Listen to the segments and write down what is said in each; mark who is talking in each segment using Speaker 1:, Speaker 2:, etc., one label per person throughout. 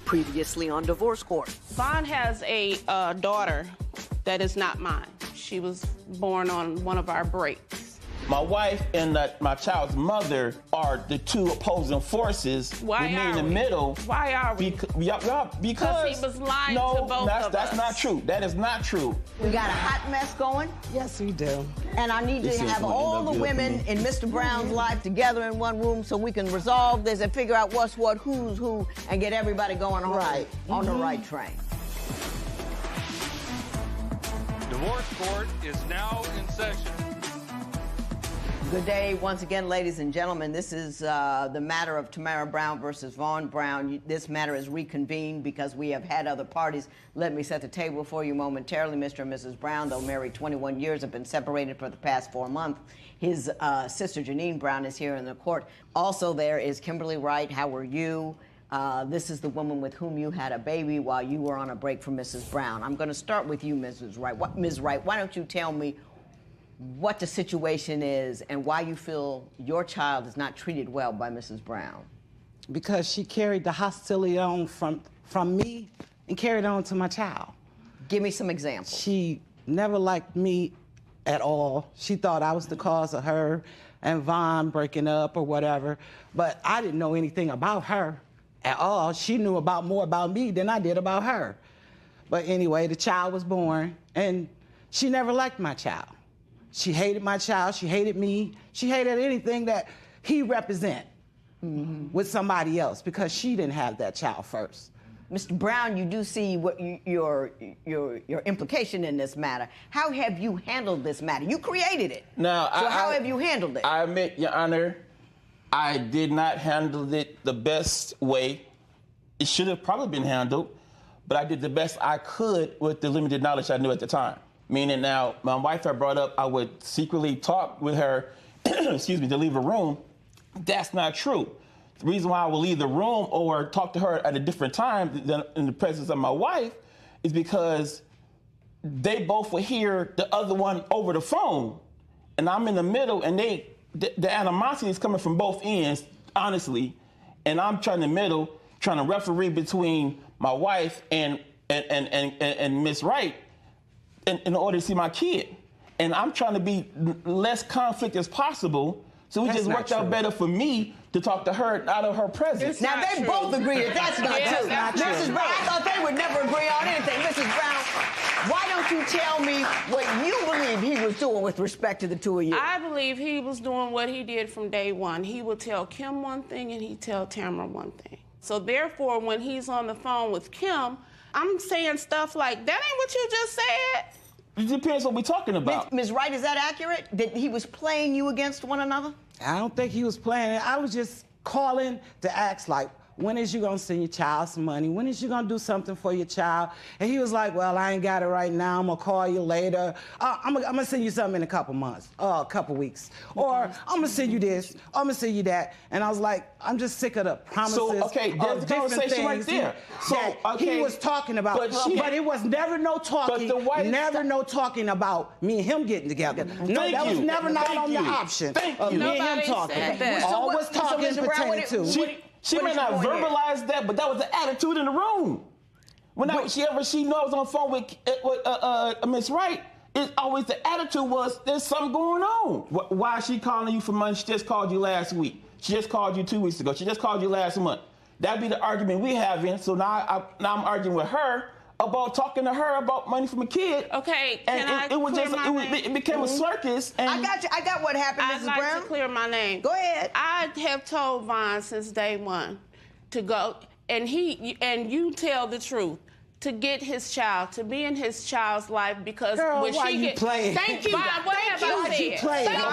Speaker 1: Previously on Divorce Court.
Speaker 2: Vaughn has a daughter that is not mine. She was born on one of our breaks.
Speaker 3: My wife and my child's mother are the two opposing forces.
Speaker 2: Why
Speaker 3: with me
Speaker 2: are
Speaker 3: in the
Speaker 2: we?
Speaker 3: middle.
Speaker 2: Why are we?
Speaker 3: Because
Speaker 2: he was lying to both of
Speaker 3: that's
Speaker 2: us.
Speaker 3: not true. That is not true.
Speaker 4: We got a hot mess going,
Speaker 5: Yes, we do.
Speaker 4: and I need to have all the women in Mr. Brown's life together in one room so we can resolve this and figure out what's what, who's who, and get everybody going on the right train.
Speaker 6: Divorce Court is now in session.
Speaker 4: Good day once again, ladies and gentlemen. This is the matter of Tamara Brown versus Vaughn Brown. This matter is reconvened because we have had other parties. Let me set the table for you momentarily. Mr. and Mrs. Brown, though married 21 years, have been separated for the past 4 months. His sister, Janine Brown, is here in the court. Also there is Kimberly Wright. How are you? This is the woman with whom you had a baby while you were on a break from Mrs. Brown. I'm going to start with you, Mrs. Wright. Ms. Wright, why don't you tell me what the situation is and why you feel your child is not treated well by Mrs. Brown?
Speaker 5: Because she carried the hostility on from me and carried on to my child.
Speaker 4: Give me some examples.
Speaker 5: She never liked me at all. She thought I was the cause of her and Vaughn breaking up or whatever, but I didn't know anything about her at all. She knew more about me than I did about her. But anyway, the child was born, and she never liked my child. She hated my child, she hated me, she hated anything that he represent with somebody else because she didn't have that child first.
Speaker 4: Mr. Brown, you do see what your implication in this matter. How have you handled this matter? You created it.
Speaker 3: Now,
Speaker 4: so how have you handled it?
Speaker 3: I admit, Your Honor, I did not handle it the best way. It should have probably been handled, but I did the best I could with the limited knowledge I knew at the time. Meaning now, my wife had brought up I would secretly talk with her, excuse me, to leave a room. That's not true. The reason why I would leave the room or talk to her at a different time than in the presence of my wife is because they both would hear the other one over the phone. And I'm in the middle, and the animosity is coming from both ends, honestly. And I'm trying to middle, trying to referee between my wife and Miss Wright in order to see my kid. And I'm trying to be less conflict as possible, so it just worked out better for me to talk to her out of her presence.
Speaker 4: Now, they both agree that that's not true. Mrs. Brown, I thought they would never agree on anything. Mrs. Brown, why don't you tell me what you believe he was doing with respect to the two of you?
Speaker 2: I believe he was doing what he did from day one. He would tell Kim one thing and he'd tell Tamara one thing. So therefore, when he's on the phone with Kim, I'm saying stuff like, that ain't what you just said.
Speaker 3: It depends what we're talking about.
Speaker 4: Ms. Wright, is that accurate? That he was playing you against one another?
Speaker 5: I don't think he was playing it. I was just calling to ask, like, when is you gonna send your child some money? When is you gonna do something for your child? And he was like, well, I ain't got it right now. I'm gonna call you later. I'm gonna send you something in a couple months, a couple weeks. Or I'm gonna send you this, I'm gonna send you that. And I was like, I'm just sick of the promises
Speaker 3: So, okay, there's
Speaker 5: of
Speaker 3: the
Speaker 5: different
Speaker 3: conversation right
Speaker 5: things
Speaker 3: there. So,
Speaker 5: that
Speaker 3: okay,
Speaker 5: he was talking about. But it was never no talking, no talking about me and him getting together. No, that was never not on the option of me and him talking. Always talking pertaining to.
Speaker 3: She may not verbalize that, but that was the attitude in the room. When she knew I was on the phone with Miss Wright, it's always the attitude was there's something going on. Why is she calling you for money? She just called you last week. She just called you 2 weeks ago. She just called you last month. That'd be the argument we having. So now I'm arguing with her about talking to her about money from a kid.
Speaker 2: Okay,
Speaker 3: it became a circus. And
Speaker 4: I got you. I got what happened, Mrs. Brown.
Speaker 2: I'd like to clear my name.
Speaker 4: Go ahead.
Speaker 2: I have told Vaughn since day one to go, and you tell the truth, to get his child, to be in his child's life, because
Speaker 5: girl,
Speaker 2: when
Speaker 5: why
Speaker 2: she
Speaker 5: you
Speaker 2: get,
Speaker 5: playing?
Speaker 2: Thank you. Vaughn, what have I said?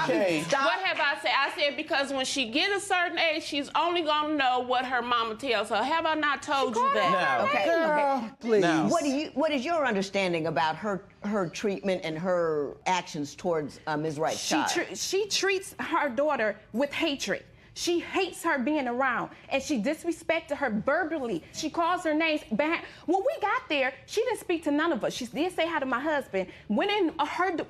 Speaker 3: Okay.
Speaker 2: What have I said? I said because when she get a certain age, she's only gonna know what her mama tells her. Have I not told you that?
Speaker 3: Now,
Speaker 4: Okay.
Speaker 5: Girl, please.
Speaker 3: Now.
Speaker 4: What is your understanding about her treatment and her actions towards Ms. Wright's child?
Speaker 7: She treats her daughter with hatred. She hates her being around, and she disrespected her verbally. She calls her names behind. When we got there, she didn't speak to none of us. She did say hi to my husband, went in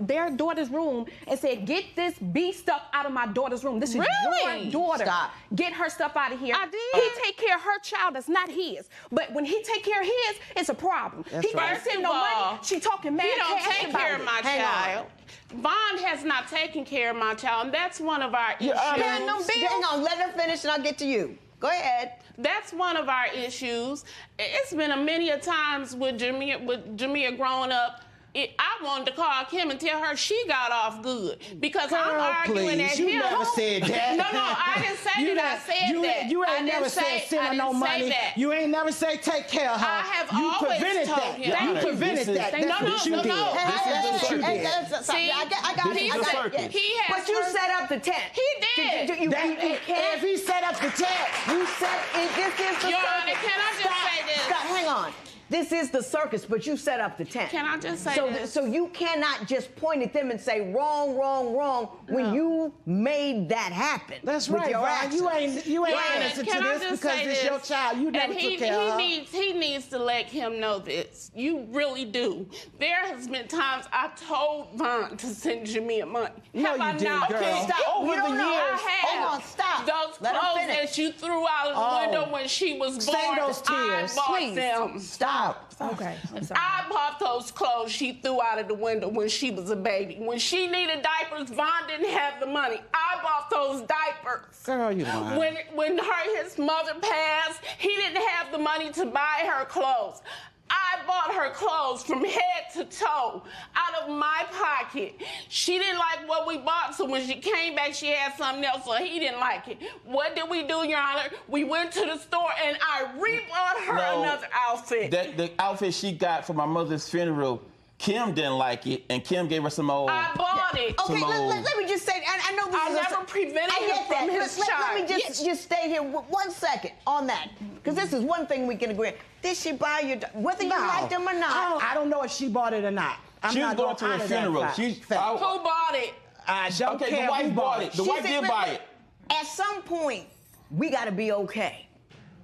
Speaker 7: their daughter's room and said, get this B stuff out of my daughter's room. This is your daughter.
Speaker 4: Stop.
Speaker 7: Get her stuff out of here.
Speaker 2: I did.
Speaker 7: He take care of her child that's not his. But when he take care of his, it's a problem.
Speaker 5: That's
Speaker 7: He
Speaker 5: right.
Speaker 7: can't send no money. She talking mad
Speaker 2: He don't
Speaker 7: cash
Speaker 2: take
Speaker 7: about
Speaker 2: care
Speaker 7: it.
Speaker 2: of my child. Vaughn has not taken care of my child, and that's one of our issues.
Speaker 4: Hang on, let her finish and I'll get to you. Go ahead.
Speaker 2: That's one of our issues. It's been many a times with Jamia growing up. I wanted to call Kim and tell her she got off good because I'm arguing at
Speaker 5: you
Speaker 2: him.
Speaker 5: never said that.
Speaker 2: No, I didn't say that. I said that.
Speaker 5: You
Speaker 2: I
Speaker 5: ain't
Speaker 2: didn't
Speaker 5: never
Speaker 2: say-
Speaker 5: said send
Speaker 2: I
Speaker 5: her no
Speaker 2: didn't say
Speaker 5: money.
Speaker 2: that.
Speaker 5: You ain't never say take care of her.
Speaker 2: I have
Speaker 5: you
Speaker 2: always
Speaker 5: prevented
Speaker 2: told
Speaker 5: that.
Speaker 2: him.
Speaker 5: You
Speaker 2: Thank you.
Speaker 5: prevented that. That's
Speaker 2: No,
Speaker 5: what you
Speaker 2: no,
Speaker 5: did.
Speaker 2: no.
Speaker 3: This is the circus.
Speaker 2: See,
Speaker 4: I got
Speaker 3: this
Speaker 4: it.
Speaker 3: is the circus.
Speaker 2: He has
Speaker 4: But you
Speaker 2: her-
Speaker 4: set up the tent.
Speaker 2: He did.
Speaker 4: You
Speaker 5: If he set up the tent,
Speaker 4: You said this is the
Speaker 2: Your
Speaker 4: circus.
Speaker 2: Honor, can I just say this?
Speaker 4: Stop, hang on. This is the circus, but you set up the tent.
Speaker 2: Can I just say
Speaker 4: so,
Speaker 2: this?
Speaker 4: So you cannot just point at them and say wrong, wrong, wrong when you made that happen.
Speaker 5: That's
Speaker 4: with
Speaker 5: right,
Speaker 4: your
Speaker 5: Vaughn.
Speaker 4: actions.
Speaker 5: You ain't
Speaker 2: Right.
Speaker 5: innocent
Speaker 2: Can
Speaker 5: to
Speaker 2: I
Speaker 5: this
Speaker 2: just
Speaker 5: because
Speaker 2: say
Speaker 5: it's
Speaker 2: this?
Speaker 5: your child. You never
Speaker 2: And
Speaker 5: took care of her.
Speaker 2: he needs to let him know this. You really do. There has been times I told Vaughn to send Jamia money.
Speaker 5: No,
Speaker 2: Have
Speaker 5: you
Speaker 2: I
Speaker 5: didn't,
Speaker 2: not?
Speaker 5: girl.
Speaker 4: Okay, stop.
Speaker 2: Over
Speaker 4: You don't
Speaker 2: the
Speaker 4: know.
Speaker 2: years, I have.
Speaker 4: Hold on, stop.
Speaker 2: Those
Speaker 4: Let her
Speaker 2: clothes
Speaker 4: finish.
Speaker 2: that you threw out of the window when she was
Speaker 5: Save
Speaker 2: born,
Speaker 5: those tears.
Speaker 2: I bought
Speaker 4: Please.
Speaker 2: them.
Speaker 4: Stop.
Speaker 7: Okay, I'm sorry.
Speaker 2: I bought those clothes she threw out of the window when she was a baby. When she needed diapers, Vaughn didn't have the money. I bought those diapers.
Speaker 5: Girl, you lying.
Speaker 2: When his mother passed, he didn't have the money to buy her clothes. I bought her clothes from head to toe out of my pocket. She didn't like what we bought, so when she came back, she had something else, so he didn't like it. What did we do, Your Honor? We went to the store and I rebought her another outfit.
Speaker 3: The outfit she got for my mother's funeral, Kim didn't like it, and Kim gave her some old.
Speaker 2: I bought it.
Speaker 4: Okay,
Speaker 3: Some
Speaker 4: let me just say, I know this
Speaker 2: I
Speaker 4: is
Speaker 2: never prevented
Speaker 4: I
Speaker 2: him
Speaker 4: get
Speaker 2: from
Speaker 4: that.
Speaker 2: his
Speaker 4: Let me
Speaker 2: child.
Speaker 4: just stay here 1 second on that, because this is one thing we can agree on. Did she buy your, whether you liked them or not?
Speaker 5: I don't know if she bought it or not. I'm
Speaker 3: She was
Speaker 5: not
Speaker 3: going
Speaker 5: gonna
Speaker 3: to her
Speaker 5: honor that
Speaker 3: funeral.
Speaker 5: fact.
Speaker 3: She-
Speaker 5: Fact.
Speaker 3: I-
Speaker 2: Who bought it?
Speaker 5: I don't
Speaker 3: Okay,
Speaker 5: care
Speaker 3: the wife
Speaker 5: who
Speaker 3: bought it. The
Speaker 4: She
Speaker 3: wife
Speaker 4: said,
Speaker 3: did buy it.
Speaker 4: At some point, we got to be okay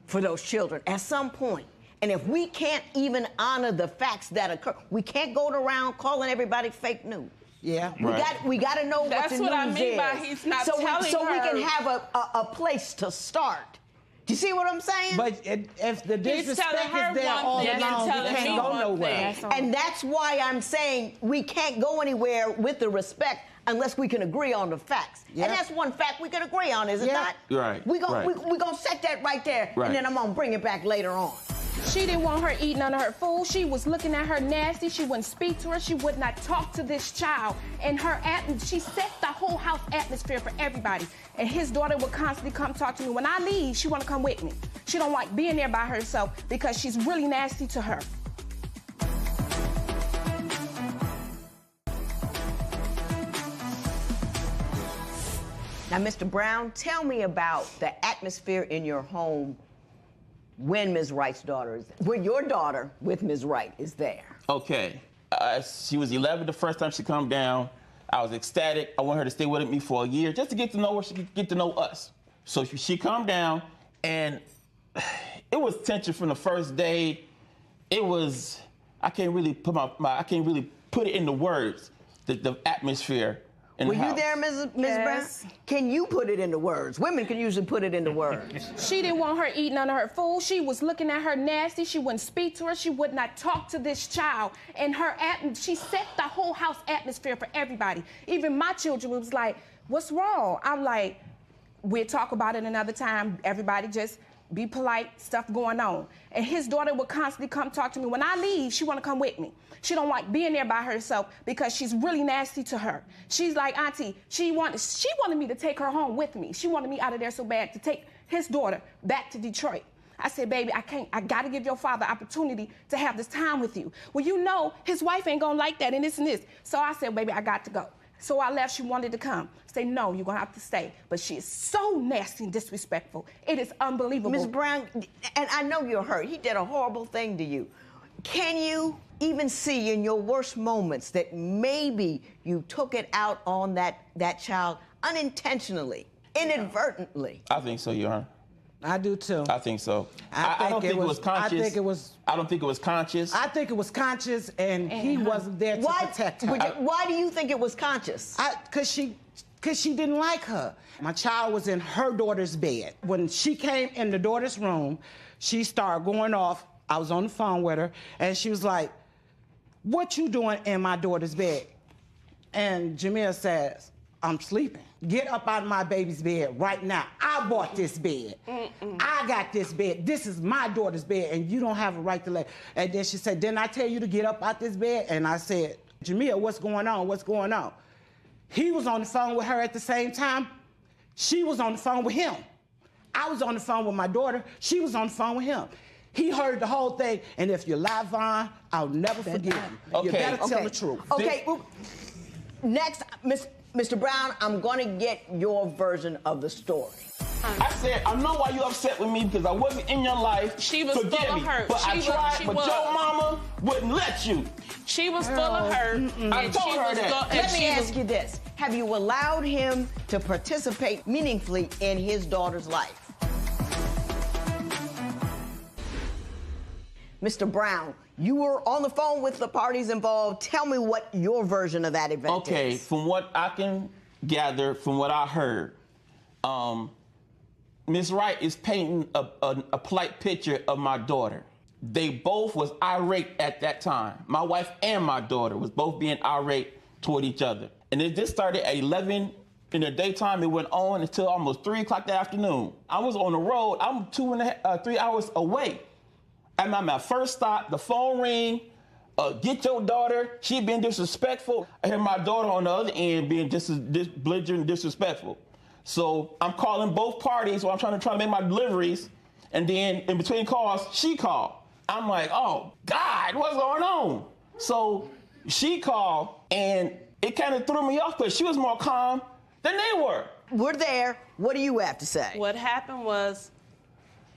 Speaker 4: for those children. At some point. And if we can't even honor the facts that occur, we can't go around calling everybody fake news.
Speaker 5: Yeah.
Speaker 3: Right.
Speaker 4: We got to know
Speaker 2: That's
Speaker 4: what the
Speaker 2: what I
Speaker 4: news
Speaker 2: mean
Speaker 4: is.
Speaker 2: by he's not
Speaker 4: so
Speaker 2: telling
Speaker 4: we can
Speaker 2: her.
Speaker 4: have a place to start. Do you see what I'm saying?
Speaker 5: But if the disrespect
Speaker 2: telling her
Speaker 5: is there
Speaker 2: one
Speaker 5: all
Speaker 2: thing and
Speaker 5: along, you
Speaker 2: telling
Speaker 5: can't
Speaker 2: me
Speaker 5: go
Speaker 2: one
Speaker 5: nowhere.
Speaker 2: thing.
Speaker 4: And that's why I'm saying we can't go anywhere with the respect unless we can agree on the facts.
Speaker 5: Yeah.
Speaker 4: And that's one fact we can agree on, is it
Speaker 5: Yeah.
Speaker 4: not?
Speaker 3: Right,
Speaker 4: We're
Speaker 3: right.
Speaker 4: gonna set that right there,
Speaker 3: Right.
Speaker 4: and then I'm gonna bring it back later on.
Speaker 7: She didn't want her eating none of her food. She was looking at her nasty. She wouldn't speak to her. She would not talk to this child. And she set the whole house atmosphere for everybody. And his daughter would constantly come talk to me. When I leave, she want to come with me. She don't like being there by herself because she's really nasty to her.
Speaker 4: Now, Mr. Brown, tell me about the atmosphere in your home when Ms. Wright's daughter is there. When your daughter with Ms. Wright is there.
Speaker 3: Okay. She was 11 the first time she come down. I was ecstatic. I want her to stay with me for a year just to get to know her. She could get to know us. So she come down, and it was tension from the first day. It was, I can't really put I can't really put it into words, the atmosphere in
Speaker 4: Were
Speaker 3: the
Speaker 4: you
Speaker 3: house.
Speaker 4: there, Ms.
Speaker 7: Yes.
Speaker 4: Brown? Can you put it into words? Women can usually put it into words.
Speaker 7: She didn't want her eating none of her food. She was looking at her nasty. She wouldn't speak to her. She would not talk to this child. And she set the whole house atmosphere for everybody. Even my children was like, what's wrong? I'm like, we'll talk about it another time. Everybody just be polite, stuff going on. And his daughter would constantly come talk to me. When I leave, she want to come with me. She don't like being there by herself because she's really nasty to her. She's like, Auntie, she wanted me to take her home with me. She wanted me out of there so bad to take his daughter back to Detroit. I said, baby, I got to give your father opportunity to have this time with you. Well, you know, his wife ain't going to like that and this and this. So I said, baby, I got to go. So I left. She wanted to come. I said, no, you're going to have to stay. But she is so nasty and disrespectful. It is unbelievable.
Speaker 4: Ms. Brown, and I know you're hurt. He did a horrible thing to you. Can you even see in your worst moments that maybe you took it out on that child unintentionally? inadvertently.
Speaker 3: I think so, Your Honor.
Speaker 5: I do too.
Speaker 3: I think so. I don't think it was conscious.
Speaker 5: I think it was.
Speaker 3: I don't think it was conscious.
Speaker 5: I think it was conscious, and he wasn't there to protect her.
Speaker 4: Why do you think it was conscious?
Speaker 5: Because she didn't like her. My child was in her daughter's bed. When she came in the daughter's room, she started going off. I was on the phone with her, and she was like, "What you doing in my daughter's bed?" And Jamil says, "I'm sleeping. Get up out of my baby's bed right now. I bought this bed. I got this bed. This is my daughter's bed, and you don't have a right to let." And then she said, "Didn't I tell you to get up out this bed?" And I said, "Jamil, what's going on? What's going on?" He was on the phone with her at the same time. She was on the phone with him. I was on the phone with my daughter. She was on the phone with him. He heard the whole thing, and if you lie, Vaughn, I'll never forgive you.
Speaker 3: Okay.
Speaker 5: You better tell the truth.
Speaker 4: Okay, next, Mr. Brown, I'm going to get your version of the story.
Speaker 3: I said, I know why you upset with me because I wasn't in your life.
Speaker 2: She was
Speaker 3: Forgive
Speaker 2: full
Speaker 3: me.
Speaker 2: of hurt.
Speaker 3: But I tried, but your mama wouldn't let you.
Speaker 2: She was full of hurt.
Speaker 3: I told her that.
Speaker 4: Let me ask you this. Have you allowed him to participate meaningfully in his daughter's life? Mr. Brown, you were on the phone with the parties involved. Tell me what your version of that event is.
Speaker 3: Okay, from what I can gather, from what I heard, Ms. Wright is painting a polite picture of my daughter. They both was irate at that time. My wife and my daughter was both being irate toward each other. And it just started at 11 in the daytime. It went on until almost 3 o'clock that afternoon. I was on the road. I'm 3 hours away. I'm at my first stop, the phone ring, get your daughter, she being disrespectful. I hear my daughter on the other end being belligerent and disrespectful. So I'm calling both parties while I'm trying to make my deliveries. And then in between calls, she called. I'm like, oh, God, what's going on? So she called, and it kind of threw me off because she was more calm than they were.
Speaker 4: We're there. What do you have to say?
Speaker 2: What happened was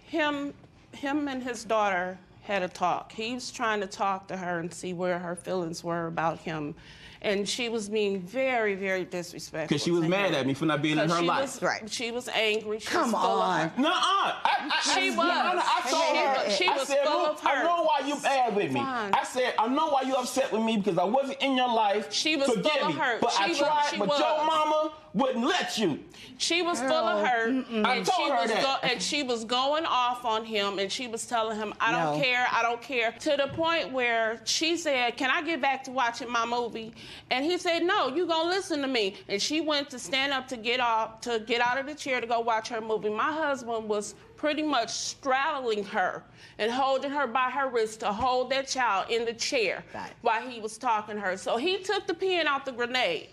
Speaker 2: him and his daughter had a talk. He was trying to talk to her and see where her feelings were about him. And she was being very, very disrespectful.
Speaker 3: Because she was mad at me for not being in her life.
Speaker 4: Right.
Speaker 2: She was angry. She
Speaker 5: Come
Speaker 2: was full
Speaker 5: on.
Speaker 2: of her.
Speaker 3: Nuh-uh.
Speaker 2: She was.
Speaker 3: I told her.
Speaker 2: She was full of hurt.
Speaker 3: I know why you mad with me.
Speaker 2: Fine.
Speaker 3: I said, I know why you upset with me because I wasn't in your life.
Speaker 2: She was
Speaker 3: Forgive
Speaker 2: full
Speaker 3: me.
Speaker 2: of hurt.
Speaker 3: But I tried, but your mama wouldn't let you.
Speaker 2: She was full of hurt,
Speaker 3: and
Speaker 2: she was going off on him, and she was telling him, I don't care, I don't care, to the point where she said, can I get back to watching my movie? And he said, no, you gonna listen to me. And she went to stand up to get out of the chair to go watch her movie. My husband was pretty much straddling her and holding her by her wrist to hold that child in the chair while he was talking to her. So he took the pin out the grenade,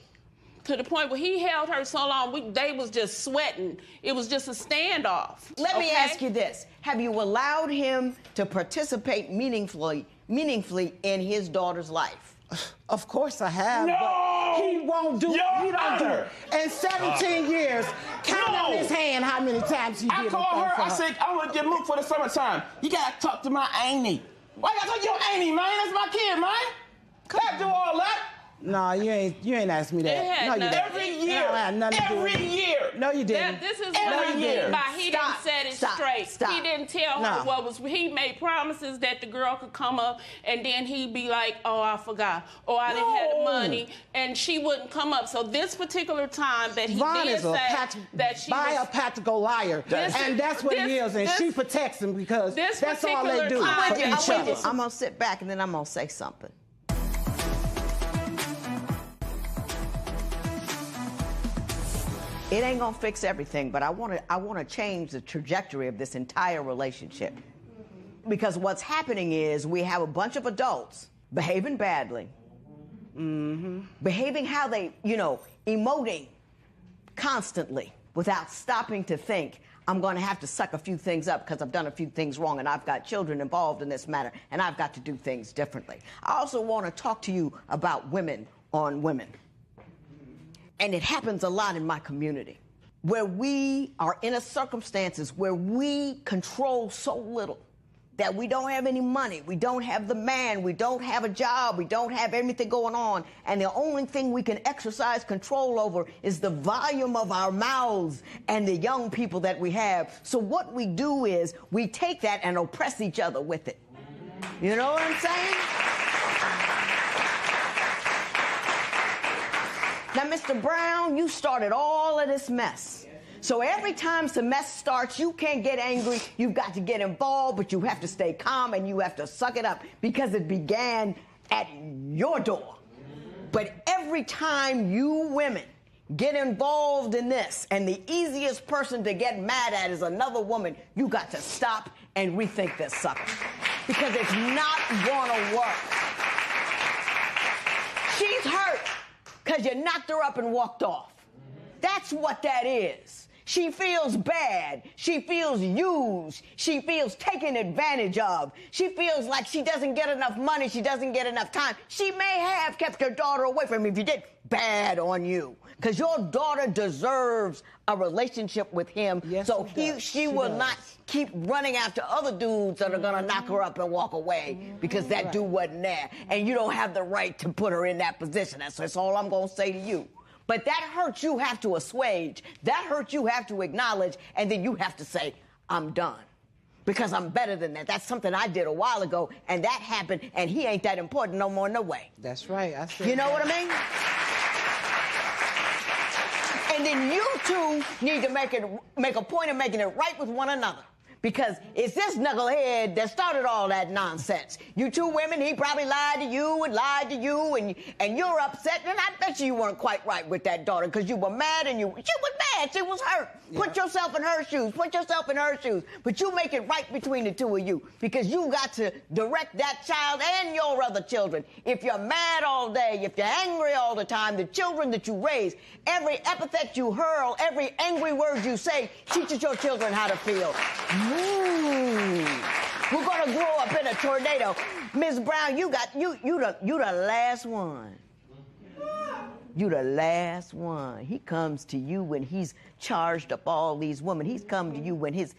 Speaker 2: to the point where he held her so long, they was just sweating. It was just a standoff.
Speaker 4: Let me ask you this. Have you allowed him to participate meaningfully in his daughter's life?
Speaker 5: Of course I have,
Speaker 3: No!
Speaker 5: but he won't do it. He don't do it. In 17 years, count on his hand how many times he did it.
Speaker 3: I called her, I said, I want to get moved for the summertime. You got to talk to my auntie. Why you got to talk to your auntie, man? That's my kid, man. Can't do all that.
Speaker 5: No, you ain't asked me that. No, you didn't.
Speaker 3: Every year. Every year.
Speaker 5: No, you didn't.
Speaker 2: This is
Speaker 3: Every year.
Speaker 2: He didn't set it straight.
Speaker 4: Stop.
Speaker 2: He didn't tell her what was. He made promises that the girl could come up, and then he'd be like, "Oh, I forgot. Oh, I didn't have the money," and she wouldn't come up. So this particular time that he
Speaker 5: Vaughn
Speaker 2: did
Speaker 5: is
Speaker 2: say that she was
Speaker 5: a practical liar, and that's what he is, and she protects him because that's all they do for each other.
Speaker 4: I'm gonna sit back and then I'm gonna say something. It ain't gonna fix everything, but I wanna change the trajectory of this entire relationship. Because what's happening is we have a bunch of adults behaving badly, behaving how they, emoting constantly without stopping to think, I'm gonna have to suck a few things up because I've done a few things wrong and I've got children involved in this matter and I've got to do things differently. I also wanna talk to you about women on women. And it happens a lot in my community, where we are in circumstances where we control so little that we don't have any money, we don't have the man, we don't have a job, we don't have everything going on, and the only thing we can exercise control over is the volume of our mouths and the young people that we have. So what we do is we take that and oppress each other with it. You know what I'm saying? Now, Mr. Brown, you started all of this mess. So every time some mess starts, you can't get angry. You've got to get involved, but you have to stay calm and you have to suck it up because it began at your door. But every time you women get involved in this, and the easiest person to get mad at is another woman, you got to stop and rethink this sucker. Because it's not gonna work. She's hurt because you knocked her up and walked off. That's what that is. She feels bad. She feels used. She feels taken advantage of. She feels like she doesn't get enough money. She doesn't get enough time. She may have kept her daughter away from you if you did bad on you. Because your daughter deserves a relationship with him. Yes, so she will not keep running after other dudes that are going to knock her up and walk away because that dude wasn't there. And you don't have the right to put her in that position. That's all I'm going to say to you. But that hurt you have to assuage. That hurt you have to acknowledge. And then you have to say, I'm done. Because I'm better than that. That's something I did a while ago. And that happened. And he ain't that important no more, no way.
Speaker 5: That's right. I said
Speaker 4: you know what I mean? And then you two need to make a point of making it right with one another. Because it's this knucklehead that started all that nonsense. You two women, he probably lied to you, and you're upset. And I bet you weren't quite right with that daughter because you were mad and she was mad. She was hurt. Yeah. Put yourself in her shoes. Put yourself in her shoes. But you make it right between the two of you because you got to direct that child and your other children. If you're mad all day, if you're angry all the time, the children that you raise, every epithet you hurl, every angry word you say teaches your children how to feel. We're gonna grow up in a tornado. Ms. Brown, you the last one. You the last one. He comes to you when he's charged up all these women. He's come to you when his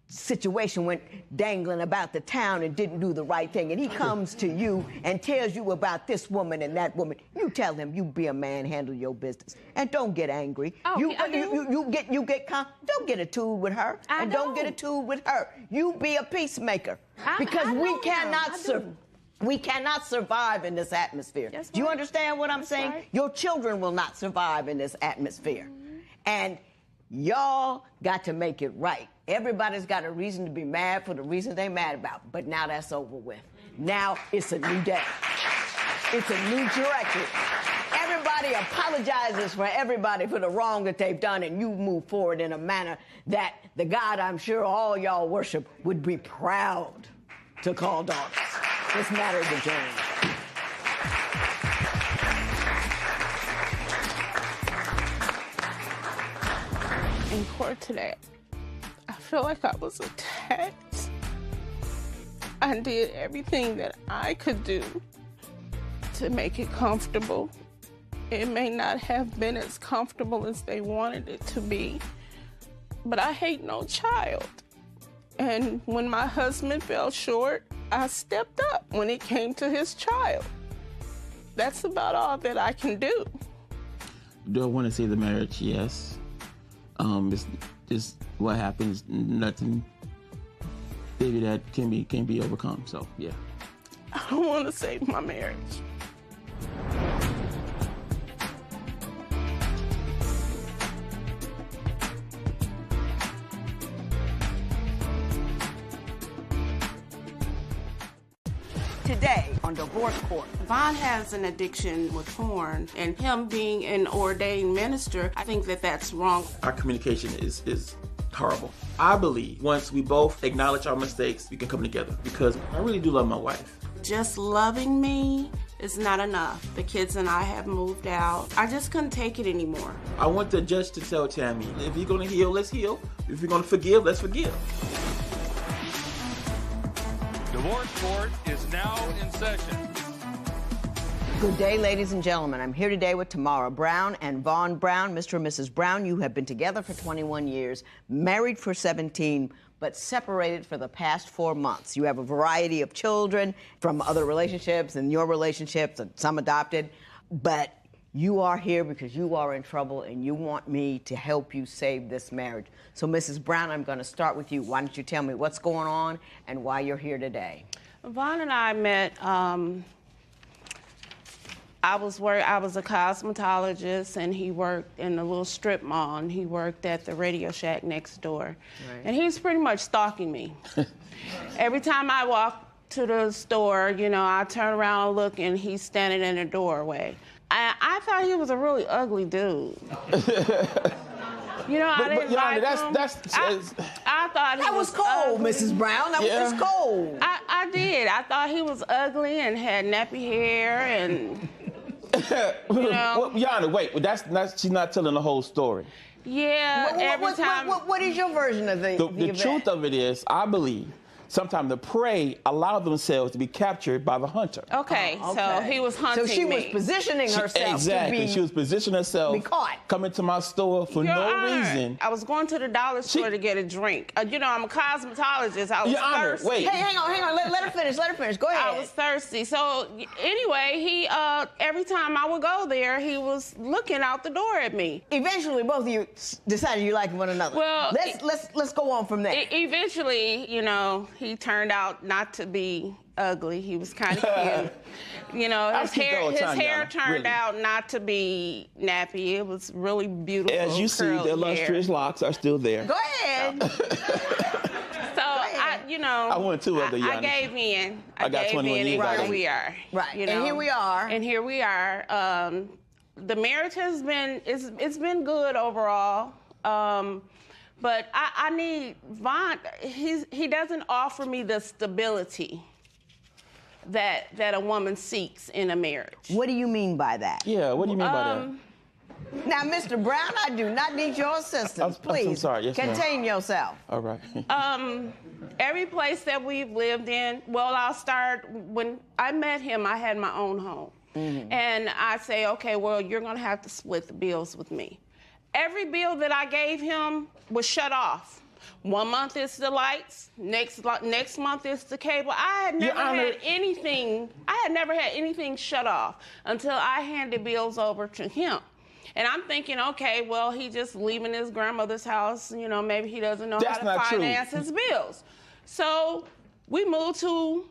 Speaker 4: situation went dangling about the town and didn't do the right thing. And he comes to you and tells you about this woman and that woman. You tell him, you be a man, handle your business. And don't get angry. Oh, you get calm. Don't get a tool with her. Don't get a tool with her. You be a peacemaker. Because we cannot survive in this atmosphere. Do you understand what I'm saying? Right. Your children will not survive in this atmosphere. And y'all got to make it right. Everybody's got a reason to be mad for the reason they're mad about. But now that's over with. Now it's a new day. It's a new direction. Everybody apologizes for everybody for the wrong that they've done, and you move forward in a manner that the God I'm sure all y'all worship would be proud to call daughters. This matter is adjourned.
Speaker 2: In court today, I feel like I was attacked. I did everything that I could do to make it comfortable. It may not have been as comfortable as they wanted it to be, but I hate no child. And when my husband fell short, I stepped up when it came to his child. That's about all that I can do.
Speaker 3: Do I want to save the marriage? Yes. It's just what happens. Nothing, baby, that can be overcome. So yeah.
Speaker 2: I don't want to save my marriage.
Speaker 4: Today on Divorce Court.
Speaker 2: Von has an addiction with porn, and him being an ordained minister, I think that that's wrong.
Speaker 3: Our communication is horrible. I believe once we both acknowledge our mistakes, we can come together because I really do love my wife.
Speaker 2: Just loving me is not enough. The kids and I have moved out. I just couldn't take it anymore.
Speaker 3: I want the judge to tell Tammy, if you're going to heal, let's heal. If you're going to forgive, let's forgive.
Speaker 6: Divorce Court is now in session.
Speaker 4: Good day, ladies and gentlemen. I'm here today with Tamara Brown and Vaughn Brown. Mr. and Mrs. Brown, you have been together for 21 years, married for 17, but separated for the past 4 months. You have a variety of children from other relationships and your relationships, and some adopted, but you are here because you are in trouble and you want me to help you save this marriage. So, Mrs. Brown, I'm going to start with you. Why don't you tell me what's going on and why you're here today?
Speaker 2: Vaughn and I met, I was a cosmetologist, and he worked in a little strip mall, and he worked at the Radio Shack next door. Right. And he was pretty much stalking me. Every time I walk to the store, you know, I turn around and look, and he's standing in the doorway. I thought he was a really ugly dude. You know, I didn't like him. I thought he was
Speaker 4: cold,
Speaker 2: ugly.
Speaker 4: Mrs. Brown. That was just cold.
Speaker 2: I did. I thought he was ugly and had nappy hair and, you know.
Speaker 3: Well, Yana, wait. She's not telling the whole story.
Speaker 2: Yeah, every time.
Speaker 4: What is your version of the event?
Speaker 3: The truth of it is, I believe, sometimes the prey allow themselves to be captured by the hunter.
Speaker 2: Okay, so he was hunting me.
Speaker 4: So she was positioning herself to be...
Speaker 3: She was positioning herself.
Speaker 4: Be caught.
Speaker 3: Coming to my store for no reason.
Speaker 2: I was going to the dollar store to get a drink. You know, I'm a cosmetologist. I was thirsty.
Speaker 3: Wait.
Speaker 4: Hey, hang on. Let her finish. Go ahead.
Speaker 2: I was thirsty. So anyway, he every time I would go there, he was looking out the door at me.
Speaker 4: Eventually, both of you decided you liked one another.
Speaker 2: Well,
Speaker 4: let's go on from there.
Speaker 2: Eventually, you know, he turned out not to be ugly. He was kind of cute. You know, his hair turned out not to be nappy. It was really beautiful.
Speaker 3: As you see, the illustrious locks are still there.
Speaker 4: Go ahead.
Speaker 3: I want two other
Speaker 2: I gave in.
Speaker 3: I got 21 years.
Speaker 2: And here we are.
Speaker 4: Right.
Speaker 2: You know?
Speaker 4: And here we are.
Speaker 2: The marriage has been, it's been good overall. But I need Vaughn. He doesn't offer me the stability that a woman seeks in a marriage.
Speaker 4: What do you mean by that?
Speaker 3: Yeah, what do you mean by that?
Speaker 4: Now, Mr. Brown, I do not need your assistance. Please,
Speaker 3: I'm sorry. Yes,
Speaker 4: contain yourself.
Speaker 3: All right.
Speaker 2: Every place that we've lived in, well, I'll start, when I met him, I had my own home. Mm-hmm. And I say, okay, well, you're going to have to split the bills with me. Every bill that I gave him was shut off. 1 month is the lights, next month is the cable. I had never had anything shut off until I handed bills over to him. And I'm thinking, okay, well, he just leaving his grandmother's house, you know, maybe he doesn't know how to finance his bills. So we moved to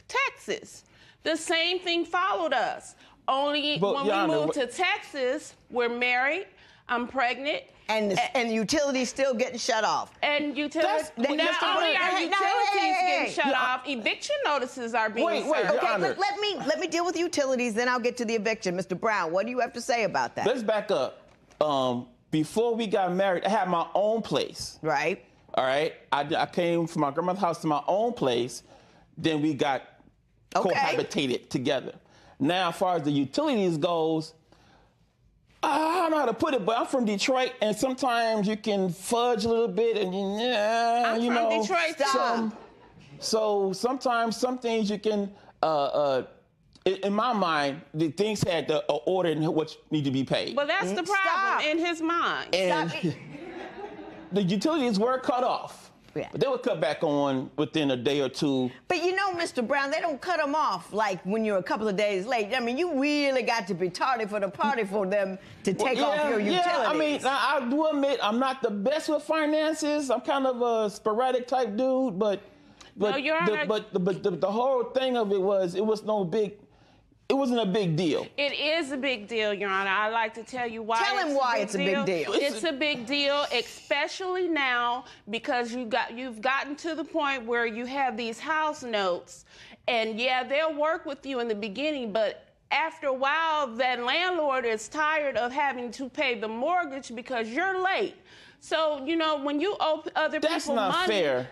Speaker 2: Texas. The same thing followed us. Only when we moved to Texas, we're married, I'm pregnant.
Speaker 4: And utilities still getting shut off.
Speaker 2: And utilities, not only are utilities getting shut off, eviction notices are being served.
Speaker 4: Okay, let me deal with utilities, then I'll get to the eviction. Mr. Brown, what do you have to say about that?
Speaker 3: Let's back up. Before we got married, I had my own place.
Speaker 4: Right.
Speaker 3: All right. I came from my grandmother's house to my own place. Then we got cohabitated together. Now, as far as the utilities goes, I don't know how to put it, but I'm from Detroit, and sometimes you can fudge a little bit, and
Speaker 2: I'm from Detroit too.
Speaker 3: So sometimes some things you can, in my mind, the things had the order in what need to be paid.
Speaker 2: But that's the problem in his mind.
Speaker 3: And the utilities were cut off. Yeah. But they would cut back on within a day or two.
Speaker 4: But you know, Mr. Brown, they don't cut them off like when you're a couple of days late. I mean, you really got to be tardy for the party for them to take off your utilities.
Speaker 3: Yeah, I mean, I do admit I'm not the best with finances. I'm kind of a sporadic type dude, but the whole thing of it was it wasn't a big deal.
Speaker 2: It is a big deal, Your Honor. I'd like to tell you why.
Speaker 4: Tell him why it's a big deal.
Speaker 2: It's a big deal, especially now because you've gotten to the point where you have these house notes, and yeah, they'll work with you in the beginning, but after a while, that landlord is tired of having to pay the mortgage because you're late. So, you know, when you owe other people money,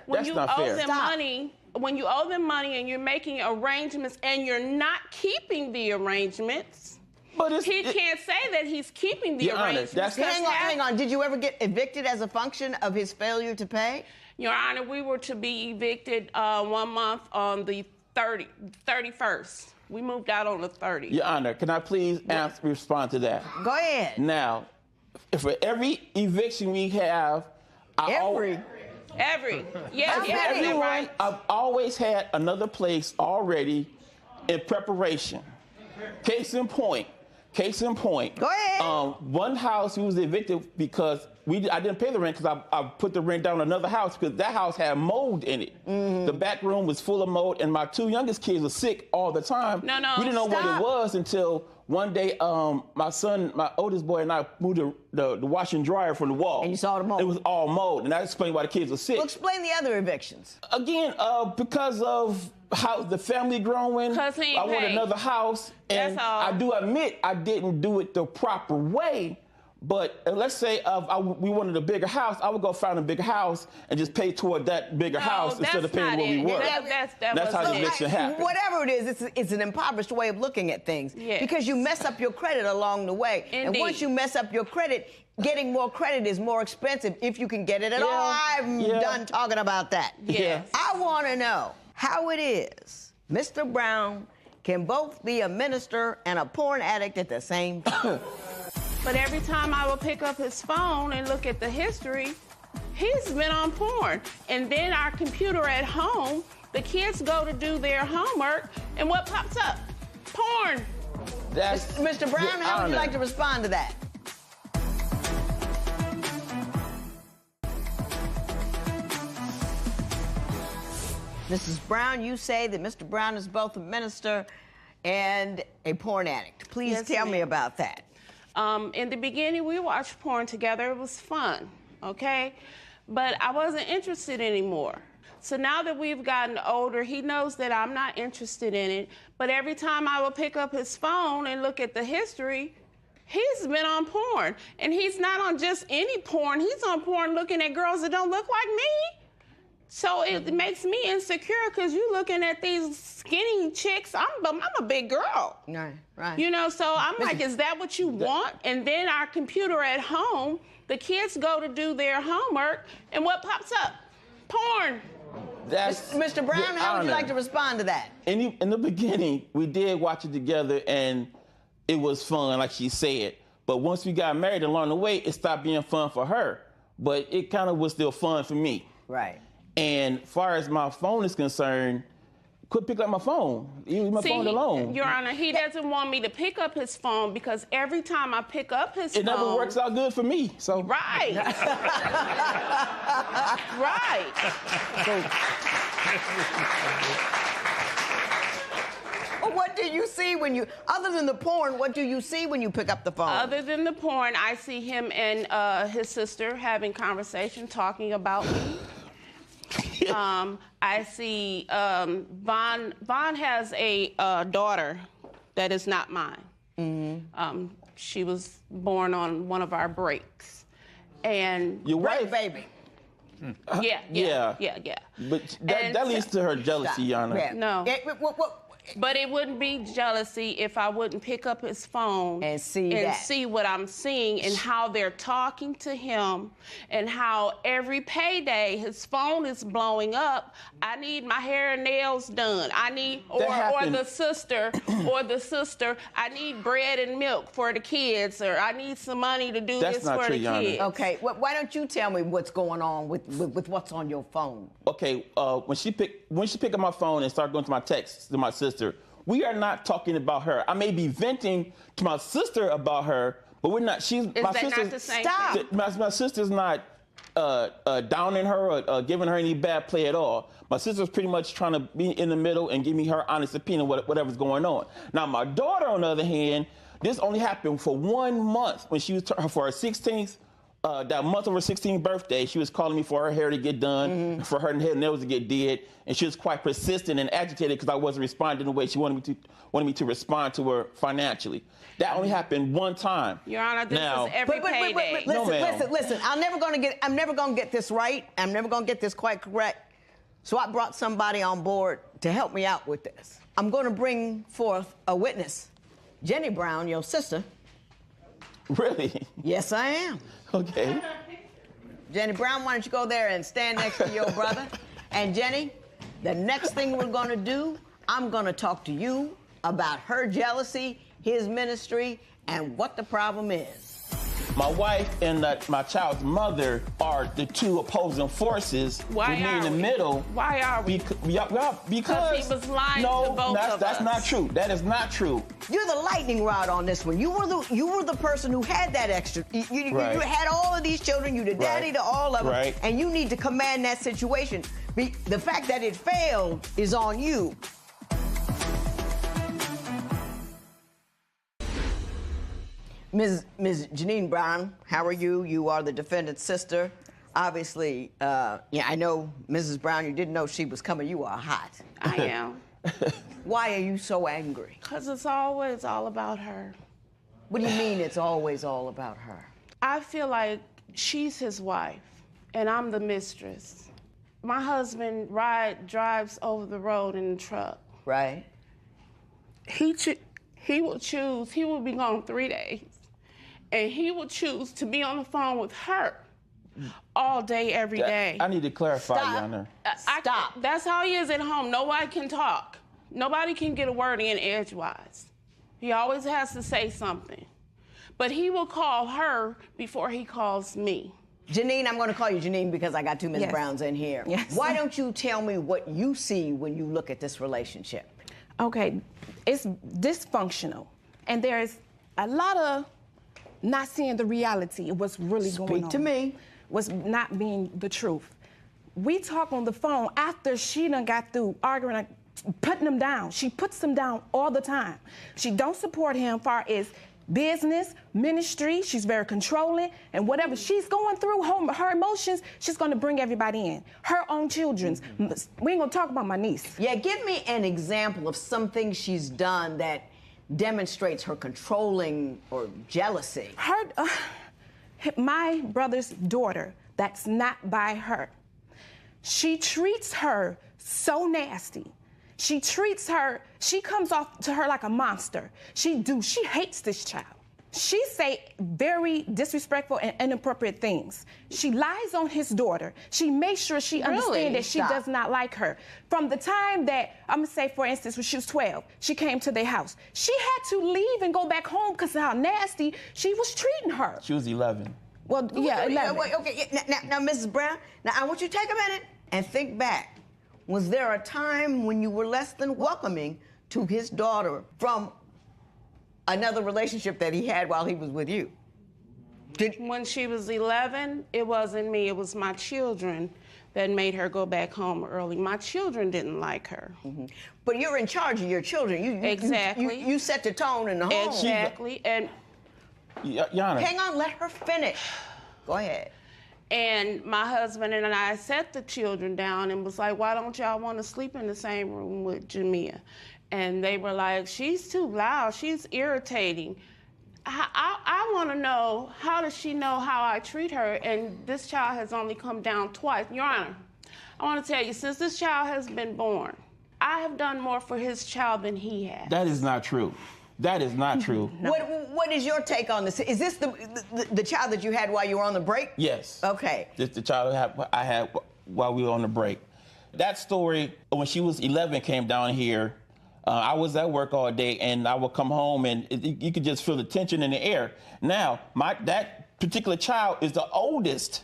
Speaker 2: when you owe them money and you're making arrangements and you're not keeping the arrangements, he can't say that he's keeping the arrangements.
Speaker 4: Hang on. Did you ever get evicted as a function of his failure to pay?
Speaker 2: Your Honor, we were to be evicted 1 month on the 31st. We moved out on the 30th.
Speaker 3: Your Honor, can I please respond to that?
Speaker 4: Go ahead.
Speaker 3: Now, for every eviction we have, Everyone,
Speaker 2: right.
Speaker 3: I've always had another place already in preparation. Case in point.
Speaker 4: Go ahead.
Speaker 3: One house we was evicted because I didn't pay the rent because I put the rent down on another house because that house had mold in it. The back room was full of mold, and my two youngest kids were sick all the time.
Speaker 2: No,
Speaker 3: we didn't know what
Speaker 4: stop.
Speaker 3: it was until one day my oldest boy and I moved the washer and dryer from the wall.
Speaker 4: And you saw the mold.
Speaker 3: It was all mold, and that explained why the kids were sick.
Speaker 4: Well, explain the other evictions.
Speaker 3: Again, because of how the family growing,
Speaker 2: 'Cause he ain't
Speaker 3: I want
Speaker 2: paid.
Speaker 3: another house, and
Speaker 2: That's all.
Speaker 3: I do admit I didn't do it the proper way. But let's say we wanted a bigger house, I would go find a bigger house and just pay toward that bigger house instead of paying where we were. That's how the eviction happened.
Speaker 4: Whatever it is, it's an impoverished way of looking at things.
Speaker 2: Yes.
Speaker 4: Because you mess up your credit along the way. And
Speaker 2: Indeed.
Speaker 4: once you mess up your credit, getting more credit is more expensive if you can get it at all. I'm done talking about that.
Speaker 2: Yes.
Speaker 4: I want to know how it is Mr. Brown can both be a minister and a porn addict at the same time.
Speaker 2: But every time I will pick up his phone and look at the history, he's been on porn. And then our computer at home, the kids go to do their homework, and what pops up? Porn.
Speaker 3: That's
Speaker 4: Mr. Brown,
Speaker 3: Your
Speaker 4: how would you
Speaker 3: Honor.
Speaker 4: like to respond to that? Mrs. Brown, you say that Mr. Brown is both a minister and a porn addict. Please
Speaker 2: Yes,
Speaker 4: tell me
Speaker 2: ma'am.
Speaker 4: about that.
Speaker 2: In the beginning, we watched porn together. It was fun, okay? But I wasn't interested anymore. So now that we've gotten older, he knows that I'm not interested in it. But every time I will pick up his phone and look at the history, he's been on porn. And he's not on just any porn. He's on porn looking at girls that don't look like me. So it makes me insecure because you looking at these skinny chicks. I'm a big girl.
Speaker 4: Right.
Speaker 2: You know, so I'm like, is that what you want? And then our computer at home, the kids go to do their homework, and what pops up? Porn.
Speaker 3: That's
Speaker 4: Mr. Brown,
Speaker 3: Your
Speaker 4: how would you
Speaker 3: Honor.
Speaker 4: like to respond to that?
Speaker 3: In the beginning, we did watch it together, and it was fun, like she said. But once we got married along the way, it stopped being fun for her. But it kind of was still fun for me.
Speaker 4: Right.
Speaker 3: And as far as my phone is concerned, quit picking up my phone. Leave my phone alone.
Speaker 2: Your Honor, he doesn't want me to pick up his phone because every time I pick up his phone...
Speaker 3: It never works out good for me, so...
Speaker 2: Right. Right.
Speaker 4: Well, what do you see when you, other than the porn, what do you see when you pick up the phone?
Speaker 2: Other than the porn, I see him and his sister having conversation, talking about me. I see Vaughn has a daughter that is not mine.
Speaker 4: Mm-hmm.
Speaker 2: She was born on one of our breaks. And
Speaker 3: Your wife...
Speaker 4: baby.
Speaker 2: yeah.
Speaker 3: But
Speaker 2: And
Speaker 3: that leads to her jealousy, Your Honor.
Speaker 4: Yeah.
Speaker 2: No.
Speaker 4: What?
Speaker 2: But it wouldn't be jealousy if I wouldn't pick up his phone
Speaker 4: And see
Speaker 2: what I'm seeing and how they're talking to him and how every payday his phone is blowing up. I need my hair and nails done. I need or the sister, I need bread and milk for the kids, or I need some money to do
Speaker 3: That's
Speaker 2: this
Speaker 3: not
Speaker 2: for
Speaker 3: true,
Speaker 2: the
Speaker 3: Your Honor.
Speaker 2: kids.
Speaker 4: Okay, why don't you tell me what's going on with what's on your phone?
Speaker 3: Okay, when she picked up my phone and started going to my texts to my sister, we are not talking about her. I may be venting to my sister about her, but we're not.
Speaker 2: Is that not the same thing?
Speaker 3: My sister's not downing her or giving her any bad play at all. My sister's pretty much trying to be in the middle and give me her honest opinion of whatever's going on. Now, my daughter, on the other hand, this only happened for 1 month when she was for her 16th. That month of her 16th birthday, she was calling me for her hair to get done, for her nails to get did, and she was quite persistent and agitated because I wasn't responding the way she wanted me to respond to her financially. That only happened one time.
Speaker 2: Your Honor, this is every payday.
Speaker 3: No, ma'am.
Speaker 4: Listen. I'm never gonna get this right. I'm never gonna get this quite correct. So I brought somebody on board to help me out with this. I'm gonna bring forth a witness, Jenny Brown, your sister.
Speaker 3: Really?
Speaker 4: Yes, I am.
Speaker 3: Okay.
Speaker 4: Jenny Brown, why don't you go there and stand next to your brother? And Jenny, the next thing we're gonna do, I'm gonna talk to you about her jealousy, his ministry, and what the problem is.
Speaker 3: My wife and my child's mother are the two opposing forces.
Speaker 2: Why
Speaker 3: with me
Speaker 2: are
Speaker 3: in the
Speaker 2: we?
Speaker 3: middle.
Speaker 2: Why are we?
Speaker 3: Because
Speaker 2: he was lying to both of
Speaker 3: that's
Speaker 2: us.
Speaker 3: not true. That is not true.
Speaker 4: You're the lightning rod on this one. You were the person who had that extra. You had all of these children. You the daddy to all of them,
Speaker 3: Right.
Speaker 4: and you need to command that situation. The fact that it failed is on you. Ms. Janine Brown, how are you? You are the defendant's sister. Obviously, I know, Mrs. Brown, you didn't know she was coming. You are hot.
Speaker 2: I am.
Speaker 4: Why are you so angry?
Speaker 2: Because it's always all about her.
Speaker 4: What do you mean it's always all about her?
Speaker 2: I feel like she's his wife, and I'm the mistress. My husband drives over the road in the truck.
Speaker 4: Right.
Speaker 2: He will choose, he will be gone 3 days, and he will choose to be on the phone with her all day, every day.
Speaker 3: I need to clarify, Your Honor.
Speaker 4: Stop.
Speaker 2: That's how he is at home. Nobody can talk. Nobody can get a word in edgewise. He always has to say something. But he will call her before he calls me.
Speaker 4: Janine, I'm going to call you Janine because I got two Ms.
Speaker 7: Yes.
Speaker 4: Browns in here.
Speaker 7: Yes.
Speaker 4: Why don't you tell me what you see when you look at this relationship?
Speaker 7: Okay, it's dysfunctional, and there's a lot of not seeing the reality of what's really going on.
Speaker 4: Speak to me.
Speaker 7: What's not being the truth. We talk on the phone after she done got through arguing, putting him down. She puts him down all the time. She don't support him far as business, ministry. She's very controlling, and whatever she's going through, her emotions, she's going to bring everybody in. Her own children's. We ain't gonna talk about my niece.
Speaker 4: Yeah, give me an example of something she's done that demonstrates her controlling or jealousy.
Speaker 7: My brother's daughter, that's not by her. She treats her so nasty. She treats her, she comes off to her like a monster. She hates this child. She say very disrespectful and inappropriate things. She lies on his daughter. She makes sure she understands that she does not like her. From the time that, I'm gonna say for instance, when she was 12, she came to their house. She had to leave and go back home because of how nasty she was treating her.
Speaker 3: She was 11.
Speaker 7: Well, yeah, 11.
Speaker 4: Okay, now, Mrs. Brown, now I want you to take a minute and think back. Was there a time when you were less than welcoming to his daughter from another relationship that he had while he was with you?
Speaker 2: When she was 11, it wasn't me, it was my children that made her go back home early. My children didn't like her.
Speaker 4: Mm-hmm. But you're in charge of your children.
Speaker 2: Exactly.
Speaker 4: You set the tone in the home.
Speaker 2: Exactly. And
Speaker 3: Your Honor.
Speaker 4: Hang on, let her finish. Go ahead.
Speaker 2: And my husband and I set the children down and was like, why don't y'all want to sleep in the same room with Jamia? And they were like, she's too loud, she's irritating. I want to know, how does she know how I treat her? And this child has only come down twice. Your Honor, I want to tell you, since this child has been born, I have done more for his child than he has.
Speaker 3: That is not true. That is not true.
Speaker 4: No. What is your take on this? Is this the child that you had while you were on the break?
Speaker 3: Yes.
Speaker 4: Okay.
Speaker 3: This the child I had while we were on the break. That story, when she was 11, came down here. I was at work all day, and I would come home, and you could just feel the tension in the air. Now, that particular child is the oldest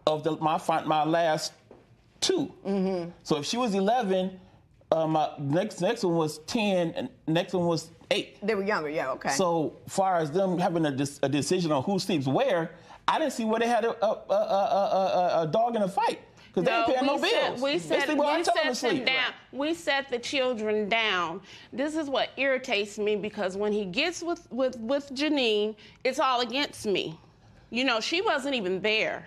Speaker 3: of my last two. Mm-hmm. So if she was 11, my next one was 10, and next one was 8.
Speaker 4: They were younger, yeah, okay.
Speaker 3: So far as them having a decision on who sleeps where, I didn't see where they had a dog in a fight. Because they ain't paying no bills.
Speaker 2: We set them down. We set the children down. This is what irritates me, because when he gets with Janine, it's all against me. You know, she wasn't even there.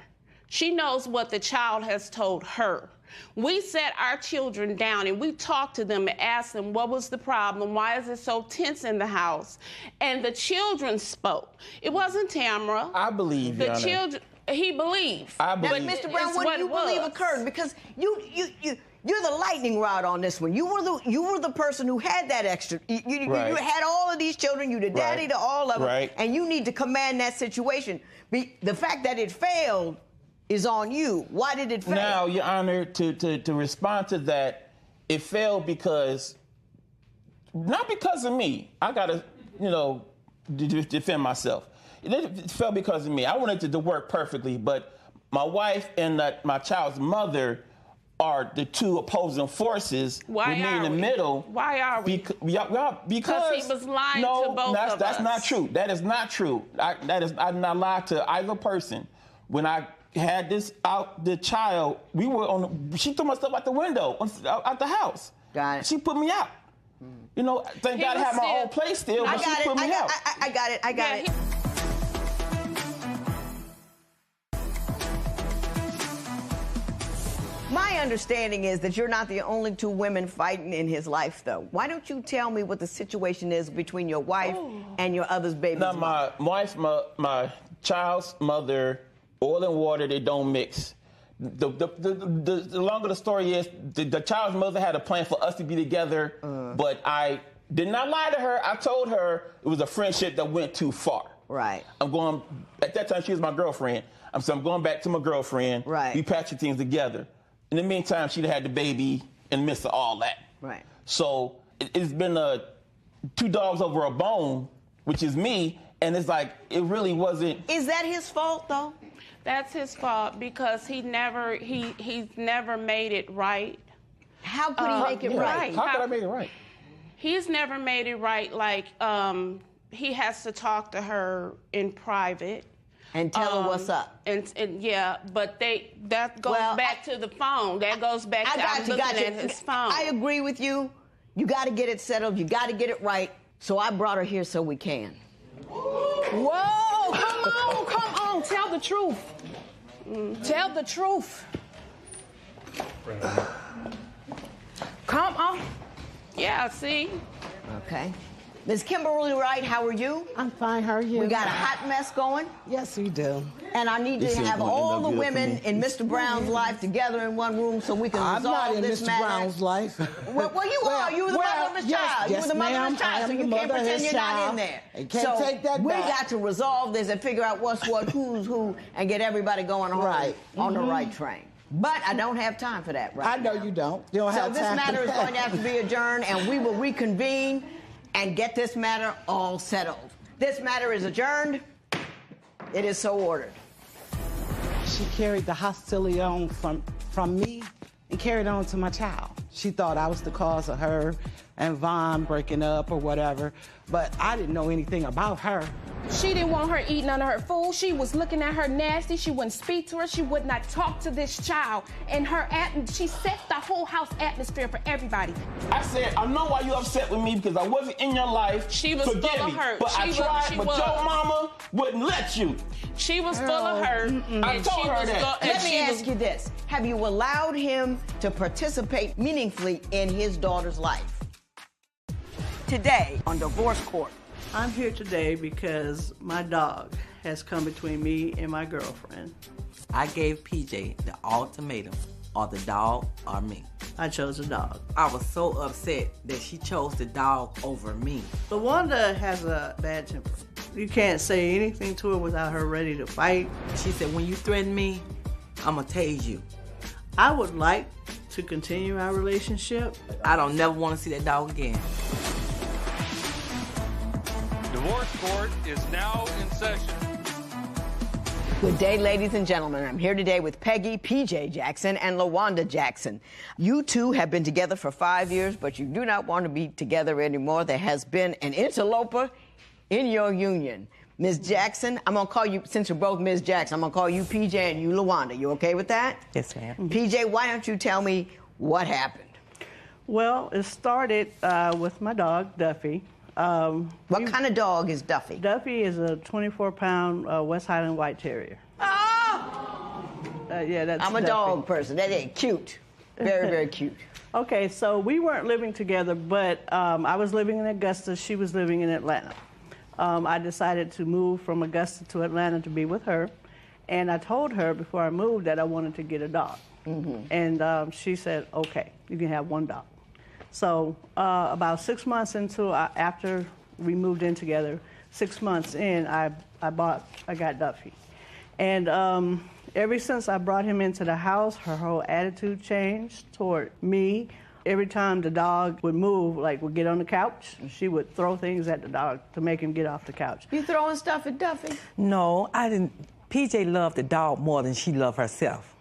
Speaker 2: She knows what the child has told her. We set our children down and we talked to them and asked them what was the problem, why is it so tense in the house? And the children spoke. It wasn't Tamara.
Speaker 3: I believe
Speaker 2: the children. He believed.
Speaker 3: I believe.
Speaker 4: Now, Mr. Brown, what do you believe occurred? Because you're the lightning rod on this one. You were the person who had that extra. You had all of these children. You the daddy to all of them, and you need to command that situation. The fact that it failed is on you. Why did it fail?
Speaker 3: Now, Your Honor, to respond to that, it failed because, not because of me. I gotta, defend myself. it fell because of me. I wanted it to work perfectly, but my wife and my child's mother are the two opposing forces.
Speaker 2: Why
Speaker 3: with me
Speaker 2: are
Speaker 3: in the
Speaker 2: we?
Speaker 3: middle.
Speaker 2: Why are we?
Speaker 3: Because
Speaker 2: he was lying to both of us.
Speaker 3: That's not true. That is not true. I did not lie to either person. When I had the child, she threw my stuff out the window, out the house.
Speaker 4: Got it.
Speaker 3: She put me out. You know, thank God I have my own place still, but she put me out.
Speaker 4: I got it. My understanding is that you're not the only two women fighting in his life, though. Why don't you tell me what the situation is between your wife and your other's baby?
Speaker 3: Now, my wife, my child's mother, oil and water, they don't mix. The longer the story is, the child's mother had a plan for us to be together, but I did not lie to her. I told her it was a friendship that went too far.
Speaker 4: Right.
Speaker 3: At that time, she was my girlfriend. So I'm going back to my girlfriend.
Speaker 4: Right.
Speaker 3: We patched things together. In the meantime, she'd had the baby in the midst of all that.
Speaker 4: Right.
Speaker 3: So it's been two dogs over a bone, which is me, and it's like, it really wasn't.
Speaker 4: Is that his fault, though?
Speaker 2: That's his fault because he's never made it right.
Speaker 4: How could he make it right?
Speaker 3: How could I make it right?
Speaker 2: He's never made it right. Like, he has to talk to her in private.
Speaker 4: And tell her what's up.
Speaker 2: And yeah, but that goes back to the phone. That goes back to I'm looking at his phone.
Speaker 4: I agree with you. You got to get it settled. You got to get it right. So I brought her here so we can.
Speaker 7: Whoa, come on. Tell the truth. Tell the truth. Come on.
Speaker 2: Yeah, see?
Speaker 4: Okay. Ms. Kimberly Wright, how are you?
Speaker 5: I'm fine. How are you?
Speaker 4: We got a hot mess going.
Speaker 5: Yes, we do.
Speaker 4: And I need to have all the women in Mr. Brown's life together in one room so we can resolve this matter.
Speaker 5: I'm not in Mr. Brown's life.
Speaker 4: Well, you are. You were the mother of his child. You were the mother of his child, so you can't pretend you're not in there.
Speaker 5: You can't take that
Speaker 4: we
Speaker 5: back.
Speaker 4: got to resolve this and figure out what's what, who's who, and get everybody going home on the right train. But I don't have time for that right now.
Speaker 5: I know you don't. You don't have time.
Speaker 4: So this matter is going to have to be adjourned, and we will reconvene and get this matter all settled. This matter is adjourned. It is so ordered.
Speaker 5: She carried the hostility on from me and carried on to my child. She thought I was the cause of her and Vaughn breaking up or whatever, but I didn't know anything about her.
Speaker 7: She didn't want her eating none of her food. She was looking at her nasty. She wouldn't speak to her. She would not talk to this child. And she set the whole house atmosphere for everybody.
Speaker 3: I said, I know why you're upset with me because I wasn't in your life.
Speaker 2: She was full of hurt.
Speaker 3: But I tried, but your mama wouldn't let you.
Speaker 2: She was full of hurt.
Speaker 3: I told her that.
Speaker 4: Let me ask you this. Have you allowed him to participate meaningfully in his daughter's life? Today on Divorce Court.
Speaker 8: I'm here today because my dog has come between me and my girlfriend.
Speaker 9: I gave PJ the ultimatum, or the dog or me.
Speaker 8: I chose the dog.
Speaker 9: I was so upset that she chose the dog over me.
Speaker 8: LaWanda has a bad temper. You can't say anything to her without her ready to fight.
Speaker 9: She said, when you threaten me, I'm gonna tase you.
Speaker 8: I would like to continue our relationship.
Speaker 9: I don't never want to see that dog again.
Speaker 6: Divorce Court is now in session.
Speaker 4: Good day, ladies and gentlemen. I'm here today with Peggy P.J. Jackson and LaWanda Jackson. You two have been together for 5 years, but you do not want to be together anymore. There has been an interloper in your union. Ms. Jackson, I'm going to call you, since you're both Ms. Jackson, I'm going to call you P.J. and you LaWanda. You okay with that?
Speaker 9: Yes, ma'am.
Speaker 4: P.J., why don't you tell me what happened?
Speaker 8: Well, it started with my dog, Duffy.
Speaker 4: What kind of dog is Duffy?
Speaker 8: Duffy is a 24-pound West Highland White Terrier.
Speaker 4: Oh!
Speaker 8: Yeah, that's
Speaker 4: I'm a
Speaker 8: Duffy.
Speaker 4: dog person. That ain't cute. Very, very cute.
Speaker 8: Okay, so we weren't living together, but I was living in Augusta. She was living in Atlanta. I decided to move from Augusta to Atlanta to be with her. And I told her before I moved that I wanted to get a dog. Mm-hmm. And she said, okay, you can have one dog. So about 6 months into, after we moved in together, 6 months in, I got Duffy. And ever since I brought him into the house, her whole attitude changed toward me. every time the dog would move, like would get on the couch, she would throw things at the dog to make him get off the couch.
Speaker 4: You throwing stuff at Duffy?
Speaker 10: No, I didn't. PJ loved the dog more than she loved herself,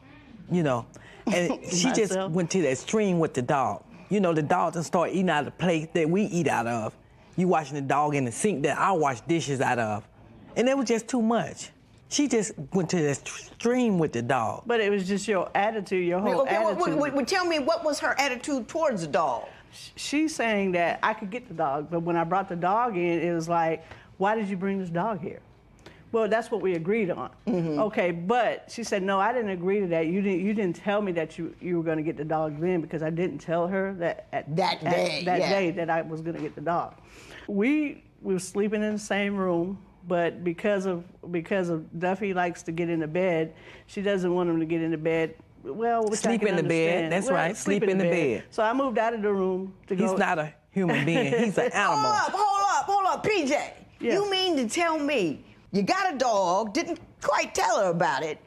Speaker 10: you know. And she just went to the extreme with the dog. You know, the dog just started eating out of the plate that we eat out of. You washing the dog in the sink that I wash dishes out of. And it was just too much. She just went to the extreme with the dog.
Speaker 8: But it was just your attitude, your whole attitude.
Speaker 4: Tell me, what was her attitude towards the dog?
Speaker 8: She's saying that I could get the dog, but when I brought the dog in, it was like, why did you bring this dog here? Well, that's what we agreed on. Mm-hmm. Okay, but she said, no, I didn't agree to that. You didn't tell me that you were going to get the dog in, because I didn't tell her that that day that I was going to get the dog. We were sleeping in the same room, but because of Duffy likes to get into bed, she doesn't want him to get into bed. Well,
Speaker 10: sleep in the bed. That's right. Sleep in the bed.
Speaker 8: So I moved out of the room to go.
Speaker 10: He's not a human being. He's an animal.
Speaker 4: Hold up, PJ.
Speaker 8: Yeah.
Speaker 4: You mean to tell me you got a dog, didn't quite tell her about it,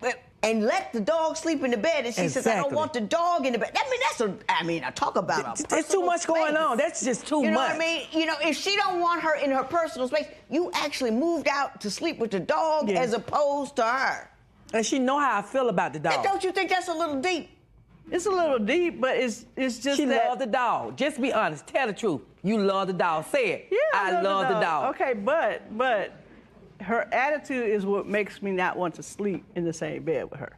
Speaker 4: and let the dog sleep in the bed, and she says, I don't want the dog in the bed. I mean, I talk about
Speaker 10: there's too much going on. That's just too much.
Speaker 4: You know what I mean? You know, if she don't want her in her personal space, you actually moved out to sleep with the dog as opposed to her.
Speaker 10: And she know how I feel about the dog.
Speaker 4: And don't you think that's a little deep?
Speaker 8: It's a little deep, but it's just
Speaker 10: she loved the dog. Just be honest. Tell the truth. You love the dog. Say it.
Speaker 8: Yeah,
Speaker 10: I love the dog.
Speaker 8: Okay, but her attitude is what makes me not want to sleep in the same bed with her.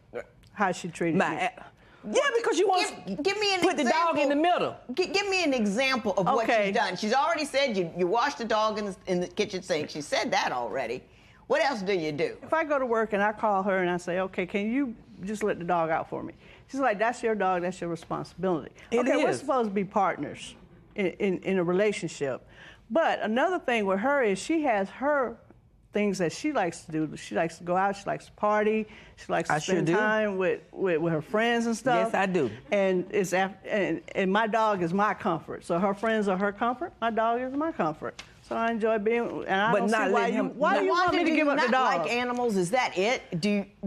Speaker 8: How she treated me.
Speaker 10: Yeah, because you want to put the dog in the middle.
Speaker 4: Give me an example of what she's done. She's already said you wash the dog in the kitchen sink. She said that already. What else do you do?
Speaker 8: If I go to work and I call her and I say, okay, can you just let the dog out for me? She's like, that's your dog, that's your responsibility. We're supposed to be partners in a relationship. But another thing with her is she has her things that she likes to do. She likes to go out, she likes to party, she likes to spend time with her friends and stuff.
Speaker 10: Yes, I do.
Speaker 8: And my dog is my comfort. So her friends are her comfort, my dog is my comfort. So I enjoy being, and I don't see why do you want me to give up the dog?
Speaker 4: Like animals? Is that it?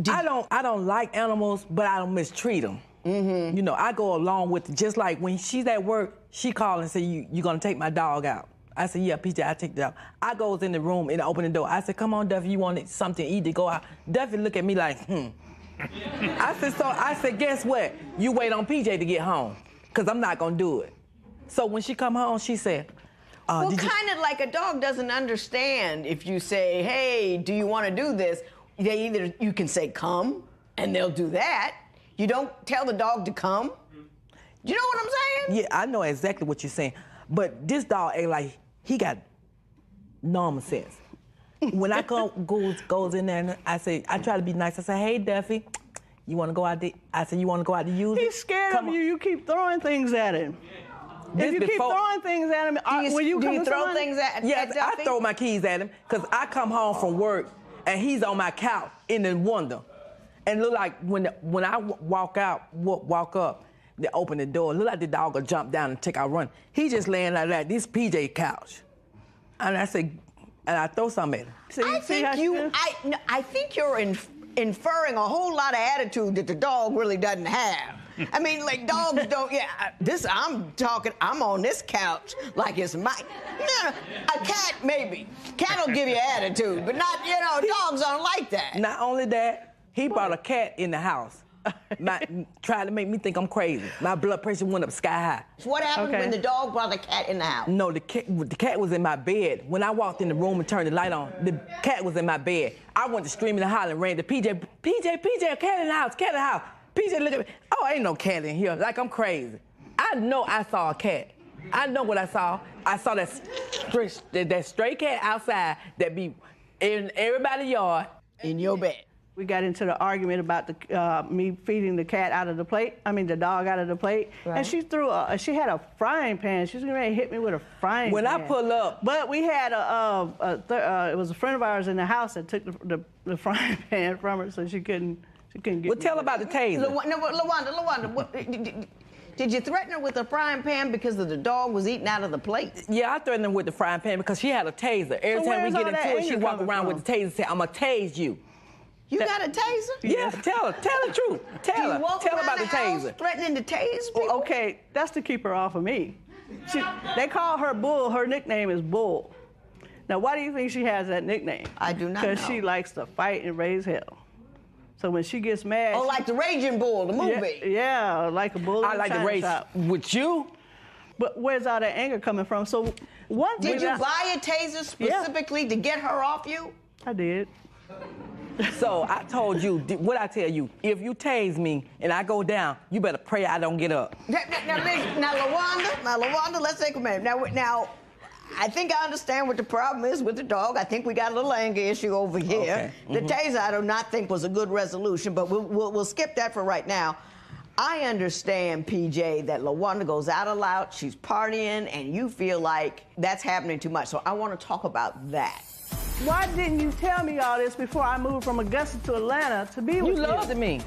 Speaker 10: I don't like animals, but I don't mistreat them. Mm-hmm. You know, I go along with it. Just like when she's at work, she calls and say, "You gonna take my dog out?" I said, "Yeah, PJ, I take the dog." I goes in the room and open the door. I said, "Come on, Duffy, you want something to eat to go out?" Duffy look at me like, I said, "Guess what? You wait on PJ to get home, cause I'm not gonna do it." So when she come home, she said,
Speaker 4: well, kind of like a dog doesn't understand if you say, hey, do you want to do this? You can say, come, and they'll do that. You don't tell the dog to come. You know what I'm saying?
Speaker 10: Yeah, I know exactly what you're saying. But this dog ain't like, he got normal sense. When I goes in there, and I try to be nice. I say, hey, Duffy, you want to go out there? I said, you want to go out to use it?
Speaker 8: He's scared of you. You keep throwing things at him. If you keep throwing things at him,
Speaker 4: do you throw things at Duffy?
Speaker 10: Yes, I throw my keys at him because I come home from work and he's on my couch in the window. And look like when I walk up, they open the door, look like the dog will jump down and take out run. He just laying like that, this PJ couch. And I say, and I throw something at him.
Speaker 4: I think you're inferring a whole lot of attitude that the dog really doesn't have. I mean, like, dogs don't, I'm on this couch like it's my, no, a cat maybe. Cat will give you attitude, but not, dogs aren't like that.
Speaker 10: Not only that, he brought a cat in the house. Tried to make me think I'm crazy. My blood pressure went up sky high.
Speaker 4: So what happened when the dog brought the cat in the house?
Speaker 10: No, the cat was in my bed. When I walked in the room and turned the light on, the cat was in my bed. I went to screaming and hollering, ran to PJ, a cat in the house, cat in the house. PJ looked at me, oh, ain't no cat in here, like I'm crazy. I know I saw a cat. I know what I saw. I saw that stray cat outside that be in everybody's yard.
Speaker 4: In your bed.
Speaker 8: We got into the argument about me feeding the dog out of the plate. Right. And she she had a frying pan. She was going to hit me with a frying pan.
Speaker 10: When I pull up.
Speaker 8: But we had it was a friend of ours in the house that took the frying pan from her, so she couldn't get
Speaker 10: Well, tell about the taser.
Speaker 4: LaWanda, did you threaten her with a frying pan because the dog was eating out of the plate?
Speaker 10: Yeah, I threatened her with the frying pan because she had a taser. Every time we get into it, she walk around with the taser and say, I'm going to tase you.
Speaker 4: You got a taser?
Speaker 10: Yeah, tell the truth. Tell her about the taser.
Speaker 4: Threatening to tase people?
Speaker 8: Well, okay, that's to keep her off of me. They call her Bull. Her nickname is Bull. Now, why do you think she has that nickname?
Speaker 4: I do not know.
Speaker 8: Because she likes to fight and raise hell. So when she gets mad...
Speaker 4: Oh, like the Raging Bull, the movie.
Speaker 8: Yeah, like a bull.
Speaker 10: I like to race with you.
Speaker 8: But where's all that anger coming from? So one thing...
Speaker 4: Did you buy a taser specifically to get her off you?
Speaker 8: I did.
Speaker 10: So I told you, what I tell you, if you tase me and I go down, you better pray I don't get up.
Speaker 4: Now, LaWanda, let's take a minute. Now, I think I understand what the problem is with the dog. I think we got a little anger issue over here.
Speaker 10: Okay.
Speaker 4: The taser, I do not think was a good resolution, but we'll skip that for right now. I understand, PJ, that LaWanda goes out a lot, she's partying, and you feel like that's happening too much. So I want to talk about that.
Speaker 8: Why didn't you tell me all this before I moved from Augusta to Atlanta to be with you?
Speaker 10: You loved me.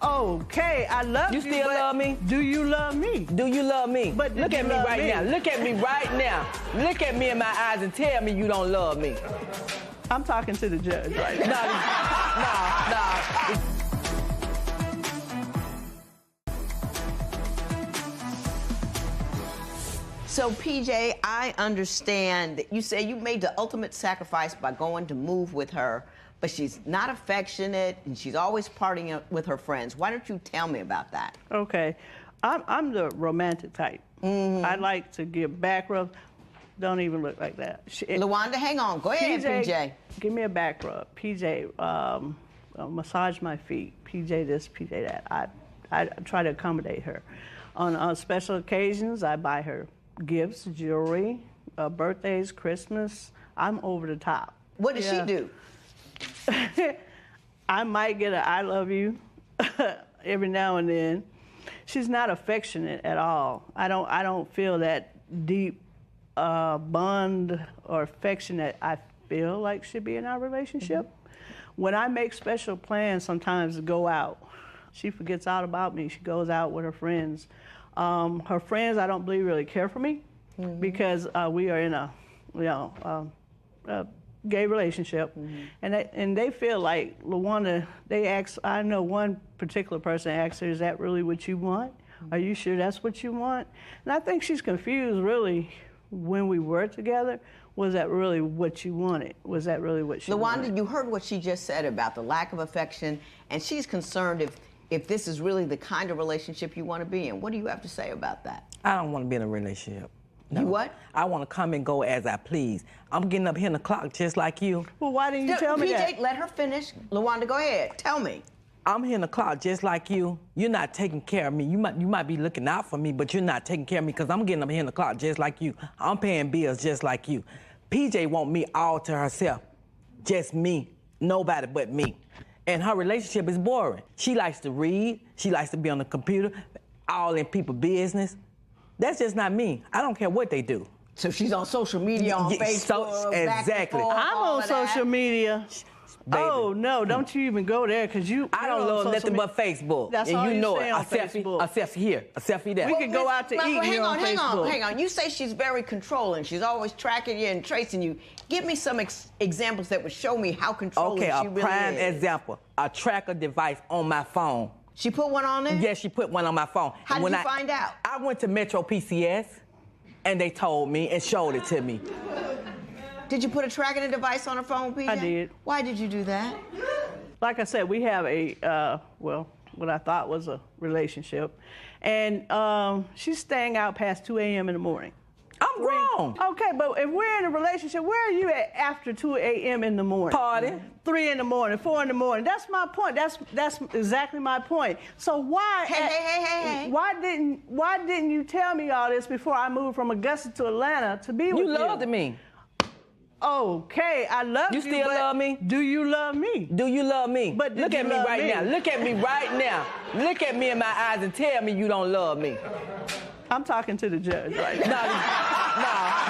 Speaker 8: Okay, I love you.
Speaker 10: You still love me?
Speaker 8: Do you love me?
Speaker 10: Do you love me?
Speaker 8: But
Speaker 10: look at me right now. Look at me right now. Look at me in my eyes and tell me you don't love me.
Speaker 8: I'm talking to the judge right now.
Speaker 10: Nah.
Speaker 4: So, PJ, I understand that you say you made the ultimate sacrifice by going to move with her, but she's not affectionate and she's always partying with her friends. Why don't you tell me about that?
Speaker 8: Okay. I'm the romantic type. I like to give back rubs. Don't even look like that.
Speaker 4: LaWanda, hang on. Go ahead, PJ.
Speaker 8: Give me a back rub. PJ, massage my feet. PJ this, PJ that. I try to accommodate her. On special occasions, I buy her gifts, jewelry, birthdays, Christmas. I'm over the top.
Speaker 4: What does she do?
Speaker 8: I might get a I love you every now and then. She's not affectionate at all. I don't feel that deep bond or affection that I feel like should be in our relationship. When I make special plans sometimes to go out, she forgets all about me. She goes out with her friends. Her friends, I don't believe, really care for me because we are in a gay relationship, and they feel like LaWanda. They ask. I know one particular person asked her, "Is that really what you want? Are you sure that's what you want?" And I think she's confused. Really, when we were together, was that really what you wanted? Was that really what she wanted?
Speaker 4: LaWanda, you heard what she just said about the lack of affection, and she's concerned if this is really the kind of relationship you want to be in. What do you have to say about that?
Speaker 10: I don't want to be in a relationship. No.
Speaker 4: You what?
Speaker 10: I want to come and go as I please. I'm getting up here in the clock just like you.
Speaker 8: Well, why didn't you tell me that?
Speaker 4: PJ, let her finish. LaWanda, go ahead. Tell me.
Speaker 10: I'm here in the clock just like you. You're not taking care of me. You might be looking out for me, but you're not taking care of me because I'm getting up here in the clock just like you. I'm paying bills just like you. PJ want me all to herself. Just me. Nobody but me. And her relationship is boring. She likes to read. She likes to be on the computer, all in people's business. That's just not me. I don't care what they do.
Speaker 4: So she's on social media, on Facebook,
Speaker 10: exactly.
Speaker 8: I'm on social media.
Speaker 10: Baby.
Speaker 8: Oh, no, don't you even go there, because
Speaker 10: I don't love nothing but Facebook.
Speaker 8: That's
Speaker 10: and
Speaker 8: all
Speaker 10: you know
Speaker 8: say
Speaker 10: it.
Speaker 8: on
Speaker 10: A selfie here, a selfie there.
Speaker 8: We could go out to eat here on Facebook.
Speaker 4: Hang on. You say she's very controlling. She's always tracking you and tracing you. Give me some examples that would show me how controlling she really is.
Speaker 10: Okay, a prime example. A tracker device on my phone.
Speaker 4: She put one on there?
Speaker 10: Yes, she put one on my phone.
Speaker 4: How did you find out?
Speaker 10: I went to Metro PCS, and they told me and showed it to me.
Speaker 4: Did you put a tracking device on her phone, PJ?
Speaker 8: I did.
Speaker 4: Why did you do that?
Speaker 8: Like I said, we have a, what I thought was a relationship. And she's staying out past 2 a.m. in the morning.
Speaker 10: I'm grown.
Speaker 8: Okay, but if we're in a relationship, where are you at after 2 a.m. in the morning?
Speaker 10: Party.
Speaker 8: 3 in the morning, 4 in the morning. That's my point. That's exactly my point. So why?
Speaker 4: Hey.
Speaker 8: Why didn't you tell me all this before I moved from Augusta to Atlanta to be with you?
Speaker 10: You loved me.
Speaker 8: Okay, I love you.
Speaker 10: You still love me?
Speaker 8: Do you love me?
Speaker 10: Do you love me?
Speaker 8: But
Speaker 10: look at me right now. Look at me right now. Look at me in my eyes and tell me you don't love me.
Speaker 8: I'm talking to the judge right now.
Speaker 10: Nah.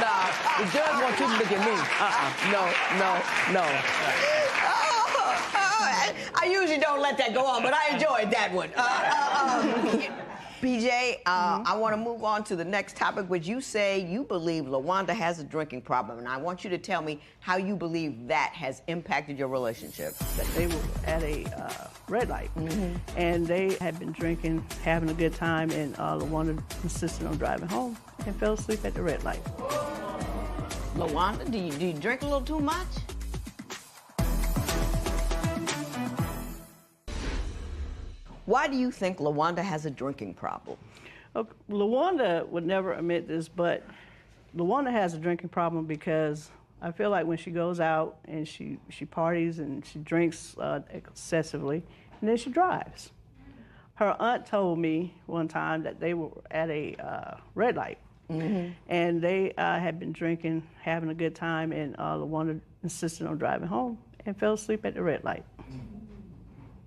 Speaker 10: The judge wants you to look at me. No.
Speaker 4: I usually don't let that go on, but I enjoyed that one. PJ, I want to move on to the next topic, which you say you believe LaWanda has a drinking problem. And I want you to tell me how you believe that has impacted your relationship.
Speaker 8: That they were at a red light, and they had been drinking, having a good time, and LaWanda insisted on driving home and fell asleep at the red light.
Speaker 4: LaWanda, do you drink a little too much? Why do you think LaWanda has a drinking problem?
Speaker 8: LaWanda would never admit this, but LaWanda has a drinking problem because I feel like when she goes out and she parties and she drinks excessively, and then she drives. Her aunt told me one time that they were at a red light, and they had been drinking, having a good time, and LaWanda insisted on driving home and fell asleep at the red light.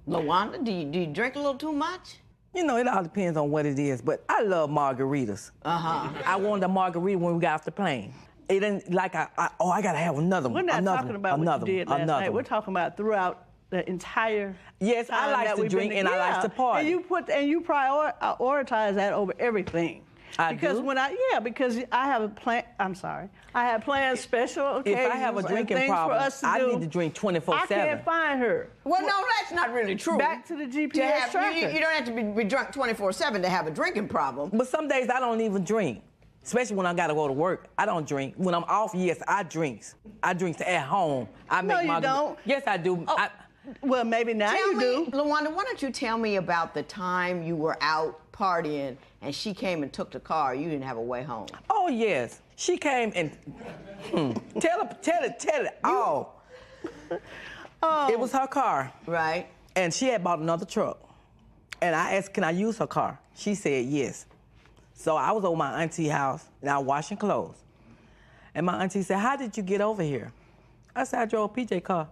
Speaker 4: LaWanda, do you drink a little too much?
Speaker 10: You know, it all depends on what it is, but I love margaritas. I wanted a margarita when we got off the plane. It ain't like I gotta have another one.
Speaker 8: We're not talking about what you did last night. We're talking about throughout the entire
Speaker 10: Yes, I like to drink and I like to party.
Speaker 8: And you prioritize that over everything. Because I have a plan. I'm sorry. I have planned special occasions.
Speaker 10: If I have a drinking problem, I need to drink 24/7.
Speaker 8: I can't find her.
Speaker 4: Well, no, that's not really true.
Speaker 8: Back to the GPS tracker.
Speaker 4: You don't have to be drunk 24/7 to have a drinking problem.
Speaker 10: But some days I don't even drink, especially when I got to go to work. I don't drink. When I'm off, yes, I drink. I drink at home.
Speaker 8: No, you don't.
Speaker 10: Yes, I do.
Speaker 8: Oh. Well, maybe now you do.
Speaker 4: LaWanda, why don't you tell me about the time you were out partying and she came and took the car. You didn't have a way home.
Speaker 10: Oh, yes. She came and tell it all. It was her car.
Speaker 4: Right.
Speaker 10: And she had bought another truck. And I asked, can I use her car? She said yes. So I was over my auntie's house and I was washing clothes. And my auntie said, how did you get over here? I said, I drove a PJ car.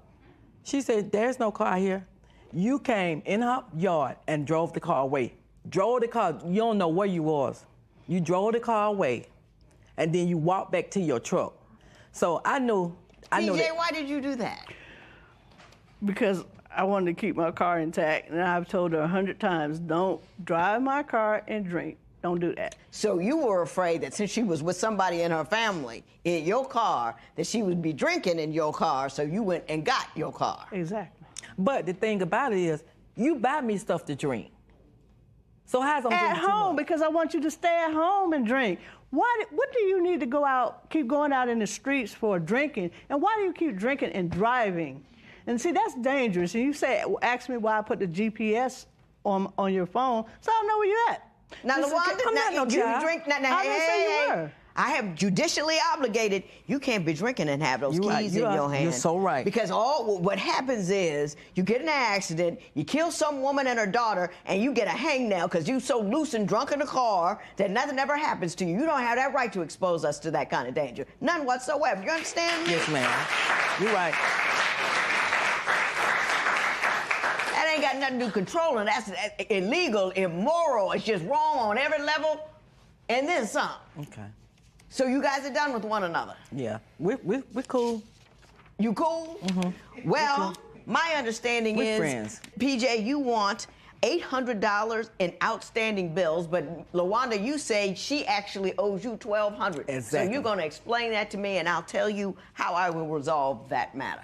Speaker 10: She said, there's no car here. You came in her yard and drove the car away. Drove the car, you don't know where you was. You drove the car away, and then you walked back to your truck. So I knew
Speaker 4: PJ, why did you do that?
Speaker 8: Because I wanted to keep my car intact, and I've told her 100 times, don't drive my car and drink. Don't do that.
Speaker 4: So you were afraid that since she was with somebody in her family in your car, that she would be drinking in your car, so you went and got your car.
Speaker 8: Exactly.
Speaker 10: But the thing about it is, you buy me stuff to drink. So how's I'm
Speaker 8: at home? Because I want you to stay at home and drink. What do you need to go out, keep going out in the streets for drinking? And why do you keep drinking and driving? And see, that's dangerous. And you ask me why I put the GPS on your phone, so I don't know where you're at.
Speaker 4: Now, LaWanda, you drink.
Speaker 8: I didn't say you were.
Speaker 4: I have judicially obligated. You can't be drinking and have those keys in your hand.
Speaker 10: You're so right.
Speaker 4: Because what happens is you get in an accident, you kill some woman and her daughter, and you get a hangnail because you're so loose and drunk in the car that nothing ever happens to you. You don't have that right to expose us to that kind of danger. None whatsoever. You understand me?
Speaker 10: Yes, ma'am. You're right.
Speaker 4: That ain't got nothing to do with controlling. That's illegal, immoral. It's just wrong on every level, and then some.
Speaker 10: Okay.
Speaker 4: So you guys are done with one another?
Speaker 10: Yeah, we're cool.
Speaker 4: You cool? Mm-hmm. Well, my understanding is, friends. PJ, you want $800 in outstanding bills, but LaWanda, you say she actually owes you $1,200.
Speaker 10: Exactly.
Speaker 4: So you're going to explain that to me, and I'll tell you how I will resolve that matter.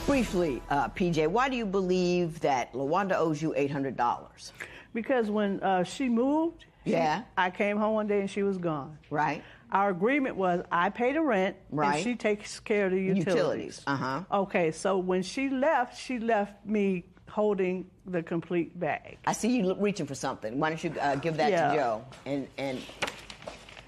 Speaker 4: Briefly, PJ, why do you believe that LaWanda owes you $800?
Speaker 8: Because when she moved, I came home one day and she was gone.
Speaker 4: Right.
Speaker 8: Our agreement was I pay the rent, and she takes care of the utilities. Okay, so when she left me holding the complete bag.
Speaker 4: I see you reaching for something. Why don't you give that to Joe? And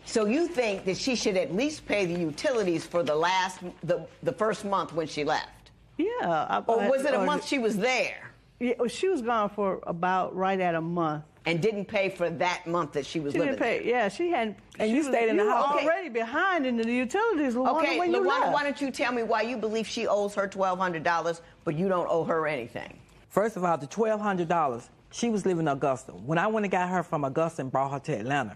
Speaker 4: so you think that she should at least pay the utilities for the first month when she left?
Speaker 8: Yeah.
Speaker 4: Or was it a month she was there?
Speaker 8: Yeah, she was gone for about right at a month.
Speaker 4: And didn't pay for that month that she was living there?
Speaker 8: Yeah, she hadn't.
Speaker 10: And you stayed in the house.
Speaker 8: You were already behind in the utilities, LaWanda,
Speaker 4: okay,
Speaker 8: when you
Speaker 4: LaWanda,
Speaker 8: left.
Speaker 4: why don't you tell me why you believe she owes her $1,200, but you don't owe her anything?
Speaker 10: First of all, the $1,200, she was living in Augusta. When I went and got her from Augusta and brought her to Atlanta,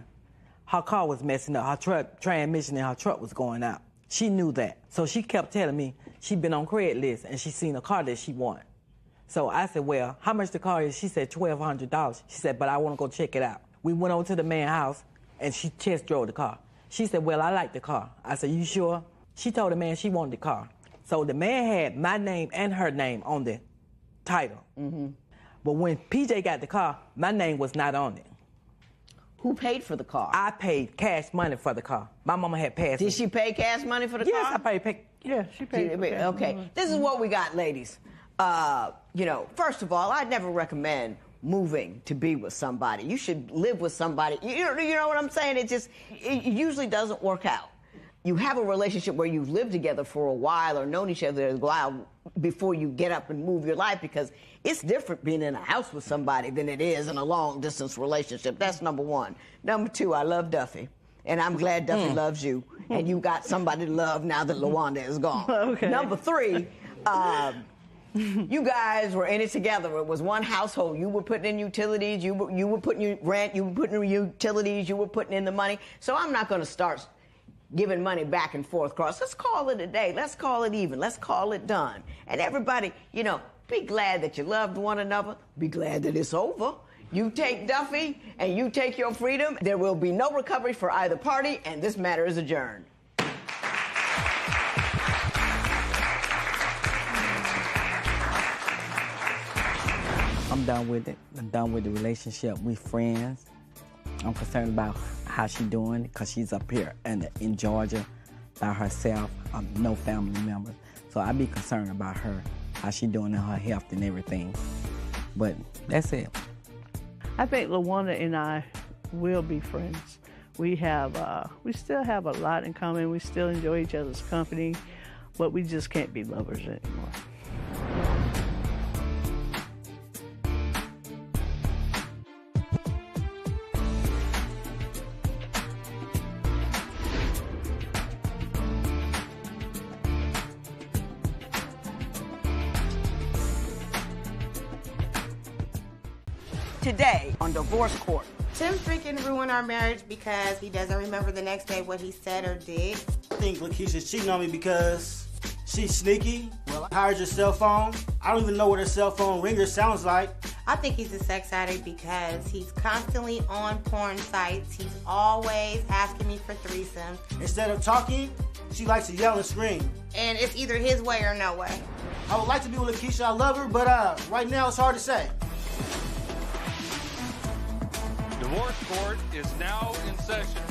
Speaker 10: her car was messing up. Her transmission in her truck was going out. She knew that. So she kept telling me she'd been on Craigslist and she seen a car that she wanted. So I said, well, how much the car is? She said $1,200. She said, but I want to go check it out. We went over to the man's house and she test drove the car. She said, well, I like the car. I said, you sure? She told the man she wanted the car. So the man had my name and her name on the title.
Speaker 4: Mm-hmm.
Speaker 10: But when PJ got the car, my name was not on it.
Speaker 4: Who paid for the car?
Speaker 10: I paid cash money for the car. My mama had passed.
Speaker 4: Did she pay cash money for the car?
Speaker 10: Yes, I paid.
Speaker 8: Yeah, she paid.
Speaker 4: Okay, this is what we got, ladies. You know, first of all, I'd never recommend moving to be with somebody. You should live with somebody. You know what I'm saying? It usually doesn't work out. You have a relationship where you've lived together for a while or known each other a while before you get up and move your life, because it's different being in a house with somebody than it is in a long-distance relationship. That's number one. Number two, I love Duffy, and I'm glad Duffy loves you, and you got somebody to love now that LaWanda is gone.
Speaker 8: Okay.
Speaker 4: Number three, you guys were in it together. It was one household. You were putting in utilities. You were putting in rent. You were putting in utilities. You were putting in the money. So I'm not going to start giving money back and forth cross. Let's call it a day. Let's call it even. Let's call it done. And everybody, you know, be glad that you loved one another. Be glad that it's over. You take Duffy and you take your freedom. There will be no recovery for either party, and this matter is adjourned.
Speaker 10: I'm done with it. I'm done with the relationship. We friends. I'm concerned about how she doing, because she's up here in Georgia by herself, no family members. So I be concerned about her, how she doing in her health and everything. But that's it.
Speaker 8: I think LaWanda and I will be friends. We still have a lot in common. We still enjoy each other's company, but we just can't be lovers anymore.
Speaker 4: Today on Divorce Court.
Speaker 11: Tim freaking ruined our marriage because he doesn't remember the next day what he said or did.
Speaker 12: I think Lakeisha's cheating on me because she's sneaky. Well, I hired your cell phone. I don't even know what her cell phone ringer sounds like.
Speaker 11: I think he's a sex addict because he's constantly on porn sites. He's always asking me for threesomes.
Speaker 12: Instead of talking, she likes to yell and scream.
Speaker 11: And it's either his way or no way.
Speaker 12: I would like to be with Lakeisha. I love her, but right now it's hard to say.
Speaker 6: Divorce Court is now in session.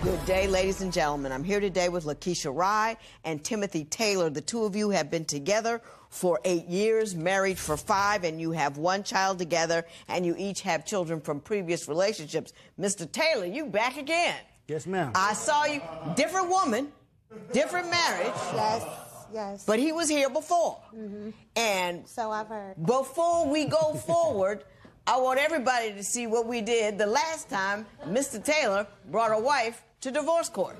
Speaker 4: Good day, ladies and gentlemen. I'm here today with Lakeisha Rye and Timothy Taylor. The two of you have been together for 8 years, married for 5, and you have one child together, and you each have children from previous relationships. Mr. Taylor, you back again.
Speaker 12: Yes, ma'am.
Speaker 4: I saw you. Different woman, different marriage.
Speaker 11: Yes, yes.
Speaker 4: But he was here before.
Speaker 11: Mm-hmm.
Speaker 4: And
Speaker 11: so I've heard.
Speaker 4: Before we go forward, I want everybody to see what we did the last time Mr. Taylor brought a wife to divorce court.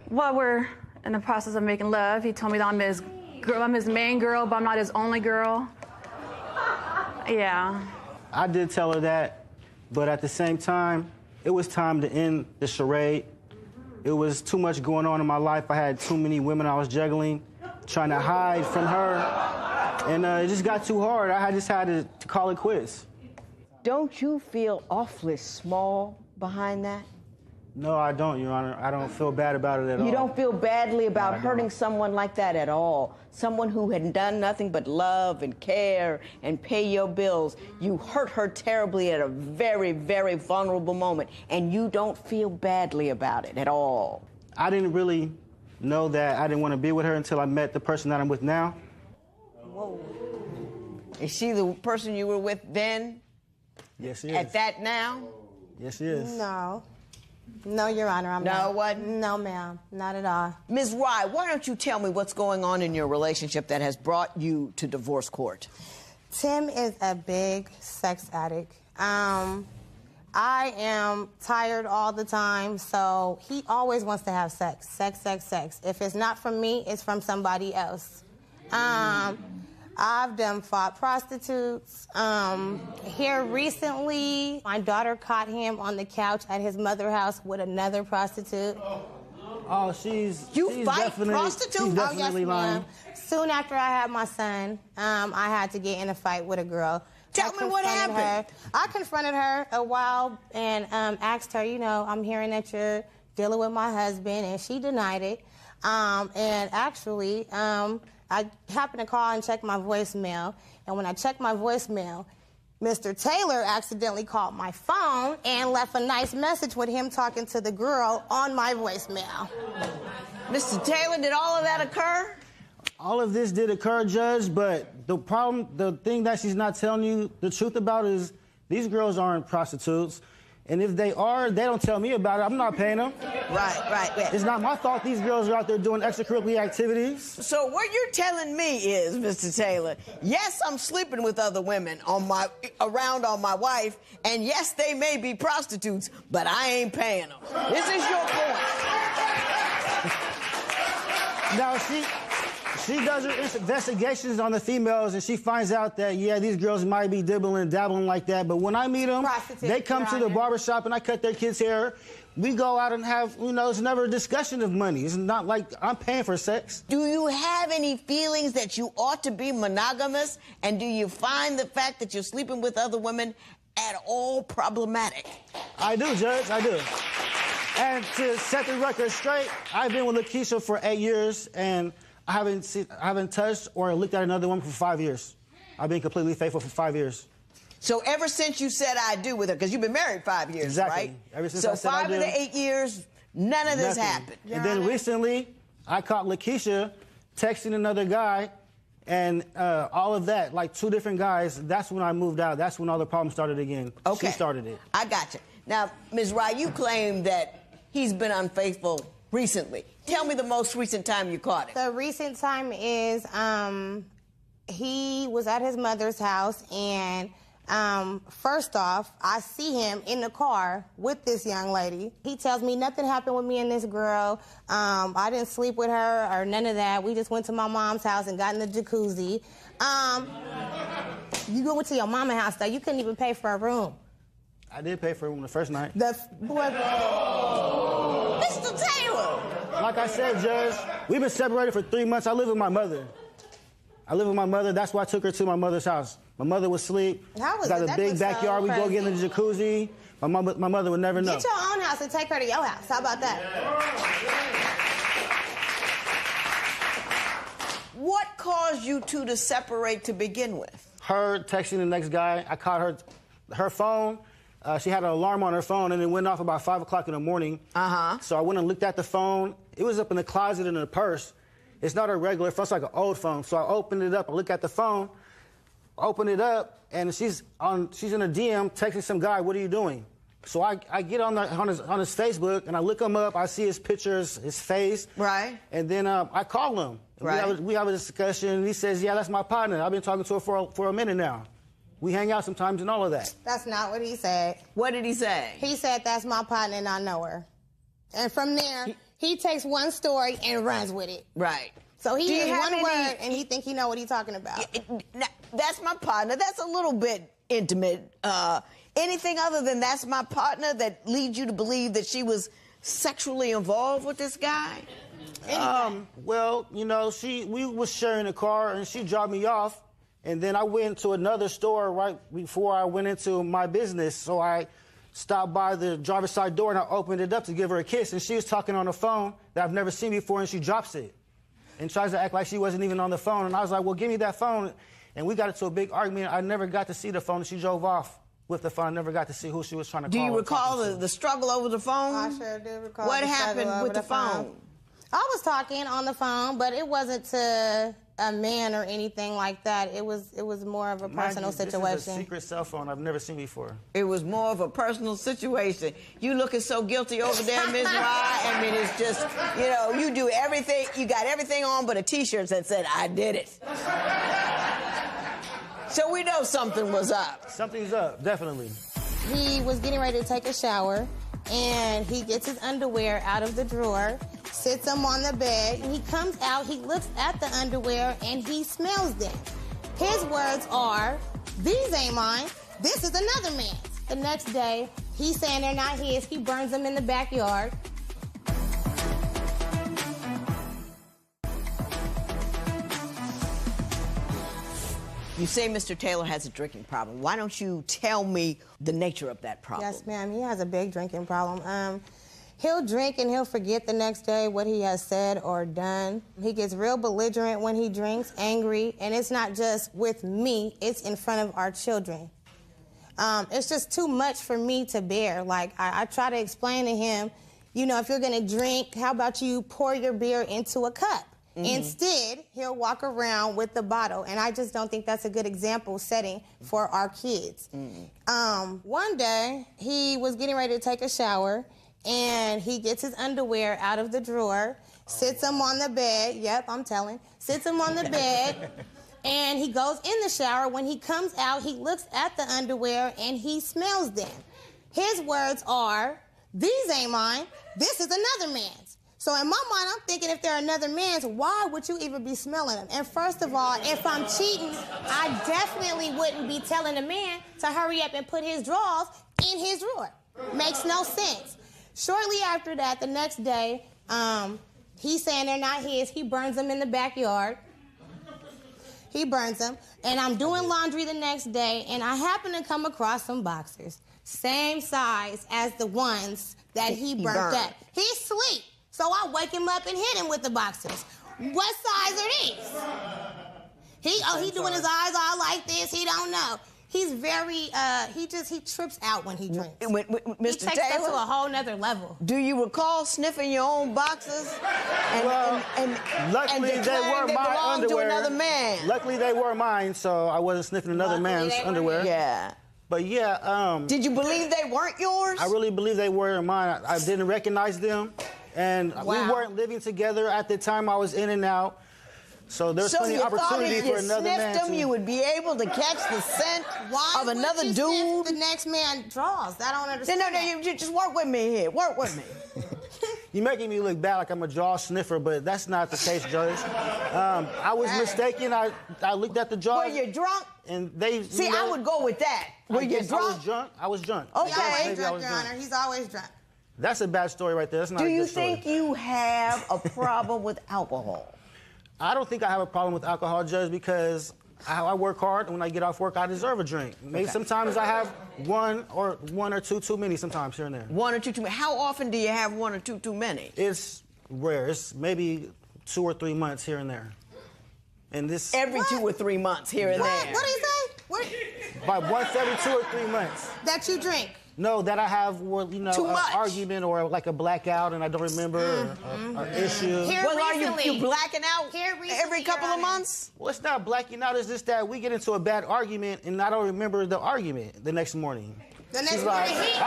Speaker 13: Well, we're in the process of making love. He told me that I'm his main girl, but I'm not his only girl. Yeah.
Speaker 12: I did tell her that, but at the same time, it was time to end the charade. It was too much going on in my life. I had too many women I was juggling, trying to hide from her. And it just got too hard. I just had to call it quits.
Speaker 4: Don't you feel awfully small behind that?
Speaker 12: No, I don't, Your Honor. I don't feel bad about it at all.
Speaker 4: You don't feel badly about hurting someone like that at all? Someone who had done nothing but love and care and pay your bills. You hurt her terribly at a very, very vulnerable moment, and you don't feel badly about it at all?
Speaker 12: I didn't really know that I didn't want to be with her until I met the person that I'm with now.
Speaker 4: Whoa. Is she the person you were with then?
Speaker 12: Yes, she is.
Speaker 4: At that now?
Speaker 12: Yes, she is.
Speaker 11: No. No, Your Honor, I'm not.
Speaker 4: No, what?
Speaker 11: No, ma'am, not at all.
Speaker 4: Ms. Rye, why don't you tell me what's going on in your relationship that has brought you to divorce court?
Speaker 11: Tim is a big sex addict. I am tired all the time, so he always wants to have sex. Sex, sex, sex. If it's not from me, it's from somebody else. I've done fought prostitutes. Here recently, my daughter caught him on the couch at his mother's house with another prostitute.
Speaker 12: Oh, she's
Speaker 11: fight
Speaker 12: definitely,
Speaker 11: prostitutes?
Speaker 12: she's definitely lying.
Speaker 11: Soon after I had my son, I had to get in a fight with a girl.
Speaker 4: Tell me what happened.
Speaker 11: I confronted her a while and asked her, you know, I'm hearing that you're dealing with my husband, and she denied it. And actually, I happened to call and check my voicemail, and when I checked my voicemail, Mr. Taylor accidentally called my phone and left a nice message with him talking to the girl on my voicemail.
Speaker 4: Mr. Taylor, did all of that occur?
Speaker 12: All of this did occur, Judge, but the thing that she's not telling you the truth about is these girls aren't prostitutes. And if they are, they don't tell me about it. I'm not paying them.
Speaker 4: Right.
Speaker 12: It's not my fault these girls are out there doing extracurricular activities.
Speaker 4: So what you're telling me is, Mr. Taylor, yes, I'm sleeping with other women around on my wife, and yes, they may be prostitutes, but I ain't paying them. This is your point.
Speaker 12: Now, she does her investigations on the females, and she finds out that, yeah, these girls might be dibbling and dabbling like that. But when I meet them, they come to the barbershop and I cut their kids' hair. We go out and have, you know, it's never a discussion of money. It's not like I'm paying for sex.
Speaker 4: Do you have any feelings that you ought to be monogamous? And do you find the fact that you're sleeping with other women at all problematic?
Speaker 12: I do, Judge, I do. And to set the record straight, I've been with Lakeisha for 8 years, and I haven't touched or looked at another woman for 5 years. I've been completely faithful for 5 years.
Speaker 4: So ever since you said I do with her, because you've been married 5 years,
Speaker 12: exactly.
Speaker 4: Right?
Speaker 12: Ever since
Speaker 4: so
Speaker 12: I said I do.
Speaker 4: 5 of the 8 years, none of this happened.
Speaker 12: And then recently, I caught Lakeisha texting another guy, and all of that, like 2 different guys. That's when I moved out. That's when all the problems started again.
Speaker 4: Okay.
Speaker 12: She started it.
Speaker 4: I got you. Now, Ms. Rye, you claim that he's been unfaithful recently. Tell me the most recent time you caught him.
Speaker 11: The recent time is he was at his mother's house, and first off, I see him in the car with this young lady. He tells me nothing happened with me and this girl. I didn't sleep with her or none of that. We just went to my mom's house and got in the jacuzzi. You go to your mama's house, though. You couldn't even pay for a room.
Speaker 12: I did pay for a room the first night.
Speaker 4: Mr. Taylor!
Speaker 12: Like I said, Judge, we've been separated for 3 months. I live with my mother. That's why I took her to my mother's house. My mother would sleep. Got a big backyard. We go get in the jacuzzi. My mother would never know.
Speaker 11: Get your own house and take her to your house. How about that?
Speaker 4: What caused you two to separate to begin with?
Speaker 12: Her texting the next guy. I caught her phone. She had an alarm on her phone, and it went off about 5 o'clock in the morning. So I went and looked at the phone. It was up in the closet in the purse. It's not a regular phone. It's like an old phone. So I opened it up. I look at the phone, open it up, and she's in a DM texting some guy, "What are you doing?" So I get on his Facebook, and I look him up. I see his pictures, his face.
Speaker 4: Right.
Speaker 12: And then I call him.
Speaker 4: Right.
Speaker 12: We have a discussion, and he says, "Yeah, that's my partner. I've been talking to her for a minute now. We hang out sometimes and all of that."
Speaker 11: That's not what he said.
Speaker 4: What did he say?
Speaker 11: He said, "That's my partner and I know her." And from there, he takes one story and runs with it.
Speaker 4: Right.
Speaker 11: So he hears one word and he think he know what he's talking about.
Speaker 4: That's my partner. That's a little bit intimate. Anything other than that's my partner that leads you to believe that she was sexually involved with this guy?
Speaker 12: Well, you know, we was sharing a car, and she dropped me off. And then I went to another store right before I went into my business. So I stopped by the driver's side door and I opened it up to give her a kiss. And she was talking on the phone that I've never seen before, and she drops it and tries to act like she wasn't even on the phone. And I was like, "Well, give me that phone." And we got into a big argument. I never got to see the phone, and she drove off with the phone. I never got to see who she was trying to call.
Speaker 4: Do you recall the struggle over the phone?
Speaker 11: I sure do recall.
Speaker 4: What happened with the phone?
Speaker 11: I was talking on the phone, but it wasn't to a man or anything like that. It was more of a personal situation.
Speaker 12: This is a secret cell phone I've never seen before.
Speaker 4: It was more of a personal situation. You looking so guilty over there, Ms. Rye. I mean, it's just, you know, you do everything. You got everything on but a T-shirt that said, "I did it." So we know something was up.
Speaker 12: Something's up, definitely.
Speaker 11: He was getting ready to take a shower, and he gets his underwear out of the drawer, sits them on the bed, and he comes out, he looks at the underwear, and he smells them. His words are, "These ain't mine. This is another man's." The next day, he's saying they're not his. He burns them in the backyard.
Speaker 4: You say Mr. Taylor has a drinking problem. Why don't you tell me the nature of that problem?
Speaker 11: Yes, ma'am. He has a big drinking problem. He'll drink and he'll forget the next day what he has said or done. He gets real belligerent when he drinks, angry, and it's not just with me, it's in front of our children. It's just too much for me to bear. Like, I try to explain to him, you know, if you're gonna drink, how about you pour your beer into a cup? Instead, he'll walk around with the bottle, and I just don't think that's a good example setting for our kids. One day, he was getting ready to take a shower, and he gets his underwear out of the drawer, sits them on the bed, yep, I'm telling, sits them on the bed, and he goes in the shower. When he comes out, he looks at the underwear, and he smells them. His words are, "These ain't mine, this is another man's." So in my mind, I'm thinking if they're another man's, why would you even be smelling them? And first of all, if I'm cheating, I definitely wouldn't be telling the man to hurry up and put his drawers in his drawer. Makes no sense. Shortly after that, the next day, he's saying they're not his. He burns them in the backyard. He burns them. And I'm doing laundry the next day, and I happen to come across some boxers, same size as the ones that he burnt up. He's asleep. So I wake him up and hit him with the boxers. What size are these? He doing his eyes all like this. He don't know. He's very, he trips out when he drinks.
Speaker 4: Mr.
Speaker 11: He takes that to a whole nother level.
Speaker 4: Do you recall sniffing your own boxers and
Speaker 12: luckily
Speaker 4: and
Speaker 12: they were my underwear.
Speaker 4: To another man?
Speaker 12: Luckily they were mine, so I wasn't sniffing another man's underwear.
Speaker 4: Yeah.
Speaker 12: But yeah,
Speaker 4: did you believe they weren't yours?
Speaker 12: I really believe they were mine. I didn't recognize them. And we weren't living together at the time. I was in and out. So there's plenty of opportunity for another man.
Speaker 4: So you would be able to catch the scent of another dude?
Speaker 11: Sniff the next man draws? I don't understand.
Speaker 4: No, you just work with me here. Work with me.
Speaker 12: You're making me look bad like I'm a jaw sniffer, but that's not the case, Judge. I was mistaken. I looked at the jaw.
Speaker 4: Were you drunk?
Speaker 12: And they
Speaker 4: see, I would go with that. Were you drunk?
Speaker 12: I was drunk.
Speaker 4: Okay.
Speaker 11: He's always drunk, Your Honor. He's always drunk.
Speaker 12: That's a bad story right there. That's not a good story.
Speaker 4: Do you think you have a problem with alcohol?
Speaker 12: I don't think I have a problem with alcohol, Judge, because I work hard, and when I get off work, I deserve a drink. Maybe sometimes I have one or two too many sometimes here and there.
Speaker 4: One or two too many. How often do you have one or two too many?
Speaker 12: It's rare. It's maybe 2 or 3 months here and there. And this
Speaker 4: every 2 or 3 months here and there.
Speaker 11: What did he say?
Speaker 12: About once every 2 or 3 months.
Speaker 11: That you drink?
Speaker 12: No, that I have, an argument or like a blackout and I don't remember an issue.
Speaker 4: Are you blacking out every couple of months?
Speaker 12: Well, it's not blacking out. It's just that we get into a bad argument and I don't remember the argument the next morning.
Speaker 11: The next morning, he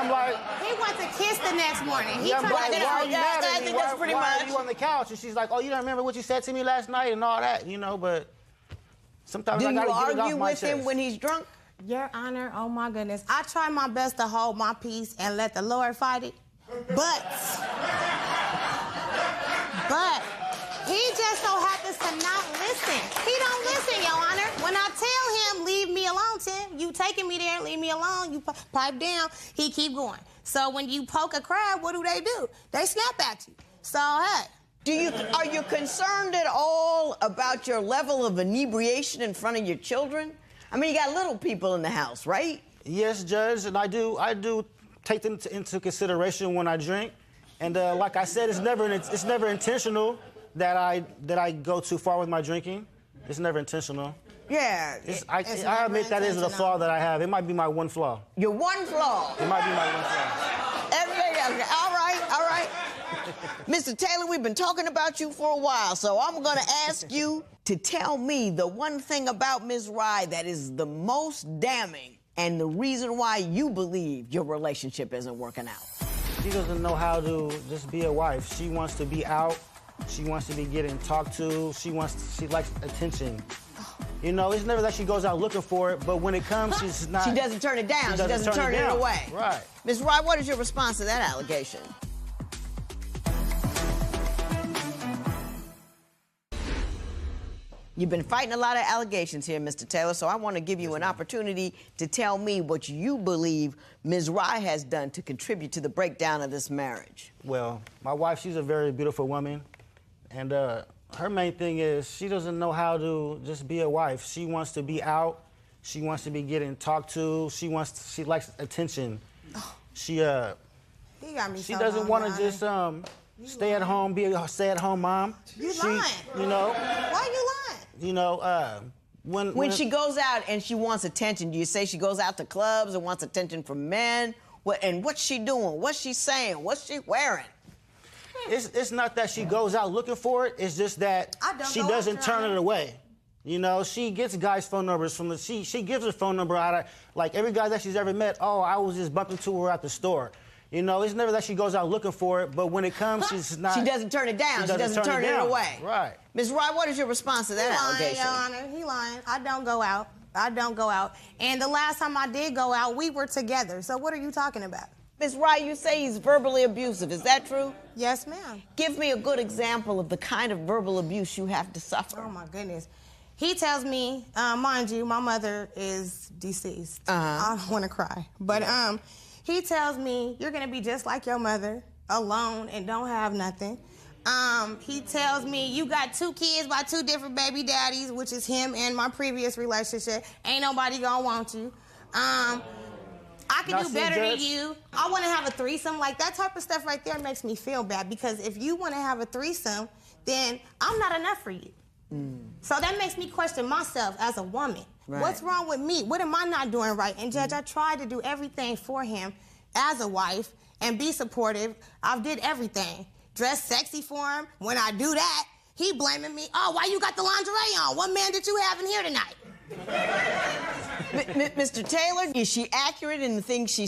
Speaker 11: wants to kiss the next morning.
Speaker 12: I'm like, why are you mad at me? Why are you on the couch? And she's like, oh, you don't remember what you said to me last night and all that, but sometimes I gotta get it off my chest.
Speaker 4: Do you argue with him when he's drunk?
Speaker 11: Your Honor, oh my goodness. I try my best to hold my peace and let the Lord fight it. But he just so happens to not listen. He don't listen, Your Honor. When I tell him, leave me alone, Tim, you taking me there, leave me alone, you pipe down, he keep going. So when you poke a crab, what do? They snap at you. So, hey.
Speaker 4: Are you concerned at all about your level of inebriation in front of your children? I mean, you got little people in the house, right?
Speaker 12: Yes, Judge, and I do take them into consideration when I drink. And like I said, it's never intentional that I go too far with my drinking. It's never intentional.
Speaker 4: Yeah.
Speaker 12: I admit that is a flaw that I have. It might be my one flaw.
Speaker 4: Your one flaw?
Speaker 12: It might be my one flaw.
Speaker 4: All right. Mr. Taylor, we've been talking about you for a while, so I'm going to ask you to tell me the one thing about Ms. Rye that is the most damning and the reason why you believe your relationship isn't working out.
Speaker 12: She doesn't know how to just be a wife. She wants to be out. She wants to be getting talked to. She likes attention. It's never that she goes out looking for it, but when it comes, she's not.
Speaker 4: She doesn't turn it down. She doesn't turn it away.
Speaker 12: Right.
Speaker 4: Ms. Rye, what is your response to that allegation? You've been fighting a lot of allegations here, Mr. Taylor, so I want to give you an opportunity to tell me what you believe Ms. Rye has done to contribute to the breakdown of this marriage.
Speaker 12: Well, my wife, she's a very beautiful woman, and her main thing is she doesn't know how to just be a wife. She wants to be out. She wants to be getting talked to. She likes attention.
Speaker 11: Oh.
Speaker 12: She
Speaker 11: She
Speaker 12: doesn't want to just stay at home, be a stay-at-home mom.
Speaker 11: You lying.
Speaker 12: You know.
Speaker 11: Why you lying?
Speaker 12: You know,
Speaker 4: when she goes out and she wants attention, do you say she goes out to clubs and wants attention from men? And what's she doing? What's she saying? What's she wearing?
Speaker 12: It's not that she goes out looking for it. It's just that she doesn't turn it away. You know, she gets guys' phone numbers from she gives her phone number out of, like, every guy that she's ever met. Oh, I was just bumping into her at the store. You know, it's never that she goes out looking for it, but when it comes, she's not.
Speaker 4: She doesn't turn it down. She doesn't turn it away.
Speaker 12: Right.
Speaker 4: Ms. Rye, what is your response to that allegation?
Speaker 11: Your Honor, he lying. I don't go out. I don't go out. And the last time I did go out, we were together. So what are you talking about?
Speaker 4: Ms. Rye, you say he's verbally abusive. Is that true?
Speaker 11: Yes, ma'am.
Speaker 4: Give me a good example of the kind of verbal abuse you have to suffer.
Speaker 11: Oh, my goodness. He tells me, mind you, my mother is deceased. I don't want to cry. But he tells me, you're going to be just like your mother, alone and don't have nothing. He tells me, you got 2 kids by 2 different baby daddies, which is him and my previous relationship. Ain't nobody going to want you. I can do better than you. I want to have a threesome. Like, that type of stuff right there makes me feel bad, because if you want to have a threesome, then I'm not enough for you. So that makes me question myself as a woman.
Speaker 4: Right.
Speaker 11: What's wrong with me? What am I not doing right? And Judge, I tried to do everything for him as a wife and be supportive. I did everything. Dress sexy for him. When I do that, he blaming me. Oh, why you got the lingerie on? What man did you have in here tonight?
Speaker 4: Mr. Taylor, is she accurate in the things she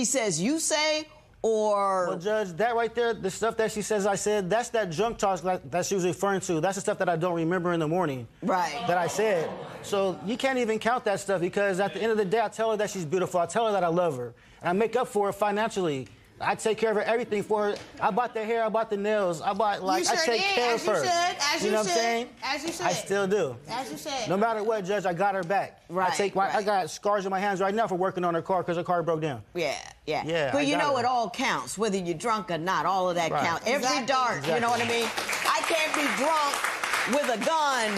Speaker 4: says you say, or?
Speaker 12: Well, Judge, that right there, the stuff that she says I said, that's that drunk talk that she was referring to. That's the stuff that I don't remember in the morning.
Speaker 4: Right.
Speaker 12: That I said. So you can't even count that stuff, because at the end of the day, I tell her that she's beautiful. I tell her that I love her. And I make up for her financially. I take care of her, everything for her. I bought the hair, I bought the nails, I bought, like, I take care of her. You know what I'm saying?
Speaker 11: As you should.
Speaker 12: I still do.
Speaker 11: As you should.
Speaker 12: No matter what, Judge, I got her back.
Speaker 4: Right.
Speaker 12: I got scars on my hands right now for working on her car because her car broke down.
Speaker 4: Yeah. But you know, it all counts, whether you're drunk or not. All of that counts. Every dart, you know what I mean? I can't be drunk with a gun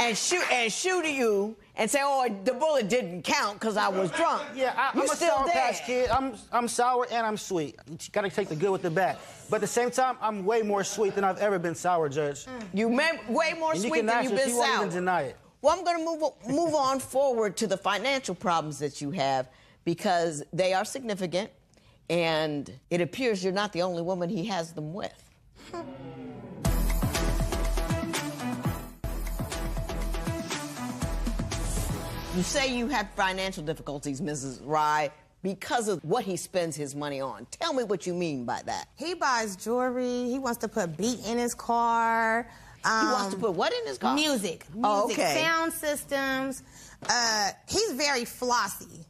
Speaker 4: and shoot at you and say, oh, the bullet didn't count because I was drunk.
Speaker 12: Yeah, I'm a Sour Patch Kid. I'm sour and I'm sweet. You gotta take the good with the bad. But at the same time, I'm way more sweet than I've ever been sour, Judge.
Speaker 4: You way more sweet than you've been
Speaker 12: sour. You won't even deny it.
Speaker 4: Well, I'm going to move on forward to the financial problems that you have, because they are significant, and it appears you're not the only woman he has them with. You say you have financial difficulties, Mrs. Rye, because of what he spends his money on. Tell me what you mean by that.
Speaker 11: He buys jewelry. He wants to put beat in his car.
Speaker 4: He wants to put what in his car?
Speaker 11: Music.
Speaker 4: Oh, okay.
Speaker 11: Sound systems. He's very flossy.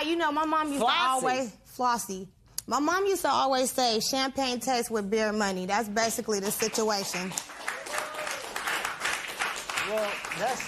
Speaker 11: You know, my mom used to always... Flossy. My mom used to always say, champagne tastes with beer money. That's basically the situation.
Speaker 12: Well,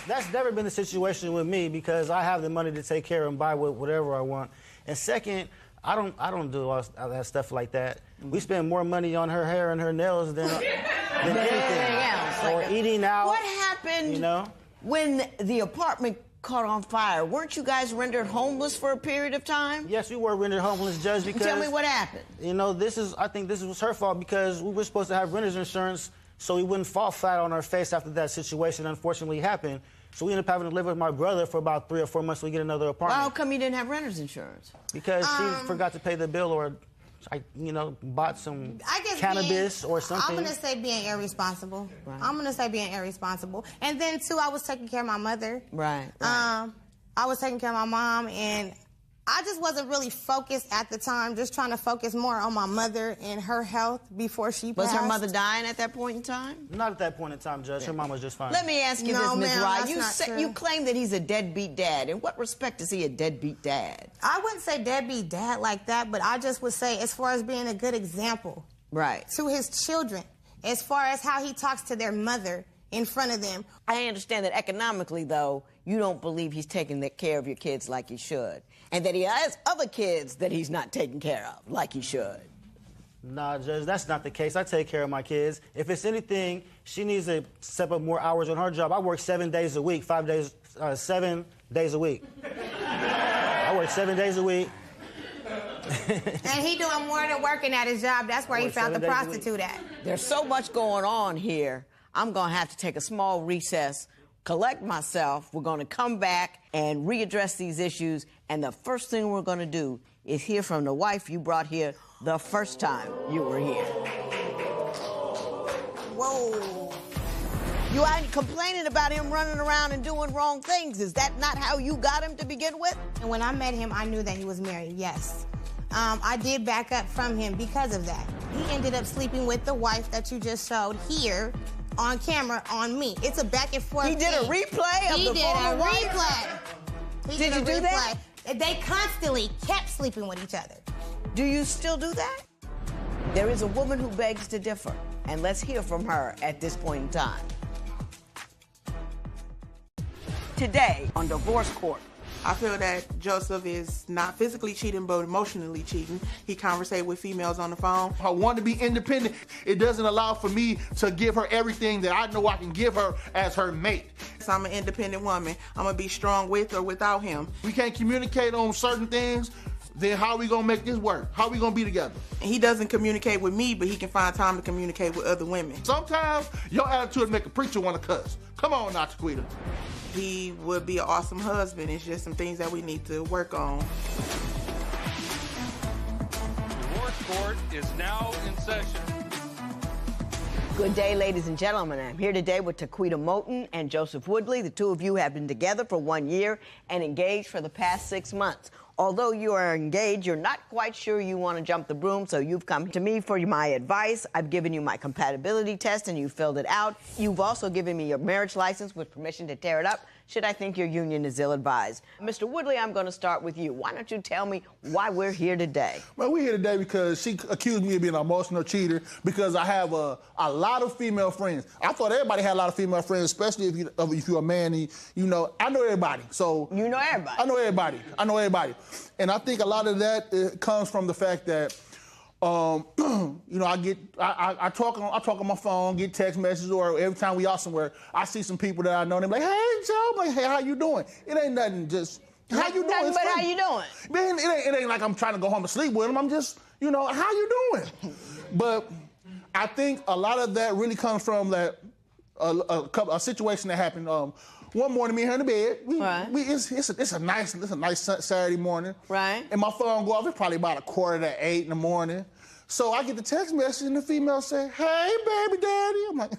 Speaker 12: that's never been the situation with me, because I have the money to take care of and buy whatever I want. And second, I don't do all that stuff like that. We spend more money on her hair and her nails than anything else. Or eating out.
Speaker 4: What happened when the apartment caught on fire? Weren't you guys rendered homeless for a period of time?
Speaker 12: Yes, we were rendered homeless, Judge, because...
Speaker 4: Tell me what happened.
Speaker 12: You know, I think this was her fault, because we were supposed to have renter's insurance so we wouldn't fall flat on our face after that situation unfortunately happened. So we ended up having to live with my brother for about 3 or 4 months so we get another apartment.
Speaker 4: Well, how come you didn't have renter's insurance?
Speaker 12: Because she forgot to pay the bill, or bought some cannabis or something.
Speaker 11: I'm going to say being irresponsible. Right. I'm going to say being irresponsible. And then, too, I was taking care of my mother.
Speaker 4: Right.
Speaker 11: I was taking care of my mom, and I just wasn't really focused at the time, just trying to focus more on my mother and her health before she passed.
Speaker 4: Was her mother dying at that point in time?
Speaker 12: Not at that point in time, Judge. Her mom was just fine.
Speaker 4: Let me ask you this, Ms. Rye. You claim that he's a deadbeat dad. In what respect is he a deadbeat dad?
Speaker 11: I wouldn't say deadbeat dad like that, but I just would say as far as being a good example
Speaker 4: to
Speaker 11: his children, as far as how he talks to their mother in front of them.
Speaker 4: I understand that economically, though, you don't believe he's taking care of your kids like he should, and that he has other kids that he's not taking care of like he should.
Speaker 12: Nah, Judge, that's not the case. I take care of my kids. If it's anything, she needs to step up more hours on her job. I work 7 days a week, 7 days a week. I work 7 days a week.
Speaker 11: And he doing more than working at his job. That's where he found the prostitute at.
Speaker 4: There's so much going on here. I'm going to have to take a small recess, collect myself. We're going to come back and readdress these issues. And the first thing we're going to do is hear from the wife you brought here the first time you were here. Whoa. You ain't complaining about him running around and doing wrong things. Is that not how you got him to begin with?
Speaker 11: And when I met him, I knew that he was married, yes. I did back up from him because of that. He ended up sleeping with the wife that you just showed here on camera on me. It's a back and forth
Speaker 4: He did a replay of the former wife?
Speaker 11: He did a replay.
Speaker 4: Did you do that?
Speaker 11: They constantly kept sleeping with each other.
Speaker 4: Do you still do that? There is a woman who begs to differ, and let's hear from her at this point in time. Today on Divorce Court.
Speaker 14: I feel that Joseph is not physically cheating, but emotionally cheating. He conversates with females on the phone.
Speaker 15: I want to be independent. It doesn't allow for me to give her everything that I know I can give her as her mate.
Speaker 14: So I'm an independent woman. I'm going to be strong with or without him.
Speaker 15: We can't communicate on certain things. Then how are we going to make this work? How are we going to be together?
Speaker 14: He doesn't communicate with me, but he can find time to communicate with other women.
Speaker 15: Sometimes your attitude make a preacher want to cuss. Come on now, Taquita.
Speaker 14: He would be an awesome husband. It's just some things that we need to work on.
Speaker 6: Divorce Court is now in session.
Speaker 4: Good day, ladies and gentlemen. I'm here today with Taquita Moten and Joseph Woodley. The two of you have been together for 1 year and engaged for the past 6 months. Although you are engaged, you're not quite sure you want to jump the broom, so you've come to me for my advice. I've given you my compatibility test, and you filled it out. You've also given me your marriage license with permission to tear it up should I think your union is ill-advised. Mr. Woodley, I'm going to start with you. Why don't you tell me why we're here today?
Speaker 15: Well, we're here today because she accused me of being an emotional cheater because I have a lot of female friends. I thought everybody had a lot of female friends, especially if you're a man. And, you know, I know everybody. So
Speaker 4: you know everybody?
Speaker 15: I know everybody. I know everybody. And I think a lot of that comes from the fact that, you know, I talk on my phone, get text messages, or every time we out somewhere, I see some people that I know, and they're like, hey, Joe, I'm like, hey, how you doing? It ain't nothing, just, how you doing?
Speaker 4: Nothing but how you doing?
Speaker 15: Man, it ain't like I'm trying to go home and sleep with them. I'm just, you know, how you doing? But I think a lot of that really comes from that a situation that happened. One morning, me and her in the bed. It's a nice Saturday morning.
Speaker 4: Right.
Speaker 15: And my phone go off. It's probably about 7:45 in the morning. So I get the text message, and the female say, "Hey, baby daddy." I'm like,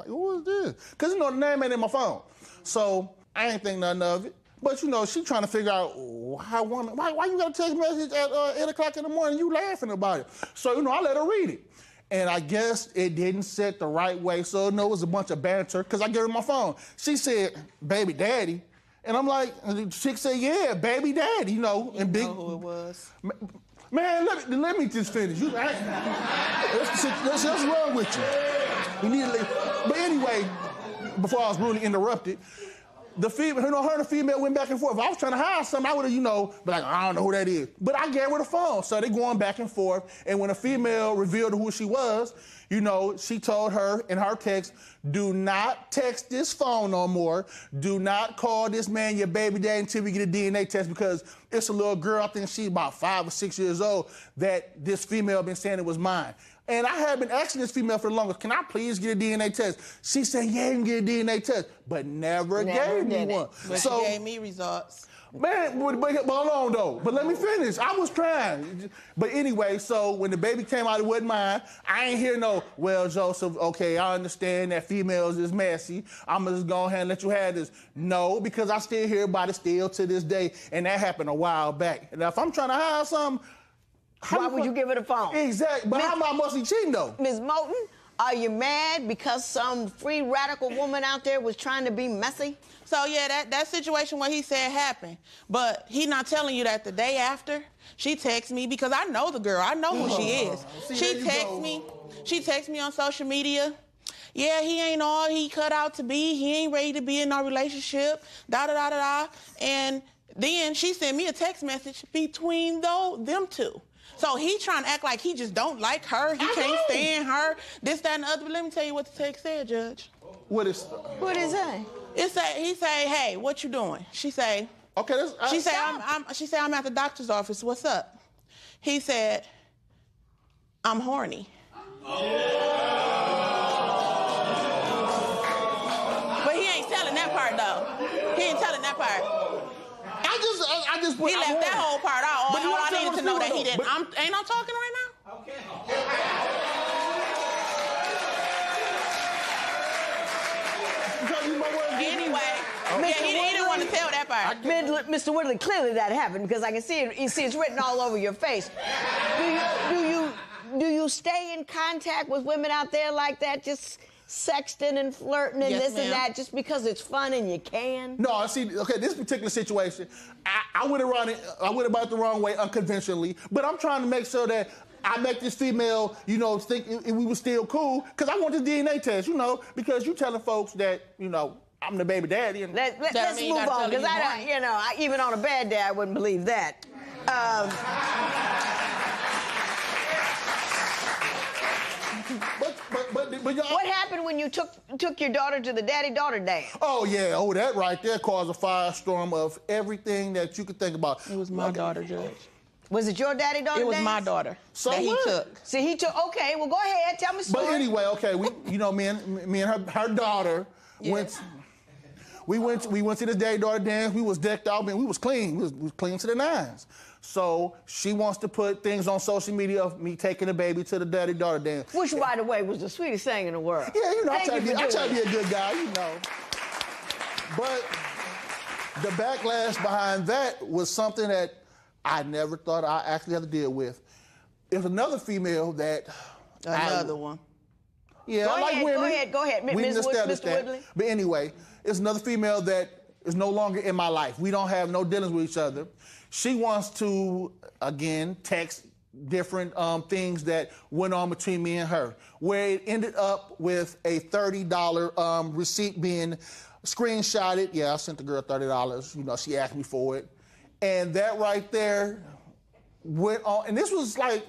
Speaker 15: who is this? Because, you know, the name ain't in my phone. So I ain't think nothing of it. But, you know, she trying to figure out why you got a text message at 8 o'clock in the morning, you laughing about it. So, you know, I let her read it. And I guess it didn't set the right way. So, you know, it was a bunch of banter because I gave her my phone. She said, baby daddy. And I'm like, the chick said, yeah, baby daddy, you know. And big.
Speaker 14: You know who it was?
Speaker 15: Man, let me just finish. What's wrong with you? You need to but anyway, before I was rudely interrupted, the female, her and the female went back and forth. If I was trying to hide something, I would have, you know, be like, I don't know who that is. But I gave her the phone. So they going back and forth. And when the female revealed who she was, you know, she told her in her text, do not text this phone no more. Do not call this man your baby daddy until we get a DNA test, because it's a little girl, I think she's about 5 or 6 years old, that this female been saying it was mine. And I had been asking this female for the longest, can I please get a DNA test? She said, yeah, you can get a DNA test, but never gave me one.
Speaker 14: But
Speaker 15: so,
Speaker 14: she gave me results.
Speaker 15: Man, but hold on, though. But let me finish. I was trying. But anyway, so when the baby came out, it wasn't mine. I ain't hear no, well, Joseph, okay, I understand that females is messy. I'm going to just go ahead and let you have this. No, because I still hear about it still to this day, and that happened a while back. And if I'm trying to hide something,
Speaker 4: why would you give her the phone?
Speaker 15: Exactly. But how am I mostly cheating, though?
Speaker 4: Ms. Moten, are you mad because some free radical woman out there was trying to be messy?
Speaker 14: So, yeah, that situation where he said happened. But he not telling you that the day after, she texts me, because I know the girl. I know who she is. She texts me on social media. yeah, he ain't all he cut out to be. He ain't ready to be in no relationship, da-da-da-da-da. And then she sent me a text message between them two. So he trying to act like he just don't like her. He can't stand her. This, that, and the other. But let me tell you what the text said, Judge.
Speaker 4: What is that?
Speaker 14: He say, hey, what you doing? She say,
Speaker 15: okay.
Speaker 14: She say, I'm at the doctor's office. What's up? He said, I'm horny. But he ain't telling that part though. He ain't telling that part.
Speaker 15: I just put.
Speaker 14: He left that whole part out.
Speaker 15: But
Speaker 14: All I needed to know that he
Speaker 15: though.
Speaker 14: didn't. Ain't I talking right now?
Speaker 15: Okay.
Speaker 14: Anyway, yeah, he didn't want to tell that part.
Speaker 4: Mr. Woodley, clearly that happened because I can see it. You see, it's written all over your face. Do you stay in contact with women out there like that, just sexting and flirting and this and that, just because it's fun and you can?
Speaker 15: No, see, okay, this particular situation, I went about it the wrong way, unconventionally, but I'm trying to make sure that I make this female, think we were still cool, because I want this DNA test, because you telling folks that, I'm the baby daddy. And
Speaker 4: let's move on, because I even on a bad day, I wouldn't believe that.
Speaker 15: But
Speaker 4: what happened when you took your daughter to the daddy-daughter dance?
Speaker 15: Oh, yeah. Oh, that right there caused a firestorm of everything that you could think about.
Speaker 14: It was my daughter, Judge.
Speaker 4: Was it your daddy-daughter dance?
Speaker 14: It was my daughter
Speaker 15: so
Speaker 14: that he took.
Speaker 4: See, he took, okay, well, go ahead. Tell me the story.
Speaker 15: But anyway, okay, me and her daughter went to the daddy-daughter dance. We was decked out, man. We was clean. We was clean to the nines. So she wants to put things on social media of me taking the baby to the daddy-daughter dance.
Speaker 4: Which, by the way, was the sweetest thing in the world.
Speaker 15: Yeah, I try to be a good guy, But the backlash behind that was something that I never thought I actually had to deal with. There's another female that...
Speaker 14: Another one.
Speaker 15: Yeah, I like women.
Speaker 4: Go ahead. Mr. Woodley.
Speaker 15: But anyway, it's another female that is no longer in my life. We don't have no dealings with each other. She wants to, again, text different things that went on between me and her, where it ended up with a $30 receipt being screenshotted. Yeah, I sent the girl $30. She asked me for it. And that right there went on. And this was like,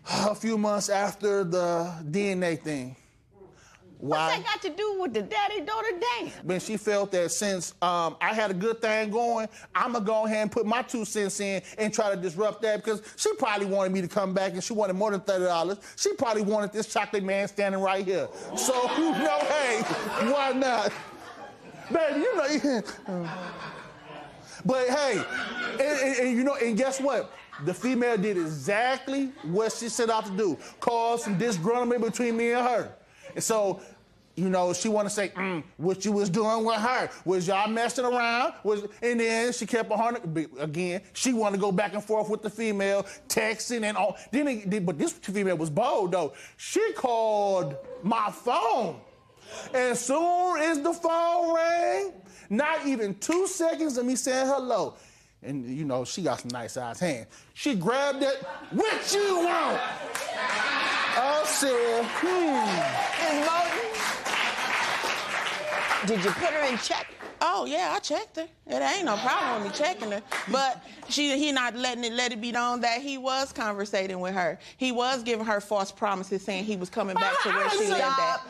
Speaker 15: a few months after the DNA thing.
Speaker 4: Why? What's that got to do with the daddy-daughter dance?
Speaker 15: When she felt that since I had a good thing going, I'm going to go ahead and put my 2 cents in and try to disrupt that, because she probably wanted me to come back and she wanted more than $30. She probably wanted this chocolate man standing right here. So, hey, why not? Baby, But hey, and guess what? The female did exactly what she set out to do, cause some disgruntlement between me and her. And so, she want to say, what you was doing with her? Was y'all messing around? And then she kept on, again, she wanted to go back and forth with the female, texting and all. But this female was bold, though. She called my phone. And as soon as the phone rang, not even 2 seconds of me saying hello. And, she got some nice-sized hands. She grabbed it. What you want? I said,
Speaker 4: Ms. Moulton, did you put her in check?
Speaker 14: Oh, yeah, I checked her. It ain't no problem with me checking her. But he not let it be known that he was conversating with her. He was giving her false promises, saying he was coming back to where she lived at.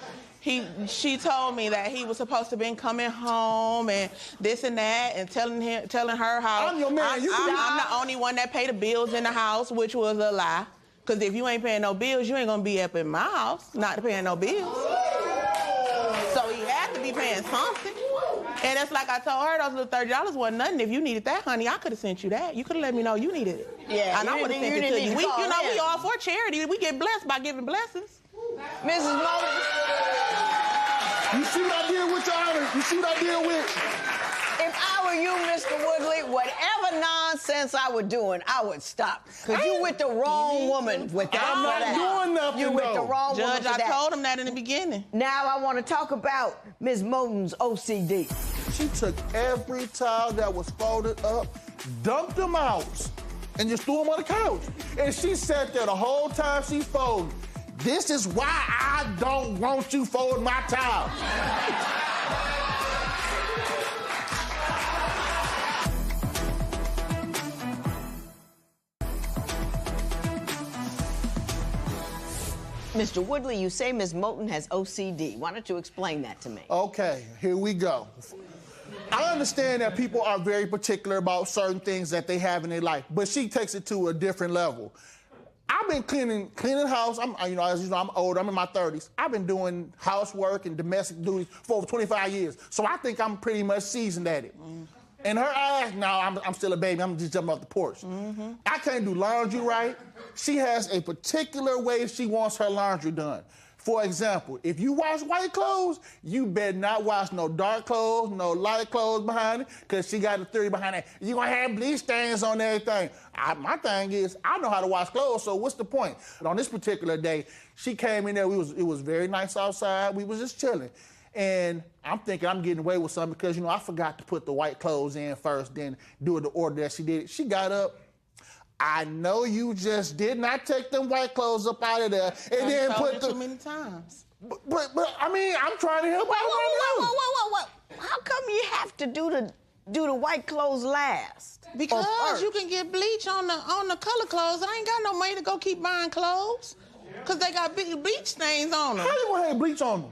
Speaker 14: She told me that he was supposed to been coming home and this and that, and telling her how
Speaker 15: I'm your man.
Speaker 14: I'm the only one that paid the bills in the house, which was a lie. Because if you ain't paying no bills, you ain't gonna be up in my house not paying no bills. So he had to be paying something. And it's like I told her, those little $30 wasn't nothing. If you needed that, honey, I could have sent you that. You could have let me know you needed it.
Speaker 4: Yeah,
Speaker 14: and I would have sent it to you. We all for charity. We get blessed by giving blessings.
Speaker 4: Mrs. Moulton.
Speaker 15: You see what I did with your honor? You see what I did with?
Speaker 4: If I were you, Mr. Woodley, whatever nonsense I was doing, I would stop. Because you with the wrong woman with that.
Speaker 15: I'm not doing nothing,
Speaker 4: You with the wrong woman
Speaker 14: Judge,
Speaker 4: for that.
Speaker 14: I told him that in the beginning.
Speaker 4: Now I want to talk about Ms. Moulton's OCD.
Speaker 15: She took every towel that was folded up, dumped them out, and just threw them on the couch. And she sat there the whole time she folded. This is why I don't want you folding my towel.
Speaker 4: Mr. Woodley, you say Ms. Moulton has OCD. Why don't you explain that to me?
Speaker 15: Okay, here we go. I understand that people are very particular about certain things that they have in their life, but she takes it to a different level. I've been cleaning house. As you know, I'm older. I'm in my 30s. I've been doing housework and domestic duties for over 25 years, so I think I'm pretty much seasoned at it. In her eyes, no, I'm still a baby. I'm just jumping off the porch. I can't do laundry right. She has a particular way she wants her laundry done. For example, if you wash white clothes, you better not wash no dark clothes, no light clothes behind it, because she got a theory behind that. You're going to have bleach stains on everything. My thing is, I know how to wash clothes, so what's the point? But on this particular day, she came in there. It was very nice outside. We was just chilling. And I'm thinking I'm getting away with something because, I forgot to put the white clothes in first, then do it the order that she did it. She got up. I know you just did not take them white clothes up out of there and then put
Speaker 14: too many times.
Speaker 15: But I'm trying to help out.
Speaker 4: Whoa. How come you have to do the white clothes last?
Speaker 14: Because you can get bleach on the color clothes. I ain't got no money to go keep buying clothes because they got big bleach stains on them.
Speaker 15: How you gonna have bleach on them?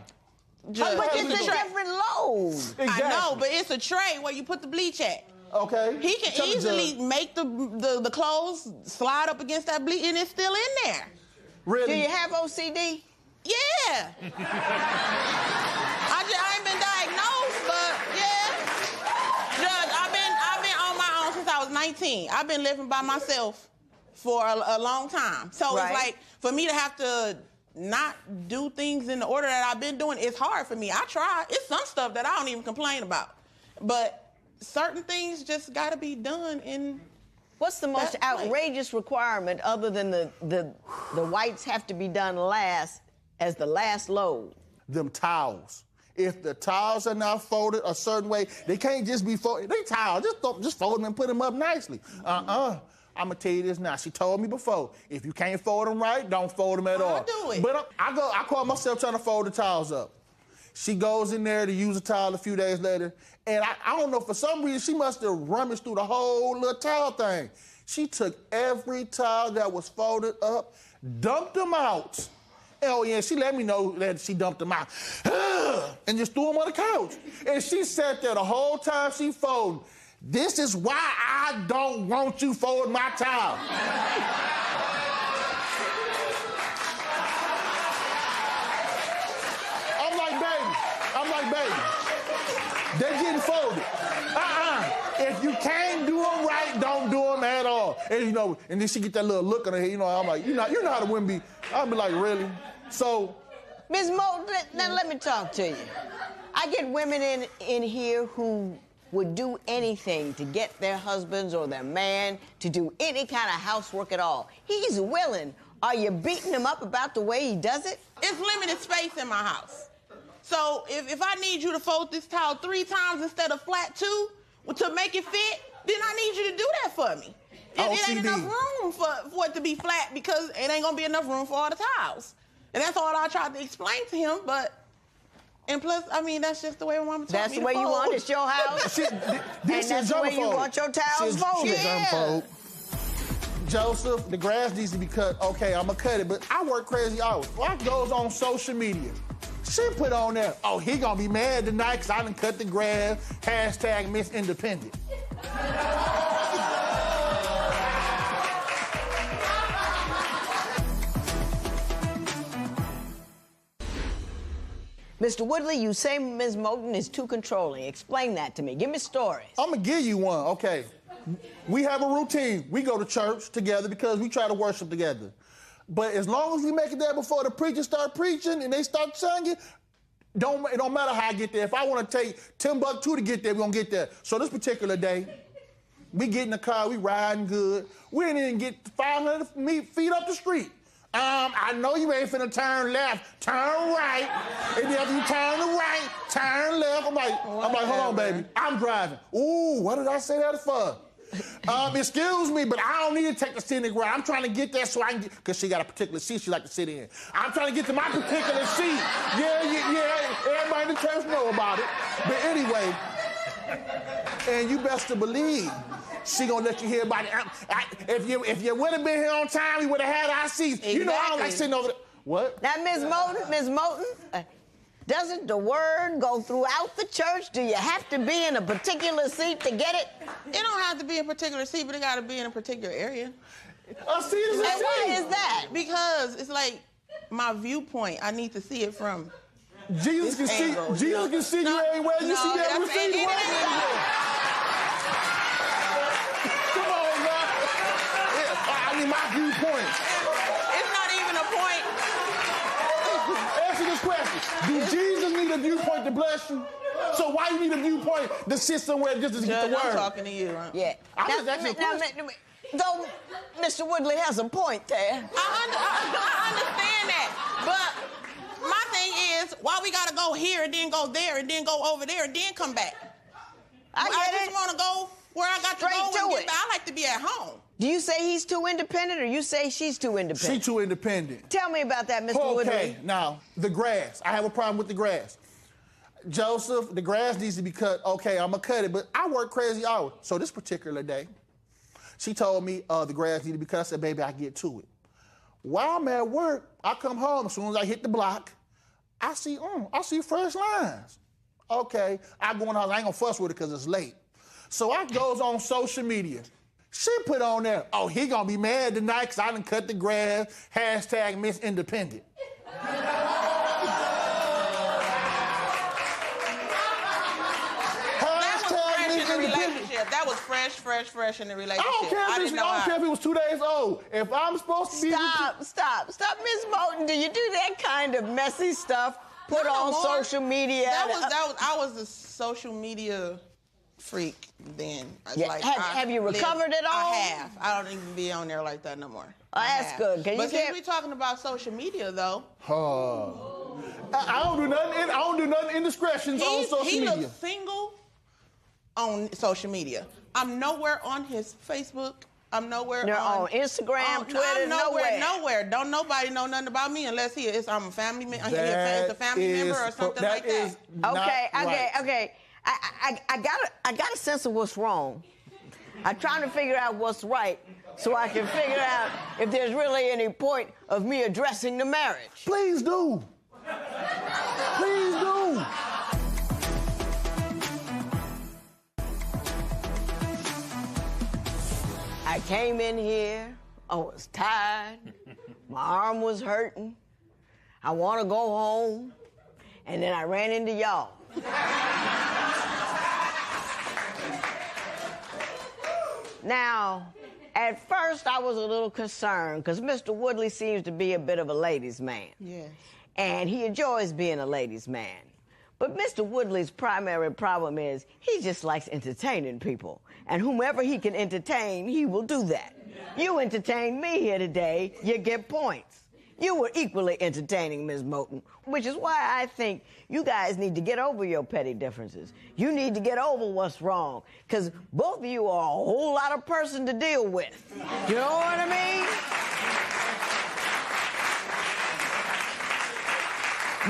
Speaker 4: But it's a different load.
Speaker 15: Exactly.
Speaker 14: I know, but it's a tray where you put the bleach at.
Speaker 15: Okay.
Speaker 14: He can easily make the clothes slide up against that bleach, and it's still in there.
Speaker 15: Really?
Speaker 4: Do you have OCD?
Speaker 14: Yeah. I ain't been diagnosed, but yeah. Judge, I've been on my own since I was 19. I've been living by myself for a long time. So It's like, for me to have to not do things in the order that I've been doing, it's hard for me. I try. It's some stuff that I don't even complain about. But certain things just got to be done in.
Speaker 4: What's the most outrageous requirement other than the whites have to be done last as the last load? Them
Speaker 15: towels. If the towels are not folded a certain way, they can't just be folded. They towels, just fold them and put them up nicely. I'm gonna tell you this now. She told me before, if you can't fold them right, don't fold them at all.
Speaker 14: Do it.
Speaker 15: But I call myself trying to fold the towels up. She goes in there to use a towel a few days later, and I don't know, for some reason, she must have rummaged through the whole little towel thing. She took every towel that was folded up, dumped them out. Oh, yeah, she let me know that she dumped them out. And just threw them on the couch. And she sat there the whole time she folded. This is why I don't want you folding my towel. I'm like, baby, they're getting folded. If you can't do them right, don't do them at all. And and then she get that little look on her head. I'm like, you know how the women be. I'll be like, really? So,
Speaker 4: Ms. Moulton, now let me talk to you. I get women in here who would do anything to get their husbands or their man to do any kind of housework at all. He's willing. Are you beating him up about the way he does it?
Speaker 14: It's limited space in my house. So if I need you to fold this towel 3 times instead of flat 2 to make it fit, then I need you to do that for me. It ain't enough room for it to be flat because it ain't gonna be enough room for all the towels. And that's all I tried to explain to him, and plus, that's just the way my mama taught me to fold.
Speaker 4: That's the way you want it. It's your house. And that's the way you want your towels folded.
Speaker 14: Yeah.
Speaker 15: Joseph, the grass needs to be cut. Okay, I'm gonna cut it, but I work crazy hours. What goes on social media? She put on there, he gonna be mad tonight because I done cut the grass, hashtag Miss Independent.
Speaker 4: Mr. Woodley, you say Ms. Moulton is too controlling. Explain that to me. Give me stories.
Speaker 15: I'm gonna give you one, okay. We have a routine. We go to church together because we try to worship together. But as long as we make it there before the preacher start preaching and they start singing, it don't matter how I get there. If I want to take Timbuktu to get there, we're gonna get there. So this particular day, we get in the car, we riding good. We didn't even get 500 feet up the street. I know you ain't finna turn left, turn right. And then after you turn to right, turn left. I'm like, hold on, baby. I'm driving. Ooh, what did I say that for? Excuse me, but I don't need to take the scenic route. I'm trying to get there so I can get, because she got a particular seat she like to sit in. I'm trying to get to my particular seat. Yeah. Everybody in the church know about it. But anyway, and you best to believe she gonna let you hear about it. If you would have been here on time, we would have had our seats.
Speaker 4: Exactly.
Speaker 15: You know I don't like sitting over there. What?
Speaker 4: Now, Ms. Moten, doesn't the word go throughout the church? Do you have to be in a particular seat to get it?
Speaker 14: It don't have to be in a particular seat, but it got to be in a particular area.
Speaker 15: A seat is a seat.
Speaker 4: And why is that?
Speaker 14: Because it's like my viewpoint. I need to see it from
Speaker 15: Jesus can see.
Speaker 14: angle,
Speaker 15: Jesus can see you everywhere. You see that receipt. Come on, man. I mean, my viewpoint.
Speaker 14: It's not even a point.
Speaker 15: Answer this question. Do Jesus need a viewpoint to bless you? So why you need a viewpoint to sit somewhere just to get the word?
Speaker 14: I'm talking to you. Huh?
Speaker 4: Yeah.
Speaker 15: I'm just asking a question.
Speaker 4: Though Mr. Woodley has a point there.
Speaker 14: I understand that, but my thing is, why we gotta go here and then go there and then go over there and then come back? I just want to go where I got to go and get back. I like to be at home.
Speaker 4: Do you say he's too independent, or you say she's too independent?
Speaker 15: She's too independent.
Speaker 4: Tell me about that, Mr. Woodley.
Speaker 15: Okay, now, the grass. I have a problem with the grass. Joseph, the grass needs to be cut. Okay, I'm going to cut it, but I work crazy hours. So this particular day, she told me the grass needed to be cut. I said, baby, I get to it. While I'm at work, I come home. As soon as I hit the block, I see fresh lines. Okay, I go in the house. I ain't going to fuss with it because it's late. So I goes on social media. She put on there, oh, he gonna be mad tonight because I done cut the grass, hashtag Miss Independent.
Speaker 14: That was fresh in the relationship.
Speaker 15: I don't care if it was 2 days old. If I'm supposed to be
Speaker 4: Stop, Ms. Moten. Do you do that kind of messy stuff? Put on social media?
Speaker 14: I was a social media freak then.
Speaker 4: Have you recovered at all?
Speaker 14: I have. I don't even be on there like that no more.
Speaker 4: Oh, that's good.
Speaker 14: But since we're talking about social media, though,
Speaker 15: I don't do nothing. I don't do nothing indiscretions on social media.
Speaker 14: He looks single on social media. I'm nowhere on his Facebook. I'm nowhere
Speaker 4: on Instagram, Twitter.
Speaker 14: I'm nowhere. Don't nobody know nothing about me unless I'm a family member. It's a family member or something like that.
Speaker 4: Okay. I got a sense of what's wrong. I'm trying to figure out what's right so I can figure out if there's really any point of me addressing the marriage.
Speaker 15: Please do. Please do.
Speaker 4: I came in here. I was tired. My arm was hurting. I want to go home. And then I ran into y'all. Now, at first I was a little concerned because Mr. Woodley seems to be a bit of a ladies' man.
Speaker 14: Yes.
Speaker 4: And he enjoys being a ladies' man. But Mr. Woodley's primary problem is he just likes entertaining people. And whomever he can entertain, he will do that. You entertained me here today, you get points. You were equally entertaining, Ms. Moten, which is why I think you guys need to get over your petty differences. You need to get over what's wrong, because both of you are a whole lot of person to deal with. You know what I mean?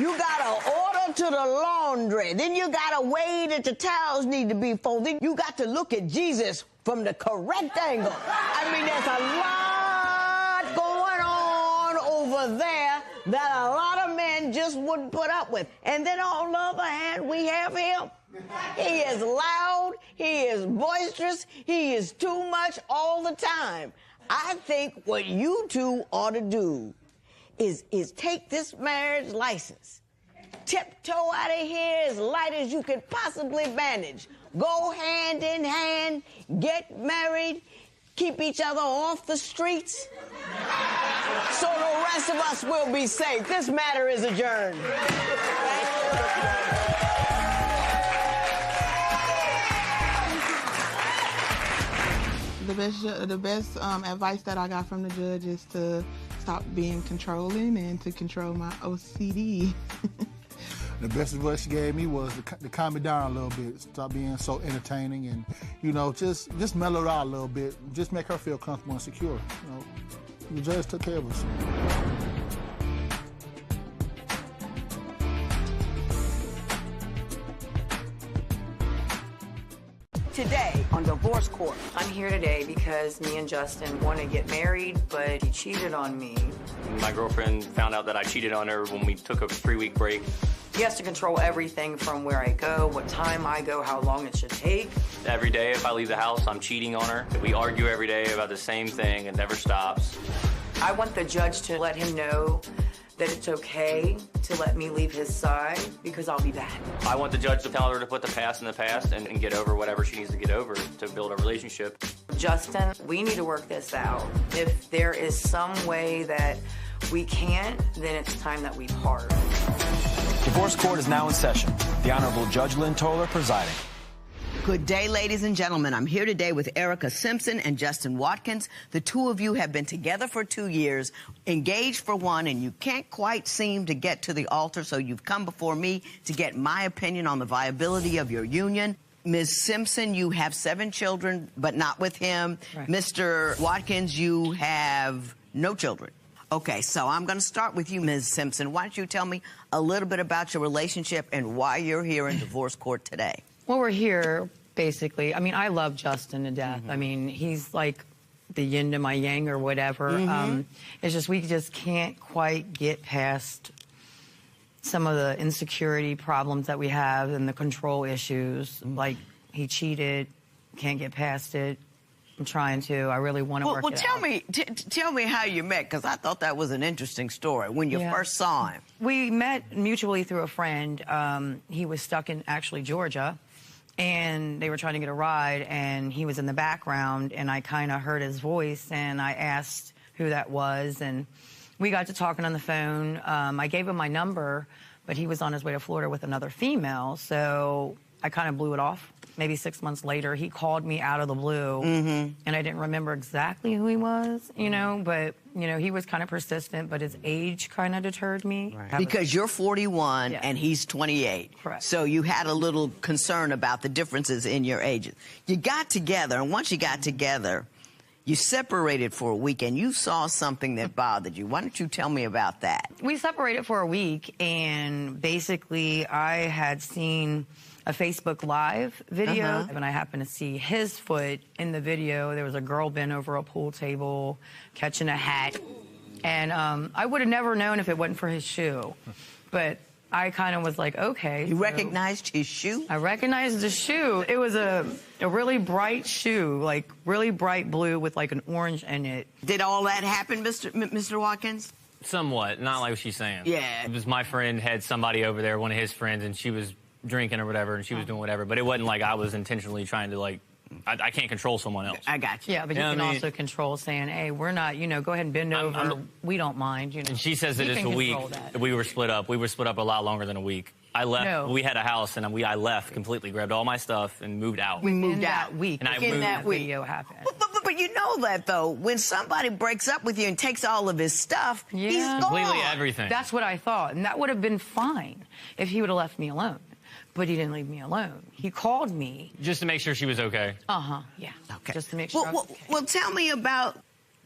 Speaker 4: You gotta order to the laundry. Then you gotta weigh that the towels need to be folded. You got to look at Jesus from the correct angle. I mean, there's a lot going on over there that a lot of men just wouldn't put up with. And then on the other hand, we have him. He is loud, he is boisterous, he is too much all the time. I think what you two ought to do is take this marriage license, tiptoe out of here as light as you could possibly manage. Go hand in hand, get married, keep each other off the streets, so the rest of us will be safe. This matter is adjourned.
Speaker 14: The best advice that I got from the judge is to stop being controlling and to control my OCD.
Speaker 15: The best advice she gave me was to calm me down a little bit, stop being so entertaining, and just mellow it out a little bit, just make her feel comfortable and secure. The judge took care of us.
Speaker 1: Today on Divorce Court.
Speaker 16: I'm here today because me and Justin want to get married, but he cheated on me.
Speaker 17: My girlfriend found out that I cheated on her when we took a 3-week break.
Speaker 16: He has to control everything from where I go, what time I go, how long it should take.
Speaker 17: Every day if I leave the house, I'm cheating on her. We argue every day about the same thing. It never stops.
Speaker 16: I want the judge to let him know that it's okay to let me leave his side because I'll be back.
Speaker 17: I want the judge to tell her to put the past in the past and get over whatever she needs to get over to build a relationship.
Speaker 16: Justin, we need to work this out. If there is some way that we can't, then it's time that we part.
Speaker 18: Divorce Court is now in session. The Honorable Judge Lynn Toler presiding.
Speaker 4: Good day, ladies and gentlemen. I'm here today with Erica Simpson and Justin Watkins. The two of you have been together for 2 years, engaged for 1, and you can't quite seem to get to the altar, so you've come before me to get my opinion on the viability of your union. Ms. Simpson, you have 7 children, but not with him. Right. Mr. Watkins, you have no children. Okay, so I'm going to start with you, Ms. Simpson. Why don't you tell me a little bit about your relationship and why you're here in divorce court today?
Speaker 19: Well, we're here, basically. I mean, I love Justin to death. I mean, he's like the yin to my yang or whatever. It's just we just can't quite get past some of the insecurity problems that we have and the control issues. Like, he cheated, can't get past it. I'm trying to. I really want to work it out.
Speaker 4: Tell me how you met, because I thought that was an interesting story when you first saw him.
Speaker 19: We met mutually through a friend. He was stuck in, actually, Georgia, and they were trying to get a ride, and he was in the background, and I kind of heard his voice, and I asked who that was, and we got to talking on the phone. I gave him my number, but he was on his way to Florida with another female, so I kind of blew it off. Maybe 6 months later, he called me out of the blue, and I didn't remember exactly who he was, but, he was kind of persistent, but his age kind of deterred me.
Speaker 4: Right. Because you're 41 and he's 28.
Speaker 19: Correct.
Speaker 4: So you had a little concern about the differences in your ages. You got together, and once you got together, you separated for a week, and you saw something that bothered you. Why don't you tell me about that?
Speaker 19: We separated for a week, and basically I had seen a Facebook Live video, and I happened to see his foot in the video. There was a girl bent over a pool table, catching a hat, and I would have never known if it wasn't for his shoe, but I kind of was like, okay.
Speaker 4: You recognized his shoe?
Speaker 19: I recognized the shoe. It was a really bright shoe, like really bright blue with like an orange in it.
Speaker 4: Did all that happen, Mr. Watkins?
Speaker 17: Somewhat, not like what she's saying.
Speaker 4: Yeah.
Speaker 17: It was my friend had somebody over there, one of his friends, and she was drinking or whatever, and she was doing whatever, but it wasn't like I was intentionally trying to, like, I can't control someone else.
Speaker 4: I got you.
Speaker 19: Yeah, but you can also control saying, hey, we're not, go ahead and bend over. We don't mind,
Speaker 17: And she says that it's a week. We were split up. We were split up a lot longer than a week. I left. No. We had a house, and I left completely, grabbed all my stuff, and moved out.
Speaker 4: We moved out.
Speaker 19: That week.
Speaker 17: And I moved.
Speaker 4: That week.
Speaker 19: Video happened.
Speaker 4: But you know that, though, when somebody breaks up with you and takes all of his stuff, he's gone.
Speaker 17: Completely everything.
Speaker 19: That's what I thought, and that would have been fine if he would have left me alone. But he didn't leave me alone. He called me.
Speaker 17: Just to make sure she was okay.
Speaker 19: Yeah.
Speaker 4: Okay.
Speaker 19: Just to make sure.
Speaker 4: Well, tell me about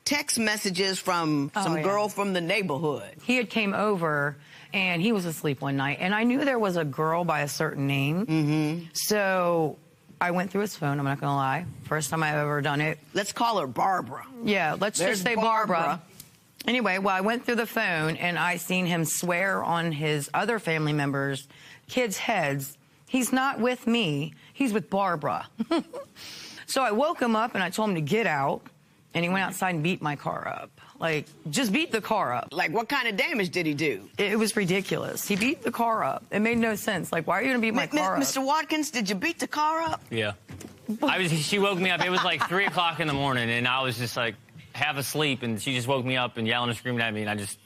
Speaker 4: text messages from some girl from the neighborhood.
Speaker 19: He had came over, and he was asleep one night, and I knew there was a girl by a certain name. So I went through his phone, I'm not going to lie. First time I've ever done it.
Speaker 4: Let's call her Barbara.
Speaker 19: Yeah, let's just say Barbara. Anyway, I went through the phone, and I seen him swear on his other family members' kids' heads. He's not with me. He's with Barbara. So I woke him up, and I told him to get out, and he went outside and beat my car up. Like, just beat the car up.
Speaker 4: Like, what kind of damage did he do?
Speaker 19: It was ridiculous. He beat the car up. It made no sense. Like, why are you going to beat my car up?
Speaker 4: Mr. Watkins, did you beat the car up?
Speaker 17: Yeah. She woke me up. It was like 3 o'clock in the morning, and I was just like half asleep, and she just woke me up and yelling and screaming at me, and I just...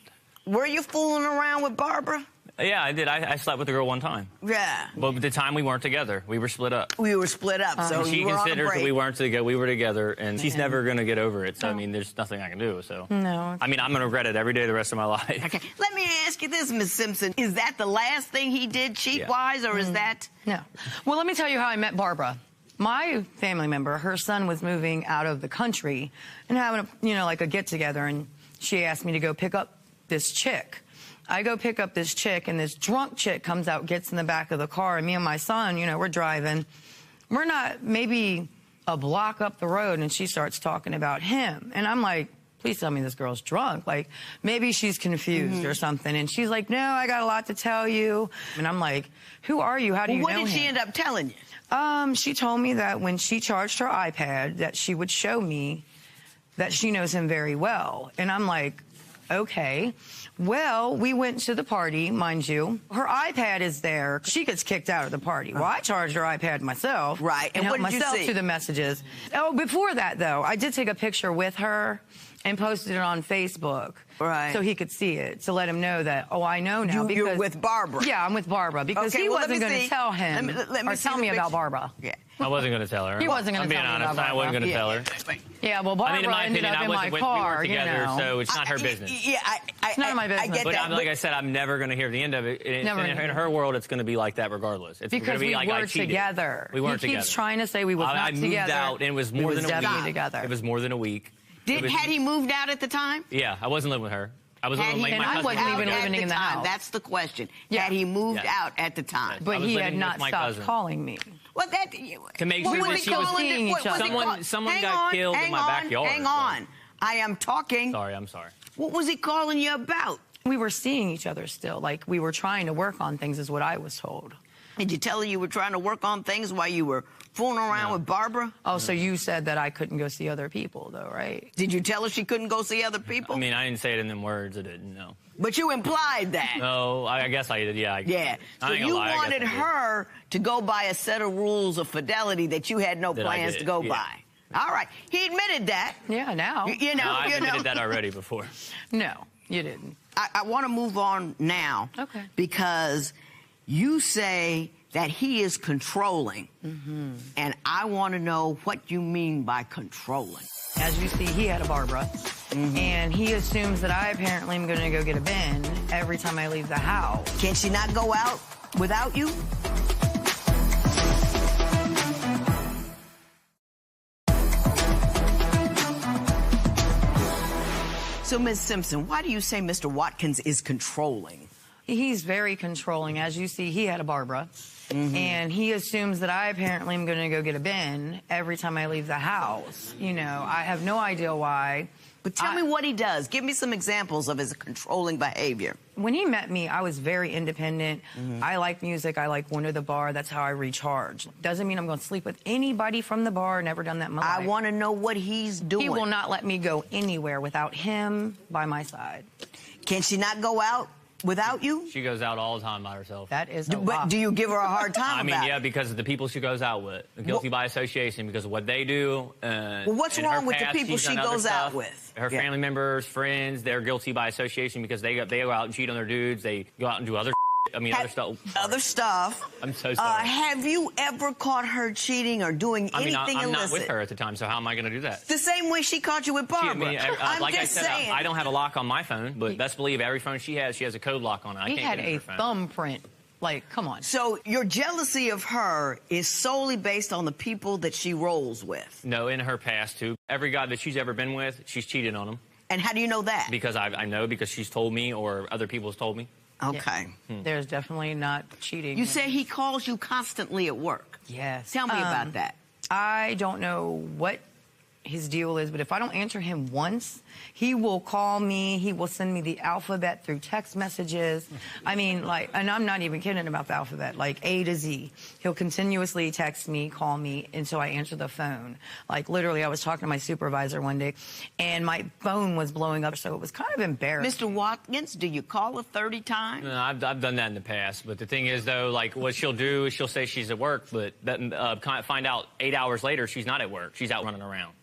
Speaker 4: Were you fooling around with Barbara?
Speaker 17: Yeah, I did. I slept with the girl one time.
Speaker 4: Yeah.
Speaker 17: But the time we weren't together, we were split up.
Speaker 4: We were split up, so
Speaker 17: she
Speaker 4: you were
Speaker 17: considered
Speaker 4: on a break.
Speaker 17: that we weren't together. We were together, and she's never going to get over it. So, I mean, there's nothing I can do. So,
Speaker 19: no.
Speaker 17: I mean, I'm going to regret it every day the rest of my life.
Speaker 4: Okay. Let me ask
Speaker 20: ask you this, Ms. Simpson. Is that the last thing he did cheat-wise, or is that...
Speaker 19: No. Well, let me tell you how I met Barbara. My family member, her son was moving out of the country and having like a get-together, and she asked me to go pick up this chick. I go pick up this chick, and this drunk chick comes out, gets in the back of the car, and me and my son, we're driving. We're not maybe a block up the road, and she starts talking about him. And I'm like, please tell me this girl's drunk. Like, maybe she's confused or something. And she's like, no, I got a lot to tell you. And I'm like, who are you? How do you know him?
Speaker 20: What did she end up telling you?
Speaker 19: She told me that when she charged her iPad, that she would show me that she knows him very well. And I'm like, okay. Well, we went to the party, mind you. Her iPad is there. She gets kicked out of the party. Well, I charged her iPad myself.
Speaker 20: Right. And what
Speaker 19: helped
Speaker 20: did you
Speaker 19: myself
Speaker 20: see?
Speaker 19: to the messages. Oh, before that, though, I did take a picture with her and posted it on Facebook.
Speaker 20: Right.
Speaker 19: So he could see it, to let him know that, oh, I know now.
Speaker 20: You're with Barbara.
Speaker 19: Yeah, I'm with Barbara, because
Speaker 20: Okay,
Speaker 19: he
Speaker 20: well,
Speaker 19: wasn't
Speaker 20: let me
Speaker 19: going to
Speaker 20: see.
Speaker 19: tell him
Speaker 20: Let me
Speaker 19: or
Speaker 20: see
Speaker 19: tell
Speaker 20: the
Speaker 19: me about
Speaker 20: picture.
Speaker 19: Barbara.
Speaker 20: Yeah.
Speaker 17: I wasn't going to tell her.
Speaker 19: He wasn't going to
Speaker 17: I'm
Speaker 19: tell
Speaker 17: being
Speaker 19: me
Speaker 17: honest.
Speaker 19: about
Speaker 17: I wasn't going to
Speaker 19: Barbara.
Speaker 17: tell her.
Speaker 19: Yeah, well, Barbara
Speaker 17: I mean, in my
Speaker 19: ended
Speaker 17: opinion,
Speaker 19: up
Speaker 17: I
Speaker 19: in my
Speaker 17: wasn't.
Speaker 19: car,
Speaker 17: We weren't together, so it's not her business.
Speaker 20: Yeah,
Speaker 19: it's none of my business.
Speaker 20: I get
Speaker 17: But
Speaker 20: that.
Speaker 17: like I said, I'm never going to hear the end of it.
Speaker 19: Never.
Speaker 17: In her world, it's going to be like that regardless. It's
Speaker 19: Because
Speaker 17: gonna be
Speaker 19: we
Speaker 17: like I
Speaker 19: were
Speaker 17: cheated.
Speaker 19: together.
Speaker 17: We weren't
Speaker 19: He
Speaker 17: together.
Speaker 19: keeps trying to say we was not
Speaker 17: I moved
Speaker 19: together.
Speaker 17: out, and it was more
Speaker 19: We
Speaker 17: than
Speaker 19: was
Speaker 17: a week.
Speaker 19: definitely together.
Speaker 17: It was more than a week.
Speaker 20: Had he moved out at the time?
Speaker 17: Yeah, I wasn't living with her. I was
Speaker 20: Had
Speaker 17: living
Speaker 20: he
Speaker 17: with my
Speaker 20: moved
Speaker 17: cousin.
Speaker 20: out at
Speaker 19: living in the
Speaker 20: time?
Speaker 19: house.
Speaker 20: That's the question.
Speaker 19: Yeah.
Speaker 20: Had he moved
Speaker 17: Yeah.
Speaker 20: out at the time?
Speaker 19: But
Speaker 17: I was
Speaker 19: he had
Speaker 17: living
Speaker 19: not
Speaker 17: with my
Speaker 19: stopped
Speaker 17: cousin.
Speaker 19: calling me.
Speaker 20: Well, that
Speaker 17: To make
Speaker 20: what
Speaker 17: sure
Speaker 20: was
Speaker 17: that
Speaker 20: he
Speaker 17: she was
Speaker 20: calling
Speaker 19: seeing
Speaker 20: it?
Speaker 19: each other.
Speaker 17: Someone
Speaker 20: Hang
Speaker 17: got
Speaker 20: on,
Speaker 17: killed in
Speaker 20: hang
Speaker 17: my
Speaker 20: on,
Speaker 17: backyard.
Speaker 20: Hang on. I am talking.
Speaker 17: Sorry, I'm sorry.
Speaker 20: What was he calling you about?
Speaker 19: We were seeing each other still. Like, we were trying to work on things, is what I was told.
Speaker 20: Did you tell her you were trying to work on things while you were fooling around with Barbara?
Speaker 19: Oh, so you said that I couldn't go see other people, though, right?
Speaker 20: Did you tell her she couldn't go see other people?
Speaker 17: I mean, I didn't say it in them words. I didn't know.
Speaker 20: But you implied that.
Speaker 17: No, I guess I did. Yeah.
Speaker 20: Yeah. So you wanted her to go by a set of rules of fidelity that you had no plans to go by. All right. He admitted that.
Speaker 19: Yeah, now.
Speaker 20: You know.
Speaker 17: No, I admitted that already before.
Speaker 19: No, you didn't.
Speaker 20: I want to move on now.
Speaker 19: Okay.
Speaker 20: Because you say that he is controlling.
Speaker 19: Mm-hmm.
Speaker 20: And I want to know what you mean by controlling.
Speaker 19: As you see, he had a Barbara. And he assumes that I apparently am going to go get a bin every time I leave the house.
Speaker 20: Can she not go out without you? So, Ms. Simpson, why do you say Mr. Watkins is controlling?
Speaker 19: He's very controlling. As you see, he had a Barbara. And he assumes that I apparently am going to go get a bin every time I leave the house. I have no idea why.
Speaker 20: But tell me what he does. Give me some examples of his controlling behavior.
Speaker 19: When he met me, I was very independent. I like music. I like going to the bar. That's how I recharge. Doesn't mean I'm going to sleep with anybody from the bar. Never done that in my life.
Speaker 20: I want to know what he's doing.
Speaker 19: He will not let me go anywhere without him by my side.
Speaker 20: Can she not go out without you?
Speaker 17: She goes out all the time by herself.
Speaker 19: That is
Speaker 20: But do you give her a hard time
Speaker 17: I mean,
Speaker 20: about
Speaker 17: yeah,
Speaker 20: it?
Speaker 17: because of the people she goes out with. Guilty by association because of what they do.
Speaker 20: Well, what's
Speaker 17: in her
Speaker 20: wrong with the
Speaker 17: past,
Speaker 20: people
Speaker 17: she's
Speaker 20: she
Speaker 17: done other
Speaker 20: goes out
Speaker 17: stuff.
Speaker 20: with?
Speaker 17: Her
Speaker 20: Yeah.
Speaker 17: family members, friends, they're guilty by association because they go out and cheat on their dudes. They go out and do other other stuff.
Speaker 20: Other stuff.
Speaker 17: I'm so sorry.
Speaker 20: Have you ever caught her cheating or doing
Speaker 17: I mean,
Speaker 20: anything
Speaker 17: I'm not
Speaker 20: illicit?
Speaker 17: with her at the time, so how am I going to do that?
Speaker 20: The same way she caught you with Barbara. I'm
Speaker 17: like
Speaker 20: just
Speaker 17: I said,
Speaker 20: saying.
Speaker 17: I don't have a lock on my phone, but best believe every phone she has a code lock on it. I
Speaker 19: He
Speaker 17: can't
Speaker 19: had
Speaker 17: get into
Speaker 19: a
Speaker 17: her phone.
Speaker 19: thumbprint. Like, come on.
Speaker 20: So your jealousy of her is solely based on the people that she rolls with.
Speaker 17: No, in her past, too. Every guy that she's ever been with, she's cheated on them.
Speaker 20: And how do you know that?
Speaker 17: Because I know because she's told me or other people have told me.
Speaker 20: Okay.
Speaker 19: There's definitely not cheating.
Speaker 20: You say he calls you constantly at work.
Speaker 19: Yes.
Speaker 20: Tell me about that.
Speaker 19: I don't know what his deal is, but if I don't answer him once, he will call me. He will send me the alphabet through text messages. I mean, like, and I'm not even kidding about the alphabet, like A to Z. He'll continuously text me, call me, and so I answer the phone. Like, literally, I was talking to my supervisor one day, and my phone was blowing up, so it was kind of embarrassing.
Speaker 20: Mr. Watkins, do you call her 30 times?
Speaker 17: No, I've done that in the past, but the thing is, though, like, what she'll do is she'll say she's at work, but then find out 8 hours later she's not at work. She's out running around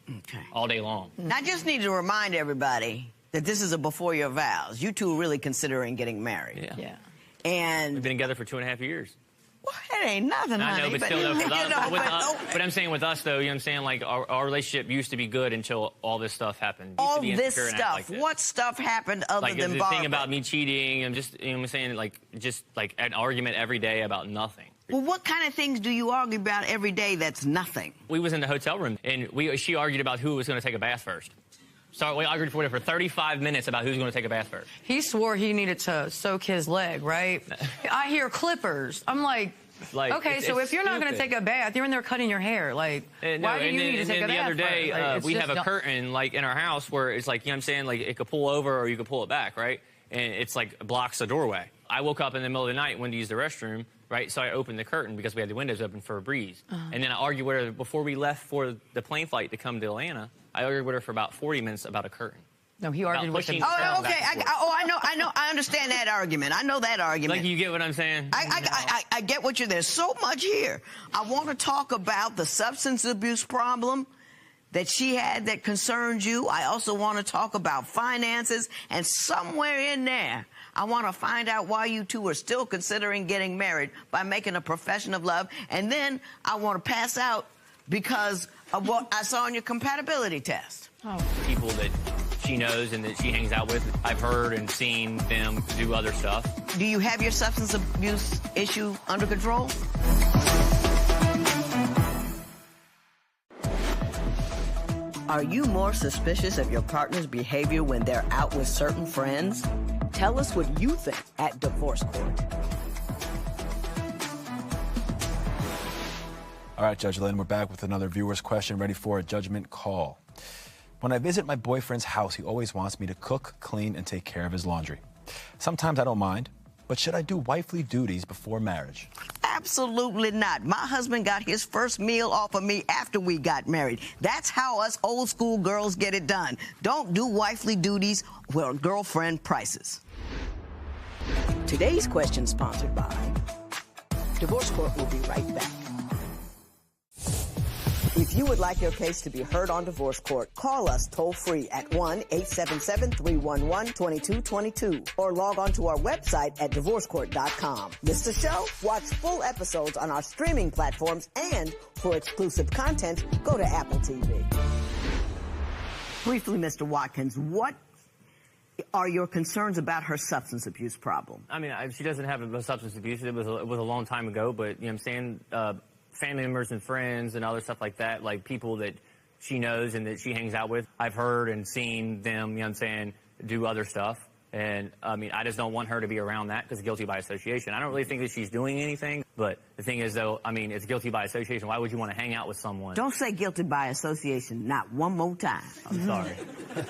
Speaker 17: all day long.
Speaker 20: I just need to remind everybody that this is a before your vows. You two are really considering getting married.
Speaker 17: Yeah.
Speaker 20: And
Speaker 17: we've been together for 2.5 years.
Speaker 20: Well, it ain't nothing, honey.
Speaker 17: I know, but still, though,
Speaker 20: you know,
Speaker 17: but I'm saying with us, though, you know what I'm saying? Like, our relationship used to be good until all this stuff happened.
Speaker 20: All this stuff. What stuff happened other
Speaker 17: like,
Speaker 20: than
Speaker 17: the
Speaker 20: Barbara?
Speaker 17: thing about me cheating and just, you know what I'm saying? Like, just like an argument every day about nothing.
Speaker 20: Well, what kind of things do you argue about every day that's nothing?
Speaker 17: We was in the hotel room, and she argued about who was going to take a bath first. So we argued for 35 minutes about who's going to take a bath first.
Speaker 19: He swore he needed to soak his leg, right? I hear clippers. I'm like okay, so if you're not going to take a bath, you're in there cutting your hair. Like, why do you need to take a bath?
Speaker 17: The other day,
Speaker 19: like,
Speaker 17: we have a curtain, like, in our house where it's like, you know what I'm saying? Like, it could pull over or you could pull it back, right? And it's like blocks the doorway. I woke up in the middle of the night, went to use the restroom, right? So I opened the curtain because we had the windows open for a breeze. And then I argued with her before we left for the plane flight to come to Atlanta. I argued with her for about 40 minutes about a curtain.
Speaker 19: No, he argued with him.
Speaker 20: Oh, okay. I know. I understand that argument. I know that argument.
Speaker 17: Like, you get what I'm saying?
Speaker 20: I get what you're. There's so much here. I want to talk about the substance abuse problem that she had that concerns you. I also want to talk about finances, and somewhere in there, I want to find out why you two are still considering getting married by making a profession of love. And then I want to pass out because of what I saw in your compatibility test.
Speaker 17: People that she knows and that she hangs out with, I've heard and seen them do other stuff.
Speaker 20: Do you have your substance abuse issue under control? Are you more suspicious of your partner's behavior when they're out with certain friends? Tell us what you think at Divorce Court.
Speaker 18: All right, Judge Lynn, we're back with another viewer's question, ready for a judgment call. When I visit my boyfriend's house, he always wants me to cook, clean, and take care of his laundry. Sometimes I don't mind, but should I do wifely duties before marriage?
Speaker 20: Absolutely not. My husband got his first meal off of me after we got married. That's how us old school girls get it done. Don't do wifely duties or girlfriend prices. Today's question sponsored by Divorce Court. Will be right back. If you would like your case to be heard on Divorce Court, call us toll-free at 1-877-311-2222 or log on to our website at divorcecourt.com. Missed the show? Watch full episodes on our streaming platforms, and for exclusive content, go to Apple TV. Briefly, Mr. Watkins, what are your concerns about her substance abuse problem?
Speaker 17: I mean, she doesn't have a substance abuse. It was a long time ago, but, you know what I'm saying, family members and friends and other stuff like that, like people that she knows and that she hangs out with, I've heard and seen them, you know what I'm saying, do other stuff. And, I mean, I just don't want her to be around that because guilty by association. I don't really think that she's doing anything, but the thing is, though, I mean, it's guilty by association. Why would you want to hang out with someone?
Speaker 20: Don't say guilty by association, not one more time.
Speaker 17: I'm sorry.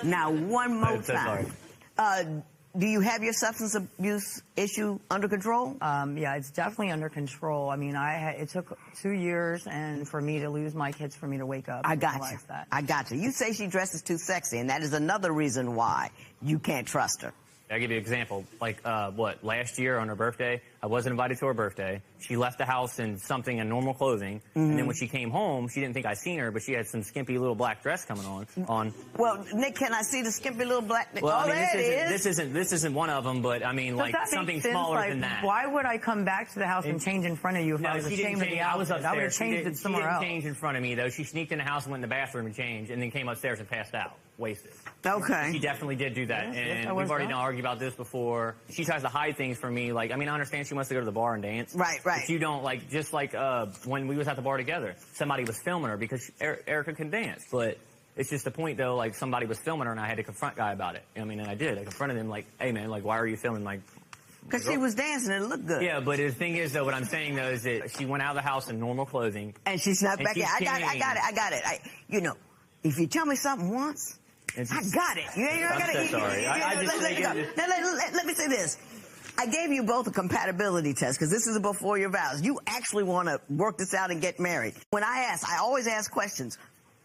Speaker 20: Now, one more
Speaker 17: I'm so
Speaker 20: time. Sorry. Do you have your substance abuse issue under control?
Speaker 19: Yeah, it's definitely under control. I mean, it took 2 years and for me to lose my kids, for me to wake up.
Speaker 20: I got you. I got you. You say she dresses too sexy, and that is another reason why you can't trust her.
Speaker 17: I'll give you an example. Like, last year on her birthday, I wasn't invited to her birthday. She left the house in normal clothing. And then when she came home, she didn't think I seen her, but she had some skimpy little black dress coming on.
Speaker 20: Well, Nick, can I see the skimpy little black?
Speaker 17: Well, I mean, this isn't one of them, but I mean, like something smaller than that.
Speaker 19: Why would I come back to the house and change in front of you if I was ashamed of the outfit?
Speaker 17: I was upstairs.
Speaker 19: I would have changed it somewhere else.
Speaker 17: She didn't change in front of me, though. She sneaked in the house and went in the bathroom and changed, and then came upstairs and passed out, wasted.
Speaker 20: Okay.
Speaker 17: She definitely did do that, and we've already argued about this before. She tries to hide things from me. Like, I mean, I understand she wants to go to the bar and dance.
Speaker 20: Right.
Speaker 17: But you don't, like, just like when we was at the bar together, somebody was filming her because Erica can dance. But it's just the point, though, like, somebody was filming her, and I had to confront Guy about it. I mean, and I did. I confronted him, like, hey, man, like, why are you filming, like...
Speaker 20: Because she was dancing and it looked good.
Speaker 17: Yeah, but the thing is, though, what I'm saying, though, is that she went out of the house in normal clothing.
Speaker 20: And she snuck back in. I got it. You know, if you tell me something once... I got it.
Speaker 17: I'm so sorry.
Speaker 20: Let me say this. I gave you both a compatibility test because this is before your vows. You actually want to work this out and get married. When I always ask questions.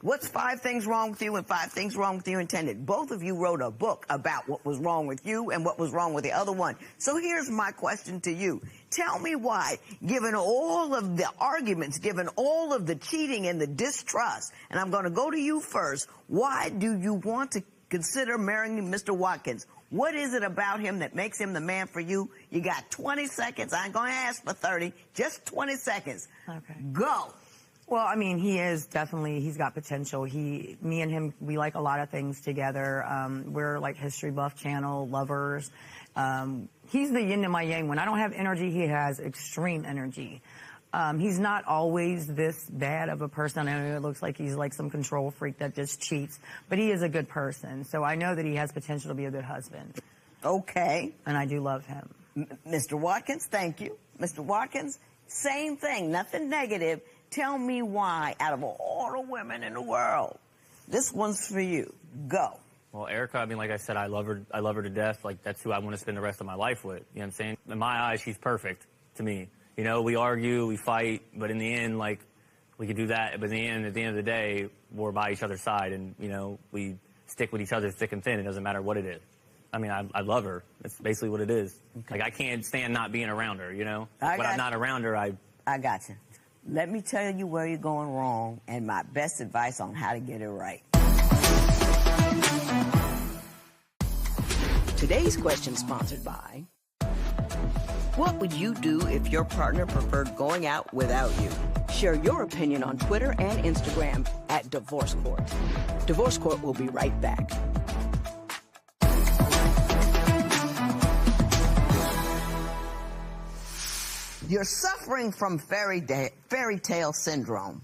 Speaker 20: What's 5 things wrong with you and 5 things wrong with your intended? Both of you wrote a book about what was wrong with you and what was wrong with the other one. So here's my question to you. Tell me why, given all of the arguments, given all of the cheating and the distrust, and I'm going to go to you first, why do you want to consider marrying Mr. Watkins? What is it about him that makes him the man for you? You got 20 seconds. I ain't going to ask for 30. Just 20 seconds.
Speaker 19: Okay.
Speaker 20: Go.
Speaker 19: Well, I mean, he's got potential. Me and him, we like a lot of things together. We're like History Buff Channel lovers. He's the yin to my yang. When I don't have energy, he has extreme energy. He's not always this bad of a person. I know it looks like he's like some control freak that just cheats, but he is a good person. So I know that he has potential to be a good husband.
Speaker 20: Okay.
Speaker 19: And I do love him.
Speaker 20: Mr. Watkins, thank you. Mr. Watkins, same thing, nothing negative. Tell me why, out of all the women in the world, this one's for you. Go.
Speaker 17: Well, Erica, I mean, like I said, I love her to death. Like, that's who I want to spend the rest of my life with. You know what I'm saying? In my eyes, she's perfect to me. You know, we argue, we fight, but in the end, like, we could do that. But at the end of the day, we're by each other's side, and, you know, we stick with each other thick and thin. It doesn't matter what it is. I mean, I love her. That's basically what it is. Okay. Like, I can't stand not being around her, you know? When I'm not around her, I
Speaker 20: got you. Let me tell you where you're going wrong and my best advice on how to get it right. Today's question sponsored by... What would you do if your partner preferred going out without you? Share your opinion on Twitter and Instagram at Divorce Court. Divorce Court will be right back. You're suffering from fairy tale syndrome,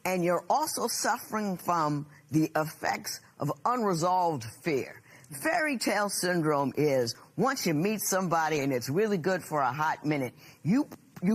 Speaker 20: and you're also suffering from the effects of unresolved fear. Fairy tale syndrome is once you meet somebody and it's really good for a hot minute, you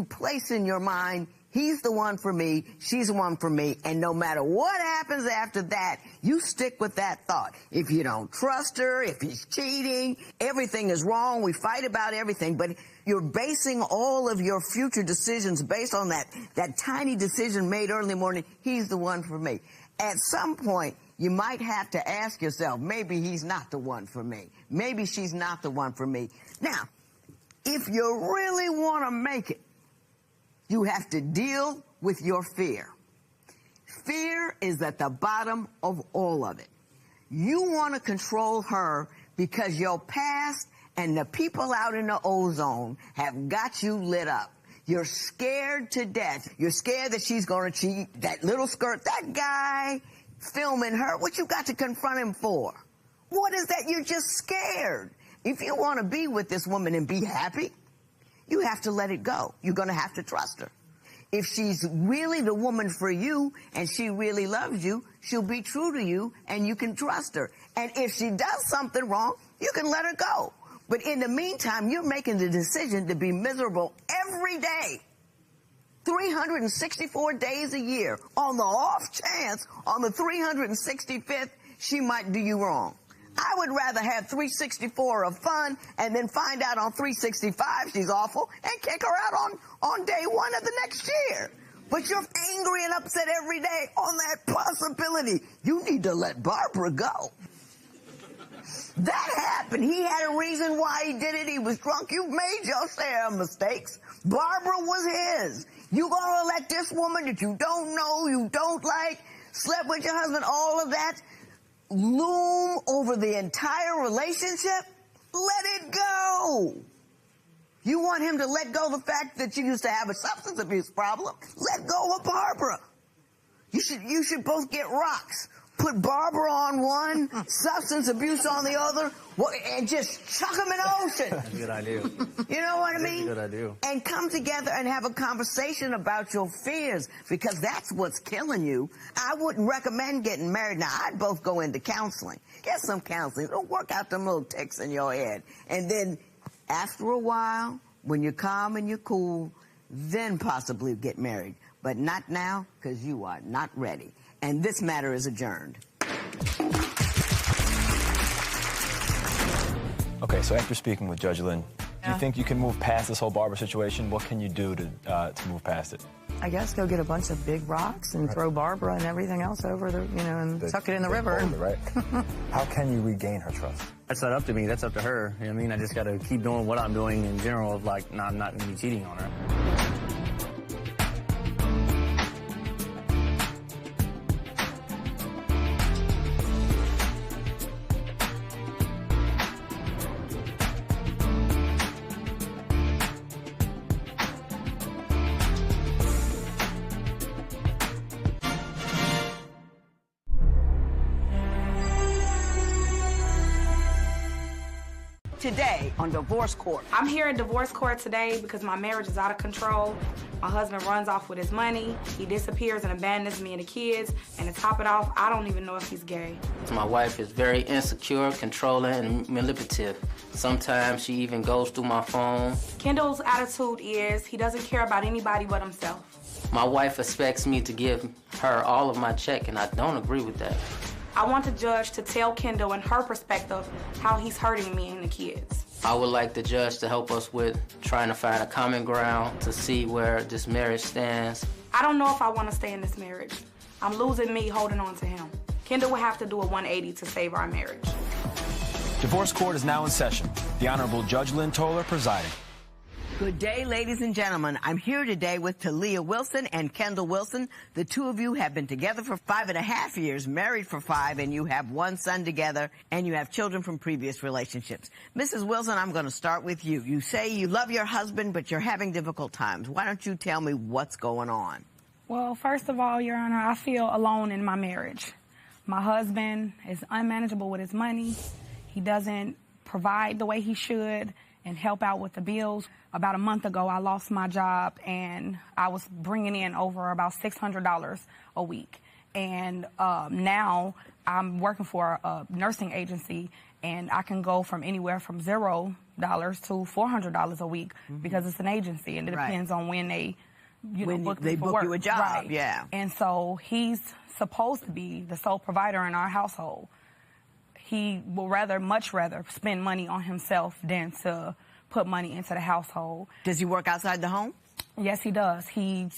Speaker 20: place in your mind, he's the one for me, she's the one for me, and no matter what happens after that, you stick with that thought. If you don't trust her, if he's cheating, everything is wrong, we fight about everything, but you're basing all of your future decisions based on that tiny decision made early morning, he's the one for me. At some point, you might have to ask yourself, maybe he's not the one for me. Maybe she's not the one for me. Now, if you really want to make it, you have to deal with your fear. Fear is at the bottom of all of it. You want to control her because your past and the people out in the ozone have got you lit up. You're scared to death. You're scared that she's going to cheat, that little skirt, that guy filming her. What you got to confront him for? What is that? You're just scared. If you want to be with this woman and be happy, you have to let it go. You're going to have to trust her. If she's really the woman for you and she really loves you, she'll be true to you and you can trust her. And if she does something wrong, you can let her go. But in the meantime, you're making the decision to be miserable every day, 364 days a year. On the off chance, on the 365th, she might do you wrong. I would rather have 364 of fun and then find out on 365 she's awful and kick her out on day one of the next year. But you're angry and upset every day on that possibility. You need to let Barbara go. That happened. He had a reason why he did it. He was drunk. You've made your share of mistakes. Barbara was his. You gonna let this woman that you don't know, you don't like, slept with your husband, all of that, loom over the entire relationship? Let it go. You want him to let go of the fact that you used to have a substance abuse problem? Let go of Barbara. You should both get rocks. Put Barbara on one, substance abuse on the other, and just chuck them in the ocean.
Speaker 17: That's a good idea.
Speaker 20: You know what I mean?
Speaker 17: That's a good idea.
Speaker 20: And come together and have a conversation about your fears, because that's what's killing you. I wouldn't recommend getting married. Now, I'd both go into counseling. Get some counseling. It'll work out them little ticks in your head. And then after a while, when you're calm and you're cool, then possibly get married. But not now, because you are not ready. And this matter is adjourned.
Speaker 18: Okay, so after speaking with Judge Lynn, do you think you can move past this whole Barbara situation? What can you do to move past it?
Speaker 19: I guess go get a bunch of big rocks and throw Barbara and everything else over the, and tuck it in the river.
Speaker 18: Right? How can you regain her trust?
Speaker 17: That's not up to me. That's up to her. You know what I mean? I just got to keep doing what I'm doing in general of like, I'm not going to be cheating on her.
Speaker 1: Today on Divorce Court.
Speaker 21: I'm here in divorce court today because my marriage is out of control. My husband runs off with his money. He disappears and abandons me and the kids. And to top it off, I don't even know if he's gay.
Speaker 22: My wife is very insecure, controlling, and manipulative. Sometimes she even goes through my phone.
Speaker 21: Kendall's attitude is he doesn't care about anybody but himself.
Speaker 22: My wife expects me to give her all of my check, and I don't agree with that.
Speaker 21: I want the judge to tell Kendall and her perspective how he's hurting me and the kids.
Speaker 22: I would like the judge to help us with trying to find a common ground to see where this marriage stands.
Speaker 21: I don't know if I want to stay in this marriage. I'm losing me holding on to him. Kendall will have to do a 180 to save our marriage.
Speaker 18: Divorce Court is now in session. The Honorable Judge Lynn Toler presiding.
Speaker 20: Good day, ladies and gentlemen. I'm here today with Talia Wilson and Kendall Wilson. The two of you have been together for 5.5 years, married for 5, and you have one son together, and you have children from previous relationships. Mrs. Wilson, I'm going to start with you. You say you love your husband, but you're having difficult times. Why don't you tell me what's going on?
Speaker 21: Well, first of all, Your Honor, I feel alone in my marriage. My husband is unmanageable with his money. He doesn't provide the way he should and help out with the bills. About a month ago, I lost my job, and I was bringing in over about $600 a week. And now I'm working for a nursing agency, and I can go from anywhere from $0 to $400 a week because it's an agency, and it depends on when they, book me for work.
Speaker 20: You a job.
Speaker 21: Right.
Speaker 20: Yeah.
Speaker 21: And so he's supposed to be the sole provider in our household. He will much rather spend money on himself than to put money into the household.
Speaker 20: Does he work outside the home?
Speaker 21: Yes, he does. He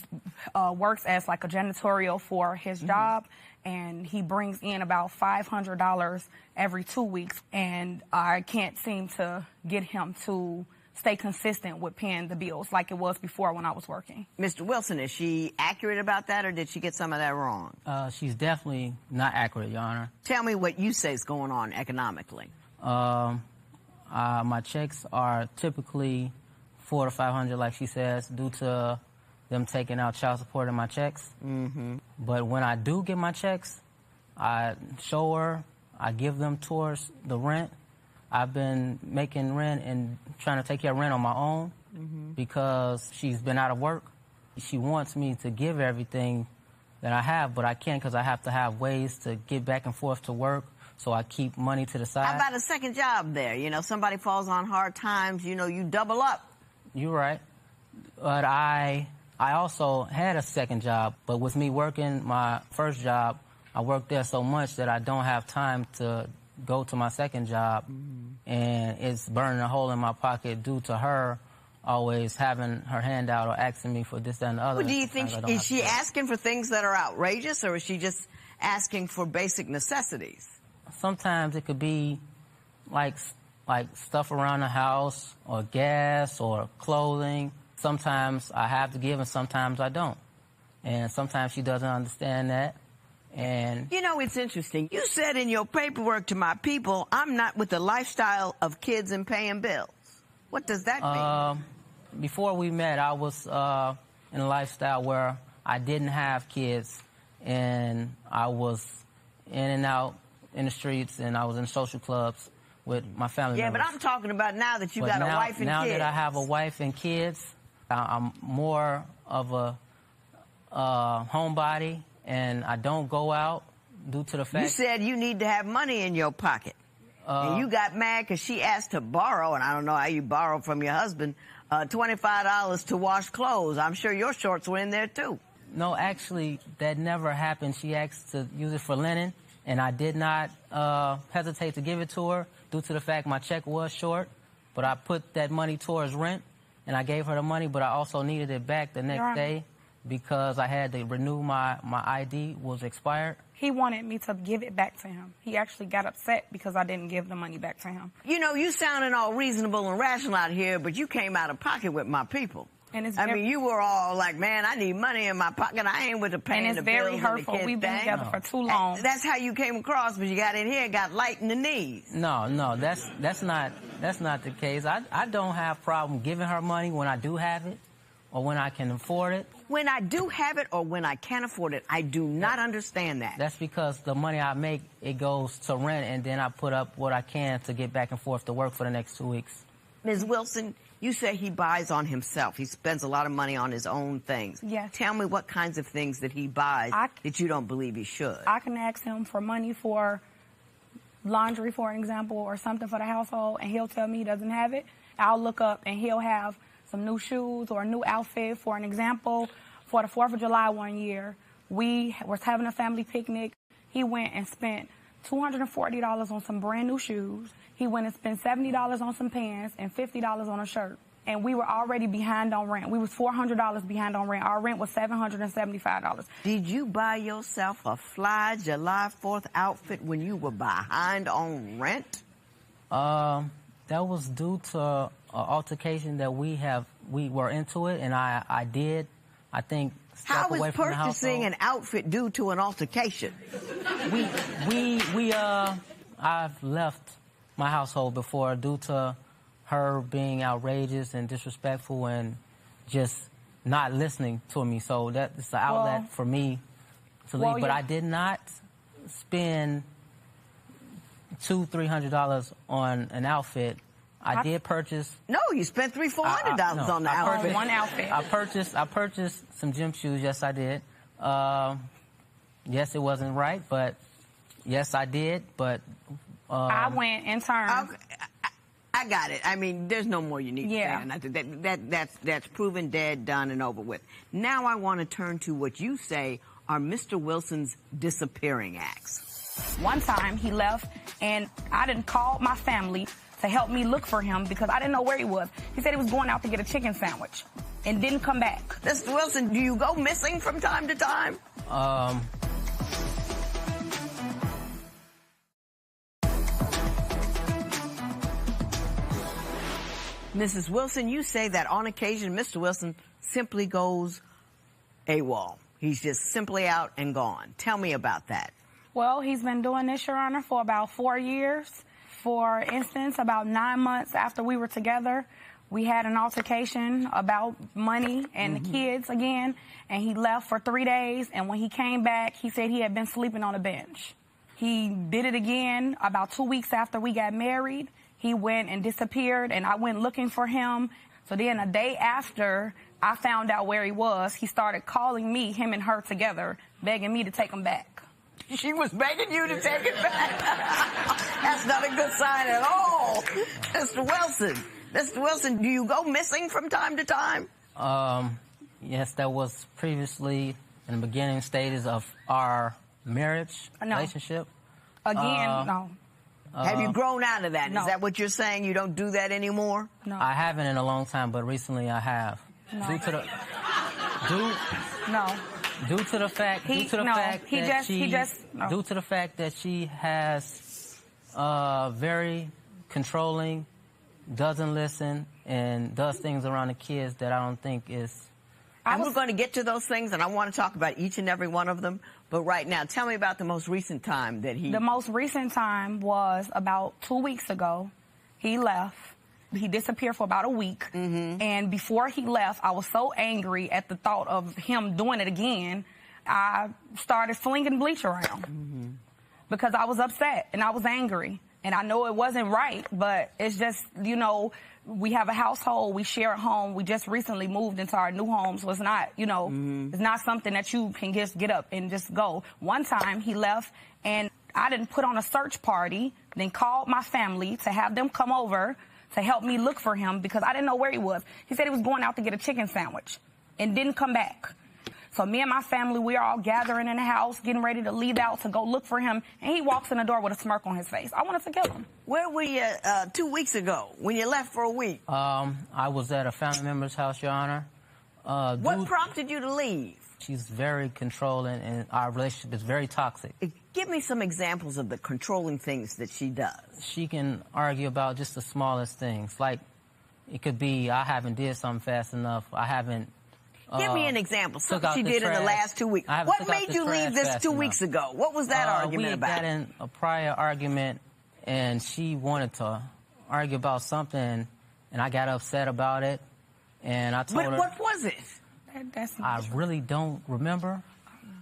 Speaker 21: works as like a janitorial for his job, and he brings in about $500 every 2 weeks, and I can't seem to get him to stay consistent with paying the bills like it was before when I was working.
Speaker 20: Mr. Wilson, is she accurate about that, or did she get some of that wrong?
Speaker 22: She's definitely not accurate, Your Honor.
Speaker 20: Tell me what you say is going on economically.
Speaker 22: My checks are typically $400 to $500, like she says, due to them taking out child support in my checks. But when I do get my checks, I show her, I give them towards the rent. I've been making rent and trying to take care of rent on my own because she's been out of work. She wants me to give everything that I have, but I can't because I have to have ways to get back and forth to work, so I keep money to the side.
Speaker 20: How about a second job there? You know, somebody falls on hard times, you know, you double up.
Speaker 22: You're right. But I also had a second job, but with me working my first job, I worked there so much that I don't have time to go to my second job, and it's burning a hole in my pocket due to her always having her hand out or asking me for this, that, and the other.
Speaker 20: Well, do you think, is she asking for things that are outrageous, or is she just asking for basic necessities?
Speaker 22: Sometimes it could be like stuff around the house, or gas, or clothing. Sometimes I have to give, and sometimes I don't. And sometimes she doesn't understand that. And
Speaker 20: you know, it's interesting. You said in your paperwork to my people, I'm not with the lifestyle of kids and paying bills. What does that mean?
Speaker 22: Before we met, I was in a lifestyle where I didn't have kids, and I was in and out in the streets, and I was in social clubs with my family members.
Speaker 20: Yeah, but I'm talking about now that you got a wife and kids.
Speaker 22: Now that I have a wife and kids, I'm more of a homebody, and I don't go out due to the fact...
Speaker 20: You said you need to have money in your pocket. And you got mad because she asked to borrow, and I don't know how you borrow from your husband, $25 to wash clothes. I'm sure your shorts were in there, too.
Speaker 22: No, actually, that never happened. She asked to use it for linen, and I did not hesitate to give it to her due to the fact my check was short. But I put that money towards rent, and I gave her the money, but I also needed it back the next day because I had to renew my ID was expired.
Speaker 21: He wanted me to give it back to him. He actually got upset because I didn't give the money back to him.
Speaker 20: You know, you sounding all reasonable and rational out here, but you came out of pocket with my people.
Speaker 21: And it's
Speaker 20: I mean, you were all like, man, I need money in my pocket. I ain't with the paying the bills.
Speaker 21: And it's very hurtful. We've been together for too long.
Speaker 20: That's how you came across, but you got in here and got light in the knees.
Speaker 22: No, that's not the case. I don't have problem giving her money when I do have it, or when I can afford it.
Speaker 20: When I do have it or when I can't afford it, I do not understand that.
Speaker 22: That's because the money I make, it goes to rent, and then I put up what I can to get back and forth to work for the next 2 weeks.
Speaker 20: Ms. Wilson, you say he buys on himself. He spends a lot of money on his own things.
Speaker 21: Yes.
Speaker 20: Tell me what kinds of things that he buys that you don't believe he should.
Speaker 21: I can ask him for money for laundry, for an example, or something for the household, and he'll tell me he doesn't have it. I'll look up, and he'll have some new shoes or a new outfit. For an example, for the 4th of July one year, we was having a family picnic. He went and spent $240 on some brand new shoes. He went and spent $70 on some pants and $50 on a shirt. And we were already behind on rent. We was $400 behind on rent. Our rent was $775.
Speaker 20: Did you buy yourself a fly July 4th outfit when you were behind on rent?
Speaker 22: That was due to an altercation that we were into it, and I did, I think, step away from the household.
Speaker 20: How is purchasing an outfit due to an altercation?
Speaker 22: I've left my household before due to her being outrageous and disrespectful and just not listening to me. So that's the outlet for me to leave. But I did not spend $200-300 on an outfit. I did purchase.
Speaker 20: No, you spent $300-400 on the outfit.
Speaker 21: One outfit.
Speaker 22: I purchased some gym shoes. Yes, I did. Yes, it wasn't right, but yes, I did. But
Speaker 21: I went in turn.
Speaker 20: I got it. I mean, there's no more you need to say. That's proven, dead, done, and over with. Now I want to turn to what you say are Mr. Wilson's disappearing acts.
Speaker 21: One time he left, and I didn't call my family to help me look for him because I didn't know where he was. He said he was going out to get a chicken sandwich and didn't come back.
Speaker 20: Mr. Wilson, do you go missing from time to time? Mrs. Wilson, you say that on occasion, Mr. Wilson simply goes AWOL. He's just simply out and gone. Tell me about that.
Speaker 21: Well, he's been doing this, Your Honor, for about 4 years. For instance, about 9 months after we were together, we had an altercation about money and the kids again, and he left for 3 days, and when he came back, he said he had been sleeping on a bench. He did it again about 2 weeks after we got married. He went and disappeared, and I went looking for him. So then a day after I found out where he was, he started calling me, him and her together, begging me to take him back.
Speaker 20: She was begging you to take it back. That's not a good sign at all. Mr. Wilson. Mr. Wilson, do you go missing from time to time?
Speaker 22: Yes, that was previously in the beginning stages of our marriage relationship.
Speaker 21: Again, no.
Speaker 20: Have you grown out of that?
Speaker 21: No.
Speaker 20: Is that what you're saying? You don't do that anymore?
Speaker 21: No.
Speaker 22: I haven't in a long time, but recently I have.
Speaker 21: No.
Speaker 22: Due to the fact that she has very controlling, doesn't listen, and does things around the kids that I don't think is.
Speaker 20: And we're going to get to those things, and I want to talk about each and every one of them. But right now, tell me about the most recent time that he...
Speaker 21: The most recent time was about 2 weeks ago. He left. He disappeared for about a week. And before he left, I was so angry at the thought of him doing it again, I started flinging bleach around. Because I was upset and I was angry. And I know it wasn't right, but it's just, you know, we have a household, we share a home. We just recently moved into our new home, so it's not, you know, it's not something that you can just get up and just go. One time he left, and I didn't put on a search party, then called my family to have them come over to help me look for him because I didn't know where he was. He said he was going out to get a chicken sandwich and didn't come back. So me and my family, we're all gathering in the house, getting ready to leave out to go look for him, and he walks in the door with a smirk on his face. I wanted to kill him.
Speaker 20: Where were you 2 weeks ago when you left for a week?
Speaker 22: I was at a family member's house, Your Honor.
Speaker 20: What prompted you to leave?
Speaker 22: She's very controlling, and our relationship is very toxic.
Speaker 20: Give me some examples of the controlling things that she does.
Speaker 22: She can argue about just the smallest things. Like, it could be, I haven't did something fast enough. I haven't...
Speaker 20: Give me an example. Something she did in the last 2 weeks. What made you leave this 2 weeks ago? What was that argument about?
Speaker 22: We got in a prior argument, and she wanted to argue about something, and I got upset about it. And I told her.
Speaker 20: What was it?
Speaker 22: I really don't remember.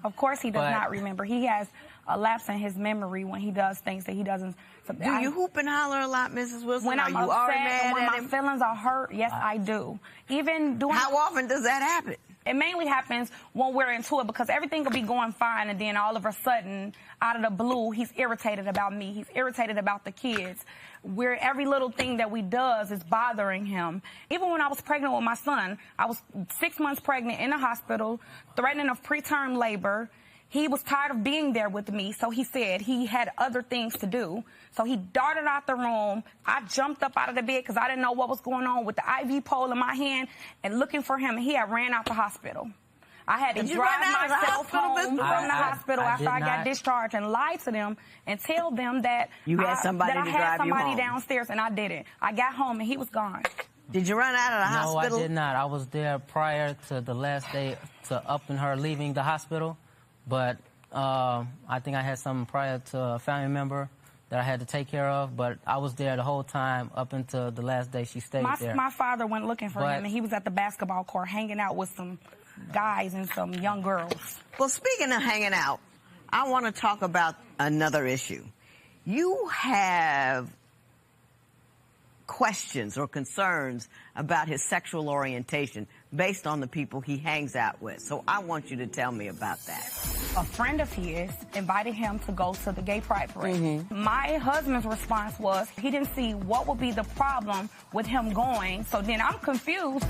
Speaker 21: Of course he does not remember. He has a lapse in his memory when he does things that he doesn't. So
Speaker 20: do you hoop and holler a lot, Mrs. Wilson?
Speaker 21: When I'm upset, when my feelings are hurt, yes, I do. Even doing.
Speaker 20: How often does that happen?
Speaker 21: It mainly happens when we're into it, because everything will be going fine, and then all of a sudden, out of the blue, he's irritated about me. He's irritated about the kids. Where every little thing that we does is bothering him. Even when I was pregnant with my son, I was 6 months pregnant in the hospital, threatening of preterm labor. He was tired of being there with me, so he said he had other things to do. So he darted out the room. I jumped up out of the bed because I didn't know what was going on with the IV pole in my hand and looking for him, and he had ran out the hospital. I had to drive myself home from the hospital after I got discharged and lie to them and tell them that
Speaker 20: you had somebody
Speaker 21: that I had somebody downstairs, and I didn't. I got home and he was gone.
Speaker 20: Did you run out of the hospital?
Speaker 22: No, I did not. I was there prior to the last day to up and her leaving the hospital. But I think I had something prior to a family member that I had to take care of. But I was there the whole time up until the last day she stayed there.
Speaker 21: My father went looking for him, and he was at the basketball court hanging out with some guys and some young girls.
Speaker 20: Well, speaking of hanging out, I want to talk about another issue. You have questions or concerns about his sexual orientation based on the people he hangs out with. So I want you to tell me about that.
Speaker 21: A friend of his invited him to go to the gay pride parade. My husband's response was he didn't see what would be the problem with him going. So then I'm confused.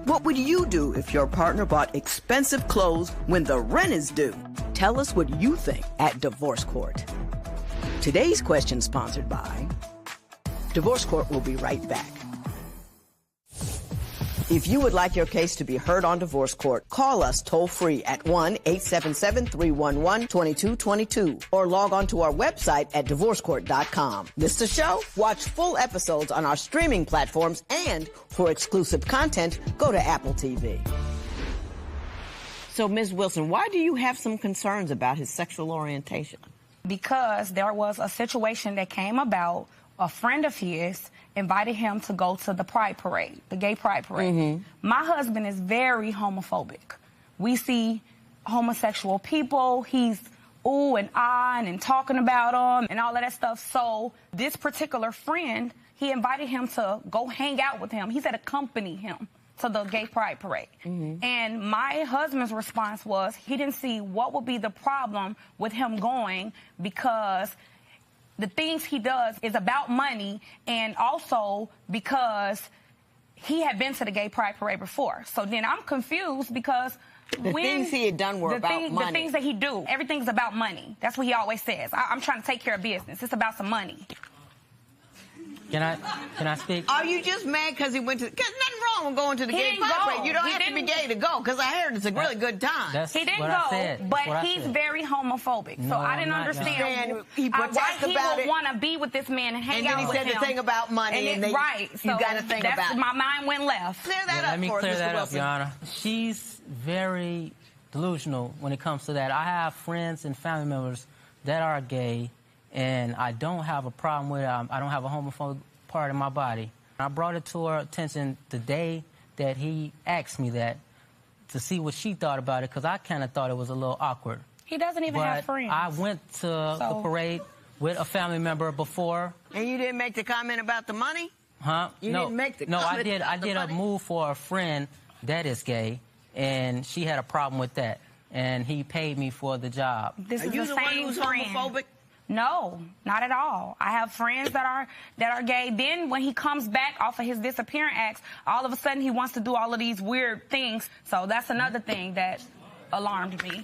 Speaker 5: What would you do if your partner bought expensive clothes when the rent is due? Tell us what you think at Divorce Court. Today's question sponsored by Divorce Court will be right back. If you would like your case to be heard on Divorce Court, call us toll-free at 1-877-311-2222 or log on to our website at divorcecourt.com. Miss the show? Watch full episodes on our streaming platforms, and for exclusive content, go to Apple TV.
Speaker 20: So, Ms. Wilson, why do you have some concerns about his sexual orientation?
Speaker 21: Because there was a situation that came about. A friend of his invited him to go to the pride parade, the gay pride parade. My husband is very homophobic. We see homosexual people, he's ooh and ah and talking about them and all of that stuff. So this particular friend, he invited him to go hang out with him. He said accompany him to the gay pride parade. And my husband's response was he didn't see what would be the problem with him going, because the things he does is about money, and also because he had been to the gay pride parade before. So then I'm confused, because
Speaker 20: the things he had done were about money.
Speaker 21: The things that he do, everything's about money. That's what he always says. I'm trying to take care of business. It's about some money.
Speaker 22: Can I speak?
Speaker 20: Are you just mad because he went to? Because nothing wrong with going to the gay pride parade. You don't have to be gay to go, because I heard it's a really good time.
Speaker 21: He didn't go, but he's very homophobic. So I didn't understand why he would want to be with this man and hang out with him.
Speaker 20: And then he said the thing about money, and
Speaker 21: right.
Speaker 20: You got to think about it.
Speaker 21: My mind went left.
Speaker 20: Clear that up
Speaker 22: Let me
Speaker 20: for us,
Speaker 22: clear
Speaker 20: Mr.
Speaker 22: that up,
Speaker 20: Wilson.
Speaker 22: Your Honor. She's very delusional when it comes to that. I have friends and family members that are gay, and I don't have a problem with it. I don't have a homophobic part of my body. I brought it to her attention the day that he asked me that, to see what she thought about it, because I kind of thought it was a little awkward.
Speaker 21: He doesn't even have friends.
Speaker 22: I went to the parade with a family member before.
Speaker 20: And you didn't make the comment about the money?
Speaker 22: Huh?
Speaker 20: You didn't make the comment
Speaker 22: I did.
Speaker 20: about
Speaker 22: I did a move for a friend that is gay, and she had a problem with that, and he paid me for the job.
Speaker 21: This
Speaker 20: Are
Speaker 21: is
Speaker 20: you
Speaker 21: the
Speaker 20: the one
Speaker 21: same
Speaker 20: who's
Speaker 21: friend.
Speaker 20: homophobic?
Speaker 21: No, not at all. I have friends that are gay. Then when he comes back off of his disappearance acts, all of a sudden he wants to do all of these weird things. So that's another thing that alarmed me.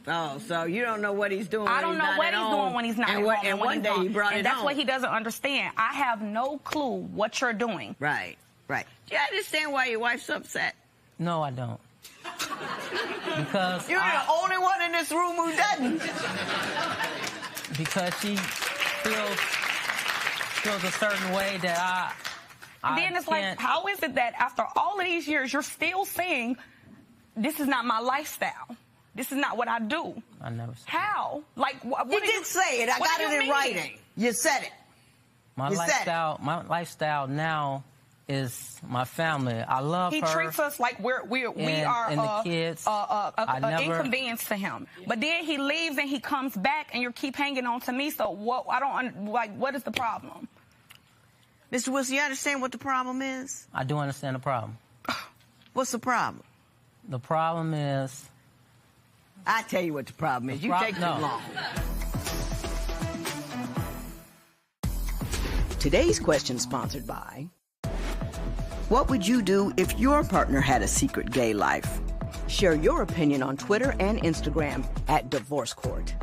Speaker 20: Oh, so you don't know what he's doing.
Speaker 21: I don't know what he's doing when he's not at home.
Speaker 20: And one day he brought it
Speaker 21: and that's
Speaker 20: home.
Speaker 21: what he doesn't understand. I have no clue what you're doing.
Speaker 20: Right. Do you understand why your wife's upset?
Speaker 22: No, I don't. Because
Speaker 20: you're the only one in this room who doesn't.
Speaker 22: Because she feels a certain way that I
Speaker 21: then it's like, how is it that after all of these years you're still saying this is not my lifestyle? This is not what I do.
Speaker 22: I never said
Speaker 21: How? Like, what
Speaker 20: you did say it. I got it in writing. You said it.
Speaker 22: My lifestyle now is my family. I love her.
Speaker 2: He treats us like we are
Speaker 22: and the kids.
Speaker 2: An inconvenience to him. But then he leaves and he comes back, and you keep hanging on to me. So what? What is the problem?
Speaker 20: Mr. Wilson, you understand what the problem is?
Speaker 22: I do understand the problem.
Speaker 20: What's the problem?
Speaker 22: The problem is...
Speaker 20: I tell you what the problem is. You take too long.
Speaker 5: Today's question sponsored by... What would you do if your partner had a secret gay life? Share your opinion on Twitter and Instagram at Divorce Court.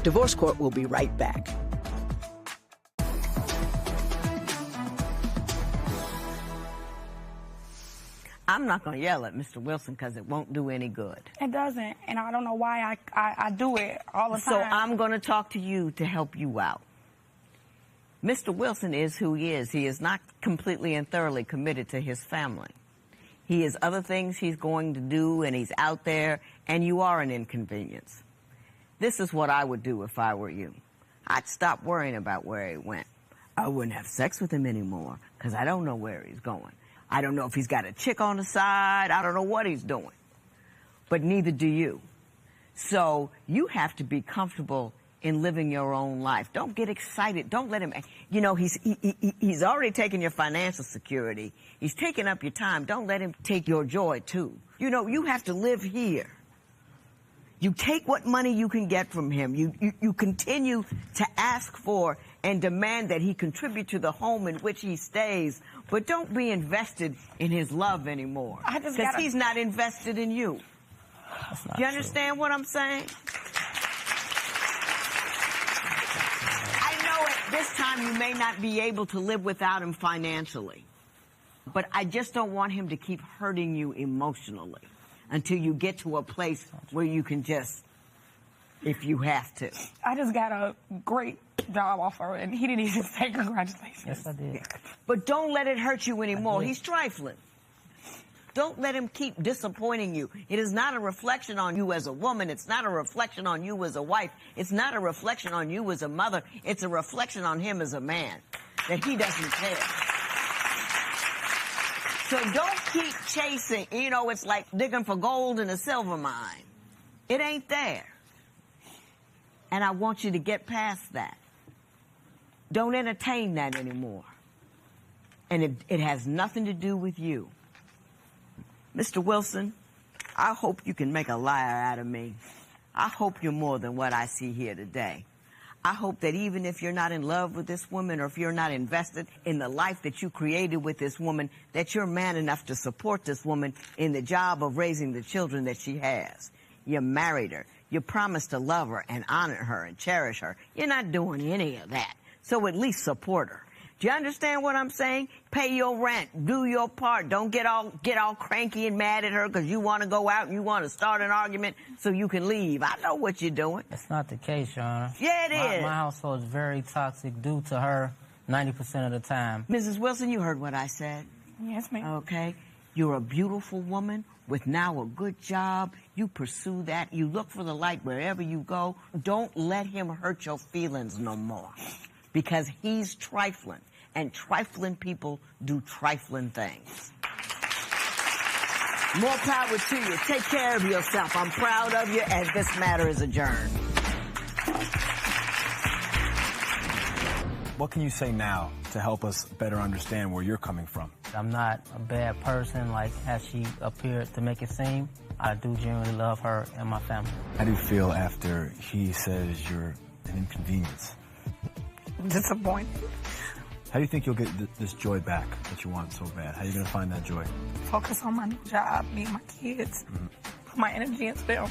Speaker 5: Divorce Court will be right back.
Speaker 20: I'm not going to yell at Mr. Wilson because it won't do any good.
Speaker 2: It doesn't, and I don't know why I do it all the time.
Speaker 20: So I'm going to talk to you to help you out. Mr. Wilson is who he is. He is not completely and thoroughly committed to his family. He has other things he's going to do, and he's out there, and you are an inconvenience. This is what I would do if I were you. I'd stop worrying about where he went. I wouldn't have sex with him anymore because I don't know where he's going. I don't know if he's got a chick on the side. I don't know what he's doing. But neither do you. So you have to be comfortable in living your own life. Don't get excited. Don't let him, you know, he's already taken your financial security. He's taken up your time. Don't let him take your joy too. You know, you have to live here. You take what money you can get from him. You continue to ask for and demand that he contribute to the home in which he stays, but don't be invested in his love anymore. Because he's not invested in you. Do you understand what I'm saying? I know at this time you may not be able to live without him financially, but I just don't want him to keep hurting you emotionally until you get to a place where you can just, if you have to.
Speaker 2: I just got a great job offer, and he didn't even say congratulations.
Speaker 22: Yes, I did.
Speaker 20: But don't let it hurt you anymore. He's trifling. Don't let him keep disappointing you. It is not a reflection on you as a woman. It's not a reflection on you as a wife. It's not a reflection on you as a mother. It's a reflection on him as a man, that he doesn't care. So don't keep chasing. You know, it's like digging for gold in a silver mine. It ain't there. And I want you to get past that. Don't entertain that anymore. And it has nothing to do with you. Mr. Wilson, I hope you can make a liar out of me. I hope you're more than what I see here today. I hope that even if you're not in love with this woman, or if you're not invested in the life that you created with this woman, that you're man enough to support this woman in the job of raising the children that she has. You married her. You promised to love her and honor her and cherish her. You're not doing any of that. So at least support her. Do you understand what I'm saying? Pay your rent. Do your part. Don't get all cranky and mad at her because you want to go out and you want to start an argument so you can leave. I know what you're doing.
Speaker 22: That's not the case, Your Honor.
Speaker 20: Yeah, it is.
Speaker 22: My household is very toxic due to her 90% of the time.
Speaker 20: Mrs. Wilson, you heard what I said.
Speaker 2: Yes, ma'am.
Speaker 20: Okay. You're a beautiful woman with now a good job. You pursue that. You look for the light wherever you go. Don't let him hurt your feelings no more because he's trifling. And trifling people do trifling things. More power to you. Take care of yourself. I'm proud of you, and this matter is adjourned.
Speaker 18: What can you say now to help us better understand where you're coming from?
Speaker 22: I'm not a bad person like as she appeared to make it seem. I do genuinely love her and my family.
Speaker 18: How do you feel after he says you're an inconvenience?
Speaker 2: Disappointed.
Speaker 18: How do you think you'll get this joy back that you want so bad? How are you going to find that joy?
Speaker 2: Focus on my new job, me and my kids. Put my energy into them.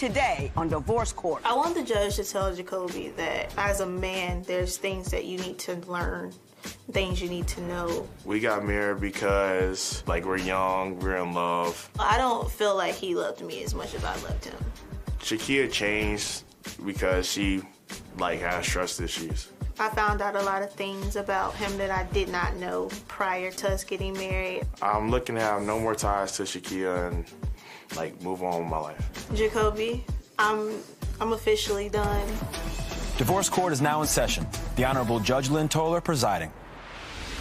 Speaker 1: today on Divorce Court.
Speaker 3: I want the judge to tell Jacoby that as a man, there's things that you need to learn, things you need to know.
Speaker 7: We got married because, like, we're young, we're in love.
Speaker 3: I don't feel like he loved me as much as I loved him.
Speaker 7: Shakia changed because she, like, has trust issues.
Speaker 3: I found out a lot of things about him that I did not know prior to us getting married.
Speaker 7: I'm looking to have no more ties to Shakia and, like, move on with my life.
Speaker 3: Jacoby, I'm officially done.
Speaker 18: Divorce Court is now in session. The Honorable Judge Lynn Toler presiding.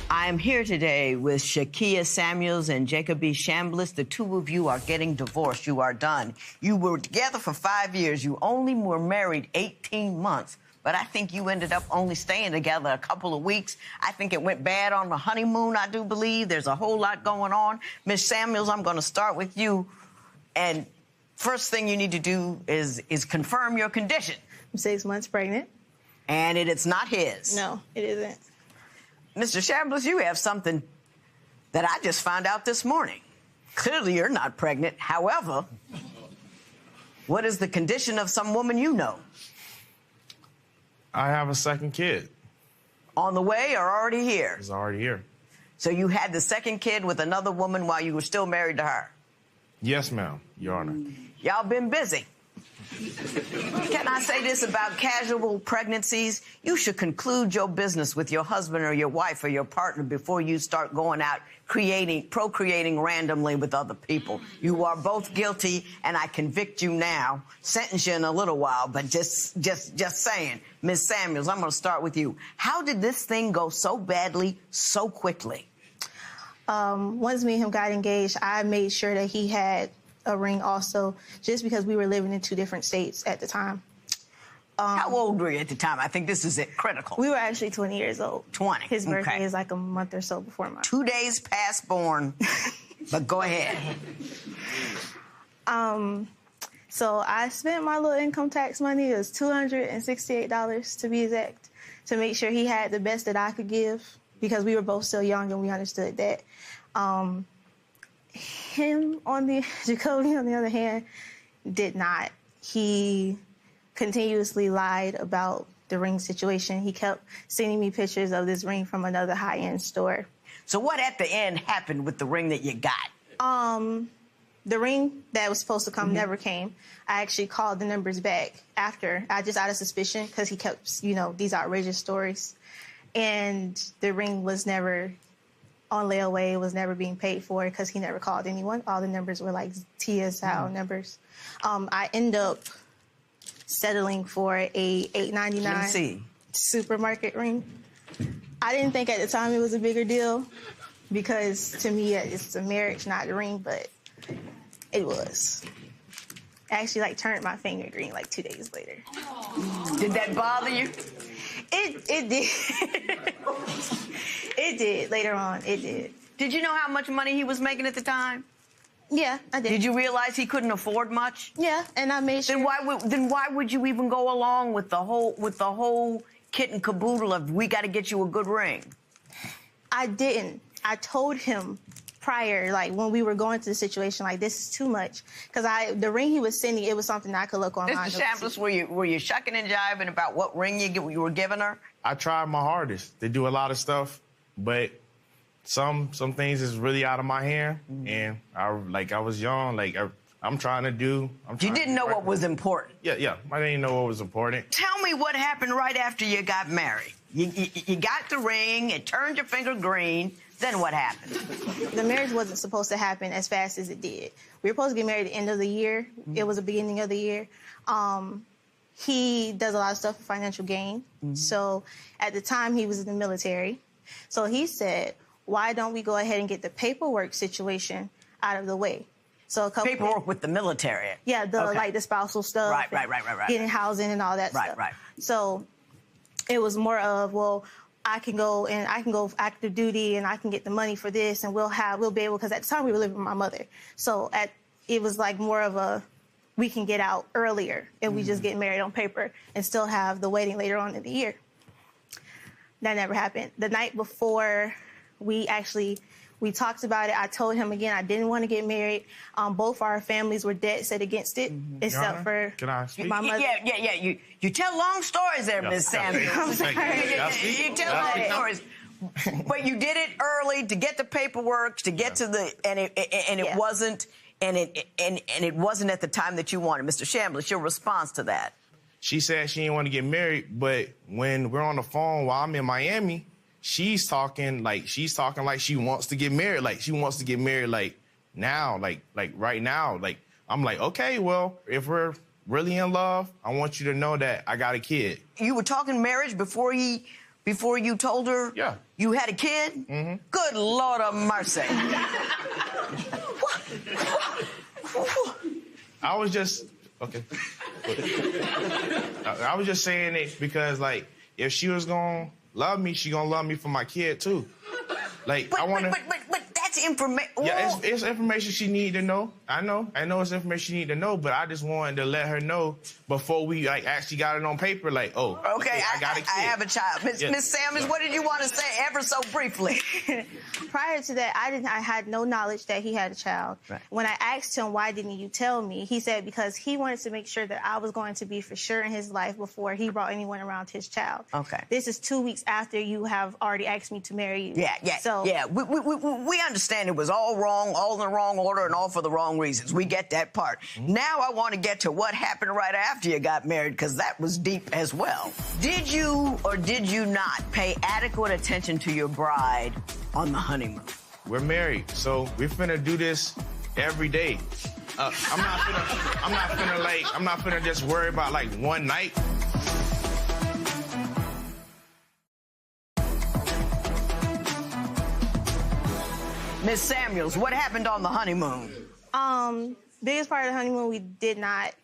Speaker 4: I am here today with Shakia Samuels and Jacoby Chambliss. The two of you are getting divorced. You are done. You were together for 5 years. You only were married 18 months. But I think you ended up only staying together a couple of weeks. I think it went bad on the honeymoon, I do believe. There's a whole lot going on. Ms. Samuels, I'm going to start with you. And first thing you need to do is confirm your condition.
Speaker 3: I'm 6 months pregnant.
Speaker 4: And it's not his.
Speaker 3: No, it isn't.
Speaker 4: Mr. Chambliss, you have something that I just found out this morning. Clearly, you're not pregnant. However, what is the condition of some woman you know?
Speaker 23: I have a second kid.
Speaker 4: On the way or already here?
Speaker 23: It's already here.
Speaker 4: So you had the second kid with another woman while you were still married to her?
Speaker 23: Yes, ma'am, Your Honor.
Speaker 4: Y'all been busy. Can I say this about casual pregnancies? You should conclude your business with your husband or your wife or your partner before you start going out procreating randomly with other people. You are both guilty, and I convict you now, sentence you in a little while, but just saying. Ms. Samuels, I'm going to start with you. How did this thing go so badly so quickly?
Speaker 3: Once me and him got engaged, I made sure that he had a ring also, just because we were living in 2 different states at the time.
Speaker 4: How old were you at the time? I think this is critical.
Speaker 3: We were actually 20 years old.
Speaker 4: 20.
Speaker 3: His birthday is like a month or so before mine.
Speaker 4: 2 days past born. But go ahead.
Speaker 3: So I spent my little income tax money. It was $268 to be exact, to make sure he had the best that I could give, because we were both still young and we understood that. Jacoby, on the other hand, did not. He continuously lied about the ring situation. He kept sending me pictures of this ring from another high-end store.
Speaker 4: So what at the end happened with the ring that you got?
Speaker 3: The ring that was supposed to come never came. I actually called the numbers back after, just out of suspicion, because he kept, these outrageous stories. And the ring was never on layaway. It was never being paid for because he never called anyone. All the numbers were like TSL numbers. I end up settling for a $8.99 supermarket ring. I didn't think at the time it was a bigger deal, because to me it's a marriage, not a ring, but it was. I actually turned my finger green 2 days later.
Speaker 4: Did that bother you?
Speaker 3: It did. It did. Later on, it did.
Speaker 4: Did you know how much money he was making at the time?
Speaker 3: Yeah, I did.
Speaker 4: Did you realize he couldn't afford much?
Speaker 3: Yeah, and I made sure.
Speaker 4: Then why would you even go along with the whole kit and caboodle of we got to get you a good ring?
Speaker 3: I didn't. I told him prior, when we were going through the situation, this is too much. Because the ring he was sending, it was something that I could look online.
Speaker 4: Mr. Chambliss, were you shucking and jiving about what ring you were giving her?
Speaker 23: I tried my hardest to do a lot of stuff, but some things is really out of my hand, and I was young, I'm trying to do.
Speaker 4: You didn't know what was important.
Speaker 23: Yeah, I didn't know what was important.
Speaker 4: Tell me what happened right after you got married. You got the ring, it turned your finger green. Then what happened?
Speaker 3: The marriage wasn't supposed to happen as fast as it did. We were supposed to get married at the end of the year. It was the beginning of the year. He does a lot of stuff for financial gain. So at the time, he was in the military. So he said, why don't we go ahead and get the paperwork situation out of the way? So a couple
Speaker 4: paperwork with the military.
Speaker 3: Yeah, the spousal stuff.
Speaker 4: Right.
Speaker 3: Getting housing and all that stuff.
Speaker 4: Right.
Speaker 3: So it was more of, I can go active duty and I can get the money for this, and we'll be able, because at the time we were living with my mother. So it was more of we can get out earlier if we just get married on paper and still have the wedding later on in the year. That never happened. The night before we actually We talked about it. I told him again I didn't want to get married. Both our families were dead set against it, except for my mother.
Speaker 20: Yeah. You tell long stories there, Miss Samuels.
Speaker 3: I'm sorry.
Speaker 20: You tell long stories. But you did it early to get the paperwork, to get to the, and it wasn't, and it wasn't at the time that you wanted. Mr. Chambliss, your response to that?
Speaker 23: She said she didn't want to get married, but when we're on the phone while I'm in Miami, she's talking like she wants to get married, like she wants to get married like now, like right now. Like I'm like, okay, well, if we're really in love, I want you to know that I got a kid.
Speaker 20: You were talking marriage before you told her you had a kid? Mm-hmm. Good Lord of mercy.
Speaker 23: I was just I was just saying it because, like, if she was gonna love me, she gonna love me for my kid too. Like, I want to.
Speaker 20: But that's information.
Speaker 23: Yeah, it's information she need to know. I know it's information she need to know. But I just wanted to let her know before we actually got it on paper. Like, oh,
Speaker 20: okay, I got a kid. I have a child. Miss Samuels, what did you want to say ever so briefly?
Speaker 3: Prior to that, I had no knowledge that he had a child. Right. When I asked him, why didn't you tell me? He said because he wanted to make sure that I was going to be for sure in his life before he brought anyone around his child. Okay. This is 2 weeks after you have already asked me to marry you.
Speaker 20: Yeah. So we understand it was all wrong, all in the wrong order, and all for the wrong reasons. We get that part. Mm-hmm. Now I want to get to what happened right after you got married, because that was deep as well. Did you or did you not pay adequate attention to your bride on the honeymoon?
Speaker 23: We're married, so we're finna do this every day. I'm not finna just worry about like one night.
Speaker 20: Miss Samuels, what happened on the honeymoon?
Speaker 3: Biggest part of the honeymoon, we did not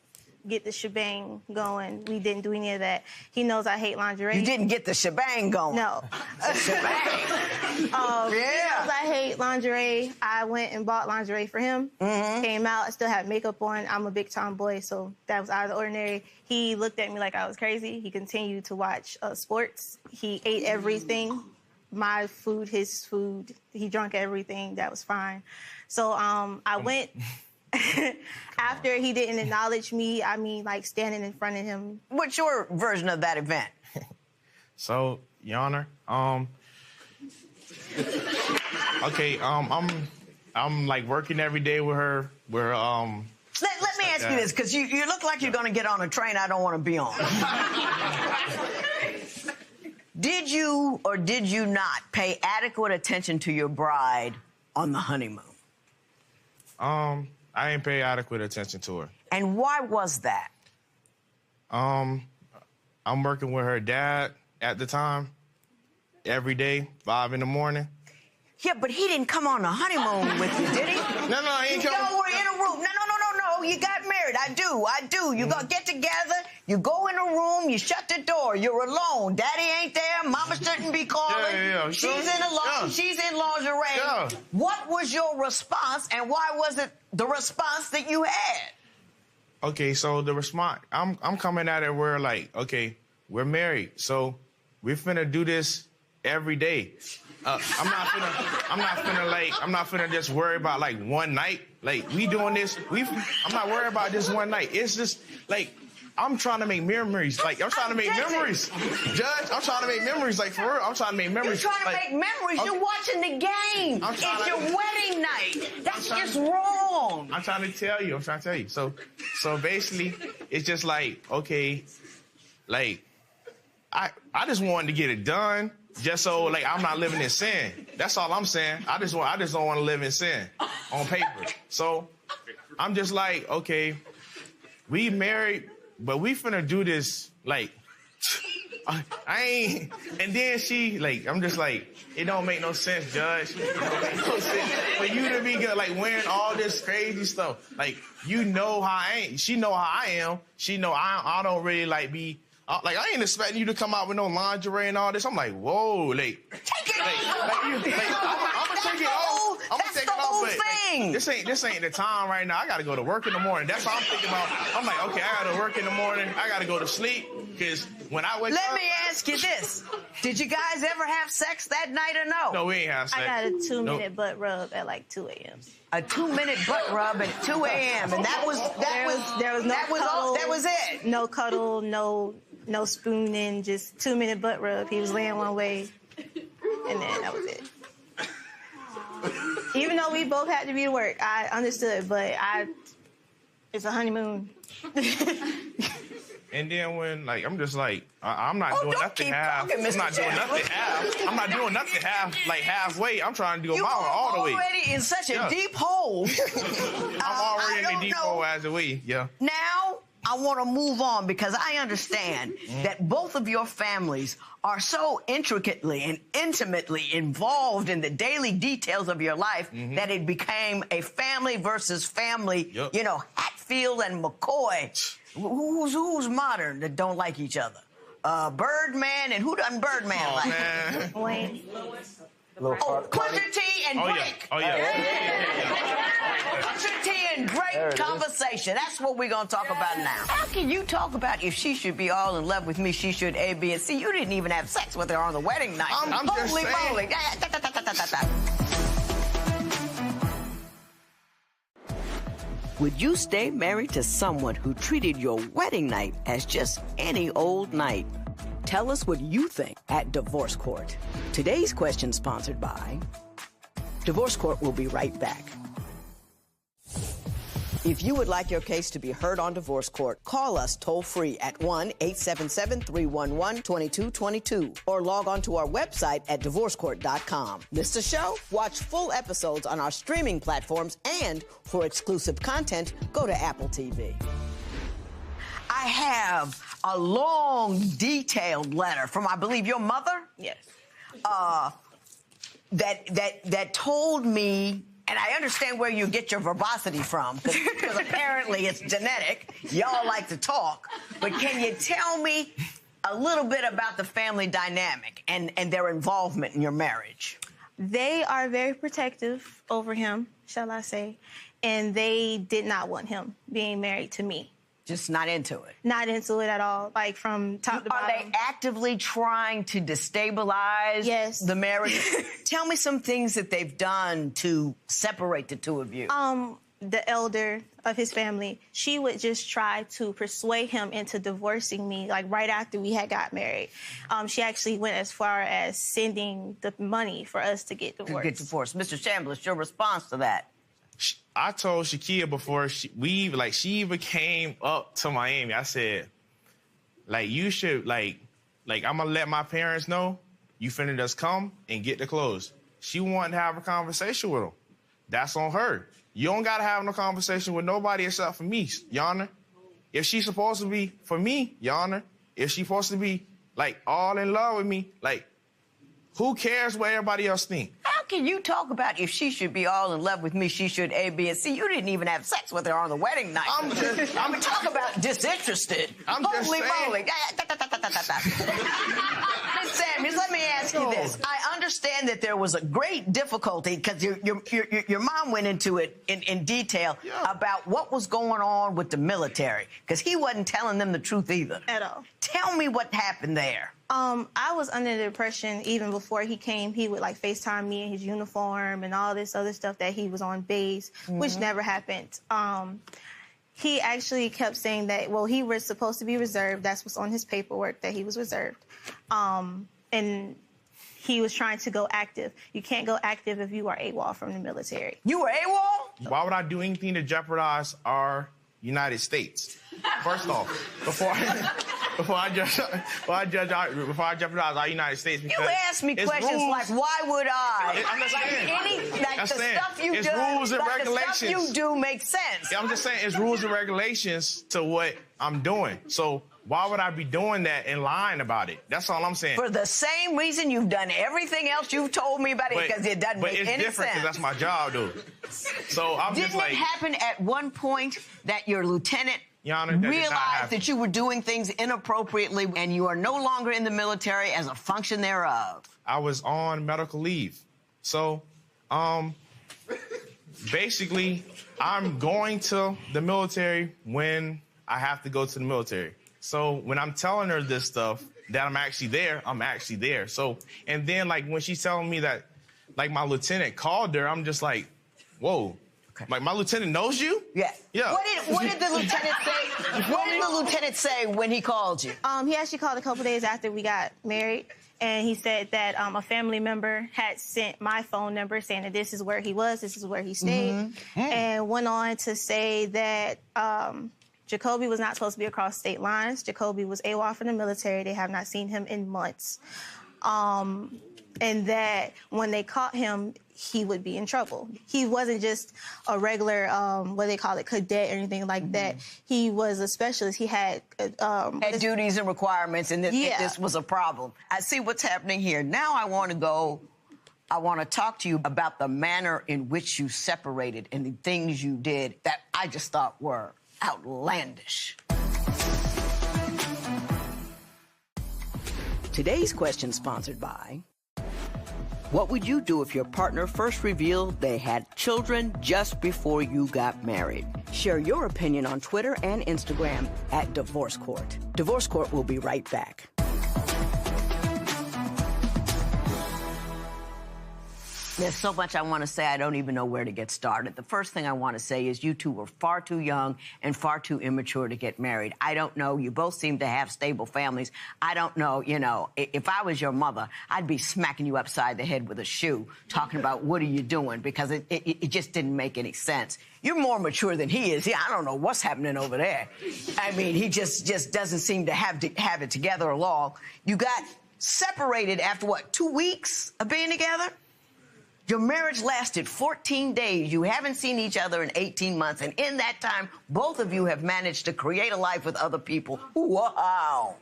Speaker 3: get the shebang going. We didn't do any of that. He knows I hate lingerie.
Speaker 20: You didn't get the shebang going?
Speaker 3: No.
Speaker 20: The shebang.
Speaker 3: He knows I hate lingerie. I went and bought lingerie for him. Mm-hmm. Came out, I still had makeup on. I'm a big tomboy, so that was out of the ordinary. He looked at me like I was crazy. He continued to watch sports. He ate everything. My food, his food. He drank everything. That was fine. So I went... After he didn't acknowledge me, I mean, like, standing in front of him.
Speaker 20: What's your version of that event?
Speaker 23: So, Your Honor, okay, I'm like working every day with her. Let
Speaker 20: me ask you this, because you look like you're going to get on a train I don't want to be on. Did you or did you not pay adequate attention to your bride on the honeymoon?
Speaker 23: I didn't pay adequate attention to her.
Speaker 20: And why was that?
Speaker 23: I'm working with her dad at the time, every day, 5 in the morning.
Speaker 20: Yeah, but he didn't come on the honeymoon with you, did he?
Speaker 23: No, he ain't come.
Speaker 20: You were in a room. No. You got married. I do. You go get together. You go in a room. You shut the door. You're alone. Daddy ain't there. Mama shouldn't be calling.
Speaker 23: Yeah.
Speaker 20: She's in lingerie. Yeah. What was your response, and why was it the response that you had?
Speaker 23: Okay, so the response, I'm coming at it where, like, okay, we're married, so we're finna do this every day. I'm not finna just worry about like one night. Like, we doing this. I'm not worried about this one night. It's just like, I'm trying to make memories. Like, I'm trying to make memories. Judge, I'm trying to make memories. Like, for real, I'm trying to make memories.
Speaker 20: You're trying to make memories. You're watching the game. It's your wedding night. That's just wrong.
Speaker 23: I'm trying to tell you. So basically, it's just like, okay, like, I just wanted to get it done. Just so, like, I'm not living in sin. That's all I'm saying. I just don't want to live in sin on paper. So I'm just like, okay, we married, but we finna do this, like, I ain't. And then she, like, I'm just like, it don't make no sense, Judge. It don't make no sense for you to be good, like, wearing all this crazy stuff. Like, you know how I ain't. She know how I am. She know I don't really, like, be. Like, I ain't expecting you to come out with no lingerie and all this. I'm like, whoa, like.
Speaker 20: Take it
Speaker 23: I'm gonna take it off. I'm gonna take it off, but
Speaker 20: thing.
Speaker 23: This ain't the time right now. I gotta go to work in the morning. That's what I'm thinking about. I'm like, okay, I gotta work in the morning. I gotta go to sleep because when I wake up.
Speaker 20: Let me ask you this: did you guys ever have sex that night or no?
Speaker 23: No, we ain't have sex.
Speaker 3: I got a 2-minute butt rub at like 2 a.m.
Speaker 20: A 2-minute butt rub at 2 a.m. and that was it.
Speaker 3: No cuddle, no spooning, just 2-minute butt rub. He was laying one way, and then that was it. Even though we both had to be to work, I understood, but it's a honeymoon.
Speaker 23: And then when, like, I'm just like, I'm not doing nothing half. I'm not doing nothing half. I'm not doing nothing halfway. I'm trying to do mine all the way.
Speaker 20: You're already in such a deep hole.
Speaker 23: I'm already in the deep hole as a way, yeah.
Speaker 20: Now, I want to move on because I understand that both of your families are so intricately and intimately involved in the daily details of your life that it became a family versus family, you know, Hatfield and McCoy. Who's modern that don't like each other? Birdman, and who doesn't Birdman like?
Speaker 23: Man.
Speaker 3: Wayne.
Speaker 20: Pusha T and Drake. Pusha T and Drake conversation. That's what we're going to talk about now. How can you talk about if she should be all in love with me, she should A, B, and C? You didn't even have sex with her on the wedding night.
Speaker 23: I'm just saying.
Speaker 20: Moly. Would you stay married to someone who treated your wedding night as just any old night? Tell us what you think at Divorce Court. Today's question sponsored by Divorce Court will be right back. If you would like your case to be heard on Divorce Court, call us toll-free at 1-877-311-2222 or log on to our website at divorcecourt.com. Miss the show? Watch full episodes on our streaming platforms, and for exclusive content, go to Apple TV. I have a long, detailed letter from, I believe, your mother?
Speaker 3: Yes.
Speaker 20: That told me. And I understand where you get your verbosity from, because apparently it's genetic. Y'all like to talk. But can you tell me a little bit about the family dynamic and their involvement in your marriage?
Speaker 3: They are very protective over him, shall I say, and they did not want him being married to me.
Speaker 20: Just not into it?
Speaker 3: Not into it at all, like from top to bottom.
Speaker 20: Are they actively trying to destabilize the marriage? Tell me some things that they've done to separate the two of you.
Speaker 3: The elder of his family, she would just try to persuade him into divorcing me, like right after we had got married. She actually went as far as sending the money for us to get divorced.
Speaker 20: Mr. Chambliss, your response to that?
Speaker 23: I told Shakia before she even came up to Miami. I said, like, you should, like I'm gonna let my parents know you finna just come and get the clothes. She wanted to have a conversation with them. That's on her. You don't gotta have no conversation with nobody except for me, Your Honor. If she's supposed to be for me, Your Honor, if she's supposed to be, like, all in love with me, like, who cares what everybody else think?
Speaker 20: How can you talk about if she should be all in love with me, she should A, B, and C? You didn't even have sex with her on the wedding night. I'm talk about disinterested. Holy moly. Ms. Samuels, let me ask you this. I understand that there was a great difficulty because your mom went into it in detail about what was going on with the military, because he wasn't telling them the truth either.
Speaker 3: At all.
Speaker 20: Tell me what happened there.
Speaker 3: I was under the impression even before he came, he would like FaceTime me in his uniform and all this other stuff that he was on base, which never happened. He actually kept saying that, well, he was supposed to be reserved. That's what's on his paperwork, that he was reserved. And he was trying to go active. You can't go active if you are AWOL from the military.
Speaker 20: You were AWOL?
Speaker 23: Why would I do anything to jeopardize our United States? First off, before I jeopardize our United States, because
Speaker 20: you ask me questions rules, like, why would I?
Speaker 23: I'm just saying.
Speaker 20: The stuff you do,
Speaker 23: rules and regulations.
Speaker 20: The stuff you do makes sense.
Speaker 23: I'm just saying it's rules and regulations to what I'm doing. So why would I be doing that and lying about it? That's all I'm saying.
Speaker 20: For the same reason you've done everything else you've told me about it, because it doesn't make any sense.
Speaker 23: But it's different because that's my job, dude. So I'm just like...
Speaker 20: Didn't it happen at one point that your lieutenant
Speaker 23: Your Honor, that did not
Speaker 20: Realized
Speaker 23: happen.
Speaker 20: that you were doing things inappropriately and you are no longer in the military as a function thereof.
Speaker 23: I was on medical leave. So, basically, I'm going to the military when I have to go to the military. So when I'm telling her this stuff, that I'm actually there. So, and then like when she's telling me that, like my lieutenant called her, I'm just like, whoa. Okay. Like my lieutenant knows you?
Speaker 20: Yeah.
Speaker 23: Yeah.
Speaker 20: What did the lieutenant say? What did the lieutenant say when he called you?
Speaker 3: He actually called a couple days after we got married. And he said that a family member had sent my phone number saying that this is where he was, this is where he stayed, and went on to say that Jacoby was not supposed to be across state lines. Jacoby was AWOL from the military. They have not seen him in months. And that when they caught him, he would be in trouble. He wasn't just a regular, what they call it, cadet or anything like that. He was a specialist. He had
Speaker 20: duties and requirements, and this was a problem. I see what's happening here. Now I want to talk to you about the manner in which you separated and the things you did that I just thought were outlandish.
Speaker 5: Today's question sponsored by... What would you do if your partner first revealed they had children just before you got married? Share your opinion on Twitter and Instagram at Divorce Court. Divorce Court will be right back.
Speaker 20: There's so much I want to say, I don't even know where to get started. The first thing I want to say is you two were far too young and far too immature to get married. I don't know. You both seem to have stable families. I don't know, if I was your mother, I'd be smacking you upside the head with a shoe, talking about what are you doing, because it just didn't make any sense. You're more mature than he is. I don't know what's happening over there. I mean, he just doesn't seem to have it together at all. You got separated after, 2 weeks of being together? Your marriage lasted 14 days. You haven't seen each other in 18 months. And in that time, both of you have managed to create a life with other people. Wow.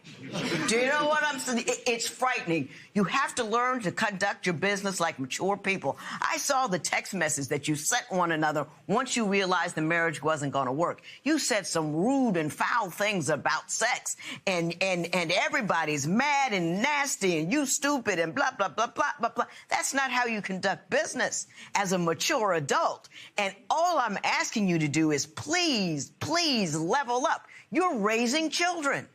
Speaker 20: Do you know what I'm saying? It's frightening. You have to learn to conduct your business like mature people. I saw the text message that you sent one another once you realized the marriage wasn't going to work. You said some rude and foul things about sex. And everybody's mad and nasty and you stupid and blah, blah, blah, blah, blah, blah. That's not how you conduct business as a mature adult. And all I'm asking you to do is please level up. You're raising children.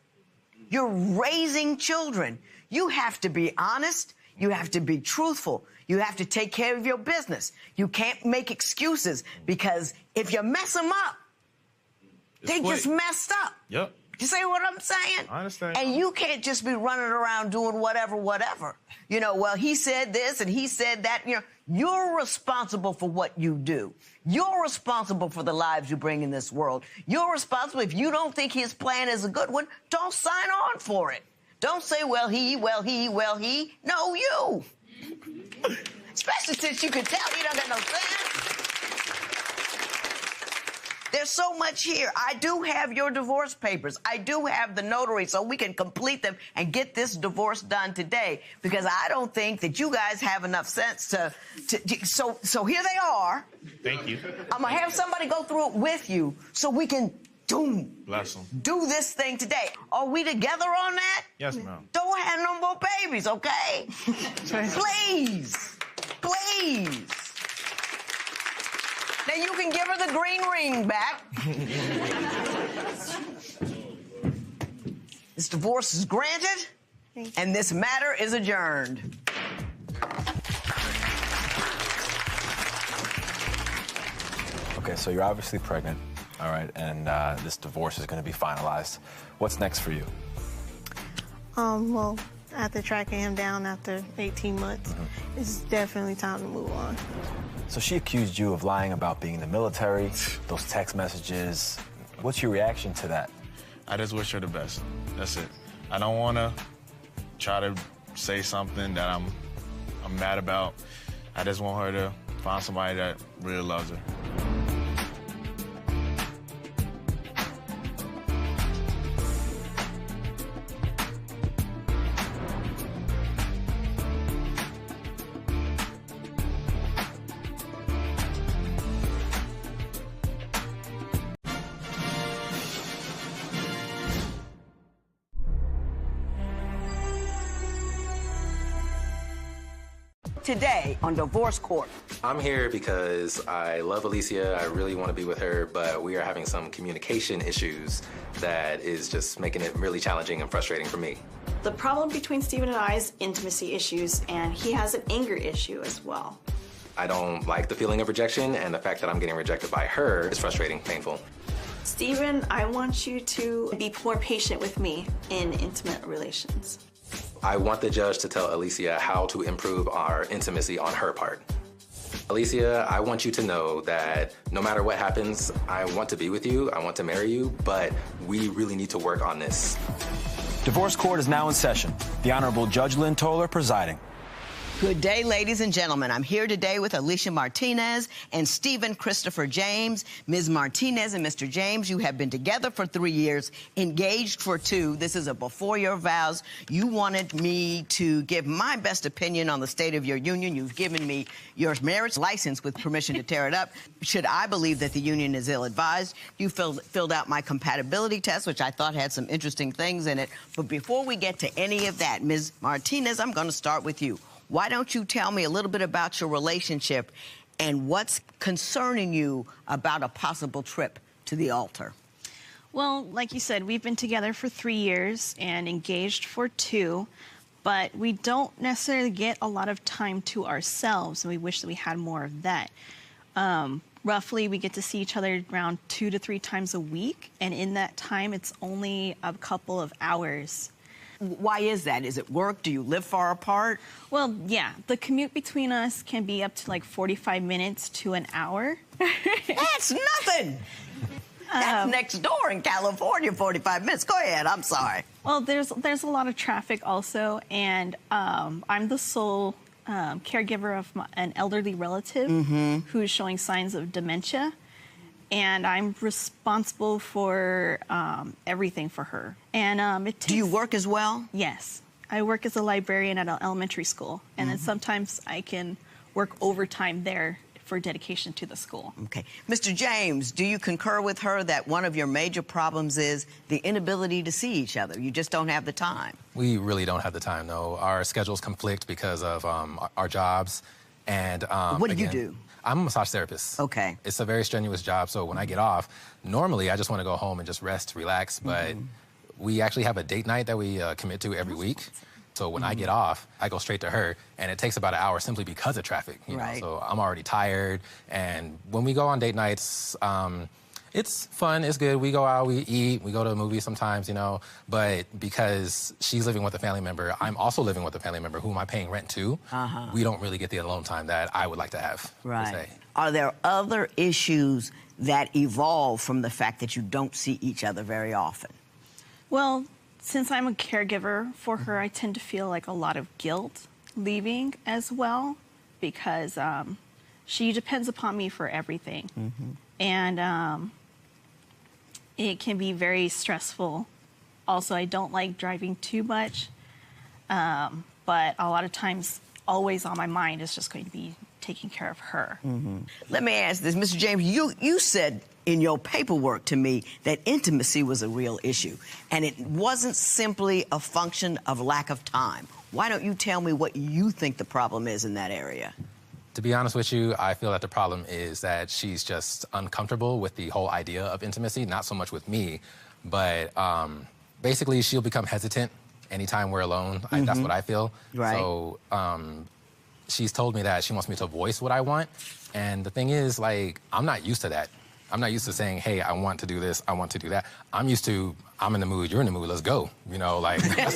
Speaker 20: You're raising children. You have to be honest. You have to be truthful. You have to take care of your business. You can't make excuses, because if you mess them up, they just messed up.
Speaker 23: Yep.
Speaker 20: You see what I'm saying?
Speaker 23: I understand.
Speaker 20: And you can't just be running around doing whatever. Well, he said this and he said that. You're responsible for what you do. You're responsible for the lives you bring in this world. You're responsible. If you don't think his plan is a good one, don't sign on for it. Don't say, well, he. No, you. Especially since you can tell he don't got no sense. There's so much here. I do have your divorce papers. I do have the notary, so we can complete them and get this divorce done today, because I don't think that you guys have enough sense to so here they are.
Speaker 23: Thank you.
Speaker 20: I'm going to have somebody go through it with you so we can
Speaker 23: Bless them.
Speaker 20: do this thing today. Are we together on that?
Speaker 23: Yes, ma'am.
Speaker 20: Don't have no more babies, okay? Please. Now you can give her the green ring back. This divorce is granted, and this matter is adjourned.
Speaker 18: Okay, so you're obviously pregnant, all right, and this divorce is going to be finalized. What's next for you?
Speaker 3: Well, after tracking him down after 18 months, it's definitely time to move on.
Speaker 18: So she accused you of lying about being in the military, those text messages. What's your reaction to that?
Speaker 23: I just wish her the best. That's it. I don't want to try to say something that I'm mad about. I just want her to find somebody that really loves her.
Speaker 1: Today on Divorce Court.
Speaker 8: I'm here because I love Alicia. I really want to be with her, but we are having some communication issues that is just making it really challenging and frustrating for me.
Speaker 9: The problem between Steven and I is intimacy issues, and he has an anger issue as well.
Speaker 8: I don't like the feeling of rejection, and the fact that I'm getting rejected by her is frustrating, painful.
Speaker 9: Steven, I want you to be more patient with me in intimate relations.
Speaker 8: I want the judge to tell Alicia how to improve our intimacy on her part. Alicia, I want you to know that no matter what happens, I want to be with you, I want to marry you, but we really need to work on this.
Speaker 18: Divorce Court is now in session. The Honorable Judge Lynn Toler presiding.
Speaker 5: Good day, ladies and gentlemen. I'm here today with Alicia Martinez and Stephen Christopher James. Ms. Martinez and Mr. James, you have been together for 3 years, engaged for 2. This is a before your vows. You wanted me to give my best opinion on the state of your union. You've given me your marriage license with permission to tear it up. Should I believe that the union is ill-advised? You filled out my compatibility test, which I thought had some interesting things in it. But before we get to any of that, Ms. Martinez, I'm going to start with you. Why don't you tell me a little bit about your relationship and what's concerning you about a possible trip to the altar?
Speaker 10: Well, like you said, we've been together for 3 years and engaged for 2, but we don't necessarily get a lot of time to ourselves, and we wish that we had more of that. Roughly, we get to see each other around 2 to 3 times a week, and in that time, it's only a couple of hours.
Speaker 5: Why is that? Is it work? Do you live far apart?
Speaker 10: Well, yeah. The commute between us can be up to like 45 minutes to an hour.
Speaker 5: That's nothing. That's next door in California, 45 minutes. Go ahead. I'm sorry.
Speaker 10: Well, there's a lot of traffic also, and I'm the sole caregiver of an elderly relative who's showing signs of dementia. And I'm responsible for everything for her. And
Speaker 5: do you work as well?
Speaker 10: Yes. I work as a librarian at an elementary school. And then sometimes I can work overtime there for dedication to the school.
Speaker 5: Okay. Mr. James, do you concur with her that one of your major problems is the inability to see each other? You just don't have the time.
Speaker 8: We really don't have the time, though. Our schedules conflict because of our jobs. And
Speaker 5: what do you do?
Speaker 8: I'm a massage therapist.
Speaker 5: Okay.
Speaker 8: It's a very strenuous job, so when I get off, normally I just want to go home and just rest, relax, but we actually have a date night that we commit to every week. So when I get off, I go straight to her, and it takes about an hour simply because of traffic. You know? So I'm already tired, and when we go on date nights, it's fun, it's good. We go out, we eat, we go to a movie sometimes, you know, but because she's living with a family member, I'm also living with a family member whom I'm paying rent to. We don't really get the alone time that I would like to have.
Speaker 5: Right. Are there other issues that evolve from the fact that you don't see each other very often?
Speaker 10: Well, since I'm a caregiver for her, I tend to feel like a lot of guilt leaving as well because she depends upon me for everything. And it can be very stressful. Also, I don't like driving too much, but a lot of times, always on my mind is just going to be taking care of her.
Speaker 5: Let me ask this, Mr. James, you said in your paperwork to me that intimacy was a real issue, and it wasn't simply a function of lack of time. Why don't you tell me what you think the problem is in that area?
Speaker 8: To be honest with you, I feel that the problem is that she's just uncomfortable with the whole idea of intimacy, not so much with me, but basically she'll become hesitant anytime we're alone. That's what I feel. So she's told me that she wants me to voice what I want, and the thing is, like, I'm not used to that. I'm not used to saying, hey, I want to do this, I want to do that. I'm used to, I'm in the mood, you're in the mood, let's go. You know, like, that's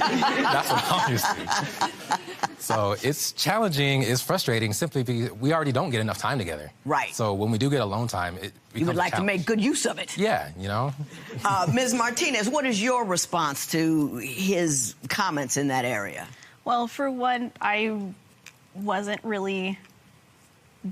Speaker 8: what I'm used to. So it's challenging, it's frustrating, simply because we already don't get enough time together.
Speaker 5: Right.
Speaker 8: So when we do get alone time, it becomes
Speaker 5: You would like to make good use of it.
Speaker 8: Yeah, you know.
Speaker 5: Ms. Martinez, what is your response to his comments in that area?
Speaker 10: Well, for one, I wasn't really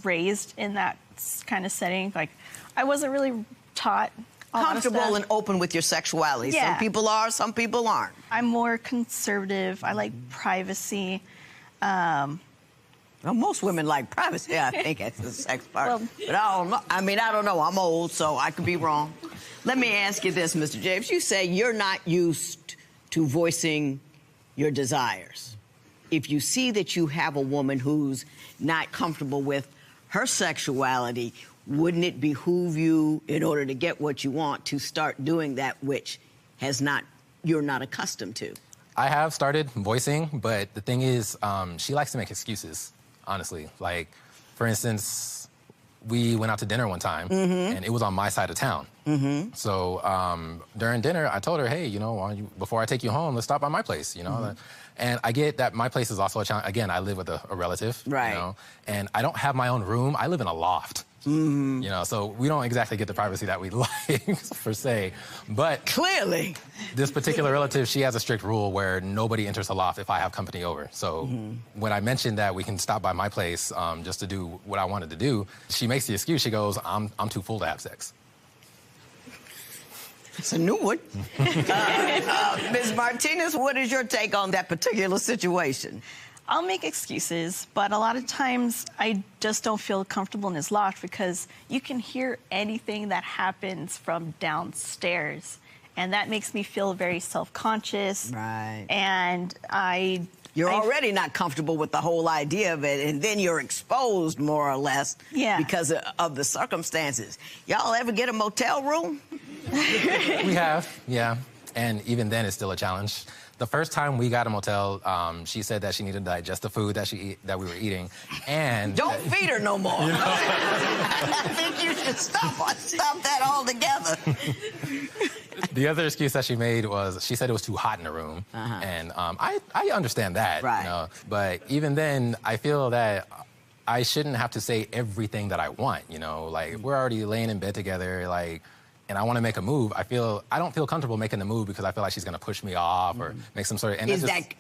Speaker 10: raised in that kind of setting. Like, I wasn't really taught
Speaker 5: comfortable and open with your sexuality.
Speaker 10: Yeah.
Speaker 5: Some people are, some people aren't.
Speaker 10: I'm more conservative. I like privacy.
Speaker 5: Well, most women like privacy. I think that's the sex part. But I don't know. I mean, I don't know. I'm old, so I could be wrong. Let me ask you this, Mr. James. You say you're not used to voicing your desires.
Speaker 20: if you see that you have a woman who's not comfortable with her sexuality, wouldn't it behoove you, in order to get what you want, to start doing that which you're not accustomed to?
Speaker 8: I have started voicing, but the thing is, she likes to make excuses, honestly. Like, for instance, we went out to dinner one time, and it was on my side of town. So during dinner, I told her, hey, you know, before I take you home, let's stop by my place, you know? And I get that my place is also a challenge. Again, I live with a relative, you know? And I don't have my own room. I live in a loft. You know, so we don't exactly get the privacy that we like, per se. But
Speaker 20: clearly,
Speaker 8: this particular relative, she has a strict rule where nobody enters the loft if I have company over. So when I mentioned that we can stop by my place just to do what I wanted to do, she makes the excuse. She goes, I'm too full to have sex.
Speaker 20: It's a new one. Ms. Martinez, what is your take on that particular situation?
Speaker 10: I'll make excuses, but a lot of times I just don't feel comfortable in his loft because you can hear anything that happens from downstairs. And that makes me feel very self-conscious.
Speaker 20: Right.
Speaker 10: And
Speaker 20: You're already not comfortable with the whole idea of it, and then you're exposed more or less because of the circumstances. Y'all ever get a motel room?
Speaker 8: We have, yeah. And even then, it's still a challenge. The first time we got a motel, she said that she needed to digest the food that we were eating, and
Speaker 20: don't feed her no more. You know? I think you should stop that altogether.
Speaker 8: The other excuse that she made was she said it was too hot in the room, and I understand that, you know, but even then, I feel that I shouldn't have to say everything that I want. You know, like we're already laying in bed together, like. And I want to make a move, I don't feel comfortable making the move because I feel like she's going to push me off or make some sort of...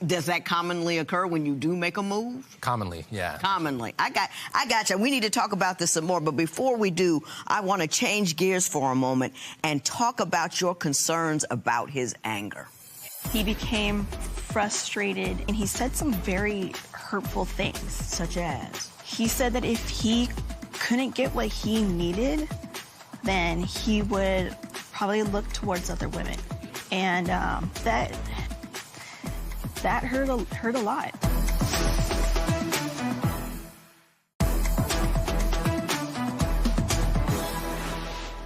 Speaker 20: Does that commonly occur when you do make a move?
Speaker 8: Commonly, yeah.
Speaker 20: Commonly. I got you. We need to talk about this some more, but before we do, I want to change gears for a moment and talk about your concerns about his anger.
Speaker 10: He became frustrated, and he said some very hurtful things.
Speaker 20: Such as?
Speaker 10: He said that if he couldn't get what he needed, then he would probably look towards other women. And that hurt a lot.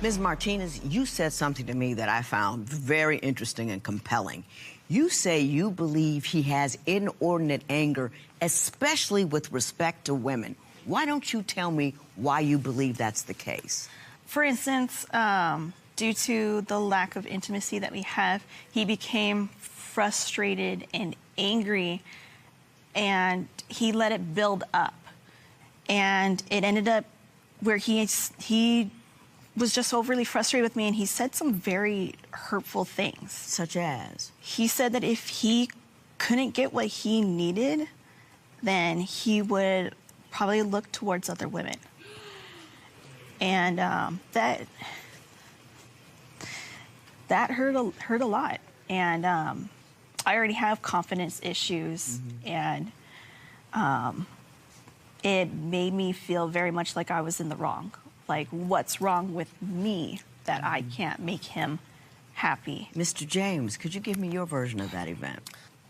Speaker 20: Ms. Martinez, you said something to me that I found very interesting and compelling. You say you believe he has inordinate anger, especially with respect to women. Why don't you tell me why you believe that's the case?
Speaker 10: For instance, due to the lack of intimacy that we have, he became frustrated and angry, and he let it build up. And it ended up where he was just overly frustrated with me, and he said some very hurtful things.
Speaker 20: Such as?
Speaker 10: He said that if he couldn't get what he needed, then he would probably look towards other women. And that hurt a lot. And I already have confidence issues, and it made me feel very much like I was in the wrong. Like, what's wrong with me that I can't make him happy?
Speaker 20: Mr. James, could you give me your version of that event?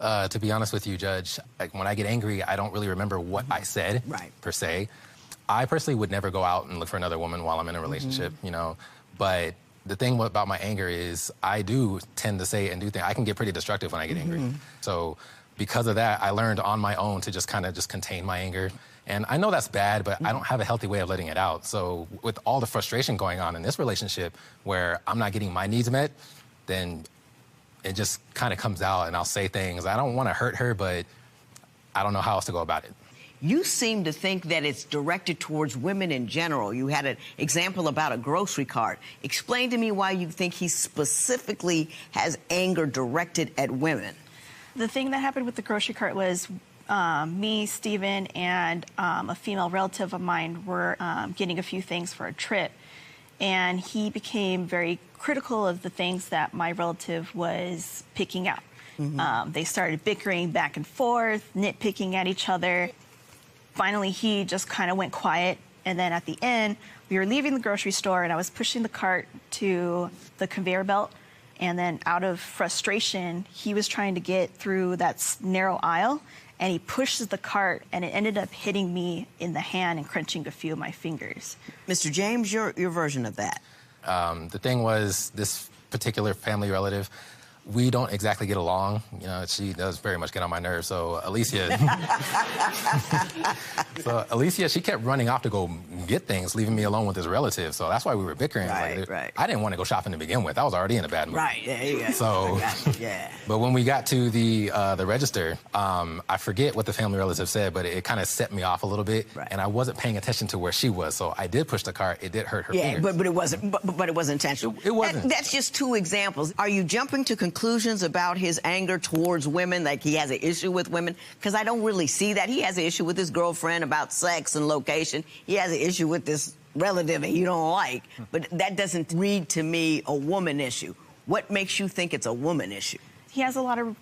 Speaker 8: To be honest with you, Judge, like when I get angry, I don't really remember what I said, per se. I personally would never go out and look for another woman while I'm in a relationship, you know. But the thing about my anger is I do tend to say and do things. I can get pretty destructive when I get angry. So because of that, I learned on my own to just kind of just contain my anger. And I know that's bad, but I don't have a healthy way of letting it out. So with all the frustration going on in this relationship where I'm not getting my needs met, then it just kind of comes out and I'll say things. I don't want to hurt her, but I don't know how else to go about it.
Speaker 20: You seem to think that it's directed towards women in general. You had an example about a grocery cart. Explain to me why you think he specifically has anger directed at women.
Speaker 10: The thing that happened with the grocery cart was me, Steven, and a female relative of mine were getting a few things for a trip. And he became very critical of the things that my relative was picking out. They started bickering back and forth, nitpicking at each other. Finally, he just kind of went quiet. And then at the end, we were leaving the grocery store, and I was pushing the cart to the conveyor belt. And then out of frustration, he was trying to get through that narrow aisle, and he pushes the cart, and it ended up hitting me in the hand and crunching a few of my fingers.
Speaker 20: Mr. James, your version of that.
Speaker 8: The thing was, this particular family relative, we don't exactly get along. You know, she does very much get on my nerves. So Alicia, she kept running off to go get things, leaving me alone with this relative. So that's why we were bickering.
Speaker 20: Right.
Speaker 8: I didn't want to go shopping to begin with. I was already in a bad mood.
Speaker 20: Right. Yeah.
Speaker 8: So,
Speaker 20: yeah.
Speaker 8: But when we got to the register, I forget what the family relative said, but it kind of set me off a little bit, and I wasn't paying attention to where she was. So I did push the cart. It did hurt her fingers.
Speaker 20: But it wasn't. But it wasn't intentional.
Speaker 8: It wasn't.
Speaker 20: That's just two examples. Are you jumping to conclusions about his anger towards women, like he has an issue with women? Because I don't really see that. He has an issue with his girlfriend about sex and location. He has an issue with this relative that you don't like. But that doesn't read to me a woman issue. What makes you think it's a woman issue?
Speaker 10: He has a lot of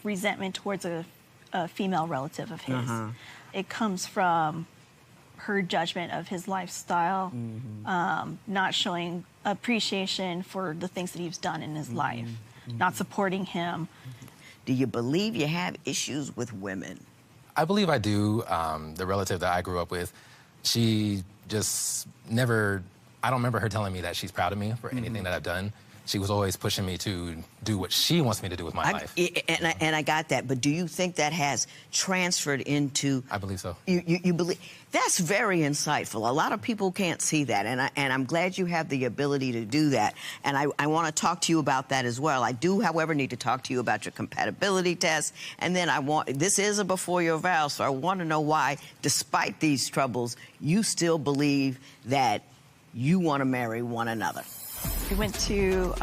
Speaker 10: resentment towards a female relative of his. It comes from her judgment of his lifestyle, not showing appreciation for the things that he's done in his life, not supporting him.
Speaker 20: Do you believe you have issues with women?
Speaker 8: I believe I do. The relative that I grew up with, she just never, I don't remember her telling me that she's proud of me for anything that I've done. She was always pushing me to do what she wants me to do with my life.
Speaker 20: And I got that, but do you think that has transferred into...
Speaker 8: I believe so.
Speaker 20: You believe... That's very insightful. A lot of people can't see that, and I'm glad you have the ability to do that. And I want to talk to you about that as well. I do, however, need to talk to you about your compatibility test, and then this is a before your vows, so I want to know why, despite these troubles, you still believe that you want to marry one another.
Speaker 10: We went to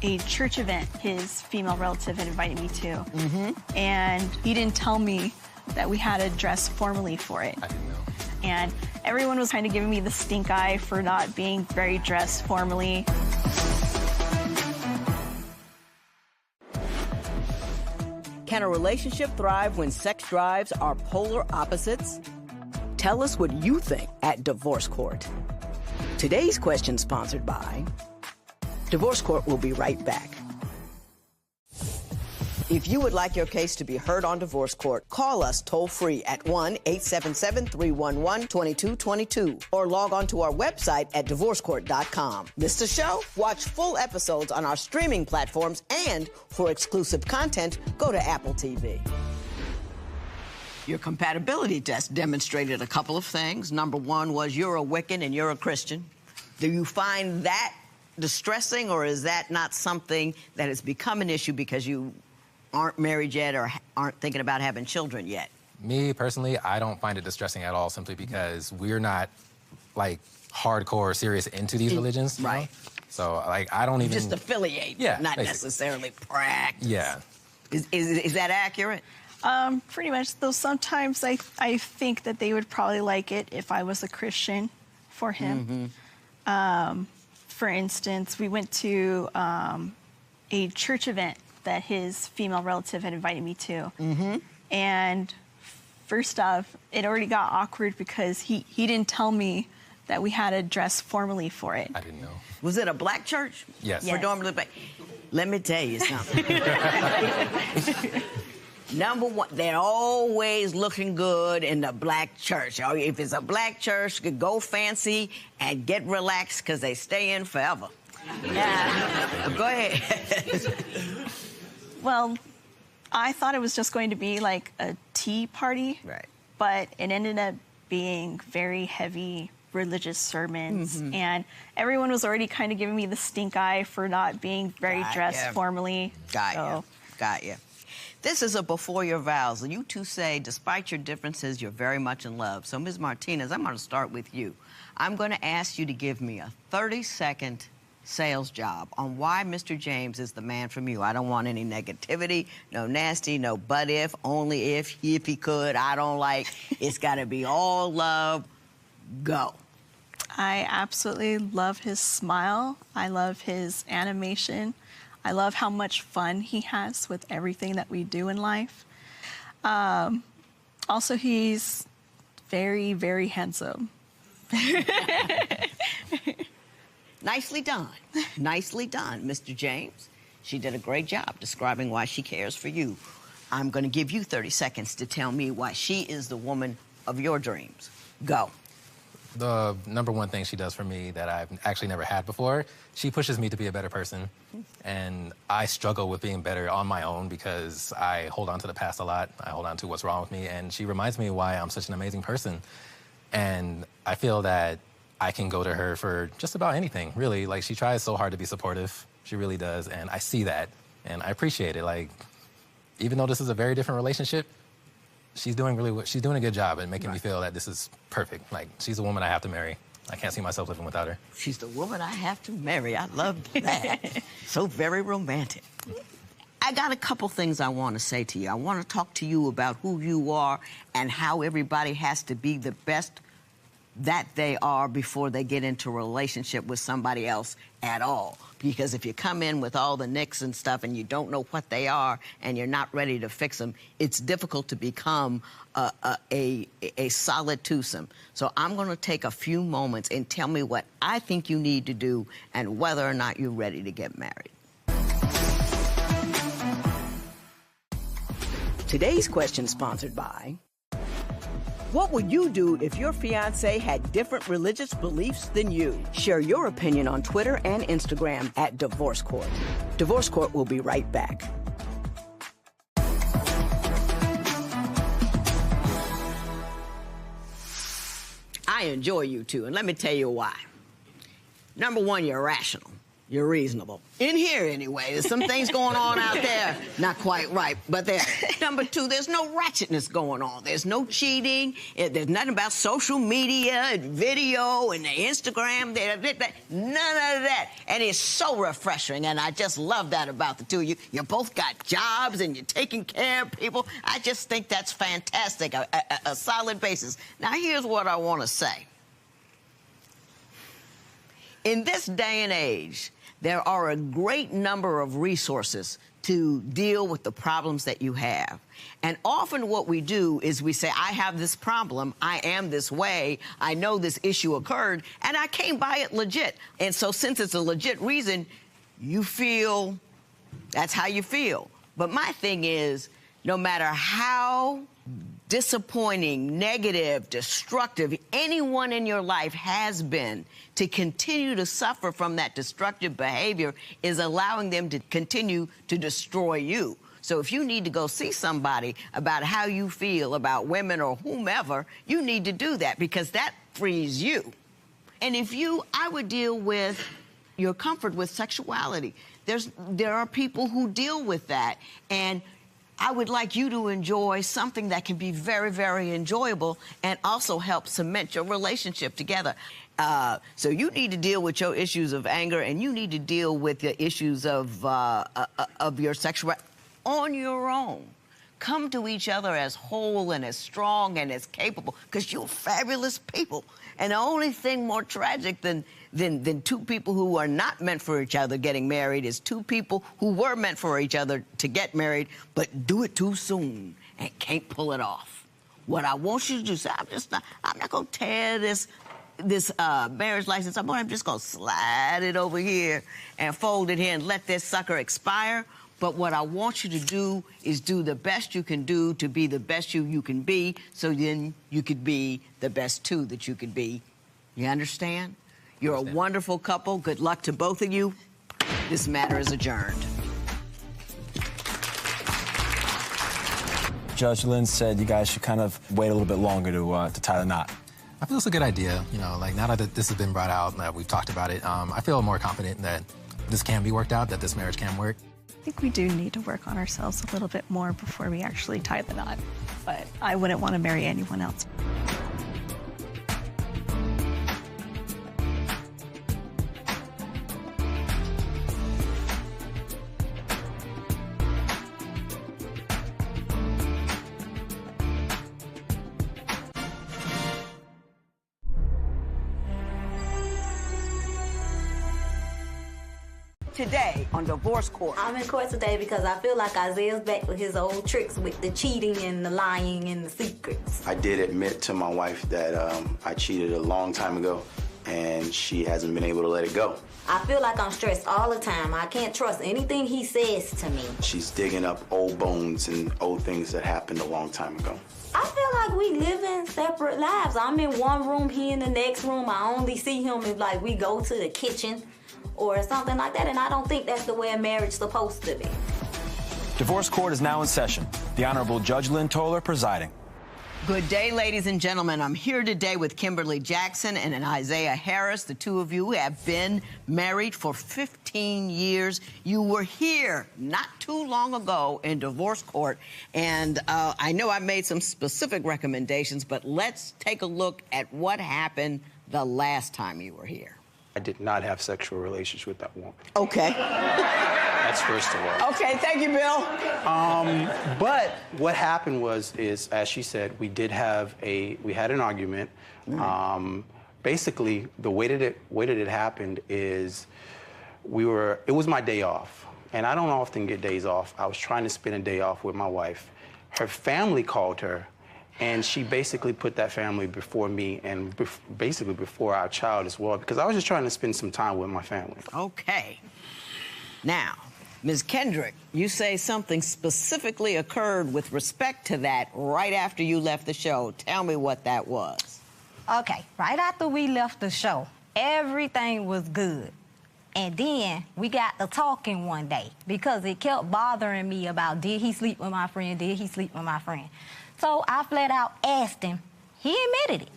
Speaker 10: a church event his female relative had invited me to. And he didn't tell me that we had to dress formally for it.
Speaker 8: I didn't know.
Speaker 10: And everyone was kind of giving me the stink eye for not being very dressed formally.
Speaker 5: Can a relationship thrive when sex drives are polar opposites? Tell us what you think at Divorce Court. Today's question sponsored by Divorce Court. Will be right back. If you would like your case to be heard on Divorce Court, call us toll-free at 1-877-311-2222 or log on to our website at divorcecourt.com. Missed a show? Watch full episodes on our streaming platforms, and for exclusive content, go to Apple TV. Your compatibility test demonstrated a couple of things. Number one was you're a Wiccan and you're a Christian. Do you find that distressing, or is that not something that has become an issue because you aren't married yet or aren't thinking about having children yet?
Speaker 8: Me, personally, I don't find it distressing at all, simply because we're not, like, hardcore serious into these religions.
Speaker 20: Right.
Speaker 8: Know? So, like, I don't even...
Speaker 20: Just affiliate,
Speaker 8: yeah,
Speaker 20: not
Speaker 8: basically.
Speaker 20: Necessarily practice.
Speaker 8: Yeah.
Speaker 20: Is that accurate?
Speaker 10: Pretty much, though sometimes I think that they would probably like it if I was a Christian for him. For instance, we went to a church event that his female relative had invited me to. And first off, it already got awkward because he didn't tell me that we had to dress formally for it.
Speaker 8: I didn't know.
Speaker 20: Was it a black church?
Speaker 8: Yes.
Speaker 20: Predominantly black. Let me tell you something. Number one, they're always looking good in the black church. If it's a black church, go fancy and get relaxed because they stay in forever. Yeah. Go ahead.
Speaker 10: Well, I thought it was just going to be like a tea party.
Speaker 20: Right.
Speaker 10: But it ended up being very heavy religious sermons. And everyone was already kind of giving me the stink eye for not being very dressed formally.
Speaker 20: Got you. This is a before your vows. And you two say, despite your differences, you're very much in love. So, Ms. Martinez, I'm going to start with you. I'm going to ask you to give me a 30-second sales job on why Mr. James is the man from you. I don't want any negativity, no nasty, no but if, only if he could, I don't like. It's got to be all love. Go.
Speaker 10: I absolutely love his smile. I love his animation. I love how much fun he has with everything that we do in life. Also, he's very, very handsome.
Speaker 20: Nicely done. Nicely done, Mr. James. She did a great job describing why she cares for you. I'm going to give you 30 seconds to tell me why she is the woman of your dreams. Go.
Speaker 8: The number one thing she does for me that I've actually never had before, she pushes me to be a better person. And I struggle with being better on my own because I hold on to the past a lot. I hold on to what's wrong with me. And she reminds me why I'm such an amazing person. And I feel that I can go to her for just about anything, really. Like, she tries so hard to be supportive. She really does. And I see that. And I appreciate it. Like, even though this is a very different relationship, she's doing a good job at making me feel that this is perfect. Like, she's a woman I have to marry. I can't see myself living without her.
Speaker 20: She's the woman I have to marry. I love that. So very romantic. I got a couple things I want to say to you. I want to talk to you about who you are and how everybody has to be the best that they are before they get into a relationship with somebody else at all. Because if you come in with all the nicks and stuff and you don't know what they are and you're not ready to fix them, it's difficult to become a solid twosome. So I'm going to take a few moments and tell me what I think you need to do and whether or not you're ready to get married.
Speaker 5: Today's question sponsored by... What would you do if your fiancé had different religious beliefs than you? Share your opinion on Twitter and Instagram at Divorce Court. Divorce Court will be right back.
Speaker 20: I enjoy you two, and let me tell you why. Number one, you're rational. You're reasonable. In here, anyway. There's some things going on out there. Not quite right, but there. Number two, there's no ratchetness going on. There's no cheating. There's nothing about social media and video and the Instagram. None of that. And it's so refreshing, and I just love that about the two of you. You both got jobs, and you're taking care of people. I just think that's fantastic, a solid basis. Now, here's what I want to say. In this day and age, there are a great number of resources to deal with the problems that you have. And often what we do is we say, I have this problem, I am this way, I know this issue occurred, and I came by it legit. And so since it's a legit reason, you feel that's how you feel. But my thing is, no matter how disappointing, negative, destructive anyone in your life has been, to continue to suffer from that destructive behavior is allowing them to continue to destroy you. So if you need to go see somebody about how you feel about women or whomever, you need to do that because that frees you. And I would deal with your comfort with sexuality. There are people who deal with that, and I would like you to enjoy something that can be very, very enjoyable and also help cement your relationship together. So you need to deal with your issues of anger, and you need to deal with the issues of your sexuality on your own. Come to each other as whole and as strong and as capable, because you're fabulous people. And the only thing more tragic than two people who are not meant for each other getting married is two people who were meant for each other to get married, but do it too soon and can't pull it off. What I want you to do is, I'm not going to tear this marriage license up. I'm just going to slide it over here and fold it here and let this sucker expire. But what I want you to do is do the best you can do to be the best you can be, so then you could be the best two that you could be. You understand? You're a wonderful couple. Good luck to both of you. This matter is adjourned.
Speaker 18: Judge Lynn said you guys should kind of wait a little bit longer to tie the knot.
Speaker 8: I feel it's a good idea. You know, like, now that this has been brought out, that we've talked about it, I feel more confident that this can be worked out, that this marriage can work.
Speaker 10: I think we do need to work on ourselves a little bit more before we actually tie the knot. But I wouldn't want to marry anyone else.
Speaker 1: Today on Divorce Court.
Speaker 11: I'm in court today because I feel like Isaiah's back with his old tricks with the cheating and the lying and the secrets.
Speaker 12: I did admit to my wife that I cheated a long time ago,
Speaker 6: and she hasn't been able to let it go.
Speaker 11: I feel like I'm stressed all the time. I can't trust anything he says to me.
Speaker 6: She's digging up old bones and old things that happened a long time ago.
Speaker 11: I feel like we live in separate lives. I'm in one room, he in the next room. I only see him if like we go to the kitchen or something like that, and I don't think that's the way a marriage is supposed to be.
Speaker 18: Divorce court is now in session. The Honorable Judge Lynn Toler presiding.
Speaker 5: Good day, ladies and gentlemen. I'm here today with Kimberly Jackson and Isaiah Harris. The two of you have been married for 15 years. You were here not too long ago in divorce court, and I know I made some specific recommendations, but let's take a look at what happened the last time you were here.
Speaker 6: I did not have sexual relations with that woman.
Speaker 5: Okay.
Speaker 6: That's first of all.
Speaker 5: Okay, thank you, Bill.
Speaker 6: But what happened is, as she said, we had an argument. Basically, the way that it happened is it was my day off, and I don't often get days off. I was trying to spend a day off with my wife. Her family called her, and she basically put that family before me and basically before our child as well, because I was just trying to spend some time with my family.
Speaker 5: Okay. Now, Ms. Kendrick, you say something specifically occurred with respect to that right after you left the show. Tell me what that was.
Speaker 12: Okay, right after we left the show, everything was good. And then we got to talking one day because it kept bothering me about, did he sleep with my friend? Did he sleep with my friend? So I flat out asked him. He admitted it.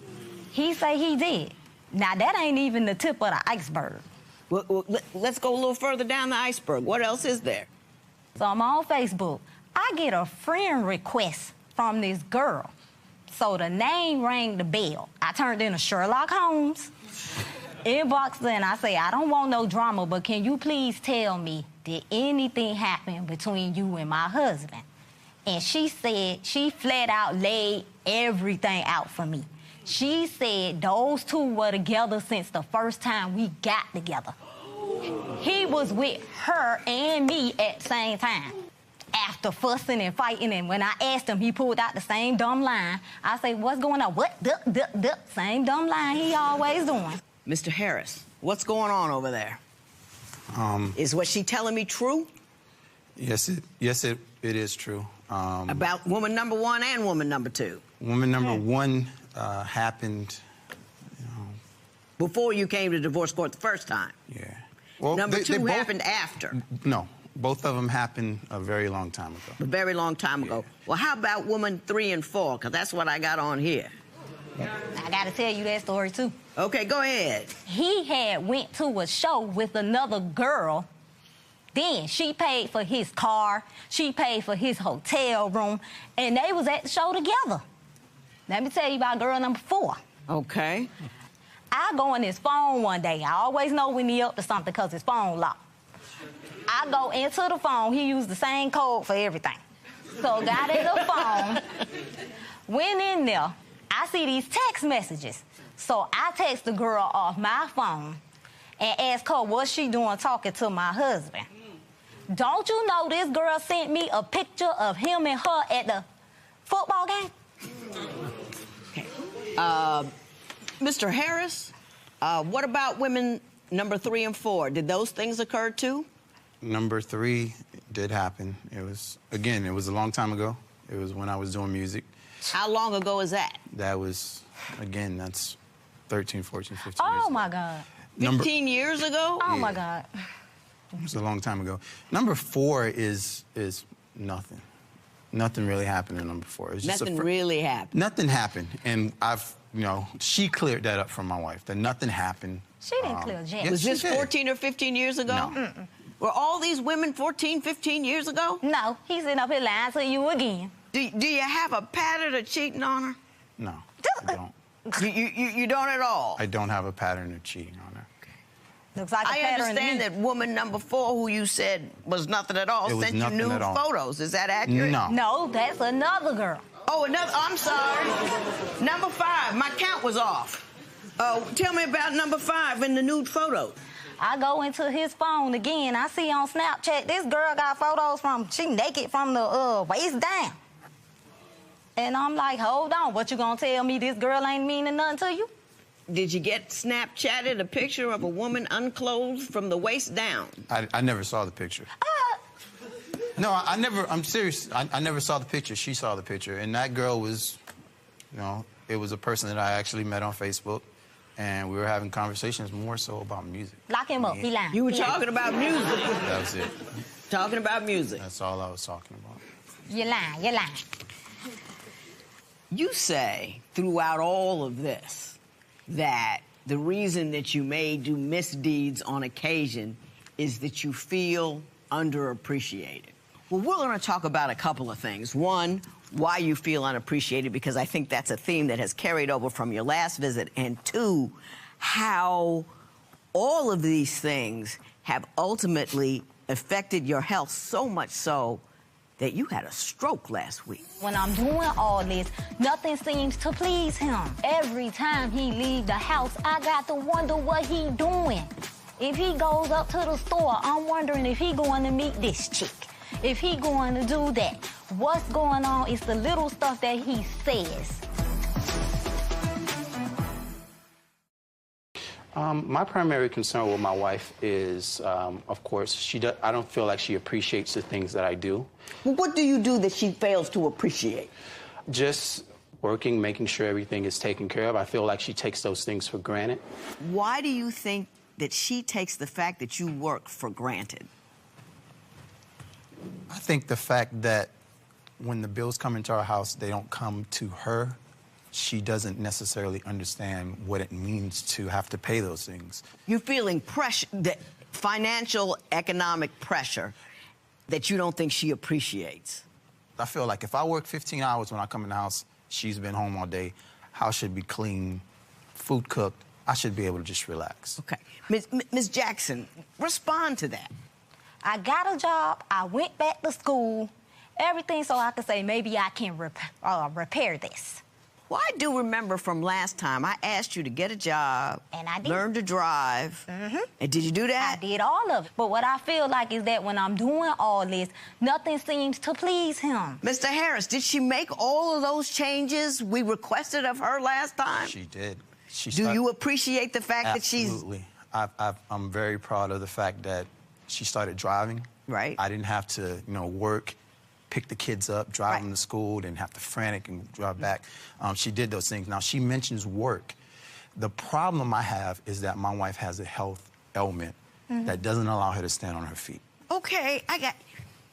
Speaker 12: He say he did. Now, that ain't even the tip of the iceberg.
Speaker 5: Well, let's go a little further down the iceberg. What else is there?
Speaker 12: So I'm on Facebook. I get a friend request from this girl. So the name rang the bell. I turned into Sherlock Holmes, inboxed her, and I say, I don't want no drama, but can you please tell me, did anything happen between you and my husband? And she said, she flat out laid everything out for me. She said those two were together since the first time we got together. He was with her and me at the same time. After fussing and fighting, and when I asked him, he pulled out the same dumb line. I say, what's going on? What? Duck, duck, duck. Same dumb line he always doing.
Speaker 5: Mr. Harris, what's going on over there? Is what she telling me true?
Speaker 6: Yes, it is true.
Speaker 5: About woman number one and woman number two?
Speaker 6: Woman number one happened...
Speaker 5: Before you came to divorce court the first time?
Speaker 6: Yeah. Well,
Speaker 5: number two
Speaker 6: both
Speaker 5: happened after?
Speaker 6: No. Both of them happened a very long time ago.
Speaker 5: A very long time ago. Yeah. Well, how about woman 3 and 4? Because that's what I got on here.
Speaker 12: I got to tell you that story, too.
Speaker 5: Okay, go ahead.
Speaker 12: He had went to a show with another girl. Then she paid for his car. She paid for his hotel room. And they was at the show together. Let me tell you about girl number 4.
Speaker 5: Okay.
Speaker 12: I go on his phone one day. I always know when he up to something because his phone locked. I go into the phone. He used the same code for everything. So got in the phone, went in there. I see these text messages. So I text the girl off my phone and ask her what she doing talking to my husband. Don't you know this girl sent me a picture of him and her at the football game?
Speaker 5: Okay. Mr. Harris, what about women number 3 and 4? Did those things occur too?
Speaker 6: Number 3 did happen. It was a long time ago. It was when I was doing music.
Speaker 5: How long ago is that?
Speaker 6: That was, again, that's 13, 14, 15 years
Speaker 12: Oh,
Speaker 6: ago.
Speaker 12: my God.
Speaker 5: 15 years ago?
Speaker 12: Oh, my God.
Speaker 6: It was a long time ago. Number 4 is nothing. Nothing really happened in number 4. It was just
Speaker 5: nothing really happened?
Speaker 6: Nothing happened. And she cleared that up from my wife, that nothing happened.
Speaker 12: She didn't clear jail.
Speaker 6: Yes,
Speaker 5: was this
Speaker 6: she did.
Speaker 5: 14 or 15 years ago?
Speaker 6: No.
Speaker 12: Mm-mm.
Speaker 5: Were all these women 14, 15 years ago?
Speaker 12: No, he's sitting up here lying to you again.
Speaker 5: Do you have a pattern of cheating on her?
Speaker 6: No, I don't.
Speaker 5: You don't at all?
Speaker 6: I don't have a pattern of cheating on her.
Speaker 12: Looks like a
Speaker 5: I
Speaker 12: pattern
Speaker 5: understand that woman number 4, who you said was nothing at all, sent you nude photos. Is that accurate?
Speaker 6: No.
Speaker 12: No, that's another girl.
Speaker 5: Oh, another. I'm sorry. Number 5. My count was off. Tell me about number 5 in the nude photos.
Speaker 12: I go into his phone again. I see on Snapchat, this girl got photos she naked from the waist down. And I'm like, hold on, what you gonna tell me this girl ain't meaning nothing to you?
Speaker 20: did you get Snapchatted a picture of a woman unclothed from the waist down?
Speaker 6: I never saw the picture. No, I'm serious. I never saw the picture. She saw the picture. And that girl was, you know, it was a person that I actually met on Facebook. And we were having conversations more so about music.
Speaker 12: Lock him up. He lying.
Speaker 20: You were talking about music.
Speaker 6: That was it.
Speaker 20: Talking about music.
Speaker 6: That's all I was talking about.
Speaker 12: You're lying. You're lying.
Speaker 20: You say throughout all of this that the reason that you may do misdeeds on occasion is that you feel underappreciated. Well, we're going to talk about a couple of things. One, why you feel unappreciated, because I think that's a theme that has carried over from your last visit. And two, how all of these things have ultimately affected your health so much so that you had a stroke last week.
Speaker 12: When I'm doing all this, nothing seems to please him. Every time he leave the house, I got to wonder what he doing. If he goes up to the store, I'm wondering if he going to meet this chick. If he going to do that. What's going on is the little stuff that he says.
Speaker 6: My primary concern with my wife is, of course, I don't feel like she appreciates the things that I do.
Speaker 20: Well, what do you do that she fails to appreciate?
Speaker 6: Just working, making sure everything is taken care of. I feel like she takes those things for granted.
Speaker 20: Why do you think that she takes the fact that you work for granted?
Speaker 6: I think the fact that when the bills come into our house, they don't come to her. She doesn't necessarily understand what it means to have to pay those things.
Speaker 20: You're feeling pressure, that financial, economic pressure that you don't think she appreciates.
Speaker 6: I feel like if I work 15 hours when I come in the house, she's been home all day, house should be clean, food cooked, I should be able to just relax.
Speaker 20: Okay. Ms. Jackson, respond to that.
Speaker 12: I got a job, I went back to school, everything so I could say maybe I can repair this.
Speaker 20: Well, I do remember from last time, I asked you to get a job,
Speaker 12: and I did.
Speaker 20: Learn to drive. And did you do that?
Speaker 12: I did all of it. But what I feel like is that when I'm doing all this, nothing seems to please him.
Speaker 20: Mr. Harris, did she make all of those changes we requested of her last time?
Speaker 6: She did.
Speaker 20: Do you appreciate the fact that she's...
Speaker 6: Absolutely. I'm very proud of the fact that she started driving.
Speaker 20: Right.
Speaker 6: I didn't have to, work, pick the kids up, drive them to school, didn't have to frantic and drive back. She did those things. Now, she mentions work. The problem I have is that my wife has a health ailment that doesn't allow her to stand on her feet.
Speaker 20: Okay,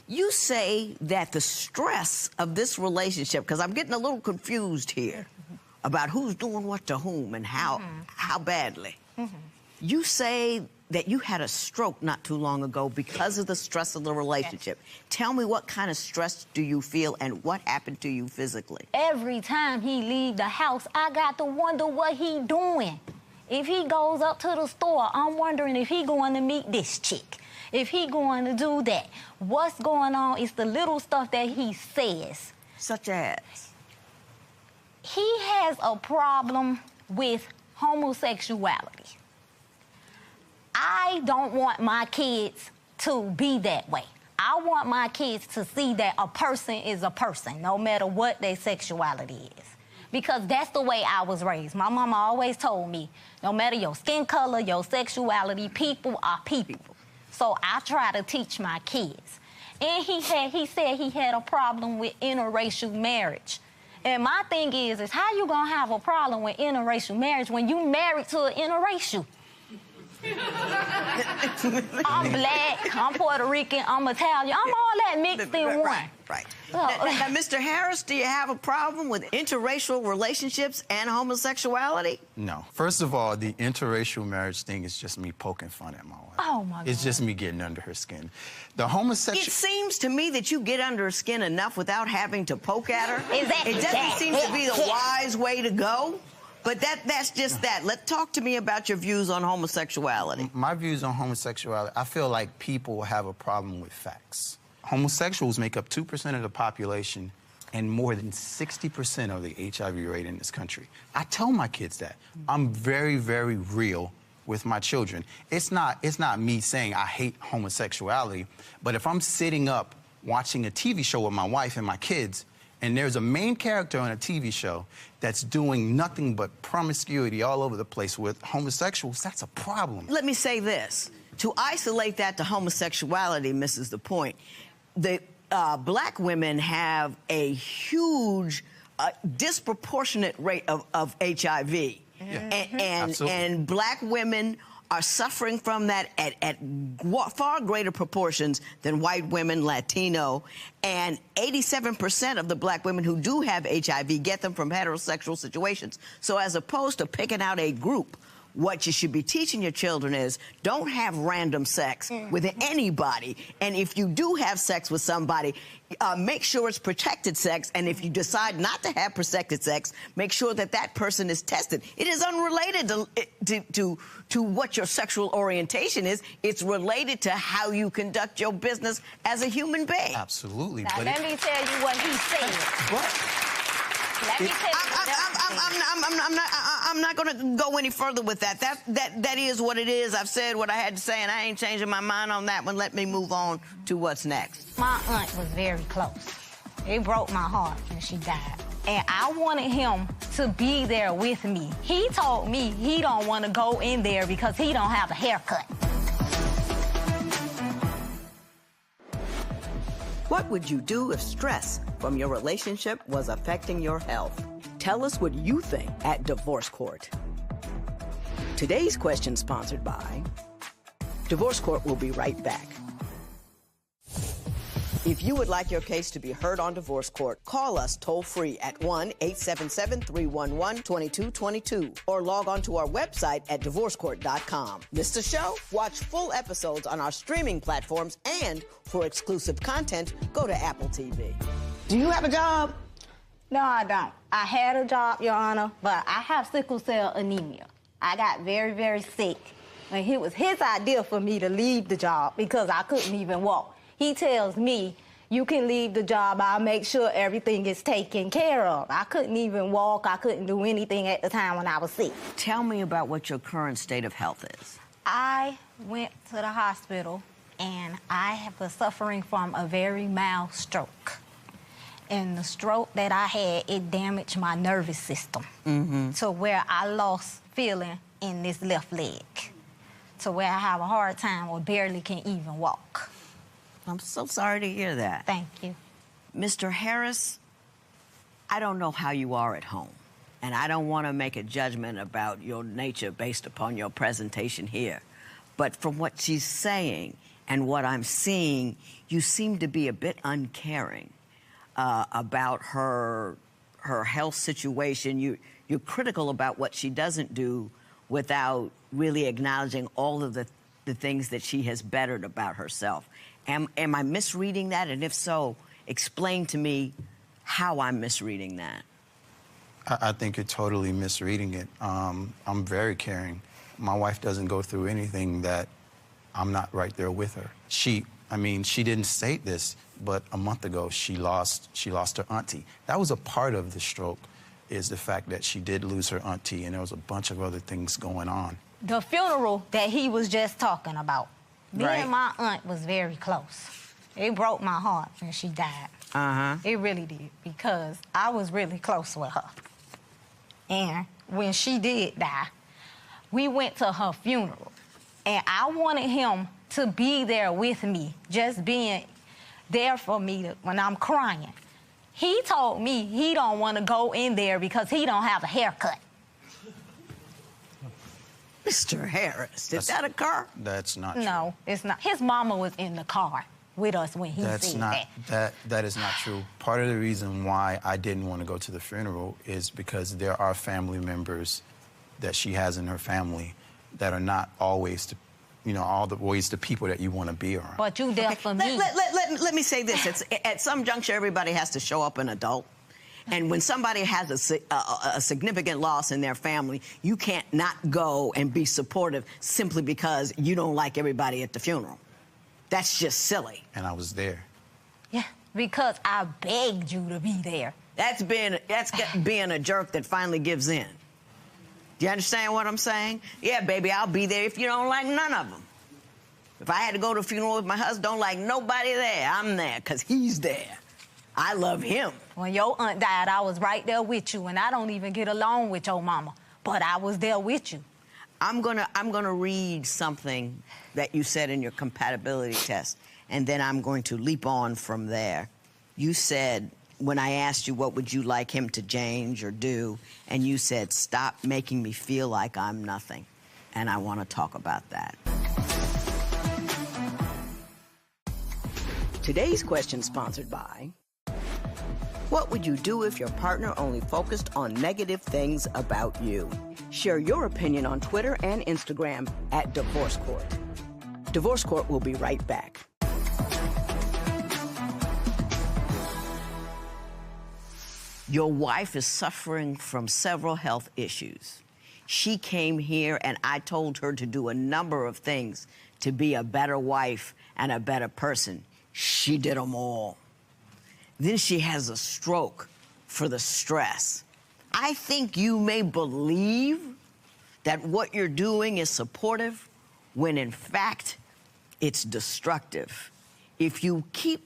Speaker 20: you say that the stress of this relationship, because I'm getting a little confused here about who's doing what to whom and how badly. You say that you had a stroke not too long ago because of the stress of the relationship. Yes. Tell me, what kind of stress do you feel and what happened to you physically?
Speaker 12: Every time he leave the house, I got to wonder what he doing. If he goes up to the store, I'm wondering if he going to meet this chick. If he going to do that. What's going on is the little stuff that he says.
Speaker 20: Such as?
Speaker 12: He has a problem with homosexuality. I don't want my kids to be that way. I want my kids to see that a person is a person, no matter what their sexuality is. Because that's the way I was raised. My mama always told me, no matter your skin color, your sexuality, people are people. So I try to teach my kids. And he said he had a problem with interracial marriage. And my thing is how you gonna have a problem with interracial marriage when you married to an interracial? I'm black, I'm Puerto Rican, I'm Italian, I'm all that mixed in one.
Speaker 20: Right. Now, Mr. Harris, do you have a problem with interracial relationships and homosexuality?
Speaker 6: No. First of all, the interracial marriage thing is just me poking fun at my wife.
Speaker 12: Oh, my God.
Speaker 6: It's just me getting under her skin. The homosexual...
Speaker 20: It seems to me that you get under her skin enough without having to poke at her.
Speaker 12: Exactly.
Speaker 20: It doesn't seem to be the wise way to go. But that's just that. Talk to me about your views on homosexuality.
Speaker 6: My views on homosexuality, I feel like people have a problem with facts. Homosexuals make up 2% of the population and more than 60% of the HIV rate in this country. I tell my kids that. I'm very, very real with my children. It's not me saying I hate homosexuality, but if I'm sitting up watching a TV show with my wife and my kids, and there's a main character on a TV show that's doing nothing but promiscuity all over the place with homosexuals, that's a problem.
Speaker 20: Let me say this. To isolate that to homosexuality misses the point. The black women have a huge, disproportionate rate of HIV. And black women are suffering from that at far greater proportions than white women, Latino, and 87% of the black women who do have HIV get them from heterosexual situations. So as opposed to picking out a group, what you should be teaching your children is don't have random sex with anybody. And if you do have sex with somebody, make sure it's protected sex. And if you decide not to have protected sex, make sure that that person is tested. It is unrelated to what your sexual orientation is. It's related to how you conduct your business as a human being.
Speaker 6: Absolutely.
Speaker 12: Now, let me tell you what he said. Let me tell you
Speaker 20: I'm not going to go any further with that. That is what it is. I've said what I had to say, and I ain't changing my mind on that one. Let me move on to what's next.
Speaker 12: My aunt was very close. It broke my heart when she died. And I wanted him to be there with me. He told me he don't want to go in there because he don't have a haircut.
Speaker 5: What would you do if stress from your relationship was affecting your health? Tell us what you think at Divorce Court. Today's question sponsored by Divorce Court. Will be right back. If you would like your case to be heard on Divorce Court, call us toll-free at 1-877-311-2222 or log on to our website at divorcecourt.com. Missed a show? Watch full episodes on our streaming platforms, and for exclusive content, go to Apple TV.
Speaker 20: Do you have a job?
Speaker 12: No, I don't. I had a job, Your Honor, but I have sickle cell anemia. I got very, very sick, and it was his idea for me to leave the job because I couldn't even walk. He tells me, you can leave the job, I'll make sure everything is taken care of. I couldn't even walk, I couldn't do anything at the time when I was sick.
Speaker 20: Tell me about what your current state of health is.
Speaker 12: I went to the hospital and I was suffering from a very mild stroke. And the stroke that I had, it damaged my nervous system to where I lost feeling in this left leg, to where I have a hard time or barely can even walk.
Speaker 20: I'm so sorry to hear that.
Speaker 12: Thank you.
Speaker 20: Mr. Harris, I don't know how you are at home, and I don't want to make a judgment about your nature based upon your presentation here. But from what she's saying and what I'm seeing, you seem to be a bit uncaring about her health situation. You're critical about what she doesn't do without really acknowledging all of the things that she has bettered about herself. Am I misreading that? And if so, explain to me how I'm misreading that.
Speaker 6: I think you're totally misreading it. I'm very caring. My wife doesn't go through anything that I'm not right there with her. She didn't state this, but a month ago she lost her auntie. That was a part of the stroke, is the fact that she did lose her auntie, and there was a bunch of other things going on.
Speaker 12: The funeral that he was just talking about, me and my aunt was very close. It broke my heart when she died. It really did, because I was really close with her. And when she did die, we went to her funeral. And I wanted him to be there with me, just being there for me when I'm crying. He told me he don't want to go in there because he don't have a haircut.
Speaker 20: Mr. Harris, did that occur?
Speaker 6: That's not true.
Speaker 12: No, it's not. His mama was in the car with us when he said that.
Speaker 6: That is not true. Part of the reason why I didn't want to go to the funeral is because there are family members that she has in her family that are not always, always the people that you want to be around.
Speaker 12: But you there for me.
Speaker 20: Let me say this. At some juncture, everybody has to show up an adult. And when somebody has a significant loss in their family, you can't not go and be supportive simply because you don't like everybody at the funeral. That's just silly.
Speaker 6: And I was there.
Speaker 12: Yeah, because I begged you to be there.
Speaker 20: That's being a jerk that finally gives in. Do you understand what I'm saying? Yeah, baby, I'll be there if you don't like none of them. If I had to go to a funeral with my husband, don't like nobody there, I'm there because he's there. I love him.
Speaker 12: When your aunt died, I was right there with you, and I don't even get along with your mama, but I was there with you.
Speaker 20: I'm gonna read something that you said in your compatibility test, and then I'm going to leap on from there. You said, when I asked you what would you like him to change or do, and you said, stop making me feel like I'm nothing. And I want to talk about that.
Speaker 5: Today's question sponsored by... What would you do if your partner only focused on negative things about you? Share your opinion on Twitter and Instagram at Divorce Court. Divorce Court will be right back.
Speaker 20: Your wife is suffering from several health issues. She came here and I told her to do a number of things to be a better wife and a better person. She did them all. Then she has a stroke for the stress. I think you may believe that what you're doing is supportive when in fact it's destructive. If you keep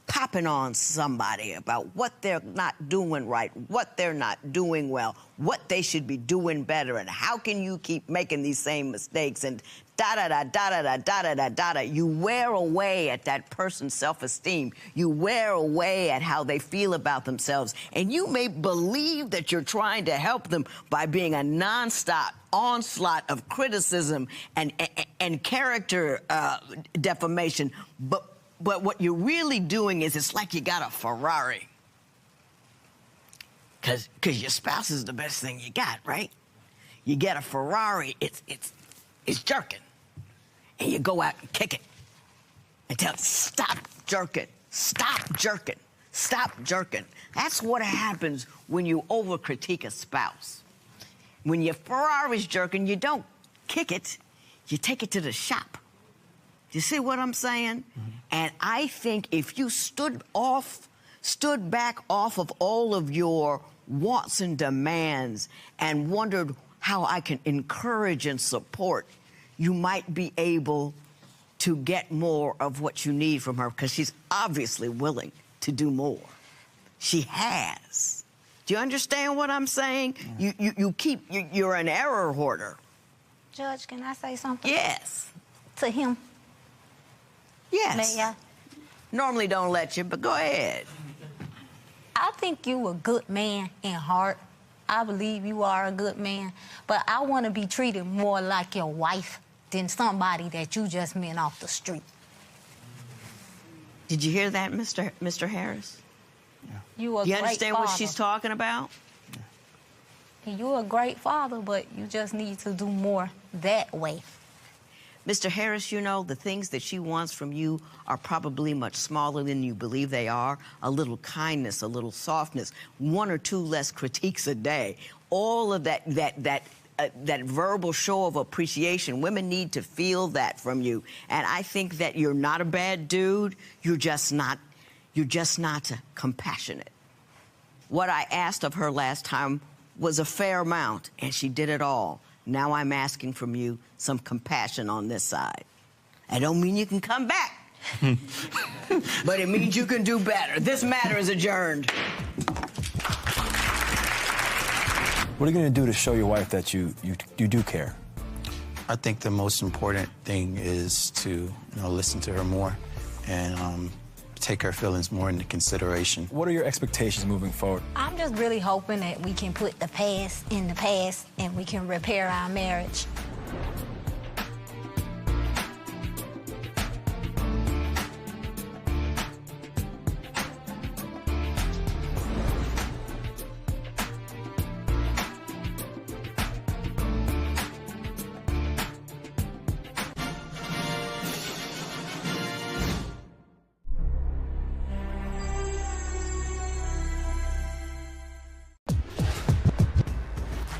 Speaker 20: popping on somebody about what they're not doing right, what they're not doing well, what they should be doing better, and how can you keep making these same mistakes, and da-da-da-da-da-da-da-da-da-da, you wear away at that person's self-esteem. You wear away at how they feel about themselves. And you may believe that you're trying to help them by being a nonstop onslaught of criticism and character defamation, but what you're really doing is it's like you got a Ferrari. Because your spouse is the best thing you got, right? You get a Ferrari, it's jerking. And you go out and kick it and tell it, stop jerking, stop jerking, stop jerking. That's what happens when you over-critique a spouse. When your Ferrari's jerking, you don't kick it, you take it to the shop. You see what I'm saying? Mm-hmm. And I think if you stood back off of all of your wants and demands and wondered how I can encourage and support, you might be able to get more of what you need from her, because she's obviously willing to do more. She has. Do you understand what I'm saying? Yeah. You're an error hoarder.
Speaker 12: Judge, can I say something?
Speaker 20: Yes.
Speaker 12: To him?
Speaker 20: Yes.
Speaker 12: May I?
Speaker 20: Normally don't let you, but go ahead.
Speaker 12: I think you a good man in heart. I believe you are a good man, but I want to be treated more like your wife than somebody that you just met off the street.
Speaker 20: Did you hear that, Mr. Harris?
Speaker 12: Yeah.
Speaker 20: You understand what she's talking about?
Speaker 12: Yeah. You're a great father, but you just need to do more that way.
Speaker 20: Mr. Harris, you know, the things that she wants from you are probably much smaller than you believe they are. A little kindness, a little softness, 1 or 2 less critiques a day. All of that verbal show of appreciation. Women need to feel that from you. And I think that you're not a bad dude. You're just not compassionate. What I asked of her last time was a fair amount, and she did it all. Now I'm asking from you some compassion on this side. I don't mean you can come back, but it means you can do better. This matter is adjourned.
Speaker 18: What are you going to do to show your wife that you do care?
Speaker 6: I think the most important thing is to listen to her more and take her feelings more into consideration.
Speaker 18: What are your expectations moving forward?
Speaker 12: I'm just really hoping that we can put the past in the past and we can repair our marriage.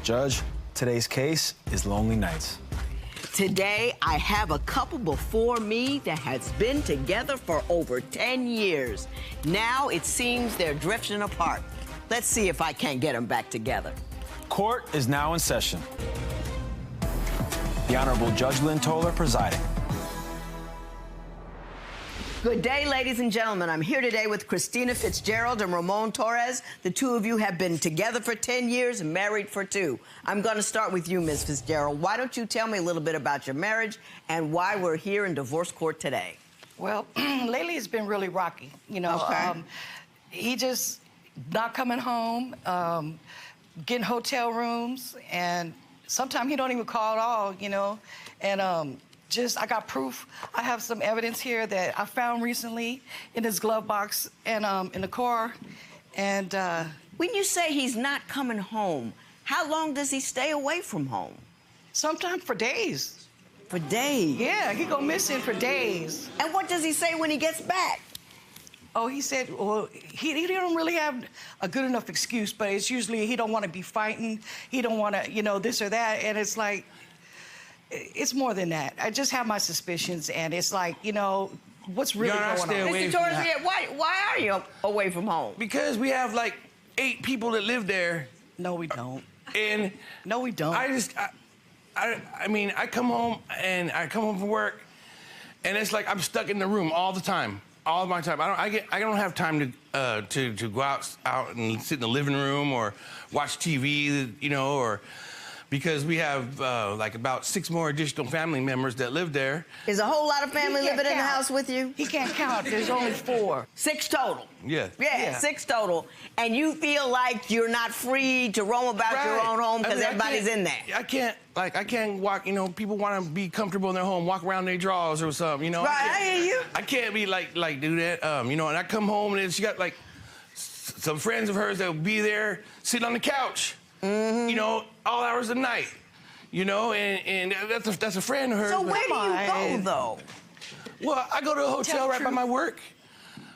Speaker 18: Judge, today's case is Lonely Nights.
Speaker 20: Today, I have a couple before me that has been together for over 10 years. Now it seems they're drifting apart. Let's see if I can't get them back together.
Speaker 18: Court is now in session. The Honorable Judge Lynn Toler presiding.
Speaker 20: Good day, ladies and gentlemen. I'm here today with Christina Fitzgerald and Ramon Torres. The two of you have been together for 10 years, married for 2. I'm going to start with you, Ms. Fitzgerald. Why don't you tell me a little bit about your marriage and why we're here in divorce court today?
Speaker 13: Well, lately it's been really rocky. You know, he just not coming home, getting hotel rooms, and sometimes he don't even call at all, you know. And I got proof. I have some evidence here that I found recently in his glove box and in the car. And
Speaker 20: when you say he's not coming home, how long does he stay away from home?
Speaker 13: Sometimes for days.
Speaker 20: For days?
Speaker 13: Yeah, he go missing for days.
Speaker 20: And what does he say when he gets back?
Speaker 13: Oh, he said, well, he don't really have a good enough excuse, but it's usually he don't want to be fighting. He don't want to, you know, this or that. And it's like, it's more than that. I just have my suspicions, and it's like, you know, what's really going on?
Speaker 20: Mr. Torres, why are you away from home?
Speaker 14: Because we have like 8 people that live there.
Speaker 13: No, we don't.
Speaker 14: And
Speaker 13: no, we don't.
Speaker 14: I mean, I come home from work, and it's like I'm stuck in the room all the time, all my time. I don't have time to go out and sit in the living room or watch TV, you know, or because we have like about 6 more additional family members that live there.
Speaker 20: Is a whole lot of family living in the house with you?
Speaker 13: He can't count. There's only 4.
Speaker 20: 6 total.
Speaker 14: Yeah.
Speaker 20: Yeah, 6 total. And you feel like you're not free to roam about your own home because everybody's in there.
Speaker 14: I can't walk, you know, people want to be comfortable in their home, walk around their drawers or something, you know.
Speaker 20: Right, I hear you.
Speaker 14: I can't be like do that, you know, and I come home and she got like some friends of hers that will be there sitting on the couch, you know, all hours of the night, you know, and that's a friend of hers.
Speaker 20: So where do you go, though?
Speaker 14: Well, I go to a hotel right by my work.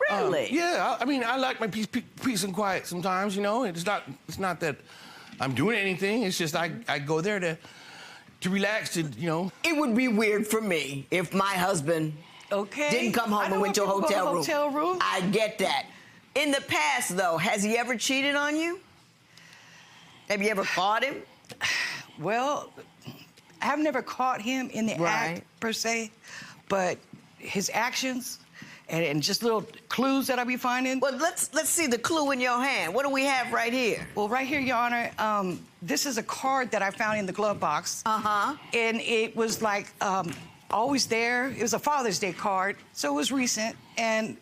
Speaker 20: Really?
Speaker 14: Yeah, I mean, I like my peace and quiet sometimes, you know. It's not that I'm doing anything. It's just I go there to relax, to, you know.
Speaker 20: It would be weird for me if my husband didn't come home and went to a hotel room. I get that. In the past, though, has he ever cheated on you? Have you ever caught him?
Speaker 13: Well, I've never caught him in the act, per se, but his actions and just little clues that I be finding.
Speaker 20: Well, let's see the clue in your hand. What do we have right here?
Speaker 13: Well, right here, Your Honor, this is a card that I found in the glove box. And it was like always there. It was a Father's Day card, so it was recent, and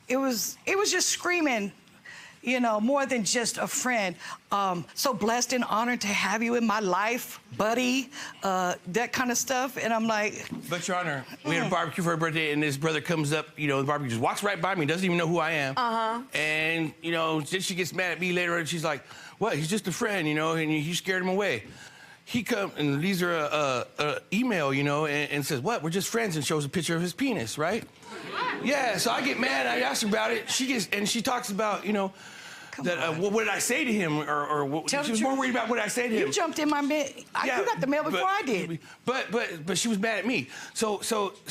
Speaker 13: it was just screaming, you know, more than just a friend. So blessed and honored to have you in my life, buddy, that kind of stuff. And I'm like...
Speaker 14: But, Your Honor, we had a barbecue for her birthday, and this brother comes up, you know, the barbecue just walks right by me, doesn't even know who I am. And, you know, then she gets mad at me later, and she's like, what, he's just a friend, you know, and you scared him away. He comes and leaves her a email, you know, and says, what, we're just friends, and shows a picture of his penis, right? Yeah, so I get mad, I ask her about it. She talks about, you know, what did I say to him, or what, she was more worried about what I say to him.
Speaker 13: You jumped in my mail. You got the mail before I did.
Speaker 14: But she was mad at me. So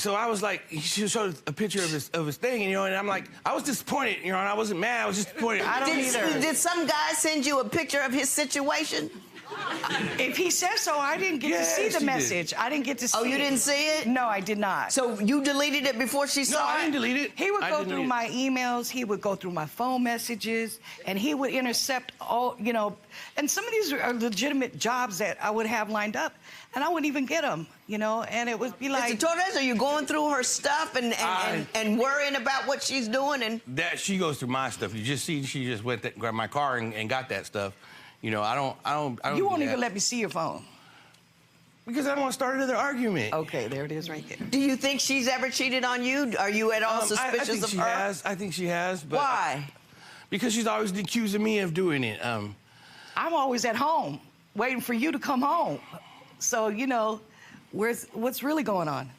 Speaker 14: I was like, she showed a picture of his thing, you know, and I'm like, I was disappointed, you know, and I wasn't mad, I was just disappointed.
Speaker 13: I don't either.
Speaker 20: Did some guy send you a picture of his situation?
Speaker 13: If he says so, I didn't get to see the message. I didn't get to see it.
Speaker 20: Oh, you didn't see it?
Speaker 13: No, I did not.
Speaker 20: So you deleted it before she saw it?
Speaker 14: No, I didn't delete it.
Speaker 13: He would go through my emails, he would go through my phone messages, and he would intercept all, you know, and some of these are legitimate jobs that I would have lined up, and I wouldn't even get them, you know, and it would be like...
Speaker 20: Mr. Torres, are you going through her stuff and worrying about what she's doing? And
Speaker 14: that she goes through my stuff. You just see she just went grabbed my car and got that stuff. You know, I don't.
Speaker 13: You won't even let me see your phone.
Speaker 14: Because I don't want to start another argument.
Speaker 13: Okay, there it is right there.
Speaker 20: Do you think she's ever cheated on you? Are you at all suspicious of her?
Speaker 14: I think she has. But
Speaker 20: why?
Speaker 14: Because she's always accusing me of doing it.
Speaker 13: I'm always at home, waiting for you to come home. So, you know, what's really going on?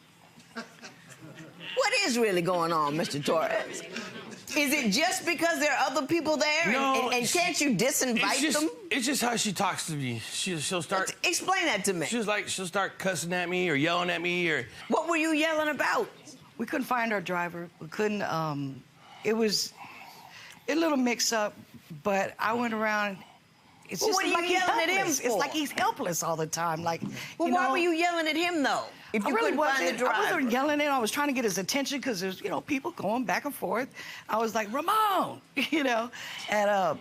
Speaker 20: What is really going on, Mr. Torres? Is it just because there are other people there?
Speaker 14: No,
Speaker 20: and can't you disinvite them?
Speaker 14: It's just how she talks to me. She'll start...
Speaker 20: Explain that to me.
Speaker 14: She'll start cussing at me or yelling at me or...
Speaker 20: What were you yelling about?
Speaker 13: We couldn't find our driver. We couldn't... It was a little mix-up, but I went around It's
Speaker 20: Well,
Speaker 13: just
Speaker 20: what are you
Speaker 13: like he's
Speaker 20: yelling at him
Speaker 13: helpless. It's
Speaker 20: for?
Speaker 13: like he's helpless all the time. Like,
Speaker 20: Well,
Speaker 13: you
Speaker 20: why
Speaker 13: know,
Speaker 20: were you yelling at him though? If
Speaker 13: I
Speaker 20: you
Speaker 13: really
Speaker 20: couldn't find the
Speaker 13: wasn't. I
Speaker 20: driver.
Speaker 13: wasn't yelling at him. I was trying to get his attention because there's, you know, people going back and forth. I was like, Ramon, you know, and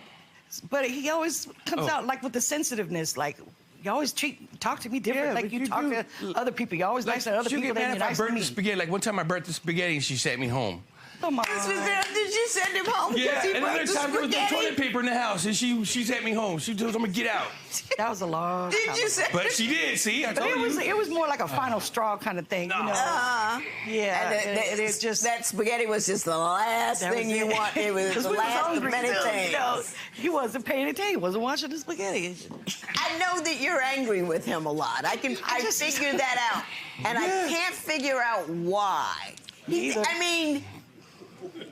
Speaker 13: but he always comes out like with the sensitiveness, like. You always talk to me different, like you talk to other people. You always nice to other people.
Speaker 14: Get mad if I
Speaker 13: nice
Speaker 14: burnt
Speaker 13: to
Speaker 14: the
Speaker 13: me.
Speaker 14: spaghetti. Like one time I burnt the spaghetti and she sent me home.
Speaker 13: Come on.
Speaker 20: Did you send him home?
Speaker 14: Yeah,
Speaker 20: because he
Speaker 14: and
Speaker 20: burnt
Speaker 14: another
Speaker 20: the
Speaker 14: time there was no
Speaker 20: spaghetti?
Speaker 14: toilet paper in the house and she sent me home. She told me I'm gonna get out.
Speaker 13: That was a long
Speaker 20: Did
Speaker 13: time
Speaker 20: you
Speaker 13: ago.
Speaker 20: say?
Speaker 14: But she did, see? I
Speaker 13: But
Speaker 14: told you.
Speaker 13: it was more like a final straw kind of thing, you know. Yeah,
Speaker 20: And
Speaker 13: it just
Speaker 20: that spaghetti was just the last
Speaker 13: that
Speaker 20: thing
Speaker 13: was
Speaker 20: you
Speaker 13: it.
Speaker 20: want. It was
Speaker 13: 'Cause
Speaker 20: the
Speaker 13: we was
Speaker 20: last of
Speaker 13: hungry,
Speaker 20: many
Speaker 13: too,
Speaker 20: things.
Speaker 13: you know. He wasn't paying attention. He wasn't watching the spaghetti.
Speaker 20: I know that you're angry with him a lot. I figured that out, and I can't figure out why. I mean,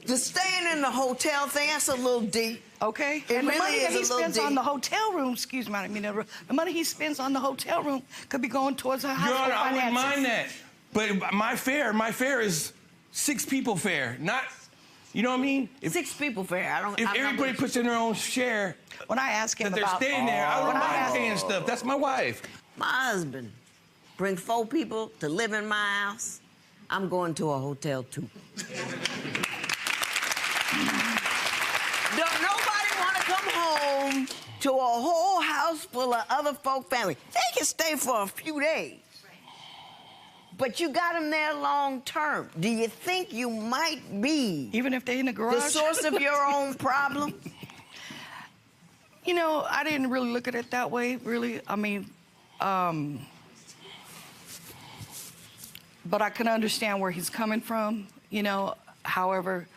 Speaker 20: the staying in the hotel thing, that's a little deep.
Speaker 13: Okay.
Speaker 20: It
Speaker 13: And the
Speaker 20: really
Speaker 13: money that
Speaker 20: is a
Speaker 13: he
Speaker 20: little
Speaker 13: spends on
Speaker 20: deep.
Speaker 13: the hotel room, excuse me, I mean, the money he spends on the hotel room could be going towards her
Speaker 14: Your
Speaker 13: household
Speaker 14: Honor, I wouldn't
Speaker 13: finances.
Speaker 14: mind that. But my fare is 6 people fare, not, you know what I mean? If
Speaker 20: 6 people fare.
Speaker 14: If everybody puts in their own share,
Speaker 13: when I ask him
Speaker 14: that they're
Speaker 13: about
Speaker 14: staying there, I don't
Speaker 13: when I
Speaker 14: mind
Speaker 13: ask-
Speaker 14: paying stuff. That's my wife.
Speaker 20: My husband bring 4 people to live in my house. I'm going to a hotel too. Don't nobody want to come home to a whole house full of other folk family. They can stay for a few days. But you got them there long term. Do you think you might be,
Speaker 13: even if they're in the garage,
Speaker 20: the source of your own problem?
Speaker 13: You know, I didn't really look at it that way, really. I mean, but I can understand where he's coming from, you know. However,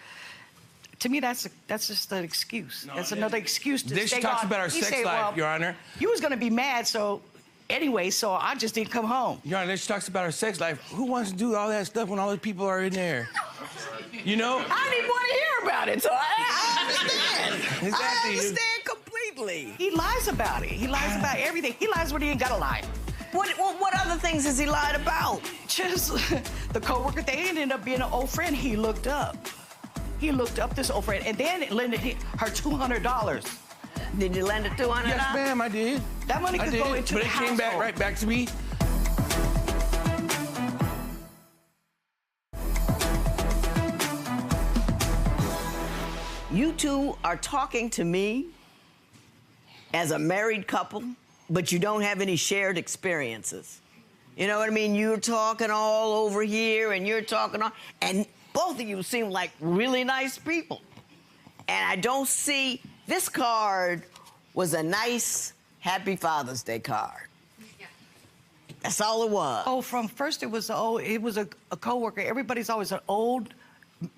Speaker 13: to me, that's just an excuse. That's another excuse to
Speaker 14: This
Speaker 13: stay
Speaker 14: talks
Speaker 13: gone.
Speaker 14: about our
Speaker 13: He
Speaker 14: sex
Speaker 13: said,
Speaker 14: life,
Speaker 13: well,
Speaker 14: Your Honor.
Speaker 13: You was going to be mad, so anyway, so I just didn't come home.
Speaker 14: Your Honor, this talks about our sex life. Who wants to do all that stuff when all the people are in there? You know?
Speaker 20: I didn't want to hear about it, so I understand.
Speaker 14: Exactly.
Speaker 20: I understand completely.
Speaker 13: He lies about it. He lies about everything. He lies when he ain't got to lie.
Speaker 20: What other things has he lied about?
Speaker 13: Just the coworker. They ended up being an old friend. He looked up. He looked up this old friend, and then it lended her $200.
Speaker 20: Did you lend her $200?
Speaker 14: Yes, ma'am, I did.
Speaker 13: That money
Speaker 14: I
Speaker 13: could
Speaker 14: did,
Speaker 13: go into
Speaker 14: but
Speaker 13: the
Speaker 14: it came back
Speaker 13: household.
Speaker 14: right back to me.
Speaker 20: You two are talking to me as a married couple, but you don't have any shared experiences. You know what I mean? You're talking all over here, and you're talking all, and both of you seem like really nice people. And I don't see, this card was a nice Happy Father's Day card. That's all it was.
Speaker 13: Oh, from first it was a coworker. Everybody's always an old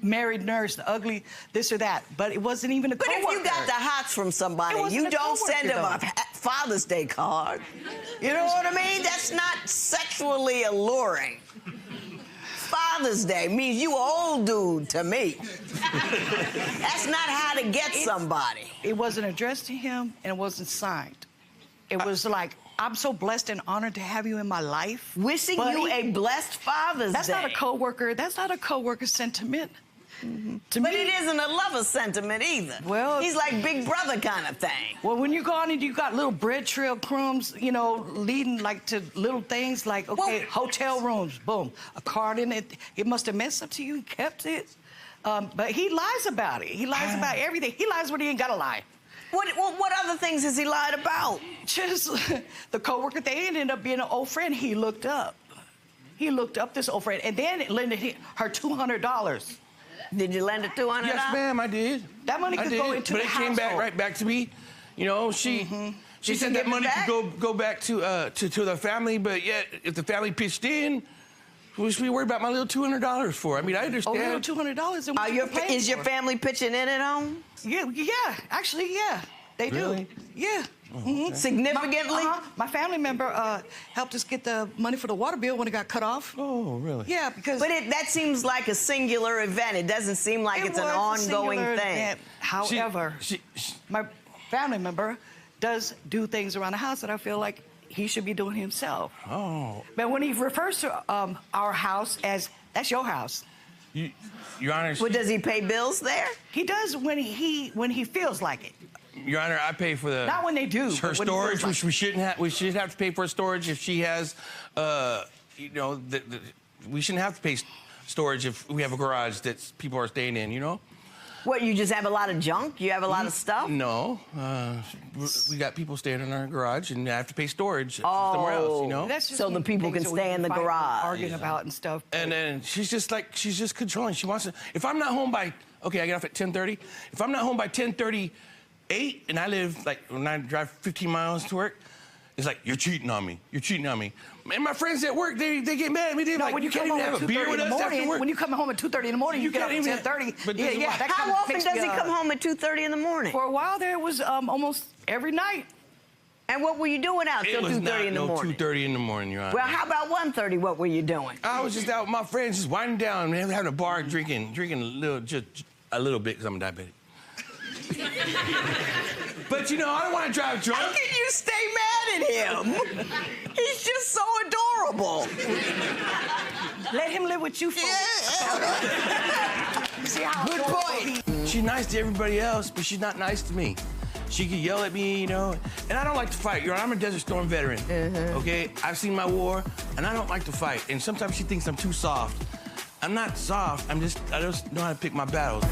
Speaker 13: married nurse, ugly, this or that. But it wasn't even a
Speaker 20: But
Speaker 13: coworker.
Speaker 20: if you got the hots from
Speaker 13: It
Speaker 20: somebody,
Speaker 13: wasn't
Speaker 20: you
Speaker 13: a
Speaker 20: don't send them
Speaker 13: coworker,
Speaker 20: a Father's Day card. You know what I mean? That's not sexually alluring. Father's Day means you an old dude to me. That's not how to get somebody.
Speaker 13: It wasn't addressed to him, and it wasn't signed. It was like, I'm so blessed and honored to have you in my life.
Speaker 20: Wishing you a blessed Father's
Speaker 13: That's
Speaker 20: Day.
Speaker 13: not a coworker. That's not a coworker sentiment. To
Speaker 20: But
Speaker 13: me,
Speaker 20: it isn't a lover sentiment either.
Speaker 13: Well,
Speaker 20: he's like Big Brother kind of thing.
Speaker 13: Well, when you go on and you got little bread trail crumbs, you know, leading like to little things like, okay, hotel rooms, boom, a card in it. It must have meant something to you. He kept it. But he lies about it. He lies about everything. He lies when he ain't got to lie.
Speaker 20: What other things has he lied about?
Speaker 13: Just the coworker. They ended up being an old friend. He looked up. He looked up this old friend, and then it lended her $200.
Speaker 20: Did you lend her $200?
Speaker 14: Yes, ma'am, I did.
Speaker 13: That money could go into
Speaker 14: but
Speaker 13: the
Speaker 14: it came back
Speaker 13: household.
Speaker 14: right back to me. You know, she
Speaker 20: Did
Speaker 14: said
Speaker 20: you
Speaker 14: that
Speaker 20: give it
Speaker 14: money
Speaker 20: back?
Speaker 14: could go back to the family, but yet if the family pitched in, what should we worry about my little $200 for? I mean, I understand.
Speaker 13: Oh, $200. And
Speaker 20: Is your family pitching in at home?
Speaker 13: Yeah, actually, yeah, they
Speaker 14: Really?
Speaker 13: do. Yeah.
Speaker 20: Significantly?
Speaker 13: My family member helped us get the money for the water bill when it got cut off.
Speaker 14: Oh, really?
Speaker 13: Yeah, because...
Speaker 20: But that seems like a singular event. It doesn't seem like it's an
Speaker 13: was a
Speaker 20: ongoing
Speaker 13: singular
Speaker 20: thing.
Speaker 13: event. However, my family member does do things around the house that I feel like he should be doing himself.
Speaker 14: Oh.
Speaker 13: But when he refers to our house as, that's your house.
Speaker 14: Your Honor.
Speaker 20: Well, does he pay bills there?
Speaker 13: He does when he feels like it.
Speaker 14: Your Honor, I pay for the...
Speaker 13: Not when they do.
Speaker 14: Her storage, which we shouldn't have. We should have to pay for her storage if she has, you know, we shouldn't have to pay storage if we have a garage that people are staying in, you know?
Speaker 4: What, you just have a lot of junk? You have a lot of stuff?
Speaker 14: No. We got people staying in our garage, and I have to pay storage somewhere else, you know?
Speaker 13: That's just
Speaker 4: so the people can stay in the garage.
Speaker 13: Arguing about and stuff.
Speaker 14: And then she's just controlling. She wants to, if I'm not home by, okay, I get off at 10:30. If I'm not home by 10:38, and I live, like, when I drive 15 miles to work, it's like, you're cheating on me. You're cheating on me. And my friends at work, they get mad at me. They're like,
Speaker 13: when you
Speaker 14: can't
Speaker 13: come
Speaker 14: even
Speaker 13: home
Speaker 14: have
Speaker 13: at
Speaker 14: a beer
Speaker 13: 2:30
Speaker 14: with
Speaker 13: in the
Speaker 14: us after
Speaker 13: morning,
Speaker 14: work.
Speaker 13: when you come home at 2:30 in the morning, you get up at 10:30.
Speaker 4: How often does he come home at 2:30 in the morning?
Speaker 13: For a while there, it was almost every night.
Speaker 4: And what were you doing out till 2:30 in the morning?
Speaker 14: 2:30 in the morning, Your Honor.
Speaker 4: Well, how about 1:30? What were you doing?
Speaker 14: I was just out with my friends, just winding down, man, having a bar, drinking just a little bit, because I'm a diabetic. But, you know, I don't want to drive drunk.
Speaker 4: How can you stay mad at him? He's just so adorable.
Speaker 13: Let him live with you for
Speaker 14: Good point. She's nice to everybody else, but she's not nice to me. She could yell at me, you know, and I don't like to fight. Your Honor, I'm a Desert Storm veteran, okay? I've seen my war, and I don't like to fight. And sometimes she thinks I'm too soft. I'm not soft. I just know how to pick my battles.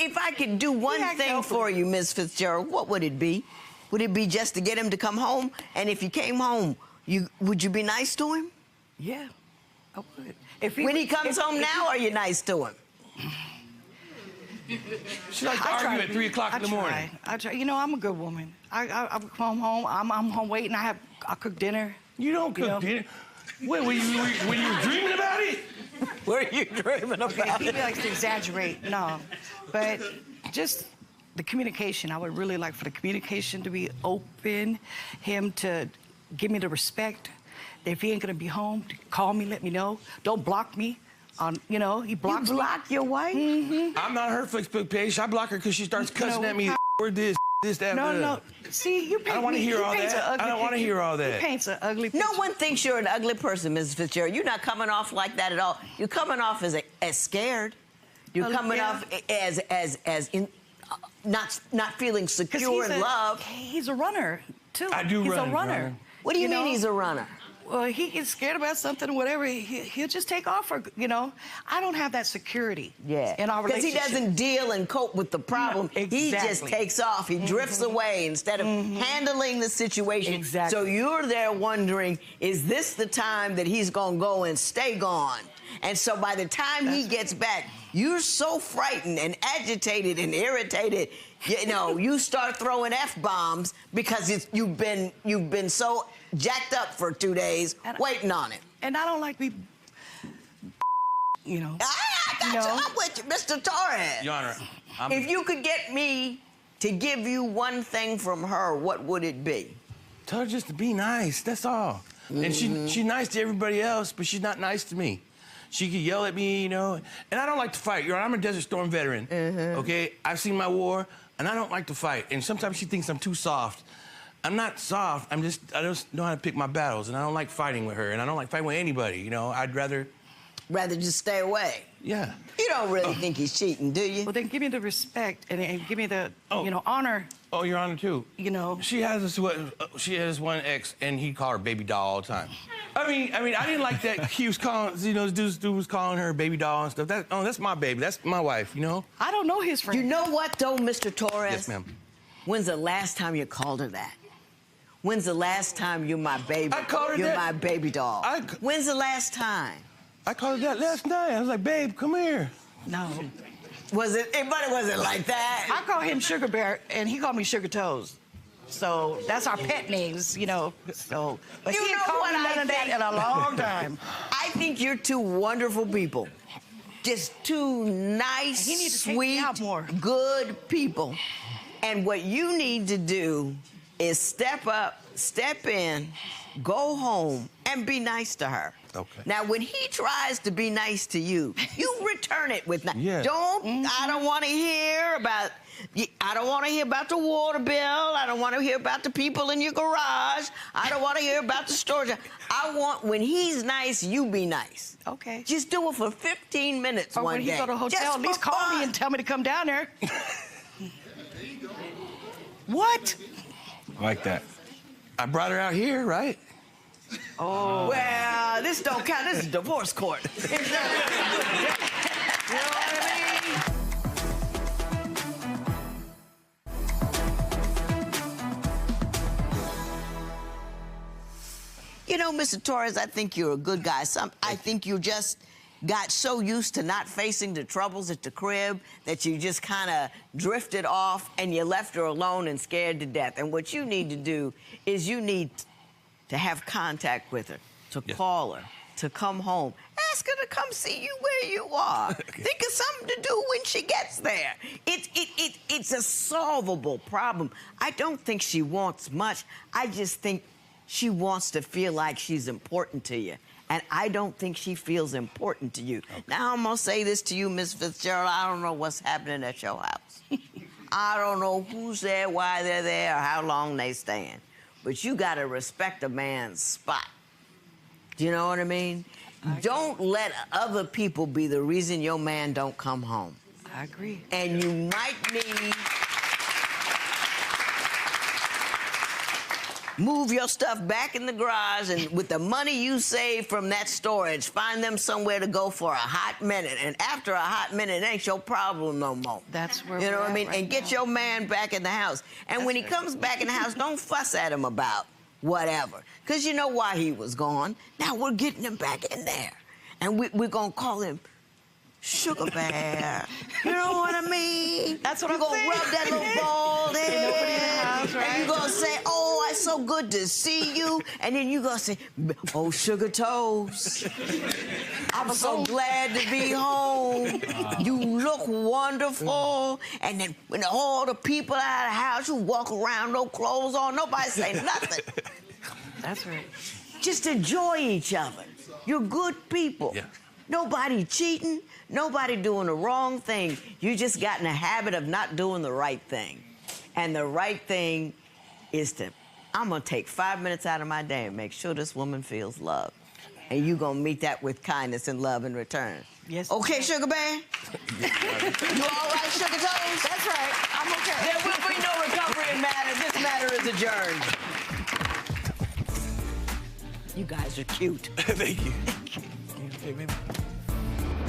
Speaker 4: If I could do one thing for you, Miss Fitzgerald, what would it be? Would it be just to get him to come home? And if he came home, would you be nice to him?
Speaker 13: Yeah, I would.
Speaker 4: When he comes home now, are you nice to him?
Speaker 14: She likes to argue at 3 o'clock in the morning.
Speaker 13: I try. You know, I'm a good woman. I come home. I'm home waiting. I cook dinner.
Speaker 14: You don't cook dinner. Wait, were you dreaming about it?
Speaker 4: Were you dreaming about it?
Speaker 13: He likes to exaggerate. No, but just the communication. I would really like for the communication to be open. Him to give me the respect. If he ain't gonna be home, to call me, let me know. Don't block me. You know, he blocks
Speaker 4: me. You block your wife?
Speaker 14: I'm not her Facebook page. I block her because she starts cussing at me. Or this, that.
Speaker 13: No. See, you paint
Speaker 14: I don't want to hear all that. I don't want to hear all that.
Speaker 13: He paints an ugly picture.
Speaker 4: No one thinks you're an ugly person, Mrs. Fitzgerald. You're not coming off like that at all. You're coming off as scared. You're coming off as not feeling secure and loved.
Speaker 13: He's a runner too.
Speaker 14: I do
Speaker 13: he's
Speaker 14: run.
Speaker 13: He's a runner.
Speaker 4: What do you mean he's a runner?
Speaker 13: Well, he gets scared about something, whatever. He'll just take off. You know, I don't have that security.
Speaker 4: Yeah.
Speaker 13: In our relationship.
Speaker 4: Because he doesn't deal and cope with the problem.
Speaker 13: No, exactly.
Speaker 4: He just takes off. He drifts away instead of handling the situation.
Speaker 13: Exactly.
Speaker 4: So you're there wondering, is this the time that he's going to go and stay gone? And so by the time he gets back, you're so frightened and agitated and irritated. You know, you start throwing F-bombs because you've been so jacked up for 2 days waiting on it.
Speaker 13: And I don't like be, you know.
Speaker 4: I got you. I'm with you, Mr. Torres.
Speaker 14: Your Honor,
Speaker 4: if you could get me to give you one thing from her, what would it be?
Speaker 14: Tell her just to be nice. That's all. And she's nice to everybody else, but she's not nice to me. She could yell at me, you know. And I don't like to fight. Your Honor, I'm a Desert Storm veteran, okay? I've seen my war, and I don't like to fight. And sometimes she thinks I'm too soft. I'm not soft. I just know how to pick my battles, and I don't like fighting with her, and I don't like fighting with anybody, you know. I'd rather
Speaker 4: just stay away.
Speaker 14: Yeah.
Speaker 4: You don't really think he's cheating, do you?
Speaker 13: Well, then give me the respect and give me the, you know, honor.
Speaker 14: Oh, Your Honor, too.
Speaker 13: You know.
Speaker 14: She has one ex, and he'd call her baby doll all the time. I mean, I didn't like that he was calling, you know, this dude was calling her baby doll and stuff. That's my baby. That's my wife, you know?
Speaker 13: I don't know his friend.
Speaker 4: You know what, though, Mr. Torres?
Speaker 14: Yes, ma'am.
Speaker 4: When's the last time you called her that? When's the last time you're my baby?
Speaker 14: I called her
Speaker 4: you're
Speaker 14: that.
Speaker 4: My baby doll. When's the last time?
Speaker 14: I called her that last night. I was like, babe, come here.
Speaker 13: No.
Speaker 4: Was it like that?
Speaker 13: I call him Sugar Bear, and he called me Sugar Toes. So that's our pet names, you know. So, but he ain't called me none of that in a long time.
Speaker 4: I think you're two wonderful people. Just two nice, sweet, good people. And what you need to do
Speaker 20: is step up, step in, go home, and be nice to her.
Speaker 14: Okay.
Speaker 20: Now, when he tries to be nice to you, you return it with nice.
Speaker 14: Yeah.
Speaker 20: I don't want to hear about. I don't want to hear about the water bill. I don't want to hear about the people in your garage. I don't want to hear about the storage. I want, when he's nice, you be nice.
Speaker 13: Okay.
Speaker 20: Just do it for 15 minutes
Speaker 13: Or
Speaker 20: one
Speaker 13: when
Speaker 20: day.
Speaker 13: he go to a hotel,
Speaker 20: Just
Speaker 13: at least
Speaker 20: for
Speaker 13: call me
Speaker 20: fun.
Speaker 13: and tell me to come down there. What?
Speaker 18: I like that.
Speaker 14: I brought her out here, right?
Speaker 20: Oh. Well, this don't count. This is divorce court. You know what I mean? You know, Mr. Torres, I think you're a good guy. I think you just got so used to not facing the troubles at the crib that you just kind of drifted off and you left her alone and scared to death. And what you need to do is you need to have contact with her, to call her, to come home. Ask her to come see you where you are. Think of something to do when she gets there. It's a solvable problem. I don't think she wants much. I just think she wants to feel like she's important to you. And I don't think she feels important to you. Okay. Now, I'm going to say this to you, Miss Fitzgerald. I don't know what's happening at your house. I don't know who's there, why they're there, or how long they stand. But you got to respect a man's spot. Do you know what I mean? Don't let other people be the reason your man don't come home.
Speaker 13: I agree.
Speaker 20: And you might need... Move your stuff back in the garage, and with the money you save from that storage, find them somewhere to go for a hot minute. And after a hot minute, it ain't your problem no more.
Speaker 13: That's where
Speaker 20: you know
Speaker 13: we're
Speaker 20: what I mean?
Speaker 13: at right
Speaker 20: And get
Speaker 13: now.
Speaker 20: your man back in the house. And when he comes back in the house, don't fuss at him about whatever. Because you know why he was gone. Now we're getting him back in there. And we're going to call him Sugar Bear. You know what I mean?
Speaker 13: That's what I'm saying.
Speaker 20: You're going to rub that little bald head.
Speaker 13: Nobody in the house, right?
Speaker 20: And you're going to say, oh, it's so good to see you. And then you're going to say, oh, Sugar Toes. I'm so glad to be home. You look wonderful. And then when all the people out of the house, you walk around, no clothes on, nobody say nothing.
Speaker 13: That's right.
Speaker 20: Just enjoy each other. You're good people.
Speaker 14: Yeah.
Speaker 20: Nobody cheating, nobody doing the wrong thing. You just got in a habit of not doing the right thing. And the right thing is I'm gonna take 5 minutes out of my day and make sure this woman feels loved. And you gonna meet that with kindness and love in return.
Speaker 13: Yes.
Speaker 20: Okay, Sugar Bear? You all right, Sugar Toes?
Speaker 13: That's right. I'm okay.
Speaker 20: There will be no recovery in matter. This matter is adjourned. You guys are cute.
Speaker 14: Thank you.
Speaker 18: Okay, baby.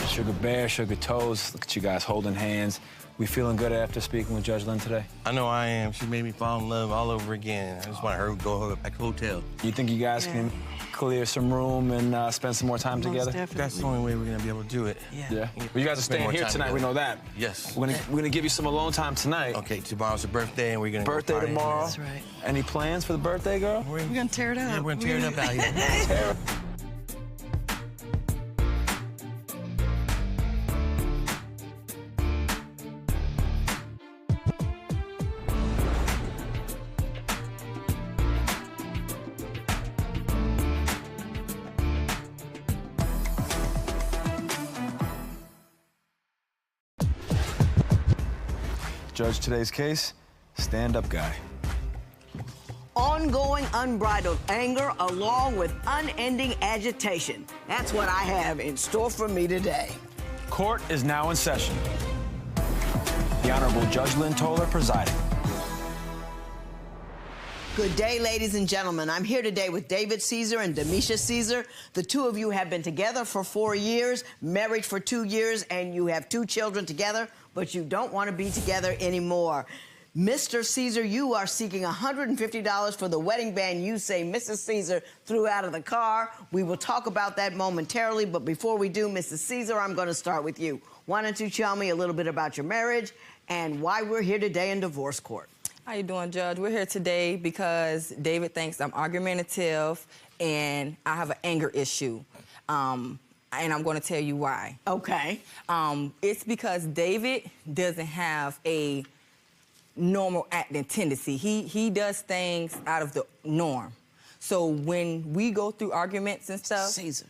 Speaker 18: Sugar Bear, Sugar Toes, look at you guys holding hands. We feeling good after speaking with Judge Lynn today?
Speaker 14: I know I am. She made me fall in love all over again. I just want her to go back to the hotel.
Speaker 18: You think you guys can clear some room and spend some more time together?
Speaker 14: That's the only way we're gonna be able to do it.
Speaker 18: Yeah. Well, you guys are
Speaker 14: Spend
Speaker 18: staying
Speaker 14: more
Speaker 18: here
Speaker 14: time
Speaker 18: tonight.
Speaker 14: together.
Speaker 18: We know that.
Speaker 14: Yes.
Speaker 18: We're gonna give you some alone time tonight.
Speaker 14: Okay, tomorrow's her birthday, and we're gonna
Speaker 18: Birthday
Speaker 14: go party.
Speaker 18: tomorrow.
Speaker 13: That's right.
Speaker 18: Any plans for the birthday, girl?
Speaker 13: We're gonna tear it up.
Speaker 14: Yeah, we're gonna tear it up out here.
Speaker 18: Judge today's case, stand-up guy.
Speaker 20: Ongoing unbridled anger along with unending agitation. That's what I have in store for me today.
Speaker 18: Court is now in session. The Honorable Judge Lynn Toler presiding.
Speaker 20: Good day, ladies and gentlemen. I'm here today with David Caesar and Demisha Caesar. The two of you have been together for 4 years, married for 2 years, and you have 2 children together, but you don't want to be together anymore. Mr. Caesar, you are seeking $150 for the wedding band you say Mrs. Caesar threw out of the car. We will talk about that momentarily, but before we do, Mrs. Caesar, I'm going to start with you. Why don't you tell me a little bit about your marriage and why we're here today in divorce court?
Speaker 15: How you doing, Judge? We're here today because David thinks I'm argumentative and I have an anger issue. And I'm going to tell you why.
Speaker 20: Okay.
Speaker 15: It's because David doesn't have a normal acting tendency. He does things out of the norm. So when we go through arguments and stuff,
Speaker 20: Caesar.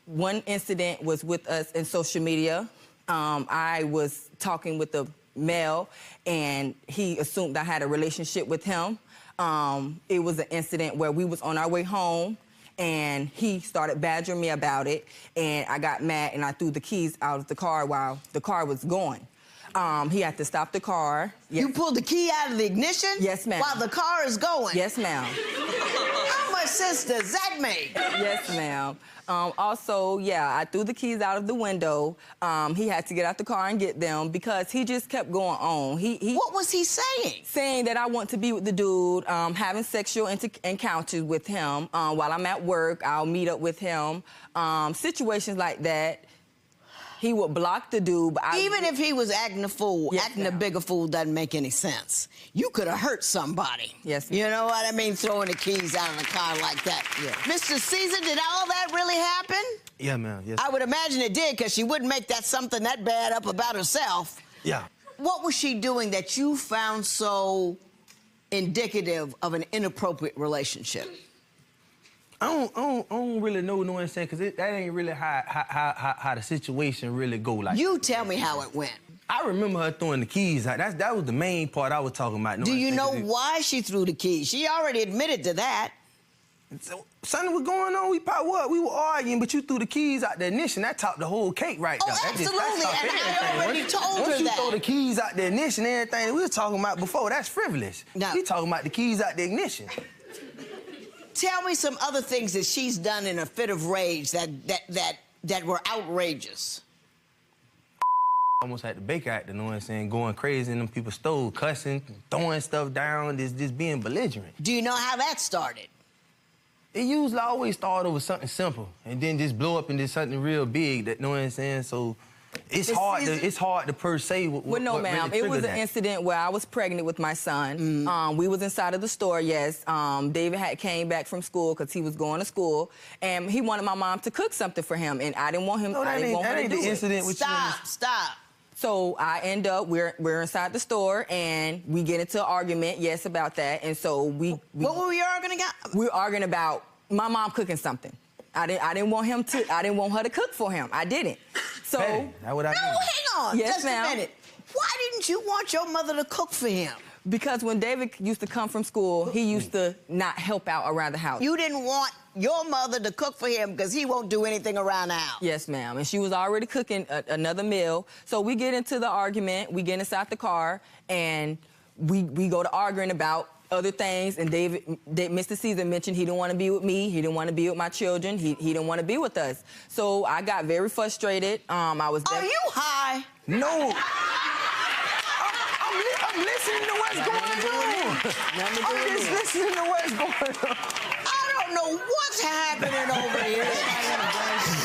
Speaker 15: One incident was with us in social media. I was talking with a male, and he assumed I had a relationship with him. It was an incident where we was on our way home, and he started badgering me about it, and I got mad, and I threw the keys out of the car while the car was going. He had to stop the car. Yes.
Speaker 20: You pulled the key out of the ignition?
Speaker 15: Yes, ma'am.
Speaker 20: While the car is going?
Speaker 15: Yes, ma'am.
Speaker 20: How much sense does that make?
Speaker 15: Yes, ma'am. Also, yeah, I threw the keys out of the window. He had to get out the car and get them because he just kept going on.
Speaker 20: What was he saying?
Speaker 15: Saying that I want to be with the dude, having sexual encounters with him. While I'm at work, I'll meet up with him. Situations like that. He would block the dude. But
Speaker 20: Even if he was acting a fool,
Speaker 15: Yes,
Speaker 20: acting a bigger fool doesn't make any sense. You could have hurt somebody.
Speaker 15: Yes,
Speaker 20: You know what I mean? Throwing the keys out of the car like that.
Speaker 15: Yeah.
Speaker 20: Mr. Caesar, did all that really happen?
Speaker 16: Yeah, ma'am. Yes.
Speaker 20: I would imagine it did, because she wouldn't make that something that bad up about herself.
Speaker 16: Yeah.
Speaker 20: What was she doing that you found so indicative of an inappropriate relationship?
Speaker 16: I don't really know what I'm saying, because that ain't really how the situation really go. Like,
Speaker 20: You tell me how it went.
Speaker 16: I remember her throwing the keys out. That was the main part I was talking about.
Speaker 20: Do you know why she threw the keys? She already admitted to that.
Speaker 16: So, something was going on. We were arguing, but you threw the keys out the ignition. That topped the whole cake right there.
Speaker 20: Absolutely, and I already told her
Speaker 16: Once you
Speaker 20: that.
Speaker 16: throw the keys out the ignition, everything that we were talking about before, that's frivolous.
Speaker 20: No.
Speaker 16: We talking about the keys out the ignition.
Speaker 20: Tell me some other things that she's done in a fit of rage that were outrageous.
Speaker 16: Almost had the Baker Act, you know what I'm saying? Going crazy in them people's stove, cussing, throwing stuff down, just being belligerent.
Speaker 20: Do you know how that started?
Speaker 16: It usually always start over something simple and then just blow up into something real big, that, you know what I'm saying? So it's hard to per se.
Speaker 15: Well, no, ma'am. It was an incident where I was pregnant with my son. We was inside of the store, yes. David had came back from school because he was going to school, and he wanted my mom to cook something for him, and I didn't want him.
Speaker 16: No, that ain't the incident with you.
Speaker 20: Stop.
Speaker 15: So I end up, we're inside the store, and we get into an argument, yes, about that. And so we
Speaker 20: What were we arguing about?
Speaker 15: We were arguing about my mom cooking something. I didn't want her to cook for him. I didn't. So
Speaker 16: that's what I mean.
Speaker 20: No, hang on.
Speaker 15: Yes,
Speaker 20: just
Speaker 15: ma'am.
Speaker 20: a minute. Why didn't you want your mother to cook for him?
Speaker 15: Because when David used to come from school, he used to not help out around the house.
Speaker 20: You didn't want your mother to cook for him because he won't do anything around the house.
Speaker 15: Yes, ma'am. And she was already cooking another meal. So we get into the argument. We get inside the car, and we go to arguing about other things. And Mr. Caesar mentioned he didn't want to be with me. He didn't want to be with my children. He didn't want to be with us. So I got very frustrated.
Speaker 20: Are you high?
Speaker 16: No. I'm listening to what's going on. I'm just listening to what's going on.
Speaker 20: I don't know what's happening over here,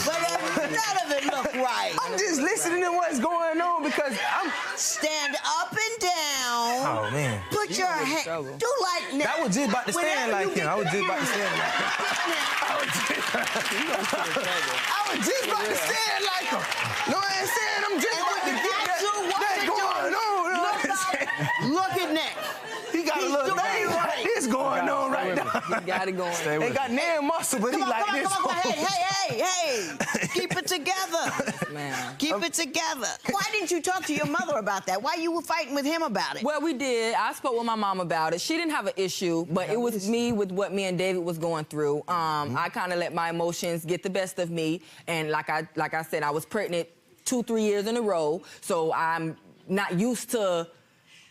Speaker 20: but none of it look right.
Speaker 16: I'm just listening to what's going on because I'm...
Speaker 20: Stand up and down.
Speaker 16: Oh, man.
Speaker 20: Put your hand... Do like...
Speaker 16: I was just about to stand like him. I was just about to stand like him. I was just about to stand like him. Know what I'm saying? I'm just about to get that going on.
Speaker 20: Look at Nick.
Speaker 16: He got a little thing right. It's going on right now.
Speaker 15: He got it going.
Speaker 16: They got nan muscle, but he like this.
Speaker 20: Come on. Hey. Keep it together.
Speaker 15: Man.
Speaker 20: Keep it together. Why didn't you talk to your mother about that? Why you were fighting with him about it?
Speaker 15: Well, we did. I spoke with my mom about it. She didn't have an issue, but it was me with what me and David was going through. I kind of let my emotions get the best of me. And like I said, I was pregnant 2-3 years in a row. So I'm not used to,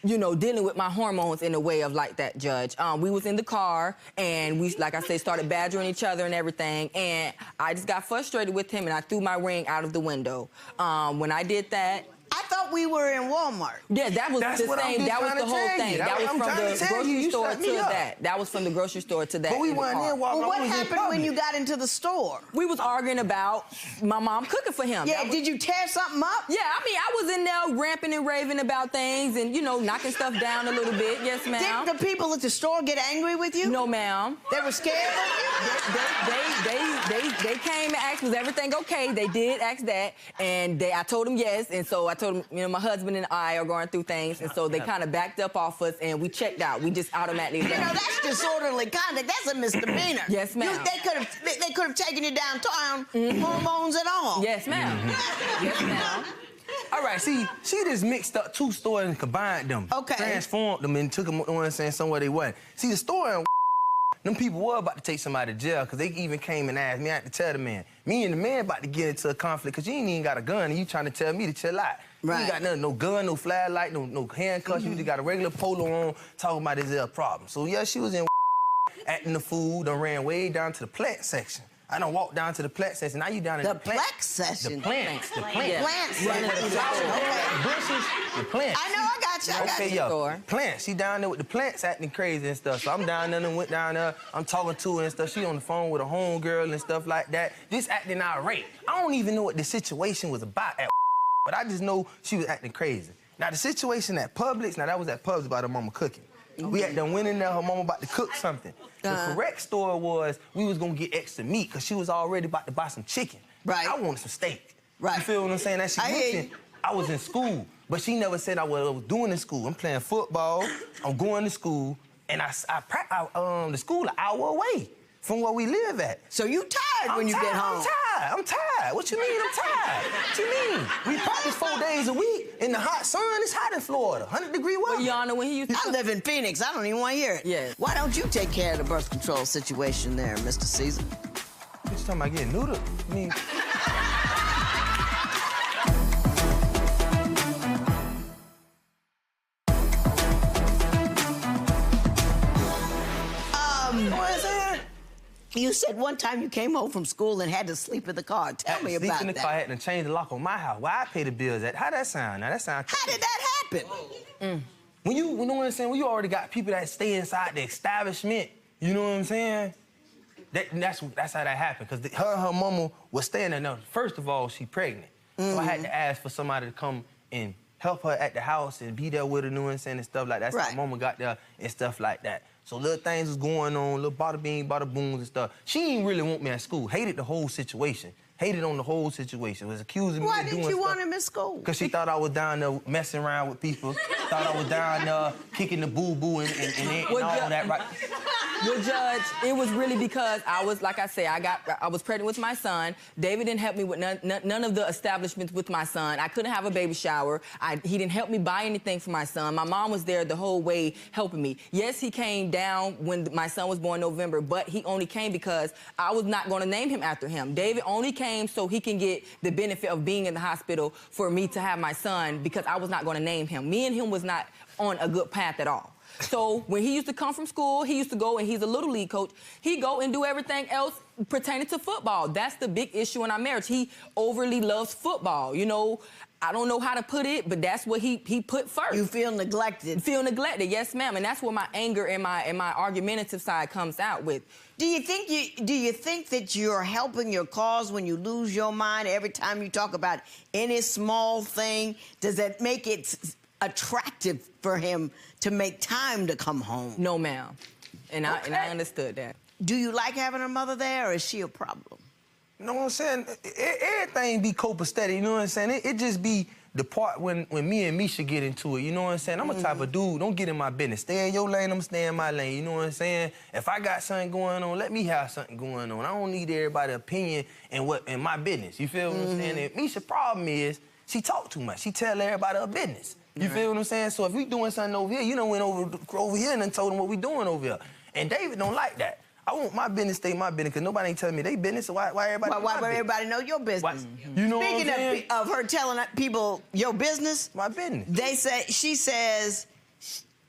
Speaker 15: dealing with my hormones in a way of like that, Judge. We was in the car, and we, like I said, started badgering each other and everything, and I just got frustrated with him, and I threw my ring out of the window. When I did that...
Speaker 20: I thought we were in Walmart.
Speaker 15: Yeah, that was the same. That was the whole thing. That was from the grocery store to that. That was from the grocery store to that.
Speaker 16: But we weren't in Walmart.
Speaker 20: Well, what happened when you got into the store?
Speaker 15: We was arguing about my mom cooking for him.
Speaker 20: Yeah, did you tear something up?
Speaker 15: Yeah, I was in there ramping and raving about things and, knocking stuff down a little bit. Yes, ma'am.
Speaker 20: Didn't the people at the store get angry with you?
Speaker 15: No, ma'am.
Speaker 20: They were scared of you?
Speaker 15: They came and asked, was everything okay? They did ask that, and I told them yes, and so I told them, you know, my husband and I are going through things, and so they kind of backed up off us, and we checked out. We just automatically
Speaker 20: You know,
Speaker 15: left.
Speaker 20: that's disorderly conduct. That's a misdemeanor.
Speaker 15: Yes, ma'am.
Speaker 20: They could have taken you downtown, hormones and all.
Speaker 15: Yes, ma'am. Yes, ma'am.
Speaker 16: All right, see, she just mixed up two stories and combined them.
Speaker 20: Okay.
Speaker 16: Transformed them and took them, you know what I'm saying, somewhere they wasn't. See, the story in them people were about to take somebody to jail because they even came and asked me. I had to tell the man. Me and the man about to get into a conflict because you ain't even got a gun and you trying to tell me to chill out.
Speaker 20: Right.
Speaker 16: You ain't got nothing, no gun, no flashlight, no handcuffs. You just got a regular polo on talking about this problem. So, yeah, she was in acting the fool, done ran way down to the plant section. I done walked down to the plant section. Now you down in the plant
Speaker 20: section.
Speaker 16: The plants. The plants.
Speaker 20: Yeah. Plant section.
Speaker 16: The bushes, the plants.
Speaker 20: I know, I got you. I got
Speaker 16: Okay,
Speaker 20: you.
Speaker 16: yo, plants. She down there with the plants acting crazy and stuff. So I'm down there and went down there. I'm talking to her and stuff. She on the phone with a homegirl and stuff like that. This acting irate. I don't even know what the situation was about at but I just know she was acting crazy. Now, the situation at Publix, now that was at Publix about her mama cooking. We had done went in there, her mama about to cook something. The correct story was we was gonna get extra meat because she was already about to buy some chicken.
Speaker 20: Right.
Speaker 16: I wanted some steak.
Speaker 20: Right.
Speaker 16: You feel what I'm saying? That she
Speaker 20: I hear
Speaker 16: mentioned I was in school, but she never said what I was doing in school. I'm playing football, I'm going to school, and the school an hour away from where we live at.
Speaker 20: So you tired when you get home?
Speaker 16: I'm tired. What you mean I'm tired? What you mean? We practice 4 days a week in the hot sun. It's hot in Florida, 100-degree weather.
Speaker 15: Well, Your Honor, when he used to...
Speaker 20: I live in Phoenix. I don't even want to hear it.
Speaker 15: Yes.
Speaker 20: Why don't you take care of the birth control situation there, Mr. Caesar?
Speaker 16: What you talking about getting neutered? I mean...
Speaker 20: You said one time you came home from school and had to sleep in the car. Tell me about that.
Speaker 16: Sleep in the car, I had to change the lock on my house. Why I pay the bills at? How that sound? Now that sound crazy.
Speaker 20: How did that happen?
Speaker 16: When you know what I'm saying? When you already got people that stay inside the establishment, you know what I'm saying? That's how that happened. Because her and her mama was staying there. Now, first of all, she pregnant. So I had to ask for somebody to come and help her at the house and be there with her, you know what I'm saying, and stuff like that.
Speaker 20: Right.
Speaker 16: So my mama got there and stuff like that. So little things was going on, little bada bing, bada booms and stuff. She didn't really want me at school. Hated the whole situation. Hated on the whole situation. Was accusing me of doing stuff.
Speaker 20: Why didn't you want him in school?
Speaker 16: Because she thought I was down there messing around with people. Thought I was down there kicking the boo-boo and all that, right?
Speaker 15: Well, Judge, it was really because I was, like I say, I was pregnant with my son. David didn't help me with none of the establishments with my son. I couldn't have a baby shower. He didn't help me buy anything for my son. My mom was there the whole way helping me. Yes, he came down when my son was born in November, but he only came because I was not going to name him after him. David only came so he can get the benefit of being in the hospital for me to have my son because I was not going to name him. Me and him was not on a good path at all. So when he used to come from school, he used to go, and he's a little league coach, he'd go and do everything else pertaining to football. That's the big issue in our marriage. He overly loves football. You know, I don't know how to put it, but that's what he put first.
Speaker 20: You feel neglected.
Speaker 15: Feel neglected, yes, ma'am. And that's where my anger and my argumentative side comes out with.
Speaker 20: Do you think that you're helping your cause when you lose your mind every time you talk about any small thing? Does that make it attractive for him to make time to come home?
Speaker 15: No, ma'am. And I understood that.
Speaker 20: Do you like having her mother there, or is she a problem?
Speaker 16: You know what I'm saying? Everything be copacetic, you know what I'm saying? It just be the part when me and Misha get into it, you know what I'm saying? I'm a type of dude, don't get in my business. Stay in your lane, I'm stay in my lane, you know what I'm saying? If I got something going on, let me have something going on. I don't need everybody's opinion in my business, you feel what I'm saying? And Misha's problem is she talk too much. She tell everybody her business. You feel what I'm saying? So if we doing something over here, you done went over here and then told them what we doing over here. And David don't like that. I want my business to stay my business because nobody ain't telling me they business, so why everybody
Speaker 20: Why everybody know your business?
Speaker 16: You know
Speaker 20: Speaking
Speaker 16: what I'm saying?
Speaker 20: of her telling people your business,
Speaker 16: my business.
Speaker 20: She says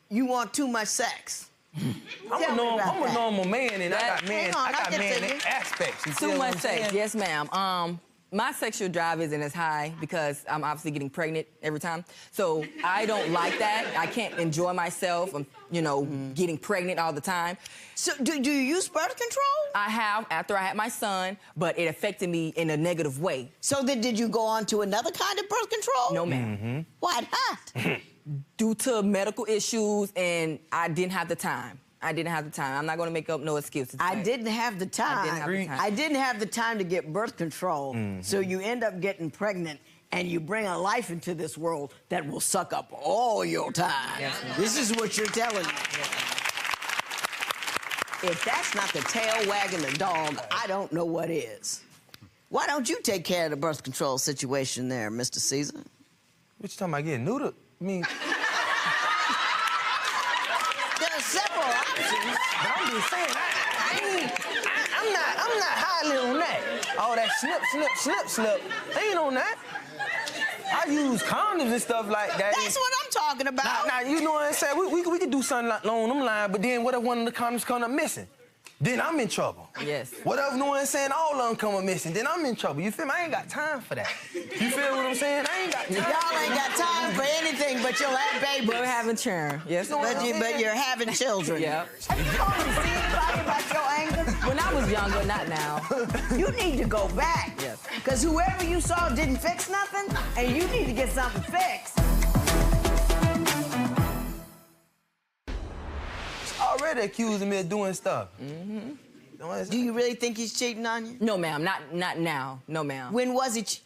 Speaker 20: you want too much sex.
Speaker 16: I'm a normal man, and I got man aspects. You feel
Speaker 15: Too
Speaker 16: what
Speaker 15: much
Speaker 16: I'm
Speaker 15: sex,
Speaker 16: saying?
Speaker 15: yes, ma'am. My sexual drive isn't as high because I'm obviously getting pregnant every time. So I don't like that. I can't enjoy myself. I'm, getting pregnant all the time.
Speaker 20: So do you use birth control?
Speaker 15: I have after I had my son, but it affected me in a negative way.
Speaker 20: So then did you go on to another kind of birth control?
Speaker 15: No, ma'am.
Speaker 20: Why not?
Speaker 15: Due to medical issues, and I didn't have the time. I'm not going to make up no excuses.
Speaker 20: I didn't have the time. I didn't have the time to get birth control. So you end up getting pregnant and you bring a life into this world that will suck up all your time.
Speaker 4: Yes, ma'am.
Speaker 20: This is what you're telling me. If that's not the tail wagging the dog, I don't know what is. Why don't you take care of the birth control situation there, Mr. Caesar?
Speaker 16: What you talking about getting neutered? I mean...
Speaker 20: There are several options.
Speaker 16: But I'm just saying, I'm not highly on that. All that slip. I ain't on that. I use condoms and stuff like that.
Speaker 20: That's what I'm talking about.
Speaker 16: Now, you know what I'm saying? We could do something like along them lines, but then what if one of the condoms come up missing? Then I'm in trouble.
Speaker 15: Yes.
Speaker 16: What if, you know what I'm saying, all of them come up missing? Then I'm in trouble. You feel me? I ain't got time for that. You feel what I'm saying? I ain't got time.
Speaker 20: Y'all ain't got time for anything but you'll have babies.
Speaker 15: We're having children. Yes.
Speaker 20: But you're having children.
Speaker 15: Yeah.
Speaker 20: Have you told anybody about your anger?
Speaker 15: When I was younger, not now.
Speaker 20: You need to go back.
Speaker 15: Yes.
Speaker 20: Because whoever you saw didn't fix nothing, and you need to get something fixed.
Speaker 16: Already accusing me of doing stuff.
Speaker 15: Mm-hmm.
Speaker 20: Do you really think he's cheating on you?
Speaker 15: No, ma'am. Not now. No, ma'am.
Speaker 20: When was he?
Speaker 16: It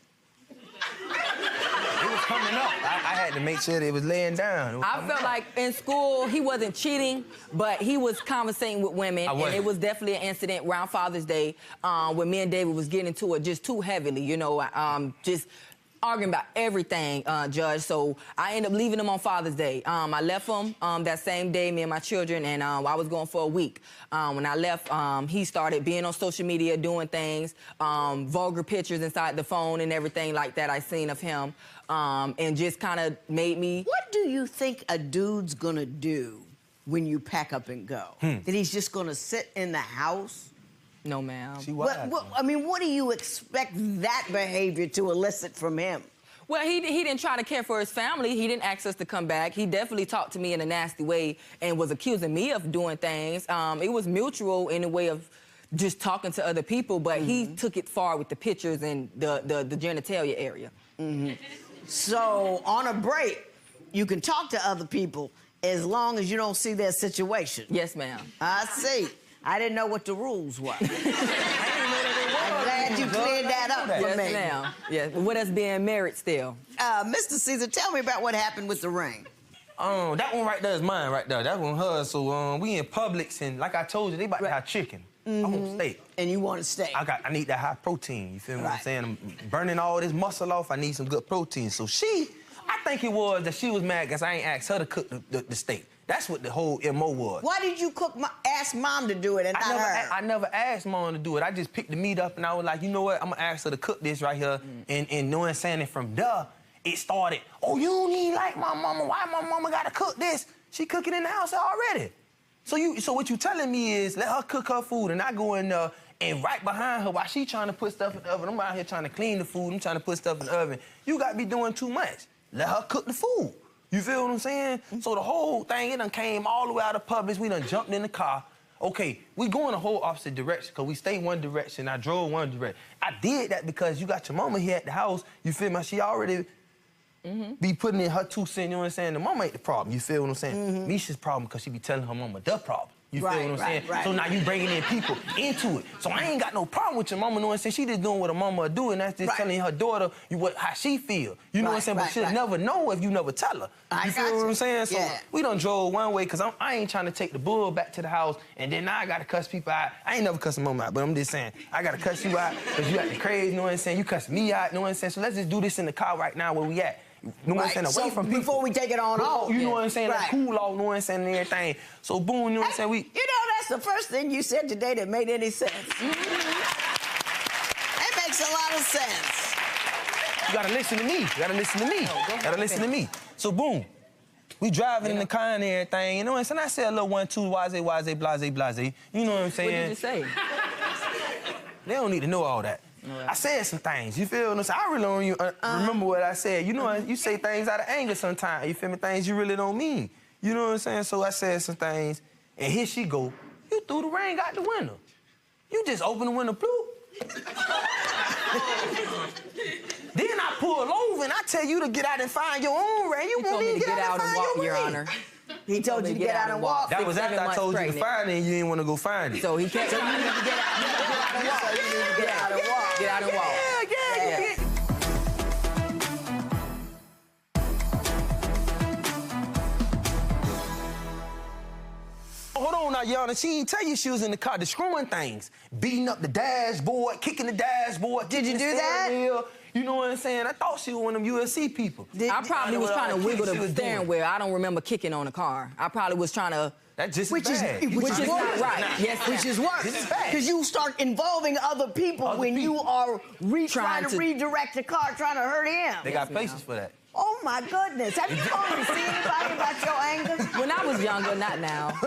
Speaker 16: was coming up. I had to make sure that it was laying down.
Speaker 15: I felt like in school he wasn't cheating, but he was conversating with women, and it was definitely an incident around Father's Day when me and David was getting into it just too heavily, you know, just arguing about everything, Judge. So I ended up leaving him on Father's Day. I left him that same day, me and my children, and I was going for a week. When I left, he started being on social media, doing things, vulgar pictures inside the phone and everything like that I seen of him, and just kind of made me...
Speaker 20: What do you think a dude's gonna do when you pack up and go? That he's just gonna sit in the house?
Speaker 15: No, ma'am.
Speaker 20: What do you expect that behavior to elicit from him?
Speaker 15: Well, he didn't try to care for his family. He didn't ask us to come back. He definitely talked to me in a nasty way and was accusing me of doing things. It was mutual in the way of just talking to other people, but he took it far with the pictures and the genitalia area.
Speaker 20: So on a break, you can talk to other people as long as you don't see their situation.
Speaker 15: Yes, ma'am.
Speaker 20: I see. I didn't know what the rules were. I'm glad you cleared that up for me.
Speaker 15: Yes, ma'am. Yes, with us being married still.
Speaker 20: Mr. Caesar, tell me about what happened with the ring.
Speaker 16: That one right there is mine right there. That one hers. So we in Publix, and like I told you, they about to have chicken. I want steak.
Speaker 20: And you want a steak.
Speaker 16: I need that high protein. You feel me? What I'm saying? I'm burning all this muscle off. I need some good protein. So I think it was that she was mad because I ain't asked her to cook the steak. That's what the whole MO was.
Speaker 20: Why did you ask Mom to do it and not her?
Speaker 16: I never asked Mom to do it. I just picked the meat up and I was like, you know what? I'm gonna ask her to cook this right here. And knowing saying it from there, it started, oh, you don't even like my mama. Why my mama gotta cook this? She cooking in the house already. So what you telling me is let her cook her food and I go in there and right behind her while she trying to put stuff in the oven. I'm out here trying to clean the food. I'm trying to put stuff in the oven. You got me doing too much. Let her cook the food. You feel what I'm saying? So the whole thing, it done came all the way out of Publix. We done jumped in the car. Okay, we going the whole opposite direction because we stayed one direction. I drove one direction. I did that because you got your mama here at the house. You feel me? She already be putting in her 2 cents, you know what I'm saying? The mama ain't the problem, you feel what I'm saying? Misha's problem because she be telling her mama the problem. You feel what I'm saying? So now you bringing in people into it. So I ain't got no problem with your mama, you know what I'm saying? She just doing what a mama do, and that's just telling her daughter how she feel. You know what I'm saying? But she'll never know if you never tell her. You feel what I'm saying? So we done drove one way because I ain't trying to take the bull back to the house, and then now I got to cuss people out. I ain't never cussed a mama out, but I'm just saying, I got to cuss you out because you acting crazy, you know what I'm saying? You cuss me out, you know what I'm saying? So let's just do this in the car right now where we at. You know what I'm saying? Away from people.
Speaker 20: Before we take it on off.
Speaker 16: You know what I'm saying? Like cool off, you know what I'm saying, and everything. So boom, you know what I'm saying?
Speaker 20: You know, that's the first thing you said today that made any sense. That makes a lot of sense.
Speaker 16: You gotta listen to me. You gotta listen to me. Gotta listen to me. So boom. We driving in the car and everything, you know what I'm saying? I said a little 1, 2, blase, blase, blase. You know what I'm saying?
Speaker 15: What did you say?
Speaker 16: They don't need to know all that. I said some things, you feel what I'm saying? I really don't remember what I said. You know, you say things out of anger sometimes, you feel me? Things you really don't mean. You know what I'm saying? So I said some things, and here she go. You threw the ring out the window. You just opened the window, bloop. Then I pull over and I tell you to get out and find your own ring. You won't even get out and find your ring.
Speaker 20: He told you to get out and walk.
Speaker 16: That was after I told you to find it and you didn't want to go find it.
Speaker 15: So he can't. So you need to get out and walk.
Speaker 20: Get out and walk.
Speaker 15: Get out and walk.
Speaker 20: Yeah.
Speaker 16: Hold on now, y'all. She didn't tell you she was in the car destroying things. Beating up the dashboard, kicking the dashboard.
Speaker 20: Did you do that?
Speaker 16: Wheel. You know what I'm saying? I thought she was one of them UFC people.
Speaker 15: I probably was trying to wiggle the steering wheel. I don't remember kicking on the car. I probably was trying to...
Speaker 16: That's just
Speaker 20: which is
Speaker 15: not right. Yes,
Speaker 20: which is worse. Because you start involving other people when you are trying to redirect the car, trying to hurt him.
Speaker 16: They got places for that.
Speaker 20: Oh my goodness. Have you gone to see anybody about your anger?
Speaker 15: When I was younger, not now.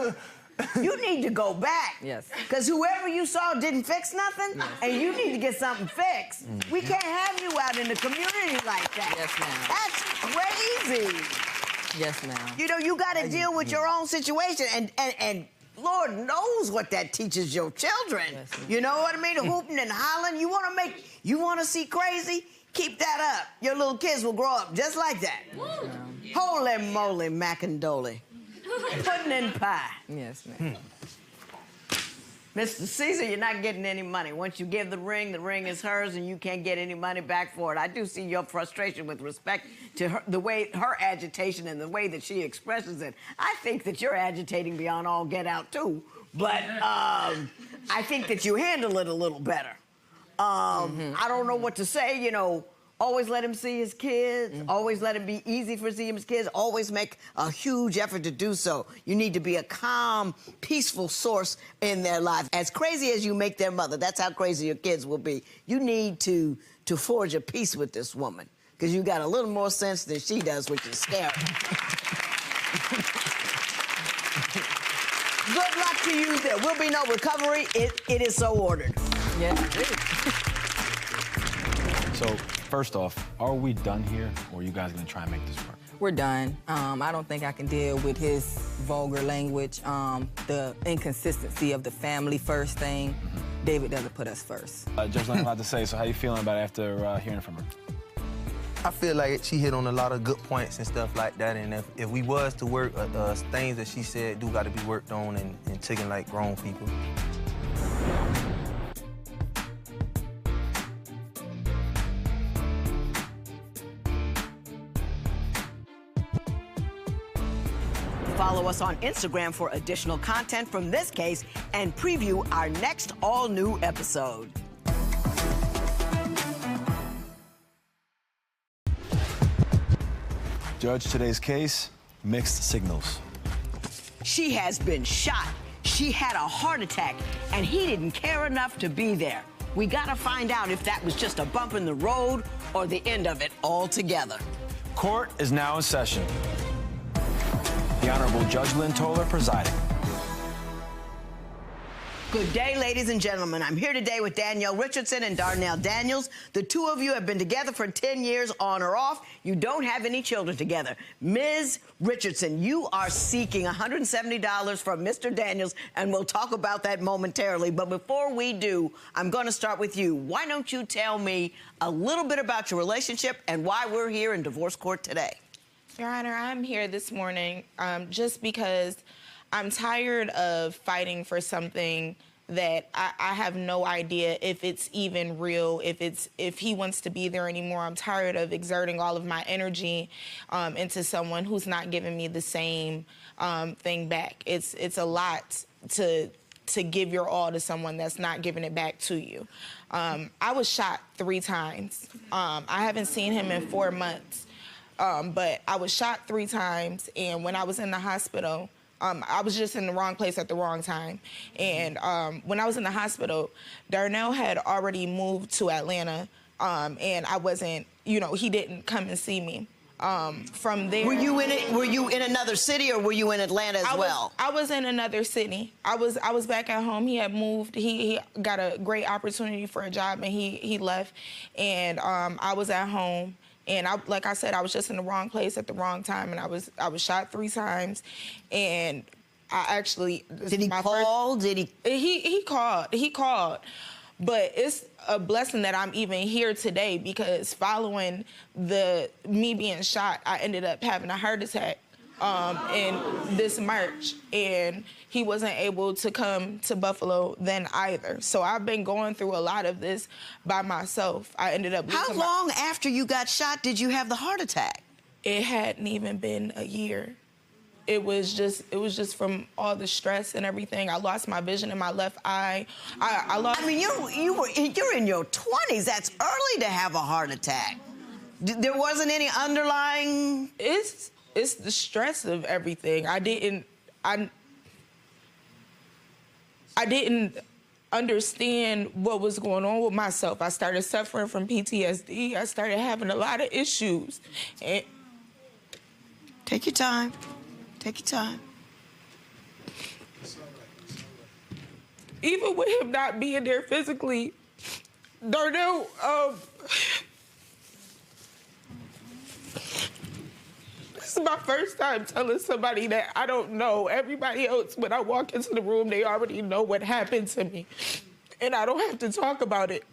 Speaker 20: You need to go back.
Speaker 15: Yes.
Speaker 20: Because whoever you saw didn't fix nothing, and you need to get something fixed. We can't have you out in the community like that.
Speaker 15: Yes, ma'am.
Speaker 20: That's crazy.
Speaker 15: Yes, ma'am.
Speaker 20: You know, you got to deal with your own situation, and Lord knows what that teaches your children.
Speaker 15: Yes,
Speaker 20: you know what I mean? Hooting and hollering. You want to see crazy? Keep that up. Your little kids will grow up just like that.
Speaker 15: Yes,
Speaker 20: holy moly, macandoli. Pudding and pie.
Speaker 15: Yes, ma'am.
Speaker 20: Mr. Caesar, you're not getting any money. Once you give the ring is hers, and you can't get any money back for it. I do see your frustration with respect to her, the way her agitation and the way that she expresses it. I think that you're agitating beyond all get out, too. But I think that you handle it a little better. I don't know what to say, you know. Always let him see his kids. Always let it be easy for seeing his kids. Always make a huge effort to do so. You need to be a calm, peaceful source in their life. As crazy as you make their mother, that's how crazy your kids will be. You need to forge a peace with this woman, because you got a little more sense than she does, which is scary. Good luck to you. There will be no recovery. It is so ordered.
Speaker 15: Yes.
Speaker 18: So, first off, are we done here, or are you guys gonna try and make this work?
Speaker 15: We're done. I don't think I can deal with his vulgar language, the inconsistency of the family first thing. David doesn't put us first.
Speaker 18: Judge Lynn, about to say, so how you feeling about it after hearing from her?
Speaker 16: I feel like she hit on a lot of good points and stuff like that, and if we was to work, things that she said do got to be worked on and taken like grown people.
Speaker 20: Follow us on Instagram for additional content from this case and preview our next all-new episode.
Speaker 18: Judge, today's case, mixed signals.
Speaker 20: She has been shot. She had a heart attack, and he didn't care enough to be there. We gotta find out if that was just a bump in the road or the end of it altogether.
Speaker 18: Court is now in session. The Honorable Judge Lynn Toler presiding.
Speaker 20: Good day, ladies and gentlemen. I'm here today with Danielle Richardson and Darnell Daniels. The two of you have been together for 10 years on or off. You don't have any children together. Ms. Richardson, you are seeking $170 from Mr. Daniels, and we'll talk about that momentarily. But before we do, I'm going to start with you. Why don't you tell me a little bit about your relationship and why we're here in divorce court today?
Speaker 17: Your Honor, I'm here this morning just because I'm tired of fighting for something that I have no idea if it's even real, if he wants to be there anymore. I'm tired of exerting all of my energy into someone who's not giving me the same thing back. It's a lot to give your all to someone that's not giving it back to you. I was shot 3 times. I haven't seen him in 4 months, but I was shot 3 times, and when I was in the hospital, I was just in the wrong place at the wrong time. And when I was in the hospital, Darnell had already moved to Atlanta, and I wasn't, you know, he didn't come and see me. From there...
Speaker 20: Were you in another city, or were you in Atlanta as well?
Speaker 17: I was in another city. I was back at home. He had moved. He got a great opportunity for a job, and he left. And I was at home. And like I said, I was just in the wrong place at the wrong time, and I was shot 3 times, and I actually...
Speaker 20: Did he call?
Speaker 17: He called. But it's a blessing that I'm even here today, because following me being shot, I ended up having a heart attack in this March, and he wasn't able to come to Buffalo then either. So I've been going through a lot of this by myself. I ended up...
Speaker 20: How long after you got shot did you have the heart attack?
Speaker 17: It hadn't even been a year. it was just from all the stress and everything. I lost my vision in my left eye. I lost.
Speaker 20: I mean, you're in your 20s. That's early to have a heart attack. There wasn't any underlying.
Speaker 17: It's the stress of everything. I didn't understand what was going on with myself. I started suffering from PTSD. I started having a lot of issues. And
Speaker 20: take your time. Take your time.
Speaker 17: Even with him not being there physically, Darnell, this is my first time telling somebody that I don't know. Everybody else, when I walk into the room, they already know what happened to me. And I don't have to talk about it.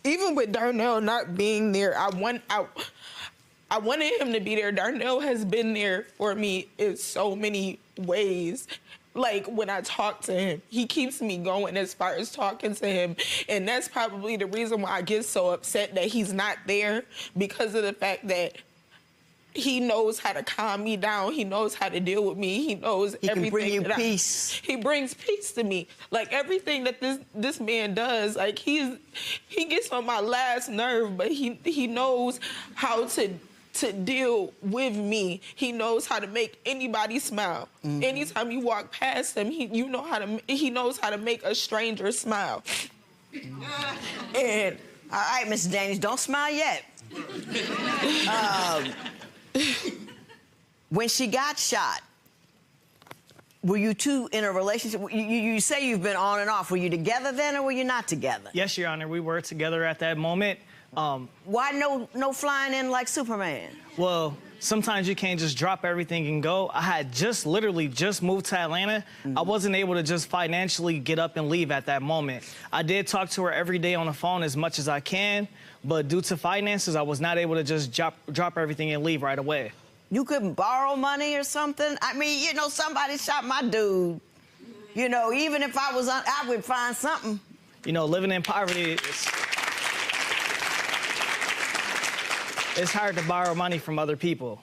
Speaker 17: Even with Darnell not being there, I wanted him to be there. Darnell has been there for me in so many ways. Like, when I talk to him, he keeps me going as far as talking to him. And that's probably the reason why I get so upset that he's not there, because of the fact that he knows how to calm me down. He knows how to deal with me. He knows everything. He can bring you
Speaker 20: peace.
Speaker 17: He brings peace to me. Like, everything that this man does, like, he gets on my last nerve, but he knows how to deal with me. He knows how to make anybody smile. Mm-hmm. Anytime you walk past him, he knows how to make a stranger smile.
Speaker 20: And all right, Mr. Daniels, don't smile yet. When she got shot, were you two in a relationship? You say you've been on and off. Were you together then, or were you not together?
Speaker 19: Yes, Your Honor, we were together at that moment.
Speaker 20: Why no flying in like Superman?
Speaker 19: Well, sometimes you can't just drop everything and go. I had literally just moved to Atlanta. Mm-hmm. I wasn't able to just financially get up and leave at that moment. I did talk to her every day on the phone as much as I can, but due to finances, I was not able to just drop everything and leave right away.
Speaker 20: You couldn't borrow money or something? I mean, somebody shot my dude. Even if I was I would find something.
Speaker 19: Living in poverty, it's hard to borrow money from other people.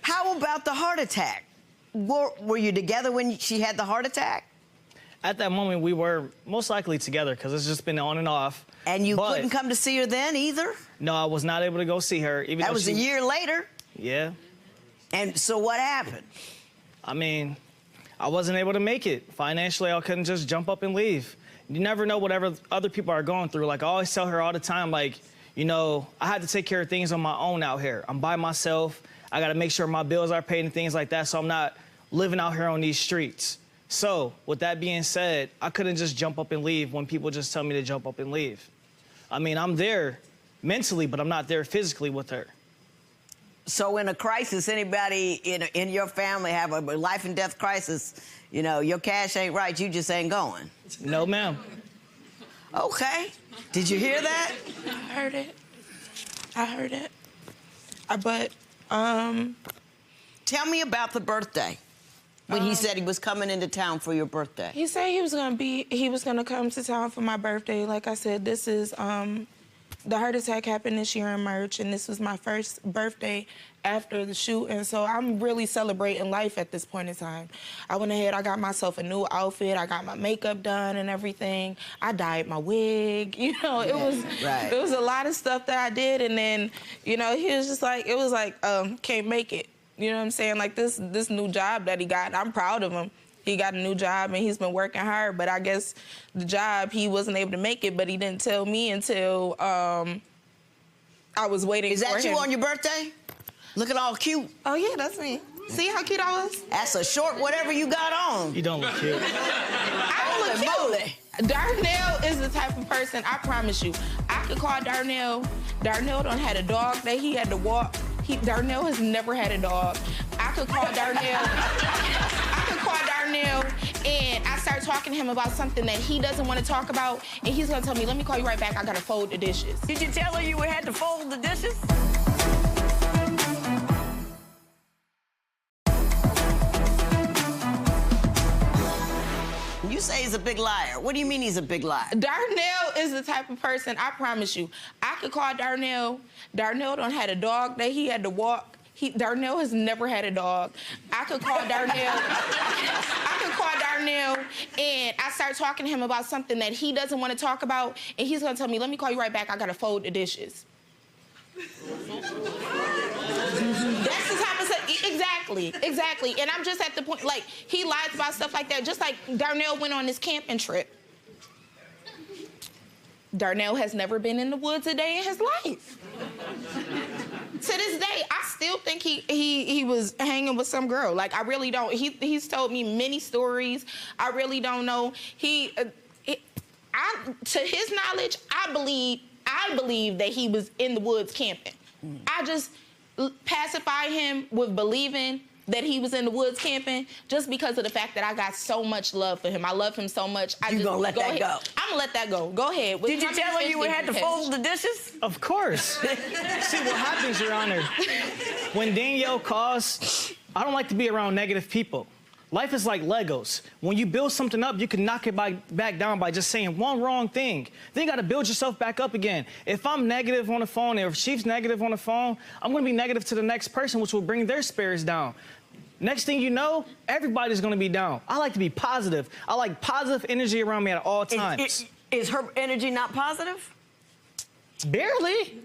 Speaker 20: How about the heart attack? Were you together when she had the heart attack?
Speaker 19: At that moment, we were most likely together because it's just been on and off.
Speaker 20: And you couldn't come to see her then either?
Speaker 19: No, I was not able to go see her. Even
Speaker 20: that was a year later?
Speaker 19: Yeah.
Speaker 20: And so what happened?
Speaker 19: I mean, I wasn't able to make it. Financially, I couldn't just jump up and leave. You never know whatever other people are going through. Like, I always tell her all the time, like, I had to take care of things on my own out here. I'm by myself. I got to make sure my bills are paid and things like that, so I'm not living out here on these streets. So, with that being said, I couldn't just jump up and leave when people just tell me to jump up and leave. I mean, I'm there mentally, but I'm not there physically with her.
Speaker 20: So in a crisis, anybody in your family have a life and death crisis, your cash ain't right, you just ain't going?
Speaker 19: No, ma'am.
Speaker 20: Okay. Did you hear that?
Speaker 17: I heard it. But,
Speaker 20: tell me about the birthday. When he said he was coming into town for your birthday.
Speaker 17: He said he was gonna come to town for my birthday. Like I said, this is, the heart attack happened this year in March, and this was my first birthday after the shoot, and so I'm really celebrating life at this point in time. I went ahead, I got myself a new outfit, I got my makeup done and everything. I dyed my wig, it was a lot of stuff that I did, and then, he was just like, can't make it. You know what I'm saying? Like, this new job that he got, I'm proud of him. He got a new job, and he's been working hard, but I guess the job, he wasn't able to make it, but he didn't tell me until I was waiting for him.
Speaker 20: Is that you on your birthday? Looking all cute.
Speaker 17: Oh, yeah, that's me. See how cute I was?
Speaker 20: That's a short whatever you got on.
Speaker 19: You don't look cute.
Speaker 17: I don't look cute. Darnell is the type of person, I promise you, I could call Darnell. Darnell done had a dog that he had to walk. Darnell has never had a dog. I could call Darnell. And I start talking to him about something that he doesn't want to talk about, and he's gonna tell me, let me call you right back, I gotta fold the dishes.
Speaker 20: Did you tell her you had to fold the dishes? You You say he's a big liar. What do you mean he's a big liar?
Speaker 17: Darnell is the type of person, I promise you, I could call Darnell. Darnell done had a dog that he had to walk. Darnell has never had a dog. I could call Darnell. And I start talking to him about something that he doesn't want to talk about, and he's gonna tell me, let me call you right back, I gotta fold the dishes. That's the type of stuff, exactly. And I'm just at the point, like, he lies about stuff like that, just like Darnell went on this camping trip. Darnell has never been in the woods a day in his life. To this day, I still think he was hanging with some girl. Like, I really don't. He's told me many stories. I really don't know. To his knowledge, I believe that he was in the woods camping. I just pacify him with believing that he was in the woods camping just because of the fact that I got so much love for him. I love him so much.
Speaker 20: You gonna let that go?
Speaker 17: I'm gonna let that go. Go ahead.
Speaker 20: Did you tell her you had to fold the dishes?
Speaker 19: Of course. See, what happens, Your Honor, when Danielle calls, I don't like to be around negative people. Life is like Legos. When you build something up, you can knock it back down by just saying one wrong thing. Then you gotta build yourself back up again. If I'm negative on the phone, or if she's negative on the phone, I'm gonna be negative to the next person, which will bring their spirits down. Next thing you know, everybody's gonna be down. I like to be positive. I like positive energy around me at all times.
Speaker 20: Is her energy not positive?
Speaker 19: Barely.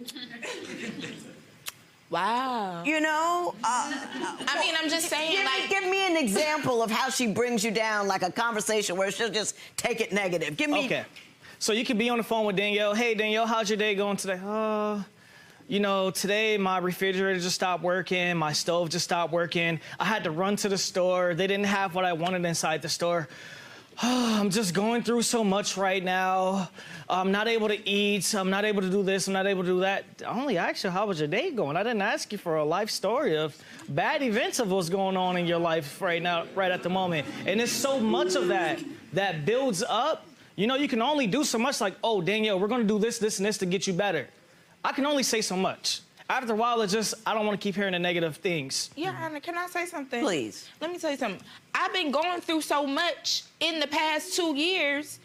Speaker 17: Wow.
Speaker 20: You know,
Speaker 17: I mean, I'm just saying,
Speaker 20: give me an example of how she brings you down, like a conversation where she'll just take it negative. Give me.
Speaker 19: Okay. So you could be on the phone with Danielle. Hey, Danielle, how's your day going today? You know, today my refrigerator just stopped working, my stove just stopped working. I had to run to the store. They didn't have what I wanted inside the store. I'm just going through so much right now. I'm not able to eat. I'm not able to do this. I'm not able to do that. I only asked you, how was your day going? I didn't ask you for a life story of bad events of what's going on in your life right now, right at the moment. And there's so much of that that builds up. You know, you can only do so much, like, oh, Danielle, we're going to do this, this, and this to get you better. I can only say so much. After a while, it's just, I don't want to keep hearing the negative things.
Speaker 17: Yeah, Anna, can I say something?
Speaker 20: Please.
Speaker 17: Let me tell you something. I've been going through so much in the past 2 years.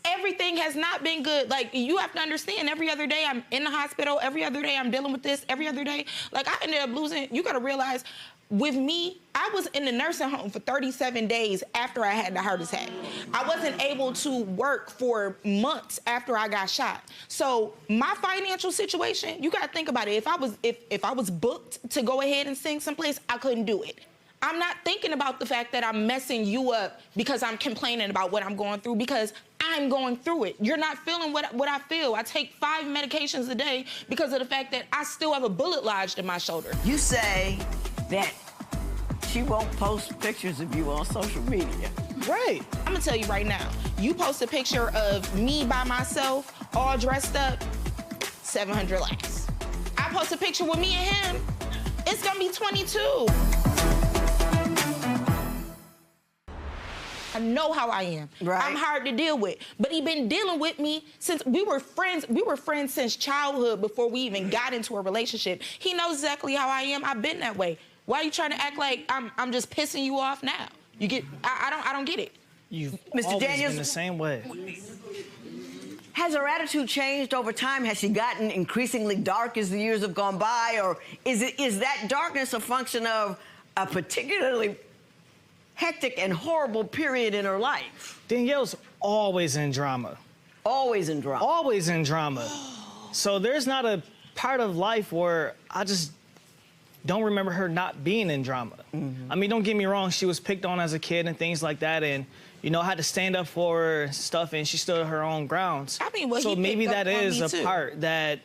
Speaker 17: Everything has not been good. Like, you have to understand, every other day I'm in the hospital. Every other day I'm dealing with this. Every other day. Like, I ended up losing. You got to realize, with me, I was in the nursing home for 37 days after I had the heart attack. I wasn't able to work for months after I got shot. So my financial situation, you gotta think about it. If I was booked to go ahead and sing someplace, I couldn't do it. I'm not thinking about the fact that I'm messing you up because I'm complaining about what I'm going through, because I'm going through it. You're not feeling what I feel. I take 5 medications a day because of the fact that I still have a bullet lodged in my shoulder.
Speaker 20: You say that she won't post pictures of you on social media.
Speaker 17: Right. I'm gonna tell you right now, you post a picture of me by myself, all dressed up, 700 likes. I post a picture with me and him, it's gonna be 22. I know how I am. Right. I'm hard to deal with. But he been dealing with me since we were friends. We were friends since childhood before we even got into a relationship. He knows exactly how I am. I've been that way. Why are you trying to act like I'm just pissing you off now? You get, I don't get it.
Speaker 19: You've
Speaker 20: Mr.
Speaker 19: always
Speaker 20: Daniels,
Speaker 19: been the same way.
Speaker 20: Has her attitude changed over time? Has she gotten increasingly dark as the years have gone by? Or is that darkness a function of a particularly hectic and horrible period in her life?
Speaker 19: Danielle's always in drama.
Speaker 20: Always in drama?
Speaker 19: Always in drama. So there's not a part of life where I just don't remember her not being in drama. I mean, don't get me wrong, she was picked on as a kid and things like that, and, you know, I had to stand up for her and stuff, and she stood her own grounds.
Speaker 17: I mean, well,
Speaker 19: so maybe that is a
Speaker 17: too.
Speaker 19: part that,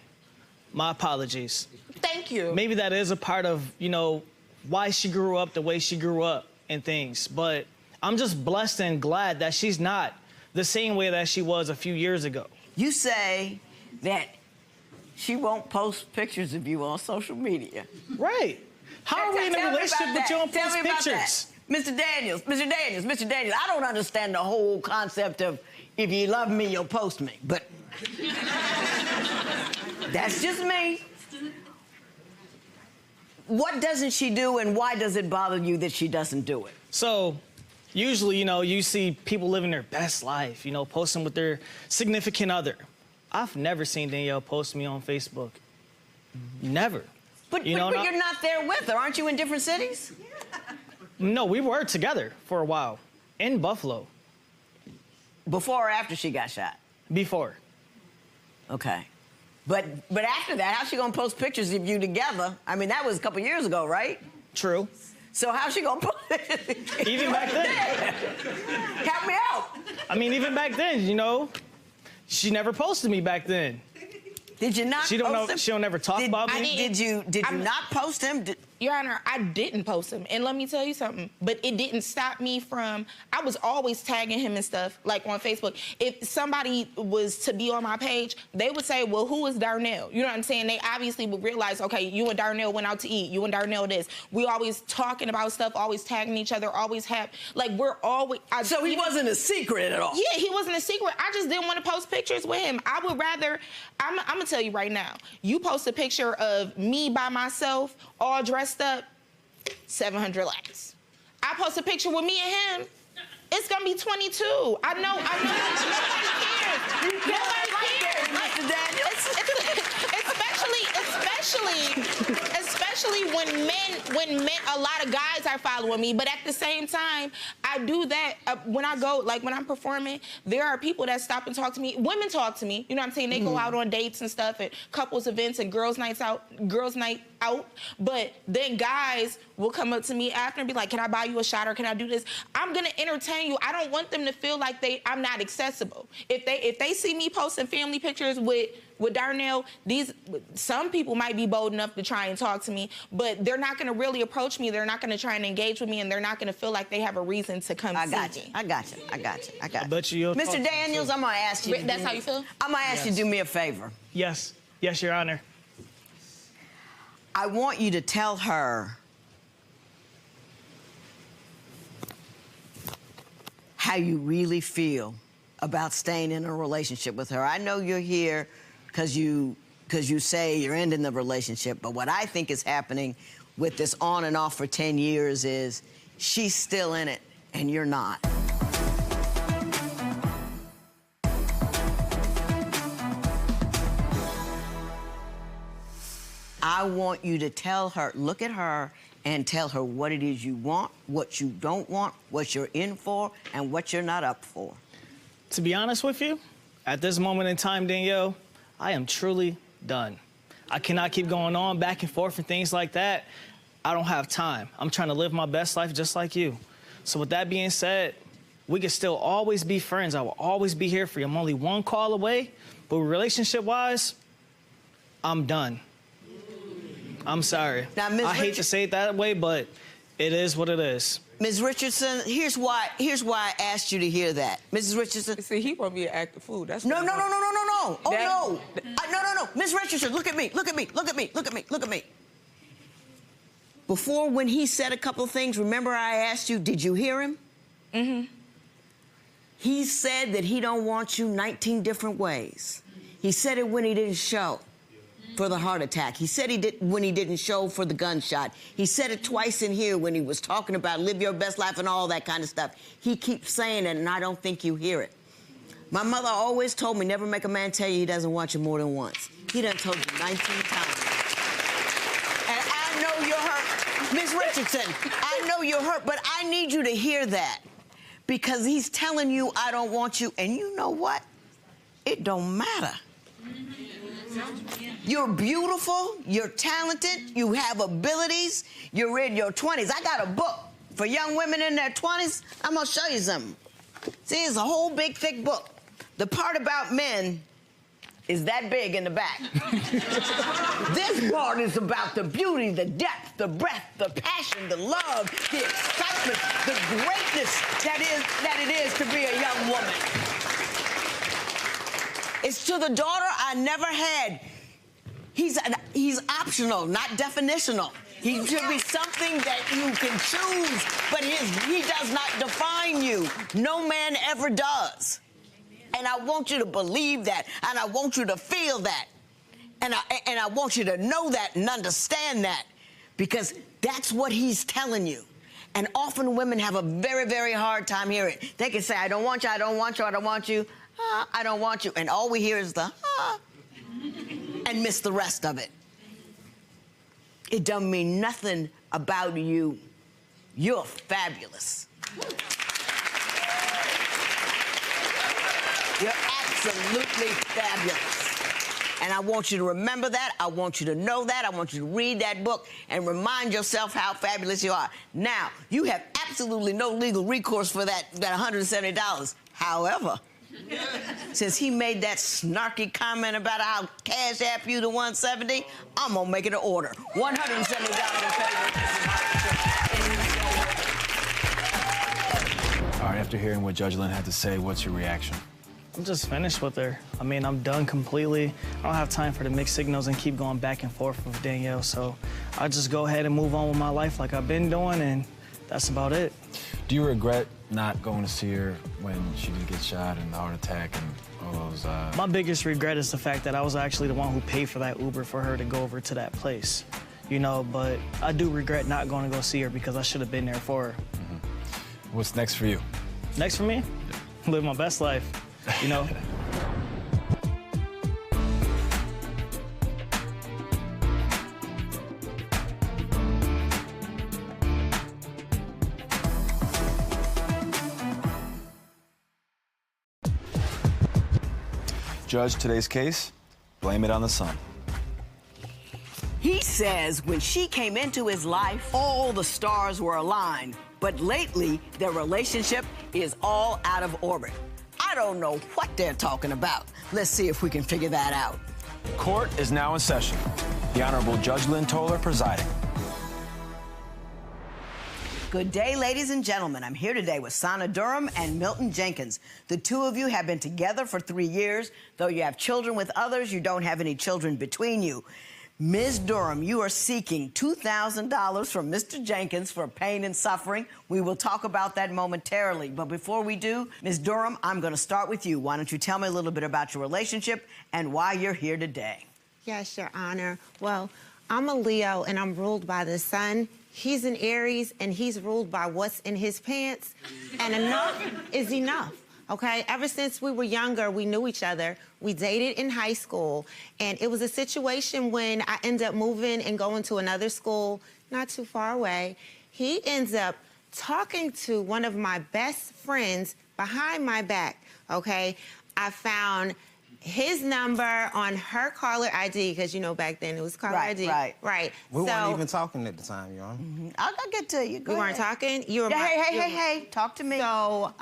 Speaker 19: my apologies.
Speaker 17: Thank you.
Speaker 19: Maybe that is a part of, you know, why she grew up the way she grew up and things, but I'm just blessed and glad that she's not the same way that she was a few years ago.
Speaker 20: You say that she won't post pictures of you on social media.
Speaker 19: Right. How are we in a relationship but you don't post pictures?
Speaker 20: Mr. Daniels, I don't understand the whole concept of if you love me, you'll post me, but that's just me. What doesn't she do and why does it bother you that she doesn't do it?
Speaker 19: So, Usually, you know, you see people living their best life, you know, posting with their significant other. I've never seen Danielle post me on Facebook. Never.
Speaker 4: But,
Speaker 19: you know,
Speaker 4: but you're not there with her. Aren't you in different cities?
Speaker 19: No, we were together for a while in Buffalo.
Speaker 4: Before or after she got shot?
Speaker 19: Before.
Speaker 4: Okay. But after that, how's she gonna post pictures of you together? I mean, that was a couple years ago, right?
Speaker 19: True.
Speaker 4: So how's she gonna post it?
Speaker 19: Even back then.
Speaker 4: Help me out.
Speaker 19: I mean, even back then, you know, she never posted me back then.
Speaker 4: Did you not?
Speaker 19: She don't
Speaker 4: post
Speaker 19: know.
Speaker 4: him?
Speaker 19: She don't never talk about me.
Speaker 4: Did you not post him?
Speaker 17: Your Honor, I didn't post him. And let me tell you something, but it didn't stop me from, I was always tagging him and stuff, like on Facebook. If somebody was to be on my page, they would say, well, who is Darnell? You know what I'm saying? They obviously would realize, okay, you and Darnell went out to eat. You and Darnell this. We always talking about stuff, always tagging each other, always have, like, we're always.
Speaker 4: So he wasn't a secret at all?
Speaker 17: Yeah, he wasn't a secret. I just didn't want to post pictures with him. I would rather, I'm going to tell you right now, you post a picture of me by myself, all dressed up, 700 likes. I post a picture with me and him, it's gonna be 22. I know nobody cares. Nobody cares. Especially when men, a lot of guys are following me, but at the same time, I do that when I go, like when I'm performing, there are people that stop and talk to me. Women talk to me, you know what I'm saying? They go out on dates and stuff at couples events and girls' night out, but then guys will come up to me after and be like, can I buy you a shot or can I do this? I'm gonna entertain you. I don't want them to feel like I'm not accessible. If they see me posting family pictures with Darnell, some people might be bold enough to try and talk to me, but they're not gonna really approach me. They're not gonna try and engage with me, and they're not gonna feel like they have a reason to come see me.
Speaker 4: I got you.
Speaker 19: I bet you.
Speaker 4: Mr. Daniels, I'm gonna ask you.
Speaker 17: That's how you feel?
Speaker 4: I'm gonna ask you to do me a favor.
Speaker 19: Yes, Your Honor.
Speaker 4: I want you to tell her how you really feel about staying in a relationship with her. I know you're here because you say you're ending the relationship, but what I think is happening with this on and off for 10 years is she's still in it and you're not. I want you to tell her, look at her and tell her what it is you want, what you don't want, what you're in for, and what you're not up for.
Speaker 19: To be honest with you, at this moment in time, Danielle, I am truly done. I cannot keep going on back and forth and things like that. I don't have time. I'm trying to live my best life just like you. So with that being said, we can still always be friends. I will always be here for you. I'm only one call away, but relationship-wise, I'm done. I'm sorry.
Speaker 4: Now, Ms.
Speaker 19: I hate to say it that way, but it is what it is.
Speaker 4: Ms. Richardson, here's why I asked you to hear that. Mrs. Richardson.
Speaker 2: See, he won't be an active fool. That's
Speaker 4: No. Oh,
Speaker 2: That-
Speaker 4: no. No. Ms. Richardson, look at me. Before, when he said a couple of things, remember I asked you, did you hear him? Mm-hmm. He said that he don't want you 19 different ways. He said it when he didn't show for the heart attack. He said when he didn't show for the gunshot. He said it twice in here when he was talking about live your best life and all that kind of stuff. He keeps saying it, and I don't think you hear it. My mother always told me, never make a man tell you he doesn't want you more than once. He done told you 19 times. And I know you're hurt. Ms. Richardson, I know you're hurt, but I need you to hear that. Because he's telling you, I don't want you, and you know what? It don't matter. You're beautiful, you're talented, you have abilities, you're in your 20s. I got a book for young women in their 20s. I'm gonna show you something. See, it's a whole big, thick book. The part about men is that big in the back. This part is about the beauty, the depth, the breadth, the passion, the love, the excitement, the greatness that it is to be a young woman. It's to the daughter I never had. He's optional, not definitional. He should be something that you can choose, but he does not define you. No man ever does. And I want you to believe that, and I want you to feel that, and I want you to know that and understand that, because that's what he's telling you.
Speaker 20: And often women have a very, very hard time hearing it. They can say, I don't want you, I don't want you, I don't want you, I don't want you. And all we hear is the and miss the rest of it. It doesn't mean nothing about you. You're fabulous. You're absolutely fabulous. And I want you to remember that. I want you to know that. I want you to read that book and remind yourself how fabulous you are. Now, you have absolutely no legal recourse for that $170. However, since he made that snarky comment about how Cash App you the $170, I'm gonna make it an order. $170 in favor.
Speaker 18: All right, after hearing what Judge Lynn had to say, what's your reaction?
Speaker 19: I'm just finished with her. I mean, I'm done completely. I don't have time for the mixed signals and keep going back and forth with Danielle, so I'll just go ahead and move on with my life like I've been doing, and that's about it.
Speaker 18: Do you regret not going to see her when she did get shot and the heart attack and all those...
Speaker 19: My biggest regret is the fact that I was actually the one who paid for that Uber for her to go over to that place, you know, but I do regret not going to go see her because I should have been there for her.
Speaker 18: Mm-hmm. What's next for you?
Speaker 19: Next for me? Live my best life, you know?
Speaker 18: Judge, today's case, blame it on the son.
Speaker 5: He says when she came into his life, all the stars were aligned. But lately, their relationship is all out of orbit. I don't know what they're talking about. Let's see if we can figure that out.
Speaker 18: Court is now in session. The Honorable Judge Lynn Toler presiding.
Speaker 5: Good day, ladies and gentlemen. I'm here today with Sana Durham and Milton Jenkins. The two of you have been together for 3 years. Though you have children with others, you don't have any children between you. Ms. Durham, you are seeking $2,000 from Mr. Jenkins for pain and suffering. We will talk about that momentarily. But before we do, Ms. Durham, I'm going to start with you. Why don't you tell me a little bit about your relationship and why you're here today?
Speaker 7: Yes, Your Honor. Well, I'm a Leo, and I'm ruled by the sun. He's an Aries, and he's ruled by what's in his pants. And enough is enough, okay? Ever since we were younger, we knew each other. We dated in high school, and it was a situation when I ended up moving and going to another school not too far away. He ends up talking to one of my best friends behind my back, okay? I found his number on her caller ID, because, you know, back then it was caller ID. Right.
Speaker 21: We weren't even talking at the time, Your Honor.
Speaker 5: I'll get to you.
Speaker 7: We weren't talking? You were
Speaker 5: Hey, talk to me.
Speaker 7: So,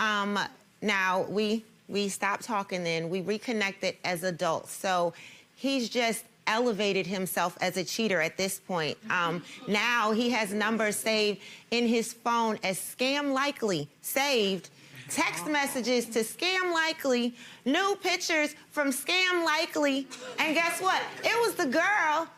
Speaker 7: now we stopped talking then. We reconnected as adults. So he's just elevated himself as a cheater at this point. Now he has numbers saved in his phone as scam likely, saved. Text messages to scam likely, new pictures from scam likely, and guess what? It was the girl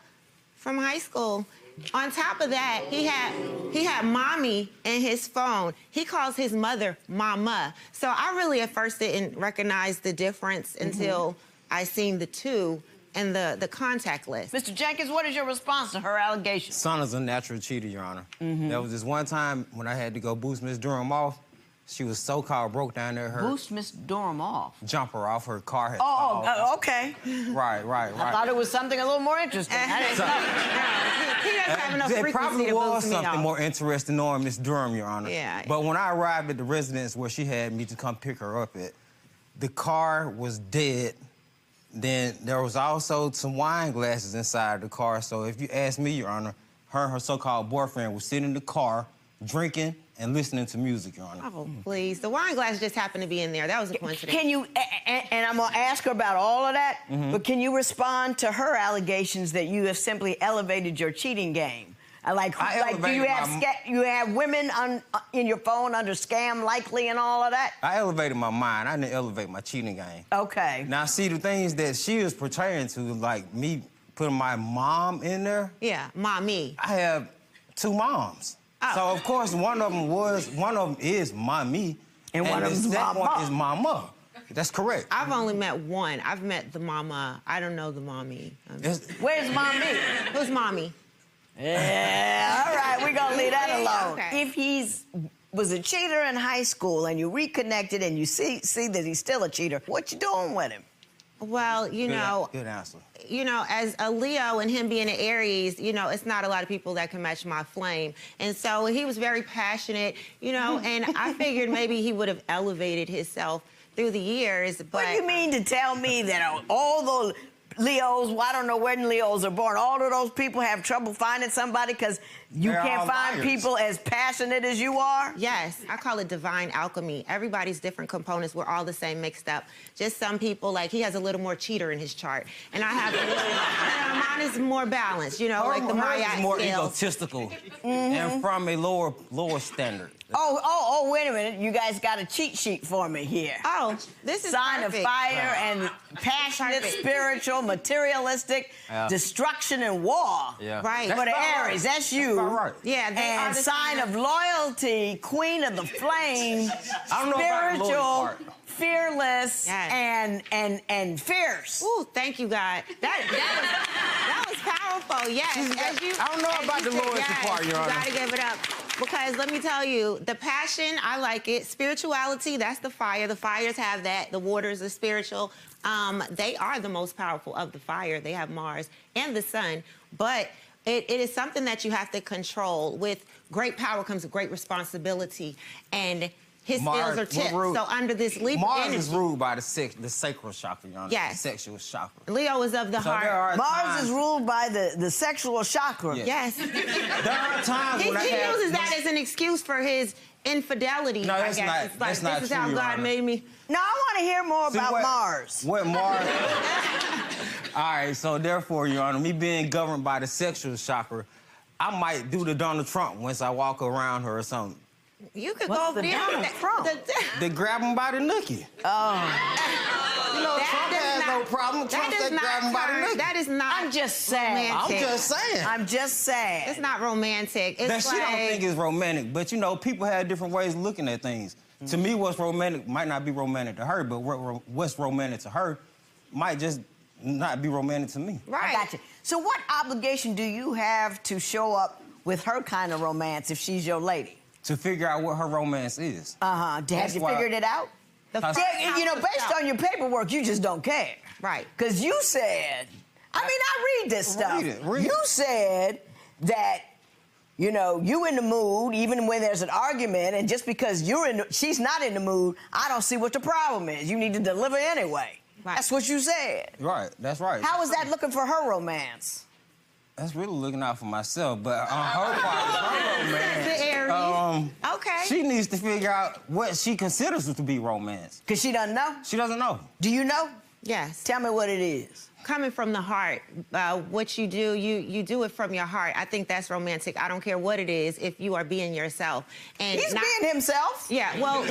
Speaker 7: from high school. On top of that, he had mommy in his phone. He calls his mother mama. So I really at first didn't recognize the difference until I seen the two in the contact list.
Speaker 5: Mr. Jenkins, what is your response to her allegations?
Speaker 21: Sana's a natural cheater, Your Honor. There was this one time when I had to go boost Miss Durham off. She was so-called broke down there.
Speaker 5: Boost Miss Durham off?
Speaker 21: Jump her off. Her car had
Speaker 5: okay.
Speaker 21: Right.
Speaker 5: I thought it was something a little more interesting.
Speaker 7: He doesn't have enough frequency
Speaker 21: It probably
Speaker 7: to
Speaker 21: was
Speaker 7: boost me
Speaker 21: something
Speaker 7: off.
Speaker 21: more interesting knowing Miss Durham, Your Honor.
Speaker 7: Yeah.
Speaker 21: But when I arrived at the residence where she had me to come pick her up at, the car was dead. Then there was also some wine glasses inside the car. So if you ask me, Your Honor, her and her so-called boyfriend were sitting in the car, drinking and listening to music, Your Honor.
Speaker 7: Oh, please. The wine glass just happened to be in there. That was a coincidence.
Speaker 5: Can you, and I'm going to ask her about all of that, but can you respond to her allegations that you have simply elevated your cheating game? Do you have women in your phone under scam likely and all of that?
Speaker 21: I elevated my mind. I didn't elevate my cheating game.
Speaker 5: Okay.
Speaker 21: Now, see, the things that she is portraying to, like me putting my mom in there.
Speaker 7: Yeah, mommy.
Speaker 21: I have 2 moms. So, of course, one of them is mommy.
Speaker 5: And one of them is
Speaker 21: mama.
Speaker 5: mama.
Speaker 21: Is mama. That's correct.
Speaker 7: I've only met one. I've met the mama. I don't know the mommy.
Speaker 5: Where's mommy?
Speaker 7: Who's mommy?
Speaker 20: Yeah, all right, we're gonna leave that alone.
Speaker 7: Okay.
Speaker 20: If he's was a cheater in high school and you reconnected and you see that he's still a cheater, what you doing with him?
Speaker 7: Well, you know,
Speaker 21: Good answer.
Speaker 7: you know, as a Leo and him being an Aries, you know, it's not a lot of people that can match my flame. And so he was very passionate, you know, and I figured maybe he would have elevated himself through the years, but...
Speaker 20: What do you mean to tell me that all those Leos, well, I don't know when Leos are born, all of those people have trouble finding somebody because you
Speaker 21: They're
Speaker 20: can't
Speaker 21: all
Speaker 20: find
Speaker 21: liars.
Speaker 20: people as passionate as you are?
Speaker 7: Yes, I call it divine alchemy. Everybody's different components. We're all the same mixed up. Just some people, like, he has a little more cheater in his chart. And I have a little, mine is more balanced, you know, like the
Speaker 21: Hers
Speaker 7: Maya
Speaker 21: is more
Speaker 7: scale.
Speaker 21: egotistical and from a lower standard.
Speaker 20: Oh, wait a minute. You guys got a cheat sheet for me here.
Speaker 7: Oh, this is
Speaker 20: Sign
Speaker 7: perfect.
Speaker 20: of fire and passionate,
Speaker 7: Perfect.
Speaker 20: spiritual, materialistic,
Speaker 21: Yeah.
Speaker 20: destruction and war.
Speaker 21: Yeah.
Speaker 7: Right.
Speaker 20: For the
Speaker 21: about
Speaker 20: Aries,
Speaker 21: right.
Speaker 20: that's you.
Speaker 21: That's about right.
Speaker 7: Yeah, they are
Speaker 20: And
Speaker 7: the
Speaker 20: sign of loyalty, queen of the flame,
Speaker 21: I don't know about the loyal
Speaker 20: spiritual,
Speaker 21: part.
Speaker 20: fearless,
Speaker 7: Yes.
Speaker 20: and fierce.
Speaker 7: Ooh, thank you, God. That was powerful. Yes. As you,
Speaker 21: I don't know
Speaker 7: as
Speaker 21: about
Speaker 7: you
Speaker 21: the
Speaker 7: said,
Speaker 21: loyalty
Speaker 7: yes,
Speaker 21: part, Your Honor.
Speaker 7: You gotta give it up. Because let me tell you, the passion, I like it. Spirituality, that's the fire. The fires have that. The waters are spiritual. They are the most powerful of the fire. They have Mars and the sun. But it is something that you have to control. With great power comes great responsibility. And his skills are tipped. So under this Libra
Speaker 21: Mars
Speaker 7: energy,
Speaker 21: is ruled by the sacral chakra, Your Honor.
Speaker 7: Yes.
Speaker 21: The sexual chakra.
Speaker 7: Leo is of the
Speaker 21: So
Speaker 7: heart.
Speaker 21: there are
Speaker 20: Mars
Speaker 21: times-
Speaker 20: is ruled by the sexual chakra.
Speaker 7: Yes.
Speaker 21: There are times
Speaker 7: He
Speaker 21: when I have...
Speaker 7: uses that as an excuse for his infidelity.
Speaker 21: No,
Speaker 7: I
Speaker 21: that's
Speaker 7: guess.
Speaker 21: not-
Speaker 7: It's like,
Speaker 21: that's not
Speaker 7: this is
Speaker 21: true,
Speaker 7: how
Speaker 21: Your
Speaker 7: God
Speaker 21: Honor.
Speaker 7: made me.
Speaker 20: Now, I want to hear more
Speaker 21: See,
Speaker 20: about Mars.
Speaker 21: What Mars... All right, so therefore, Your Honor, me being governed by the sexual chakra, I might do the Donald Trump once I walk around her or something.
Speaker 7: You could
Speaker 20: What's
Speaker 7: go over
Speaker 20: the
Speaker 7: there.
Speaker 20: Donald Trump?
Speaker 21: They grab him by the nookie.
Speaker 20: Oh.
Speaker 21: You know,
Speaker 7: That
Speaker 21: Trump
Speaker 7: does
Speaker 21: has
Speaker 7: not-
Speaker 21: no problem.
Speaker 7: that
Speaker 21: Trump
Speaker 7: does
Speaker 21: said
Speaker 7: not
Speaker 21: grab him by the
Speaker 7: turn-
Speaker 21: nookie.
Speaker 7: That is not.
Speaker 20: I'm just saying.
Speaker 7: romantic.
Speaker 21: I'm just saying.
Speaker 20: I'm just saying.
Speaker 7: It's not romantic. It's
Speaker 21: That she
Speaker 7: like,
Speaker 21: don't think it's romantic, but you know, people have different ways of looking at things. To me, what's romantic might not be romantic to her, but what's romantic to her might just not be romantic to me.
Speaker 7: right.
Speaker 20: I got you. So what obligation do you have to show up with her kind of romance if she's your lady?
Speaker 21: To figure out what her romance is.
Speaker 20: Uh-huh. Have
Speaker 21: That's
Speaker 20: you
Speaker 21: why-
Speaker 20: figured it out? Yeah, you know, based on your paperwork, you just don't care.
Speaker 7: Right.
Speaker 20: Because you said, I mean, I read this stuff.
Speaker 21: Read it.
Speaker 20: You said that, you know, you in the mood, even when there's an argument, and just because she's not in the mood, I don't see what the problem is. You need to deliver anyway.
Speaker 7: Right.
Speaker 20: That's what you said.
Speaker 21: Right, that's right.
Speaker 20: How is that looking for her romance?
Speaker 21: That's really looking out for myself, but on her part, her romance,
Speaker 7: The Aries. Okay.
Speaker 21: she needs to figure out what she considers to be romance.
Speaker 20: Because she doesn't know?
Speaker 21: She doesn't know.
Speaker 20: Do you know?
Speaker 7: Yes.
Speaker 20: Tell me what it is.
Speaker 7: Coming from the heart, what you do, you do it from your heart. I think that's romantic. I don't care what it is if you are being yourself. And
Speaker 20: He's being himself.
Speaker 7: Yeah, well,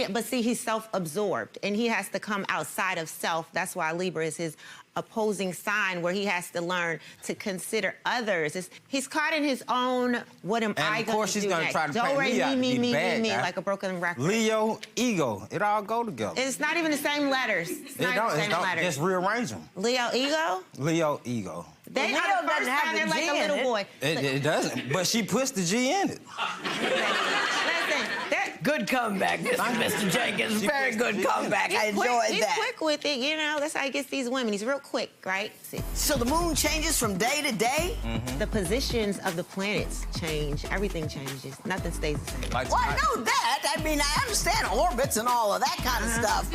Speaker 7: but see, he's self-absorbed, and he has to come outside of self. That's why Libra is his opposing sign, where he has to learn to consider others. He's caught in his own, what am I
Speaker 21: And
Speaker 7: going to do
Speaker 21: of course, she's gonna
Speaker 7: next?
Speaker 21: try to paint me out to be the bad guy.
Speaker 7: like a broken record.
Speaker 21: Leo, ego, it all go together.
Speaker 7: It's not even the same letters. It's not even the same letters.
Speaker 21: Just rearrange them.
Speaker 7: Leo, ego?
Speaker 21: Leo, ego.
Speaker 7: They
Speaker 20: Leo
Speaker 7: are the
Speaker 20: doesn't
Speaker 7: first
Speaker 20: have
Speaker 7: time
Speaker 20: the
Speaker 7: they're like
Speaker 20: G
Speaker 7: a
Speaker 20: in
Speaker 7: little
Speaker 20: it.
Speaker 7: boy.
Speaker 21: It doesn't, but she puts the G in it.
Speaker 7: Listen,
Speaker 20: good comeback, Mr. Jenkins. Very good comeback. I enjoyed
Speaker 7: he's
Speaker 20: that.
Speaker 7: quick with it, you know. That's how he gets these women. He's real quick, right? See.
Speaker 20: So the moon changes from day to day?
Speaker 7: The positions of the planets change. Everything changes. Nothing stays the same.
Speaker 21: Like
Speaker 20: Well, I know that. I mean, I understand orbits and all of that kind of stuff.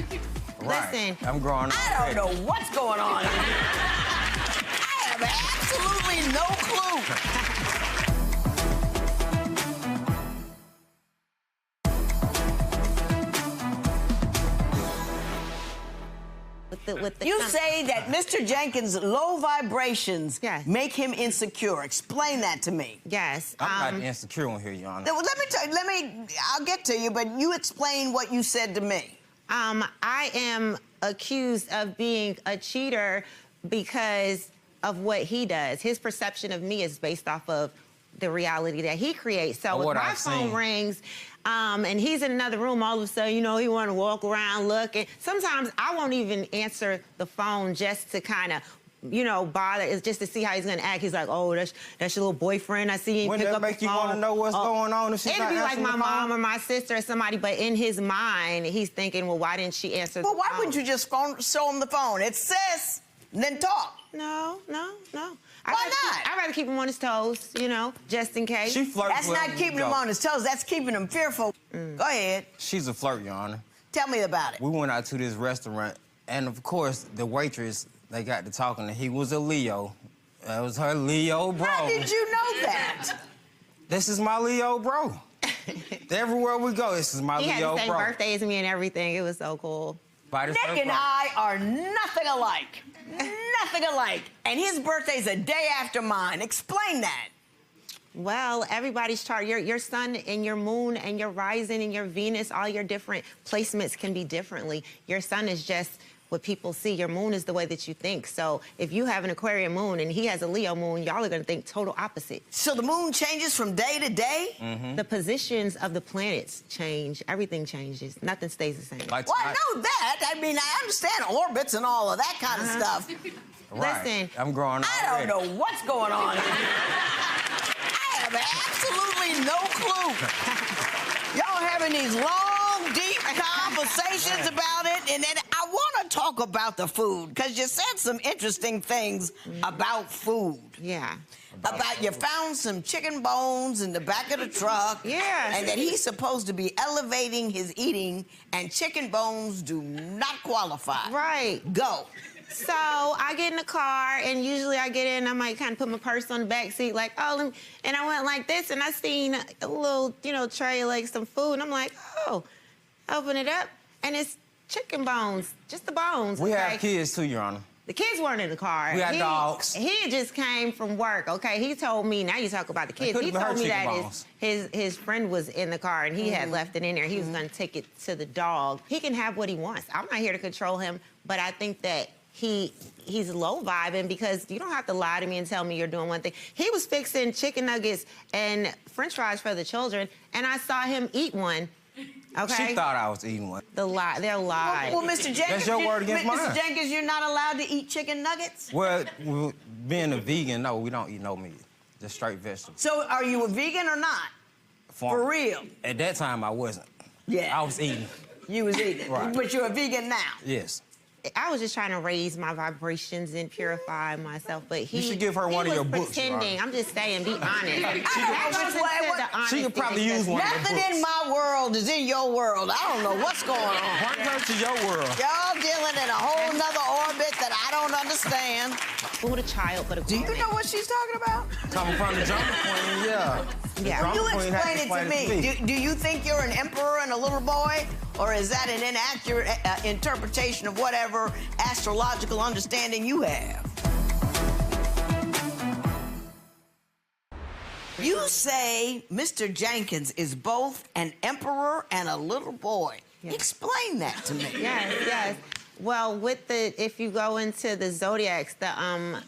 Speaker 21: Right.
Speaker 7: Listen.
Speaker 21: I'm growing up.
Speaker 20: I don't know what's going on. I have absolutely no clue.
Speaker 7: With the
Speaker 20: You say that Mr. Jenkins' low vibrations make him insecure. Explain that to me.
Speaker 7: Yes.
Speaker 21: I'm not insecure on here, Your Honor.
Speaker 20: Well, I'll get to you, but you explain what you said to me.
Speaker 7: I am accused of being a cheater because of what he does. His perception of me is based off of the reality that he creates. So if my phone rings and he's in another room, all of a sudden, you know, he want to walk around looking. Sometimes I won't even answer the phone just to kind of you know, bother is just to see how he's gonna act. He's like, oh, that's your little boyfriend. I see him
Speaker 21: Wouldn't
Speaker 7: pick
Speaker 21: that
Speaker 7: up
Speaker 21: make
Speaker 7: the
Speaker 21: you
Speaker 7: phone.
Speaker 21: want to know what's going on if she's
Speaker 7: It'd
Speaker 21: not
Speaker 7: be like
Speaker 21: answering
Speaker 7: my
Speaker 21: the
Speaker 7: mom
Speaker 21: phone?
Speaker 7: or my sister or somebody, but in his mind, he's thinking, well, why didn't she answer
Speaker 20: Well,
Speaker 7: the
Speaker 20: why
Speaker 7: phone?
Speaker 20: wouldn't you just show him the phone? It's sis, and then talk.
Speaker 7: No.
Speaker 20: Why not?
Speaker 7: I'd rather keep him on his toes, you know, just in case.
Speaker 21: She flirts
Speaker 20: That's
Speaker 21: with
Speaker 20: not
Speaker 21: him,
Speaker 20: keeping him
Speaker 21: though.
Speaker 20: on his toes. That's keeping him fearful. Go ahead.
Speaker 21: She's a flirt, Your Honor.
Speaker 20: Tell me about it.
Speaker 21: We went out to this restaurant, and of course, the waitress, they got to talking, and he was a Leo. That was her Leo bro.
Speaker 20: How did you know that?
Speaker 21: This is my Leo bro. Everywhere we go, this is my
Speaker 7: He had
Speaker 21: Leo
Speaker 7: the same
Speaker 21: bro.
Speaker 7: birthday as me and everything. It was so cool.
Speaker 20: Nick and I are nothing alike. Nothing alike. And his birthday's a day after mine. Explain that.
Speaker 7: Well, everybody's chart, your sun and your moon and your rising and your Venus, all your different placements can be differently. Your sun is just what people see. Your moon is the way that you think. So if you have an Aquarian moon and he has a Leo moon, y'all are going to think total opposite.
Speaker 20: So the moon changes from day to day?
Speaker 21: Mm-hmm.
Speaker 7: The positions of the planets change. Everything changes. Nothing stays the same.
Speaker 20: Well, I know that. I mean, I understand orbits and all of that kind of stuff.
Speaker 21: Right.
Speaker 7: Listen.
Speaker 21: I'm growing up.
Speaker 20: I don't know what's going on. I have absolutely no clue. Y'all having these long, deep conversations about it, and then I want to talk about the food, because you said some interesting things about food.
Speaker 7: Yeah.
Speaker 20: About you found some chicken bones in the back of the truck.
Speaker 7: Yeah.
Speaker 20: And that he's supposed to be elevating his eating, and chicken bones do not qualify.
Speaker 7: Right.
Speaker 20: Go.
Speaker 7: So I get in the car, and usually I get in, I might kind of put my purse on the back seat, like, oh, and I went like this, and I seen a little, you know, tray of like some food, and I'm like, oh, open it up, and it's chicken bones, just the bones.
Speaker 21: We have
Speaker 7: Like,
Speaker 21: kids too, Your Honor.
Speaker 7: the kids weren't in the car.
Speaker 21: We had dogs.
Speaker 7: He just came from work, okay? He told me, now you talk about the kids.
Speaker 21: could've
Speaker 7: He
Speaker 21: been her
Speaker 7: told me
Speaker 21: chicken
Speaker 7: that
Speaker 21: bones.
Speaker 7: his friend was in the car and he had left it in there. He was gonna take it to the dog. He can have what he wants. I'm not here to control him, but I think that he's low vibing because you don't have to lie to me and tell me you're doing one thing. He was fixing chicken nuggets and French fries for the children, and I saw him eat one. Okay.
Speaker 21: She thought I was eating one.
Speaker 7: They're lying.
Speaker 20: Well, Mr. Jenkins,
Speaker 21: That's your word against mine.
Speaker 20: Mr. Jenkins, you're not allowed to eat chicken nuggets?
Speaker 21: Well, being a vegan, no, we don't eat no meat. Just straight vegetables.
Speaker 20: So are you a vegan or not? For real?
Speaker 21: At that time, I wasn't.
Speaker 20: Yeah.
Speaker 21: I was eating.
Speaker 20: You was eating.
Speaker 21: Right.
Speaker 20: But you're a vegan now?
Speaker 21: Yes.
Speaker 7: I was just trying to raise my vibrations and purify myself, but he.
Speaker 21: You should give her one of your books,
Speaker 7: pretending.
Speaker 21: Ron.
Speaker 7: I'm just saying, be honest.
Speaker 21: She could probably use one of your
Speaker 20: Nothing
Speaker 21: books.
Speaker 20: in my world is in your world. I don't know what's going on.
Speaker 21: Bring her to your world.
Speaker 20: Y'all dealing in a whole nother orbit that I don't understand.
Speaker 7: With a child, but a
Speaker 20: Do you know what she's talking about?
Speaker 21: Coming from the drama queen, yeah.
Speaker 7: Yeah.
Speaker 20: You explain it to me. Do you think you're an emperor and a little boy? Or is that an inaccurate interpretation of whatever astrological understanding you have? You say Mr. Jenkins is both an emperor and a little boy.
Speaker 7: Yes.
Speaker 20: Explain that to me.
Speaker 7: Yes. Well, if you go into the zodiacs, the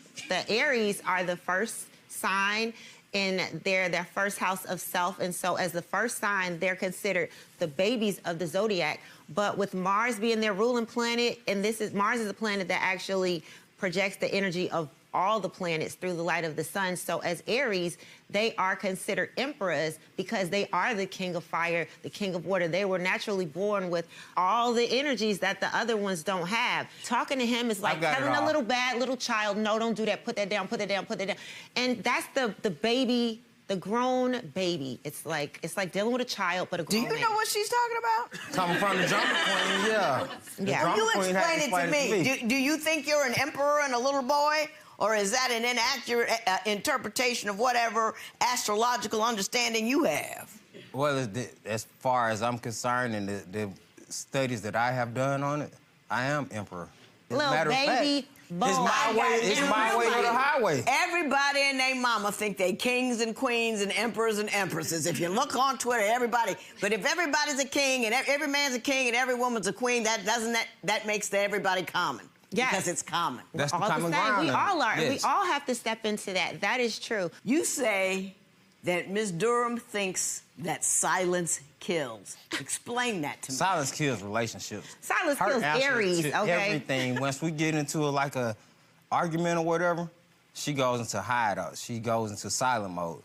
Speaker 7: Aries are the first sign, and they're their first house of self, and so as the first sign, they're considered the babies of the zodiac. But with Mars being their ruling planet, and Mars is a planet that actually projects the energy of all the planets through the light of the sun. So as Aries, they are considered emperors because they are the king of fire, the king of water. They were naturally born with all the energies that the other ones don't have. Talking to him is like telling a little bad little child, no, don't do that, put that down, put that down, put that down. And that's the baby, the grown baby. It's like dealing with a child, but a grown
Speaker 20: Do you know what she's talking about?
Speaker 21: Coming from the drama queen, yeah.
Speaker 7: Yeah.
Speaker 20: You explain it to me. Do you think you're an emperor and a little boy? Or is that an inaccurate interpretation of whatever astrological understanding you have?
Speaker 21: Well, as far as I'm concerned and the studies that I have done on it, I am emperor. As a
Speaker 7: Little
Speaker 21: matter of
Speaker 7: baby
Speaker 21: fact,
Speaker 7: boy.
Speaker 21: It's my way or the highway.
Speaker 20: Everybody and their mama think they kings and queens and emperors and empresses. If you look on Twitter, everybody. But if everybody's a king and every man's a king and every woman's a queen, that makes everybody common.
Speaker 7: Yes.
Speaker 20: Because it's common.
Speaker 21: That's the
Speaker 7: all
Speaker 21: common
Speaker 7: the same.
Speaker 21: ground.
Speaker 7: We all are.
Speaker 21: Yes.
Speaker 7: We all have to step into that. That is true.
Speaker 20: You say that Ms. Durham thinks that silence kills. Explain that to me.
Speaker 21: Silence kills relationships.
Speaker 7: Silence
Speaker 21: Her
Speaker 7: kills
Speaker 21: answer
Speaker 7: Aries,
Speaker 21: to
Speaker 7: okay?
Speaker 21: everything. Once we get into like a argument or whatever, she goes into hideout. She goes into silent mode.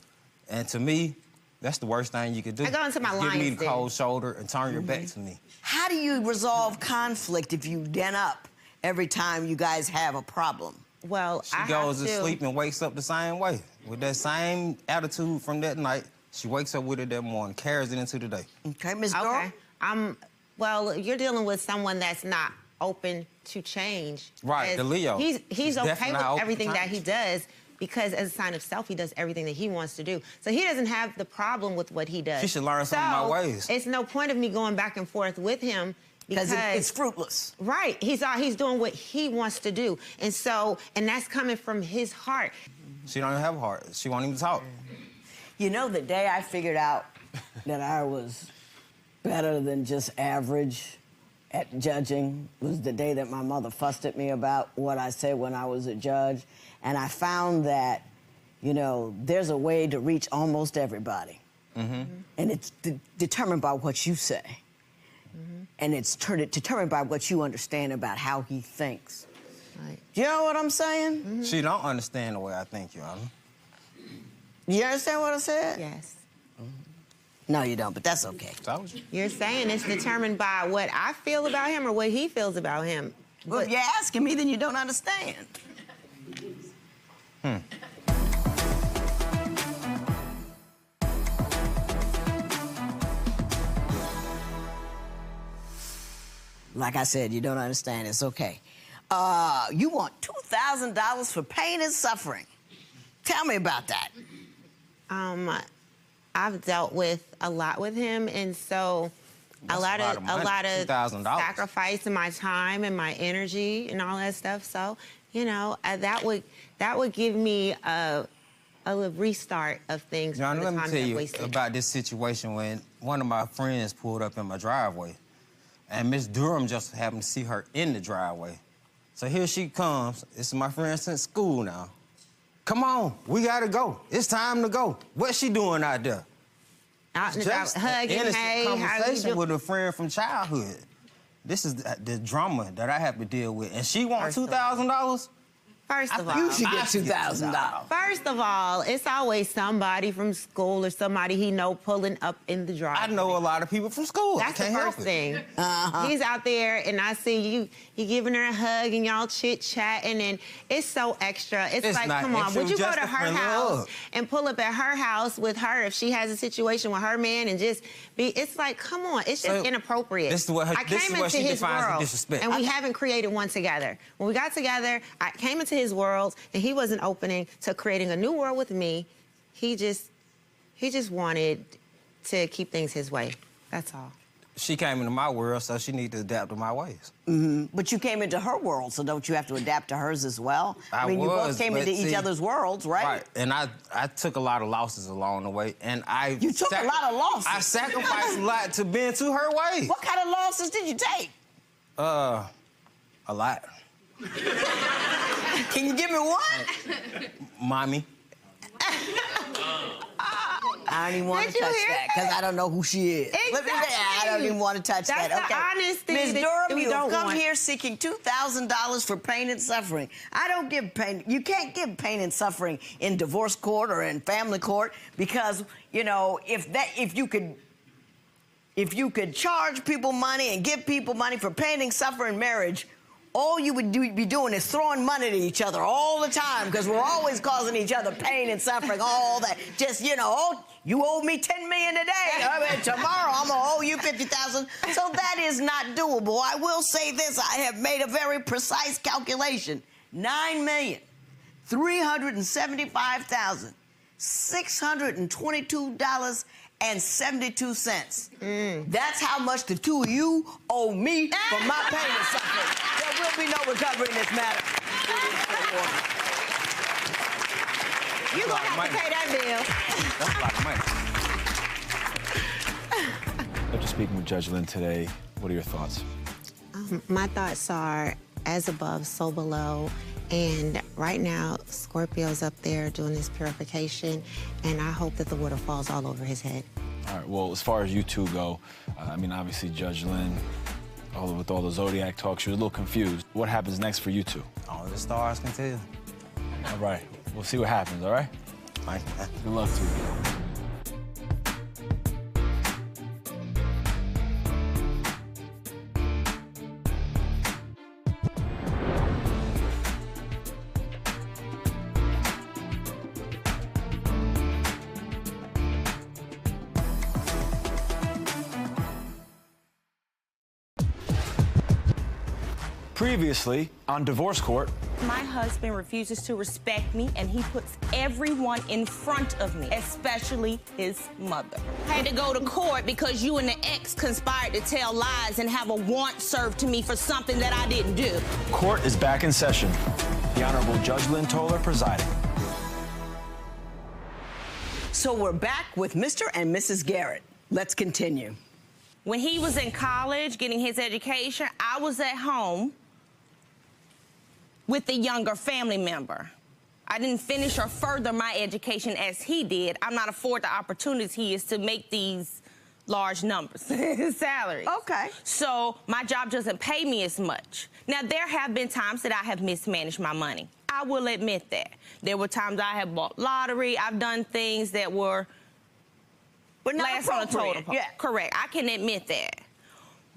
Speaker 21: And to me, that's the worst thing you could do.
Speaker 7: I go into my
Speaker 21: Give
Speaker 7: lion's
Speaker 21: me the
Speaker 7: den.
Speaker 21: cold shoulder and turn your back to me.
Speaker 20: How do you resolve conflict if you den up every time you guys have a problem?
Speaker 7: Well,
Speaker 21: She goes to sleep and wakes up the same way. With that same attitude from that night, she wakes up with it that morning, carries it into the day.
Speaker 20: Okay, Ms. Dora?
Speaker 7: Okay. Well, you're dealing with someone that's not open to change.
Speaker 21: Right,
Speaker 7: As
Speaker 21: the Leo.
Speaker 7: He's
Speaker 21: definitely
Speaker 7: okay
Speaker 21: not
Speaker 7: with
Speaker 21: open to
Speaker 7: everything that he
Speaker 21: change.
Speaker 7: does because as a sign of self, he does everything that he wants to do. So he doesn't have the problem with what he does.
Speaker 21: She should learn some of my ways.
Speaker 7: It's no point of me going back and forth with him because
Speaker 20: it's fruitless.
Speaker 7: Right. He's doing what he wants to do. And that's coming from his heart.
Speaker 21: She don't even have a heart. She won't even talk.
Speaker 20: You know, the day I figured out that I was better than just average at judging was the day that my mother fussed at me about what I said when I was a judge. And I found that, you know, there's a way to reach almost everybody.
Speaker 21: Mm-hmm.
Speaker 20: And it's determined by what you say. And it's determined by what you understand about how he thinks.
Speaker 7: Right.
Speaker 20: You know what I'm saying?
Speaker 21: She don't understand the way I think, Your Honor.
Speaker 20: You understand what I said?
Speaker 7: Yes.
Speaker 20: No, you don't, but that's okay.
Speaker 7: You're saying it's determined by what I feel about him or what he feels about him.
Speaker 20: Well, if you're asking me, then you don't understand. Like I said, you don't understand. It's okay. You want $2,000 for pain and suffering. Tell me about that.
Speaker 7: I've dealt with a lot with him, and so a lot of
Speaker 21: $2,000.
Speaker 7: sacrifice in my time and my energy and all that stuff. So, you know, that would give me a restart of things.
Speaker 21: Your Honor,
Speaker 7: for the
Speaker 21: let me
Speaker 7: time
Speaker 21: tell
Speaker 7: I've
Speaker 21: you
Speaker 7: wasted.
Speaker 21: about this situation when one of my friends pulled up in my driveway, and Miss Durham just happened to see her in the driveway. So here she comes. This is my friend since school now. Come on, we gotta go. It's time to go. What's she doing out there?
Speaker 7: Out in the
Speaker 21: Just
Speaker 7: driveway, hugging,
Speaker 21: an innocent
Speaker 7: hey, how you
Speaker 21: conversation
Speaker 7: doing?
Speaker 21: with a friend from childhood. This is the drama that I have to deal with. And she wants $2,000?
Speaker 7: First of all,
Speaker 20: You should get $2,000.
Speaker 7: First of all, it's always somebody from school or somebody he know pulling up in the driveway.
Speaker 21: I know a lot of people from school.
Speaker 7: That's the
Speaker 21: Can't help
Speaker 7: first
Speaker 21: it.
Speaker 7: thing.
Speaker 20: Uh-huh.
Speaker 7: He's out there, and I see you giving her a hug, and y'all chit-chatting, and it's so extra. It's like,
Speaker 21: not
Speaker 7: come on,
Speaker 21: extra,
Speaker 7: would you go
Speaker 21: just
Speaker 7: to
Speaker 21: a
Speaker 7: her
Speaker 21: friendly
Speaker 7: house
Speaker 21: hug.
Speaker 7: and pull up at her house with her if she has a situation with her man and just be, it's like, come on, it's just
Speaker 21: So,
Speaker 7: inappropriate.
Speaker 21: this is what
Speaker 7: I came into
Speaker 21: she
Speaker 7: his
Speaker 21: defines as
Speaker 7: world,
Speaker 21: disrespect.
Speaker 7: and we haven't created one together. When we got together, I came into his world, and he wasn't opening to creating a new world with me. He just wanted to keep things his way. That's all.
Speaker 21: She came into my world, so she needs to adapt to my ways.
Speaker 20: Mm-hmm. But you came into her world, so don't you have to adapt to hers as well?
Speaker 21: I
Speaker 20: mean, you both
Speaker 21: was,
Speaker 20: came
Speaker 21: but
Speaker 20: into each
Speaker 21: see-
Speaker 20: other's worlds, right?
Speaker 21: Right, and I took a lot of losses along the way, and
Speaker 20: You took a lot of losses.
Speaker 21: I sacrificed a lot to bend to her ways.
Speaker 20: What kind of losses did you take?
Speaker 21: A lot.
Speaker 20: Can you give me one?
Speaker 21: Mommy.
Speaker 20: I don't even want to
Speaker 7: Did you
Speaker 20: touch
Speaker 7: hear
Speaker 20: that because I don't know who she is. Let me- I don't even want to touch
Speaker 7: That's
Speaker 20: that.
Speaker 7: the
Speaker 20: Okay.
Speaker 7: honesty
Speaker 20: Ms.
Speaker 7: that
Speaker 20: Durham,
Speaker 7: we
Speaker 20: you have
Speaker 7: don't
Speaker 20: come
Speaker 7: want.
Speaker 20: here seeking $2,000 for pain and suffering. I don't give pain. You can't give pain and suffering in divorce court or in family court because, you know, if you could charge people money and give people money for pain and suffering in marriage, all you would be doing is throwing money to each other all the time because we're always causing each other pain and suffering, all that. Just, you know, oh, you owe me $10 million today. I mean, tomorrow I'm going to owe you $50,000. So that is not doable. I will say this. I have made a very precise calculation. $9,375,622.72. That's how much the two of you owe me for my pain and suffering. There will be no recovery in this matter.
Speaker 7: You're going to have to pay that bill.
Speaker 21: That's a lot of money.
Speaker 18: After speaking with Judge Lynn today, what are your thoughts?
Speaker 7: My thoughts are as above, so below. And right now, Scorpio's up there doing this purification, and I hope that the water falls all over his head.
Speaker 18: All right, well, as far as you two go, I mean, obviously, Judge Lynn With all the Zodiac talk, she was a little confused. What happens next for you two?
Speaker 21: Only the stars can tell.
Speaker 18: All right, we'll see what happens, all right? Good luck to you. Previously on Divorce Court.
Speaker 3: My husband refuses to respect me, and he puts everyone in front of me, especially his mother. I had to go to court because you and the ex conspired to tell lies and have a warrant served to me for something that I didn't do.
Speaker 18: Court is back in session. The Honorable Judge Lynn Toler presiding.
Speaker 5: So we're back with Mr. and Mrs. Garrett. Let's continue.
Speaker 3: When he was in college getting his education, I was at home with a younger family member. I didn't finish or further my education as he did. I'm not afforded the opportunities he is to make these large numbers, salaries.
Speaker 5: Okay.
Speaker 3: So my job doesn't pay me as much. Now, there have been times that I have mismanaged my money. I will admit that. There were times I have bought lottery. I've done things that were
Speaker 5: but not
Speaker 3: last on a total.
Speaker 5: Yeah.
Speaker 3: Correct. I can admit that.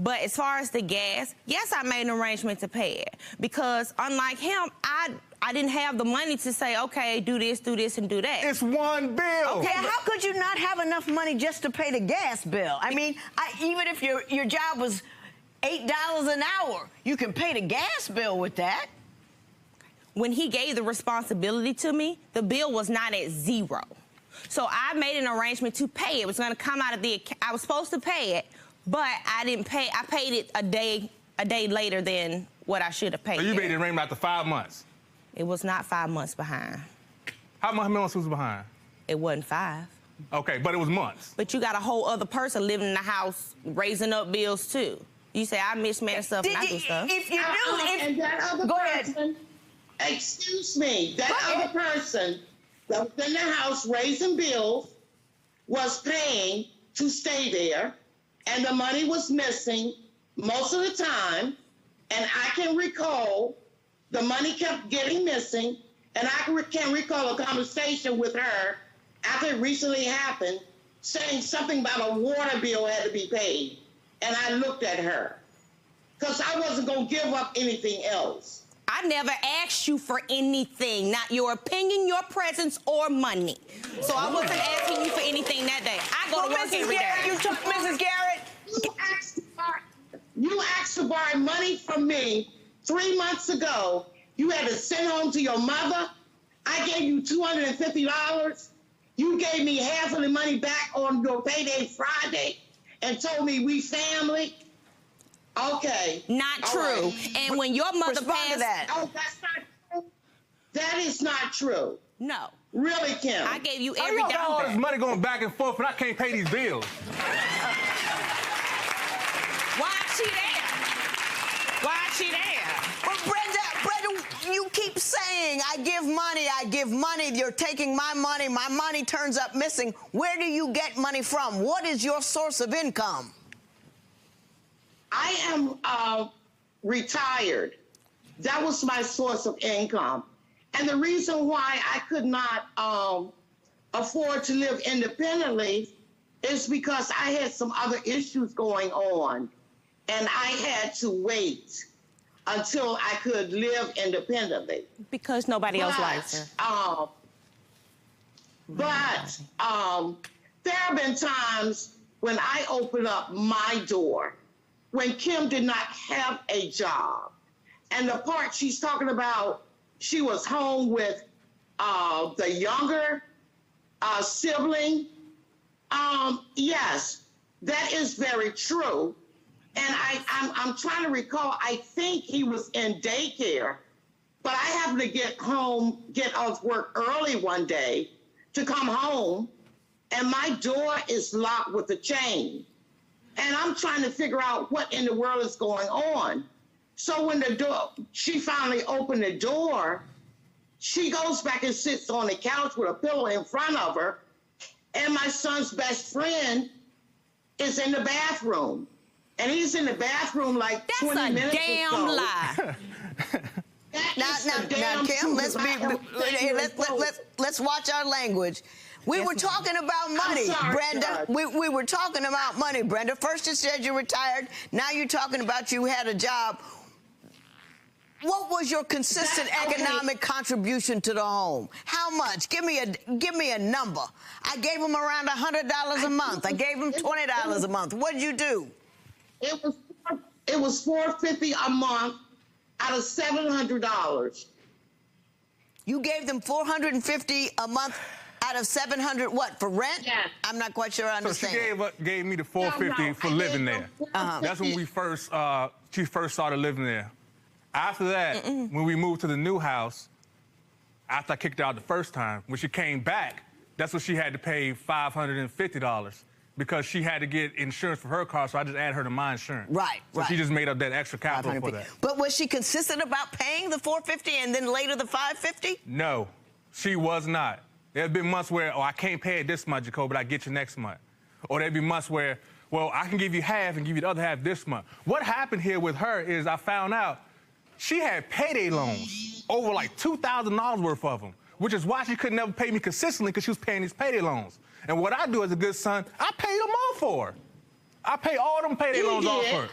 Speaker 3: But as far as the gas, yes, I made an arrangement to pay it. Because unlike him, I didn't have the money to say, okay, do this, and do that.
Speaker 22: It's one bill.
Speaker 5: Okay, how could you not have enough money just to pay the gas bill? I mean, even if your job was $8 an hour, you can pay the gas bill with that.
Speaker 3: When he gave the responsibility to me, the bill was not at zero. So I made an arrangement to pay it. It was going to come out of the account. I was supposed to pay it, but I didn't pay. I paid it a day later than what I should have paid.
Speaker 22: So you made the arrangement after 5 months?
Speaker 3: It was not 5 months behind.
Speaker 22: How many months was behind?
Speaker 3: It wasn't 5.
Speaker 22: Okay, but it was months.
Speaker 3: But you got a whole other person living in the house, raising up bills too. You say I mismanage stuff and I do stuff.
Speaker 5: If you do,
Speaker 23: and that other
Speaker 5: go
Speaker 23: person,
Speaker 5: ahead.
Speaker 23: Excuse me, that other person that was in the house raising bills was paying to stay there, and the money was missing most of the time, and I can recall the money kept getting missing, and I can recall a conversation with her after it recently happened, saying something about a water bill had to be paid, and I looked at her, because I wasn't going to give up anything else.
Speaker 3: I never asked you for anything, not your opinion, your presence, or money. So I wasn't asking you for anything that day. I go to work every day.
Speaker 5: Mrs. Garrett.
Speaker 23: You asked to borrow money from me 3 months ago. You had to send home to your mother. I gave you $250. You gave me half of the money back on your payday Friday and told me we family. Okay.
Speaker 3: Not true. Right. And when your mother passed...
Speaker 23: Oh, that's not true? That is not true.
Speaker 3: No.
Speaker 23: Really, Kim?
Speaker 3: I gave you every
Speaker 22: dime.
Speaker 3: dime.
Speaker 22: All this money going back and forth, but I can't pay these bills.
Speaker 3: Why is she there? Why is she there?
Speaker 5: Well, Brenda, you keep saying, I give money. You're taking my money turns up missing. Where do you get money from? What is your source of income?
Speaker 23: I am retired. That was my source of income. And the reason why I could not afford to live independently is because I had some other issues going on. And I had to wait until I could live independently.
Speaker 3: Because nobody else likes her.
Speaker 23: But there have been times when I opened up my door when Kim did not have a job. And the part she's talking about, she was home with the younger sibling. Yes, that is very true. And I'm trying to recall, I think he was in daycare, but I happened to get off work early one day to come home, and my door is locked with a chain. And I'm trying to figure out what in the world is going on. So when she finally opened the door, she goes back and sits on the couch with a pillow in front of her, and my son's best friend is in the bathroom. and he's in the bathroom like 20 minutes
Speaker 3: That's a damn lie.
Speaker 20: Now, Kim, let's watch our language. We were talking about money, Brenda. We were talking about money, Brenda. First you said you retired. Now you're talking about you had a job. What was your consistent economic contribution to the home? How much? Give me a number. I gave him around $100 a month. I gave him $20 a month. What did you do?
Speaker 23: It was $450 a month out of $700.
Speaker 20: You gave them $450 a month out of $700. What, for rent?
Speaker 23: Yeah.
Speaker 20: I'm not quite sure I understand.
Speaker 22: So she gave me the $450 for living there. That's when she first started living there. After that, when we moved to the new house, after I kicked her out the first time, when she came back, that's when she had to pay $550 because she had to get insurance for her car, so I just added her to my insurance.
Speaker 20: Right,
Speaker 22: so she just made up that extra capital for that.
Speaker 20: But was she consistent about paying the $450 and then later the $550?
Speaker 22: No, she was not. There've been months where, I can't pay it this month, Jacob, but I get you next month. Or there'd be months where, I can give you half and give you the other half this month. What happened here with her is I found out she had payday loans, over like $2,000 worth of them, which is why she could never pay me consistently because she was paying these payday loans. And what I do as a good son, I pay them all for her. I pay all them payday loans off for her.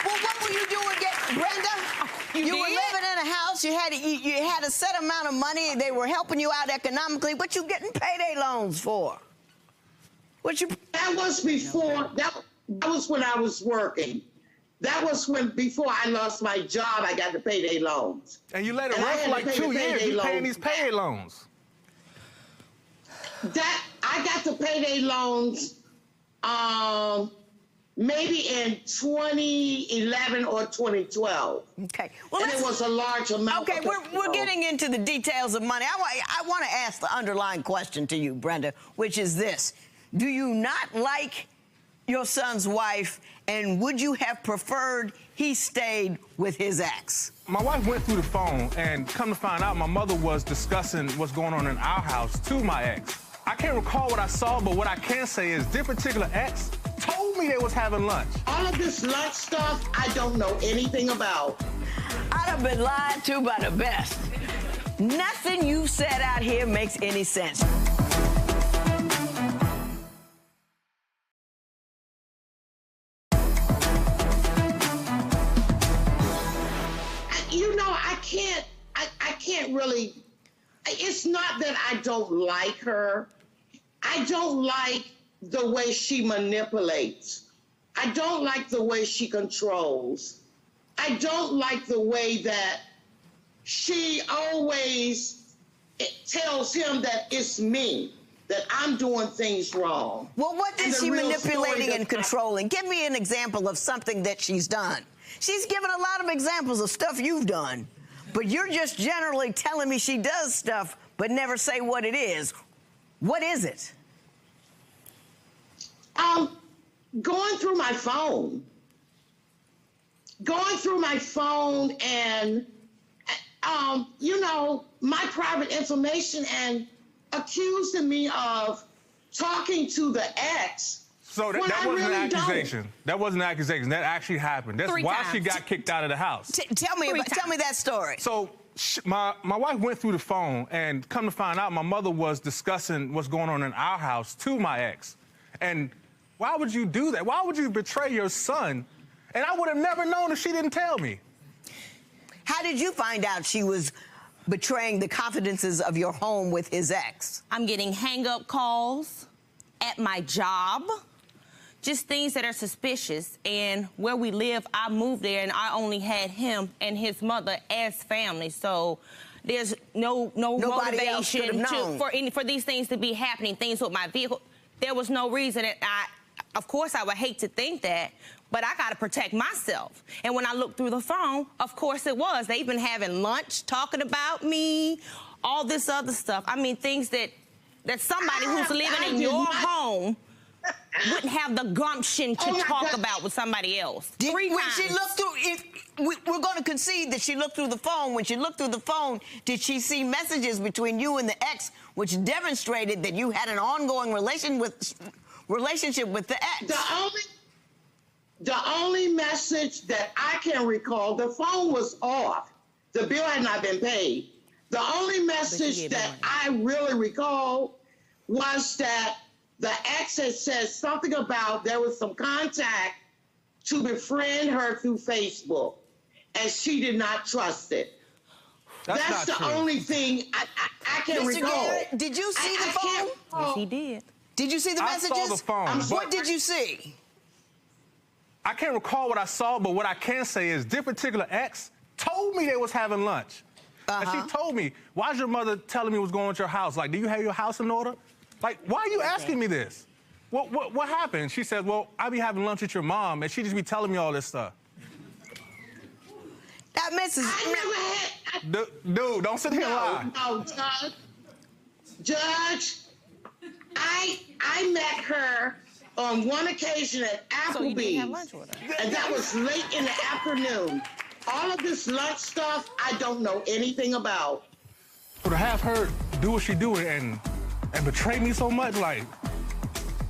Speaker 20: Well, what were you doing, Brenda? You were living in a house. You had a set amount of money. They were helping you out economically. What you getting payday loans for?
Speaker 23: That was before. That was when I was working. That was before I lost my job, I got the payday loans.
Speaker 22: And you let it run for like 2 years. You paying these payday loans.
Speaker 23: I got the payday loans maybe in 2011 or 2012.
Speaker 20: Okay.
Speaker 23: Well, and it was a large amount.
Speaker 20: Okay, we're getting into the details of money. I want to ask the underlying question to you, Brenda, which is this. Do you not like your son's wife, and would you have preferred he stayed with his ex?
Speaker 22: My wife went through the phone, and come to find out, my mother was discussing what's going on in our house to my ex. I can't recall what I saw, but what I can say is this particular ex told me they was having lunch.
Speaker 23: All of this lunch stuff, I don't know anything about.
Speaker 20: I'd have been lied to by the best. Nothing you said out here makes any sense.
Speaker 23: I can't really, it's not that I don't like her. I don't like the way she manipulates. I don't like the way she controls. I don't like the way that she always tells him that it's me, that I'm doing things wrong.
Speaker 20: Well, what is she manipulating and controlling? Give me an example of something that she's done. She's given a lot of examples of stuff you've done, but you're just generally telling me she does stuff, but never say what it is. What is it?
Speaker 23: Going through my phone. Going through my phone and, my private information and accusing me of talking to the ex.
Speaker 22: So that wasn't an accusation. That wasn't an accusation. That actually happened. That's why she got kicked out of the house.
Speaker 20: Tell me that story.
Speaker 22: So my wife went through the phone, and come to find out, my mother was discussing what's going on in our house to my ex. And why would you do that? Why would you betray your son? And I would have never known if she didn't tell me.
Speaker 20: How did you find out she was betraying the confidences of your home with his ex?
Speaker 3: I'm getting hang-up calls at my job. Just things that are suspicious. And where we live, I moved there and I only had him and his mother as family. So there's no motivation for these things to be happening, things with my vehicle. There was no reason. Of course, I would hate to think that, but I got to protect myself. And when I looked through the phone, of course it was. They've been having lunch, talking about me, all this other stuff. I mean, things that somebody who's living in your home wouldn't have the gumption to talk about with somebody else.
Speaker 20: When she looked through, we're going to concede that she looked through the phone. When she looked through the phone, did she see messages between you and the ex which demonstrated that you had an ongoing relationship relationship with the ex.
Speaker 23: The only message that I can recall, the phone was off. The bill had not been paid. The only message that I really recall was that the ex had said something about there was some contact to befriend her through Facebook, and she did not trust it. That's the only thing I can recall.
Speaker 20: Mr. Garrett, did you see the phone?
Speaker 3: Yes, he did.
Speaker 20: Did you see the messages?
Speaker 22: I saw the phone.
Speaker 20: What did you see?
Speaker 22: I can't recall what I saw, but what I can say is this particular ex told me they was having lunch. And she told me, why's your mother telling me what's going on at your house? Like, do you have your house in order? Like, why are you asking me this? What happened? She said, well, I be having lunch with your mom, and she just be telling me all this stuff.
Speaker 20: That missus...
Speaker 22: Dude, don't sit here and lie.
Speaker 23: No, Judge, I met her on one occasion at Applebee's, and that was late in the afternoon. All of this lunch stuff, I don't know anything about.
Speaker 22: So to have her do what she do and betray me so much, like,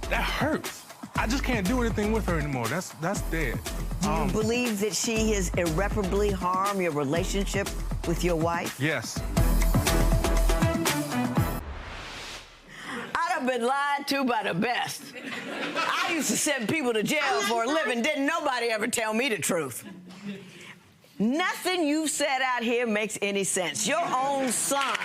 Speaker 22: that hurts. I just can't do anything with her anymore. That's dead.
Speaker 20: Do you believe that she has irreparably harmed your relationship with your wife?
Speaker 22: Yes.
Speaker 20: I've been lied to by the best. I used to send people to jail for a living. Didn't nobody ever tell me the truth. Nothing you've said out here makes any sense. Your own son,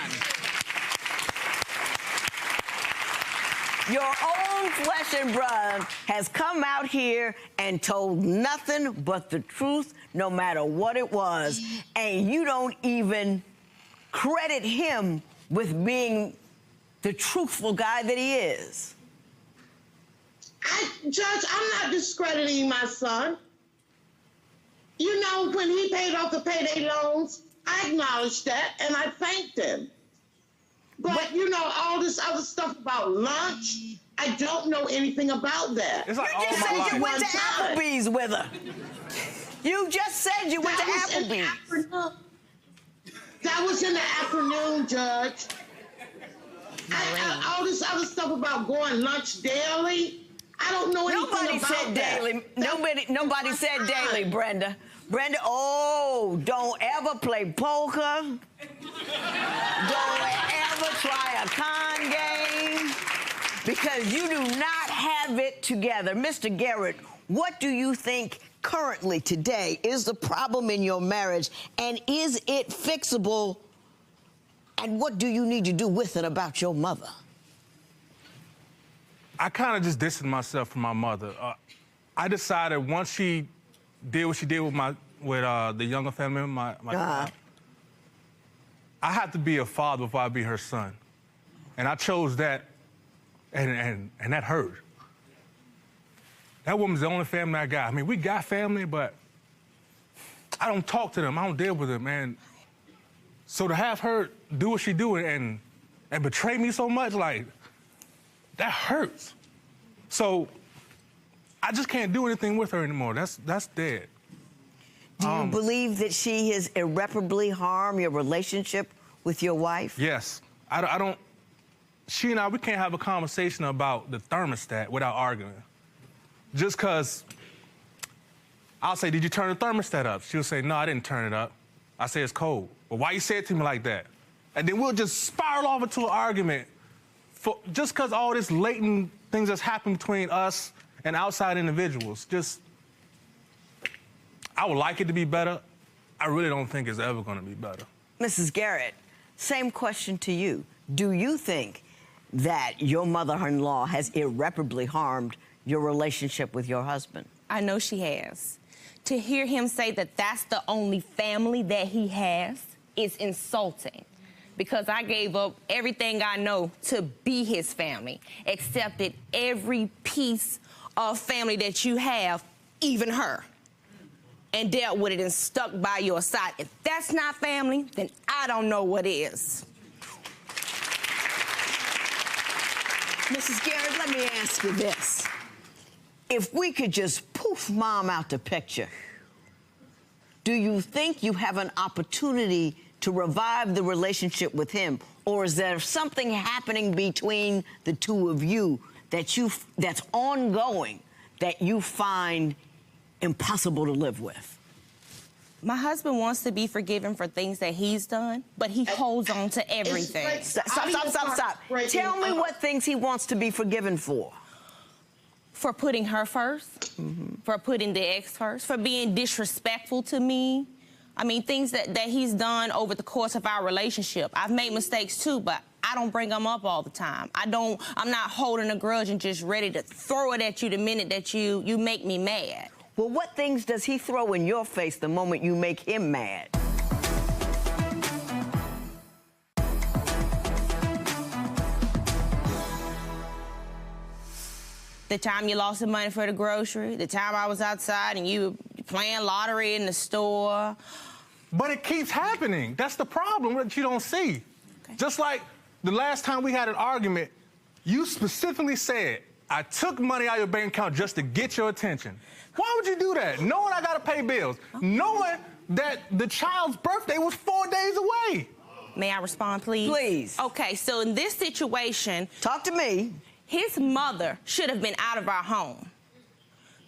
Speaker 20: your own flesh and blood has come out here and told nothing but the truth, no matter what it was. And you don't even credit him with being the truthful guy that he is.
Speaker 23: Judge, I'm not discrediting my son. You know, when he paid off the payday loans, I acknowledged that and I thanked him. But you know, all this other stuff about lunch, I don't know anything about that.
Speaker 22: It's like
Speaker 20: You just said you went to Applebee's with her. You just said you went to Applebee's.
Speaker 23: That was in the afternoon, Judge. All this other stuff about going lunch daily, I don't know anything
Speaker 20: Nobody
Speaker 23: about
Speaker 20: said
Speaker 23: that.
Speaker 20: daily. Nobody said daily, Brenda. Brenda, oh, don't ever play poker. Don't ever try a con game because you do not have it together. Mr. Garrett, what do you think currently today is the problem in your marriage, and is it fixable? And what do you need to do with it about your mother?
Speaker 22: I kind of just distanced myself from my mother. I decided once she did what she did with the younger family, my child, I had to be a father before I be her son. And I chose that, and that hurt. That woman's the only family I got. I mean, we got family, but I don't talk to them. I don't deal with them, man. So to have her do what she do and betray me so much, like, that hurts. So I just can't do anything with her anymore. That's dead.
Speaker 20: Do you believe that she has irreparably harmed your relationship with your wife?
Speaker 22: Yes. I don't. She and I, we can't have a conversation about the thermostat without arguing. Just because I'll say, did you turn the thermostat up? She'll say, no, I didn't turn it up. I say, it's cold. Well, why you say it to me like that? And then we'll just spiral off into an argument just because all this latent things that's happened between us and outside individuals. Just, I would like it to be better. I really don't think it's ever going to be better.
Speaker 20: Mrs. Garrett, same question to you. Do you think that your mother-in-law has irreparably harmed your relationship with your husband?
Speaker 3: I know she has. To hear him say that that's the only family that he has is insulting, because I gave up everything I know to be his family, accepted every piece of family that you have, even her, and dealt with it and stuck by your side. If that's not family, then I don't know what is.
Speaker 20: Mrs. Garrett, let me ask you this. If we could just poof Mom out the picture, do you think you have an opportunity to revive the relationship with him? Or is there something happening between the two of you that's ongoing that you find impossible to live with?
Speaker 3: My husband wants to be forgiven for things that he's done, but he holds on to everything.
Speaker 20: Stop. Tell me what things he wants to be forgiven for.
Speaker 3: For putting her first, for putting the ex first, for being disrespectful to me. I mean, things that he's done over the course of our relationship. I've made mistakes too, but I don't bring them up all the time. I'm not holding a grudge and just ready to throw it at you the minute that you make me mad.
Speaker 20: Well, what things does he throw in your face the moment you make him mad?
Speaker 3: The time you lost the money for the grocery, the time I was outside and you were playing lottery in the store.
Speaker 22: But it keeps happening. That's the problem that you don't see. Okay. Just like the last time we had an argument, you specifically said, I took money out of your bank account just to get your attention. Why would you do that? Knowing I gotta pay bills, knowing that the child's birthday was 4 days away.
Speaker 3: May I respond, please?
Speaker 20: Please.
Speaker 3: Okay, so in this situation...
Speaker 20: Talk to me.
Speaker 3: His mother should have been out of our home.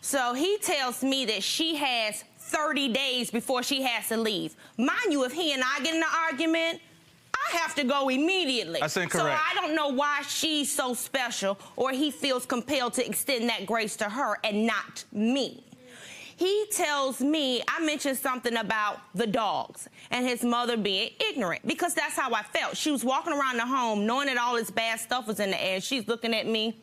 Speaker 3: So he tells me that she has 30 days before she has to leave. Mind you, if he and I get in an argument, I have to go immediately.
Speaker 22: That's incorrect.
Speaker 3: So I don't know why she's so special or he feels compelled to extend that grace to her and not me. He tells me, I mentioned something about the dogs and his mother being ignorant because that's how I felt. She was walking around the home knowing that all this bad stuff was in the air. She's looking at me.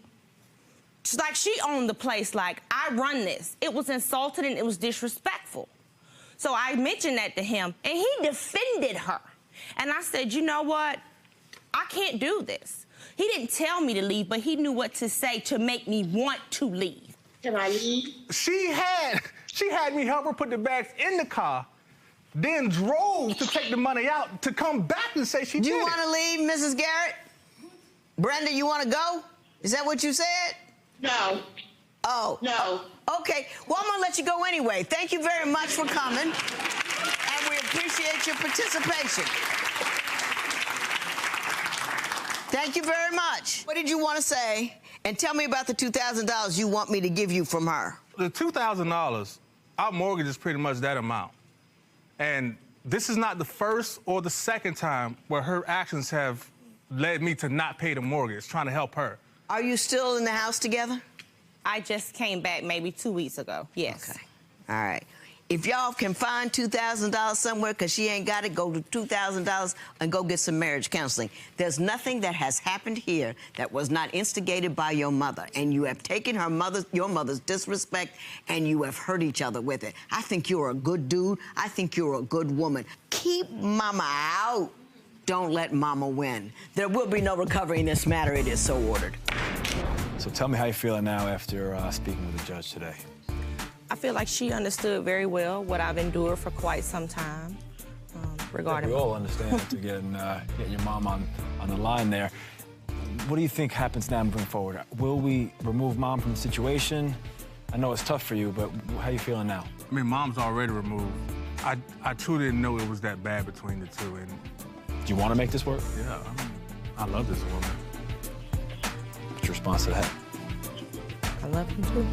Speaker 3: She's like, she owned the place, like, I run this. It was insulting and it was disrespectful. So I mentioned that to him and he defended her. And I said, you know what? I can't do this. He didn't tell me to leave, but he knew what to say to make me want to leave.
Speaker 23: Can I leave?
Speaker 22: She had me help her put the bags in the car, then drove to take the money out to come back and say she did it.
Speaker 20: Do you want to leave, Mrs. Garrett? Brenda, you want to go? Is that what you said?
Speaker 23: No.
Speaker 20: Oh.
Speaker 23: No.
Speaker 20: Okay. Well, I'm going to let you go anyway. Thank you very much for coming, and we appreciate your participation. Thank you very much. What did you want to say? And tell me about the $2,000 you want me to give you from her.
Speaker 22: The $2,000, our mortgage is pretty much that amount. And this is not the first or the second time where her actions have led me to not pay the mortgage, trying to help her.
Speaker 20: Are you still in the house together?
Speaker 3: I just came back maybe 2 weeks ago, yes.
Speaker 20: Okay. All right. If y'all can find $2,000 somewhere because she ain't got it, go to $2,000 and go get some marriage counseling. There's nothing that has happened here that was not instigated by your mother, and you have taken your mother's disrespect and you have hurt each other with it. I think you're a good dude. I think you're a good woman. Keep mama out. Don't let mama win. There will be no recovery in this matter. It is so ordered.
Speaker 18: So tell me how you're feeling now after speaking with the judge today.
Speaker 3: I feel like she understood very well what I've endured for quite some time regarding...
Speaker 18: We all understand after getting your mom on the line there. What do you think happens now moving forward? Will we remove mom from the situation? I know it's tough for you, but how are you feeling now?
Speaker 22: I mean, mom's already removed. I truly didn't know it was that bad between the two. And
Speaker 18: do you want to make this work?
Speaker 22: Yeah, I love this woman.
Speaker 18: What's your response to that?
Speaker 3: I love you too.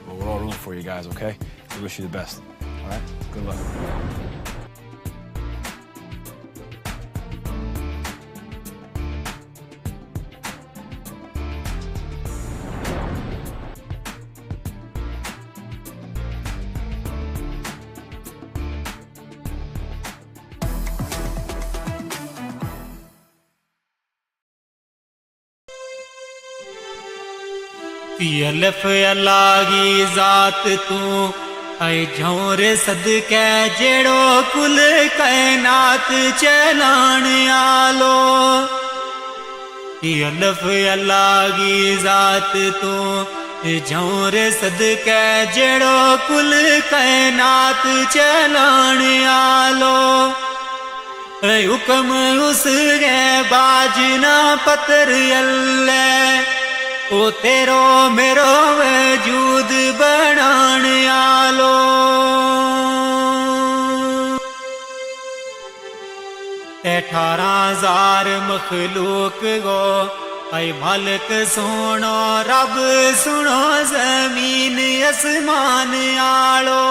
Speaker 18: Well, we're all rooting for you guys, okay? We wish you the best, all right? Good luck.
Speaker 8: अल्लाह की ज़ात तू ऐ झोरे सदके जेड़ो कुल कायनात चलाण आलो अल्लाह की ज़ात तू झोरे सदके जेड़ो कुल कायनात चलाण आलो हुक्म उस गे बाजना पतर अल्लाह ओ तेरो मेरो वजूद बनाण आलो 18,000 मखलूक गो ऐ मालिक सुनो रब सुनो जमीन आसमान आलो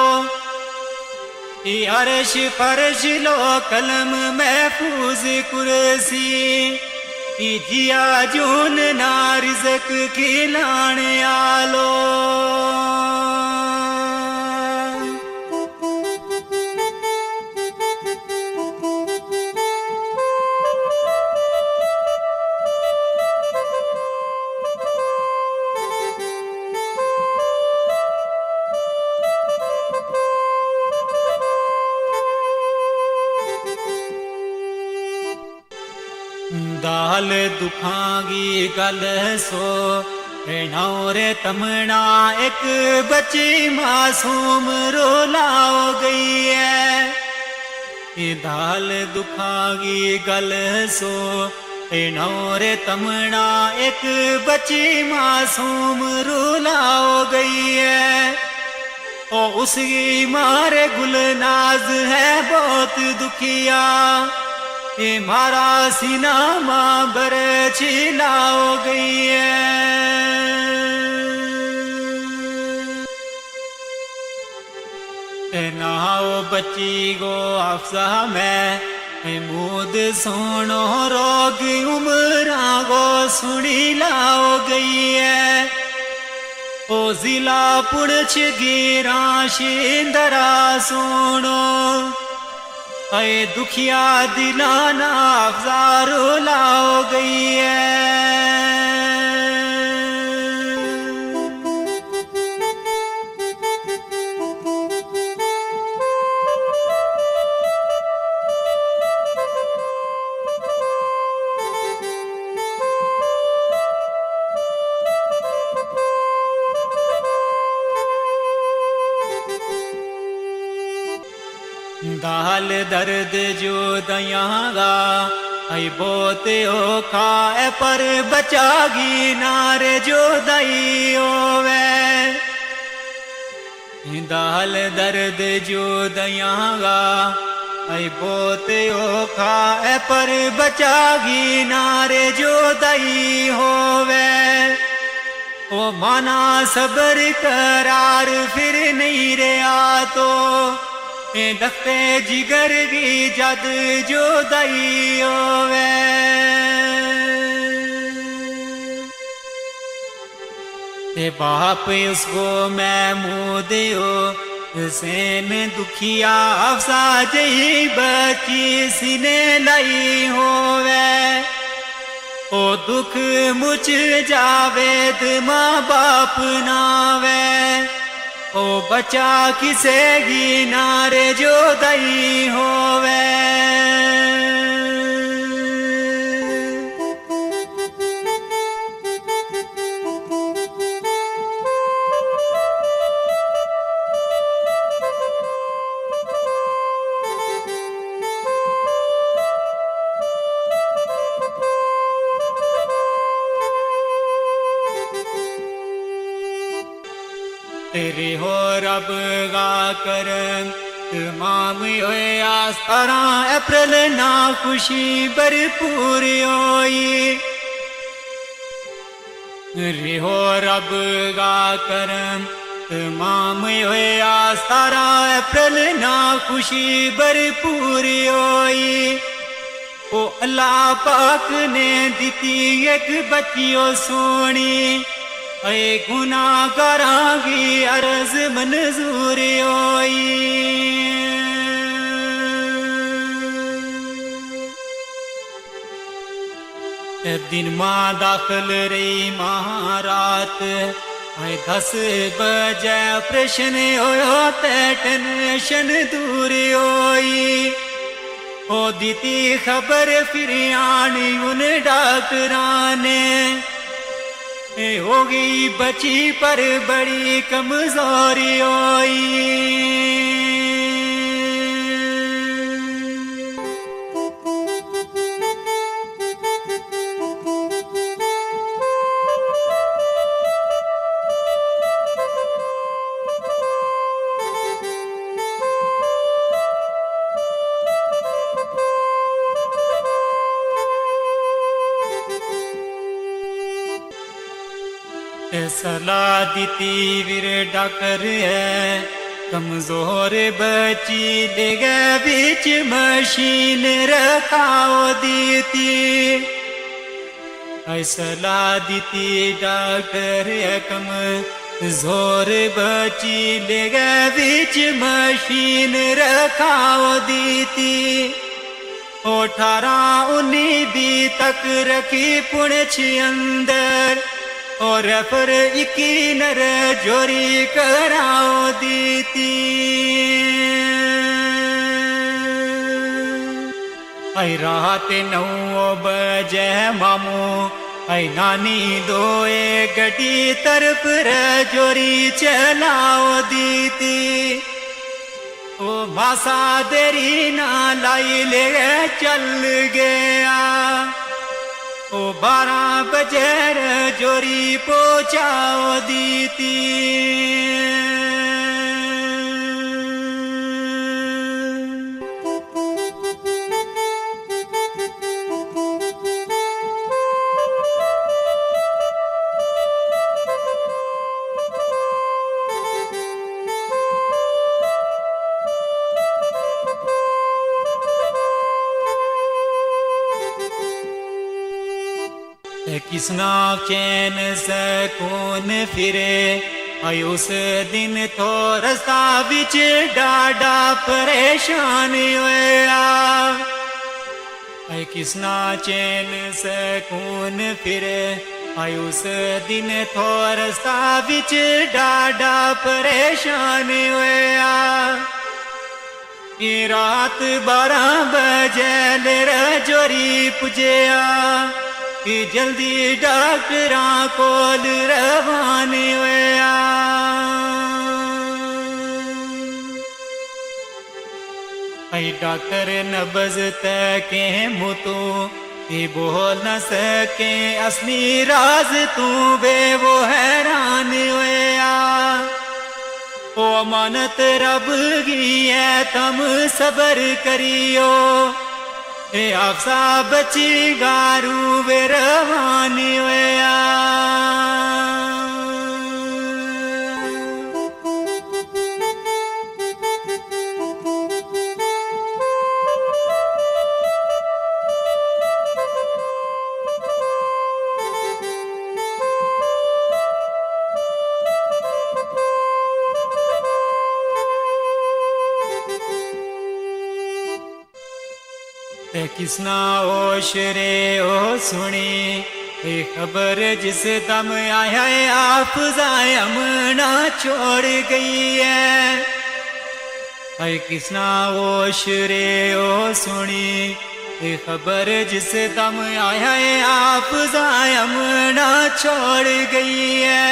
Speaker 8: अर्श फर्श लो कलम महफूज कुर्सी जिया जून ना रिज़्क खिलाने आलो दाल दुखांगी गल सो नौरे तमना एक बच्ची मासूम रोलाओ गई है दाल दुखांगी गल सो नौरे तमना एक बच्ची मासूम रोलाओ गई है ओ उसकी मारे गुलनाज है बहुत दुखिया मारा सीना माँ बर छिलाओ गई है नाओ बच्ची गो अफसा में मूद सोनो रोग उमरा गो सुनी लाओ गई है ओ जिला पुणछ गिरा शिंदरा सोनो ऐ दुखिया दिलाना अफजारो लाओ गई है दाल दर्द जो दयांगा ऐ बोते हो खाए पर बचागी नारे जो दई होवे दाल दर्द जो दयांगा ऐ बोते हो खाए पर बचागी नारे जो दई होवे ओ माना सबर करार फिर नहीं रहा तो दख्ते जिगर की जद जो दई होवे बाप उसको मैं मुँह दियो सेन दुखिया अफसा जही बची सिने लाई होवे ओ दुख मुझ जावेद माँ बाप नावे ओ बचा किसे गी नारे जो दई होवे तेरे हो रब गा कर तमाम होए आस्तारा अप्रैल ना खुशी भरपूर होई रे हो रब गा कर तमाम होए आस्तारा अप्रैल ना खुशी भरपूर होई ओ अल्लाह पाक ने दिती एक बच्चियों सोनी ऐ गुनाह करांगी अर्ज मंजूर होई दिन माँ दाखिल रही महारात ऐ 10 बजे प्रश्न होयो ते टेंशन दूर होई ओ दीती खबर फिर आनी उन डॉक्टरां ने हो गई बची पर बड़ी कमजोरी होई सलाह दीती वीर डॉक्टर है कमजोर बची ले गए बीच मशीन रखाओ दीती सलाह दीती डॉक्टर है कमजोर बची ले गए बीच मशीन रखाओ दीती 18-19 तक रखी पुणछ अंदर और पर इकी नर जोरी कराओ दीती आई रात 9 बजे मामू आई नानी दोए गड्डी तरफ जोरी चलाओ दीती ओ मासा देरी ना लाई ले चल गया ओ 12 बजे जोरी पहुंचाओ दीती किसना चैन सकून फिरे आई उस दिन तो रास्ता बिच डाडा परेशान होया आई किसना चैन सकून फिरे आई उस दिन तो रास्ता बिच डाडा परेशान होया रात 12 बजे जोरी पुजया कि जल्दी डॉक्टरा कोल रवाने होया आई डॉक्टर नब्ज तके मुतू ये बोल न सके असली राज तू बे वो हैरान होया ओ अमानत रब की है तम सबर करियो ए आपसा बची गारू बेरवानी होया किसना होश रे ओ सुनी ये खबर जिस दम आया है आप जायमना छोड़ गई है ऐ किसना होश रे ओ सुनी ये खबर जिस दम आया है आप जायमना छोड़ गई है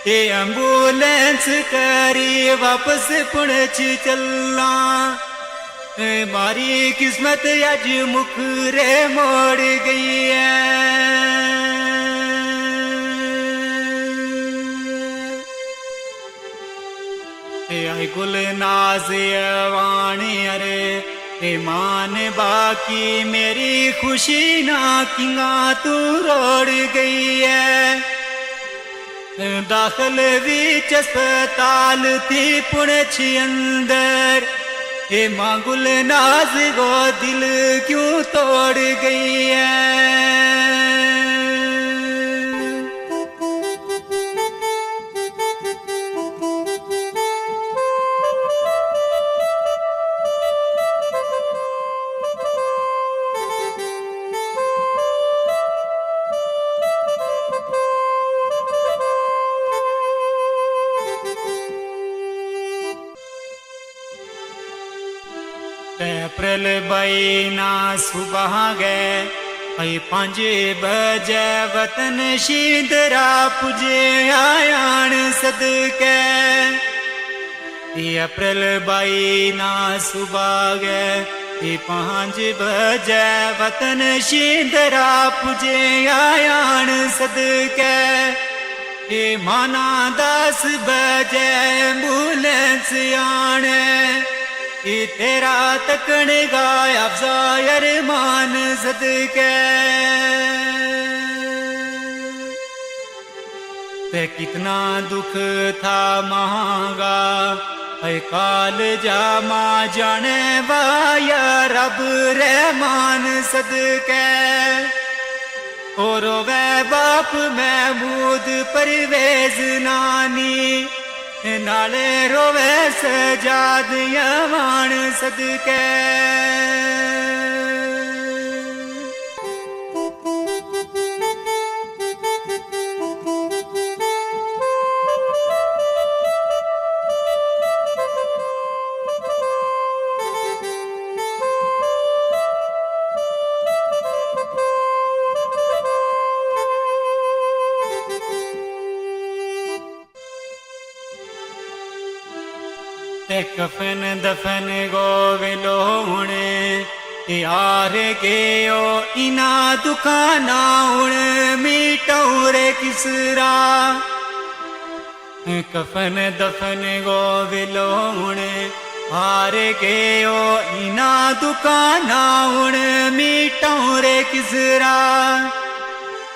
Speaker 8: ये एम्बुलेंस करी वापस पुणछ चलना मारी किस्मत आज मुखरे मोड़ गई है आई गुल नाज़वानी अरे ईमान बाकी मेरी खुशी ना किंगा तू रोड़ गई है दाखिल बीच अस्पताल थी पुणछ अंदर ये मांगुल नाज गो दिल क्यों तोड़ गई है अप्रैल 22 ना सुबह गए आई 5 बजे वतन शीदरा पुजे आयान सदके अप्रैल 22 ना सुबह गए 5 बजे वतन शीदरा पुजे आयान सदके माना 10 बजे एम्बुलेंस आने तेरा तकन गाया अफजायर मान सदके ते कितना दुख था महंगा ऐ काल जामा जाने वाया रब रहमान सदके और वे बाप महमूद परवेज नानी नाले रोवे सजाद यमान सदके कफन दफन गो विलोणे यार गयो इना दुकाना उण मीटौरे किसरा कफन दफन गो विलोणे हार गयो इना दुकाना उण मीटौरे किसरा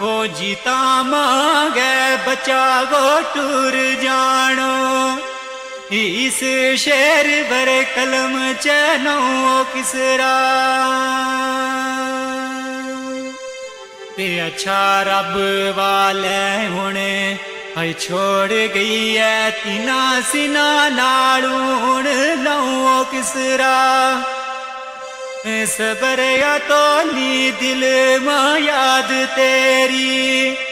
Speaker 8: ओ जीता मांगे बचा गो टूर जानो इस शेर बर कलम चनो किसरा ते अच्छा रब वाले हुणे आई छोड़ गई है तीना सिना नालूण लो किसरा सबर या तो नी दिल मां याद तेरी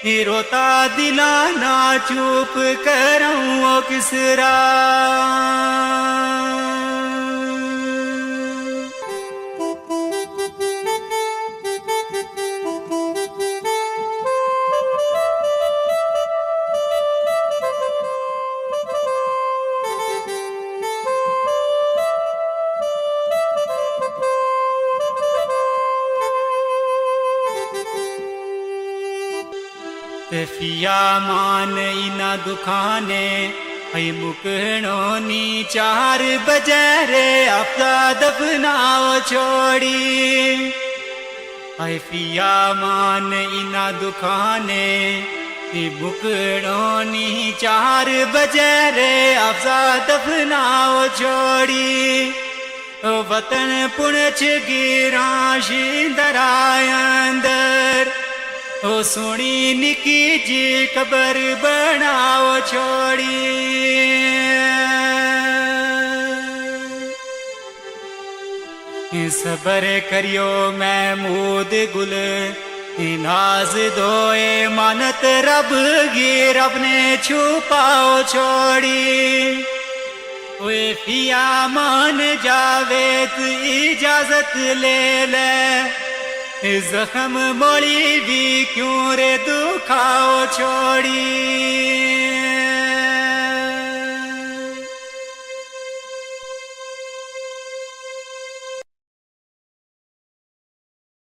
Speaker 8: रोता दिला ना चुप करूं किसरा फिया मान इना दुखाने ऐ मुकणो नी 4 बजे रे आपका दफनाओ छोड़ी ऐ फिया मान इना दुखाने ऐ मुकणो नी 4 बजे रे आपका दफनाओ छोड़ी वतन पुणछ गिरा शिंदराय अंदर ओ सोनी निकी जी कबर बनाओ छोड़ी सबर करियो महमूद गुल नाज दोए मानत रब गी रब ने छुपाओ छोड़ी ओए पिया मान जावे तू इजाजत ले ले जख्म मोड़ी भी क्यों रे दुखाओ छोड़ी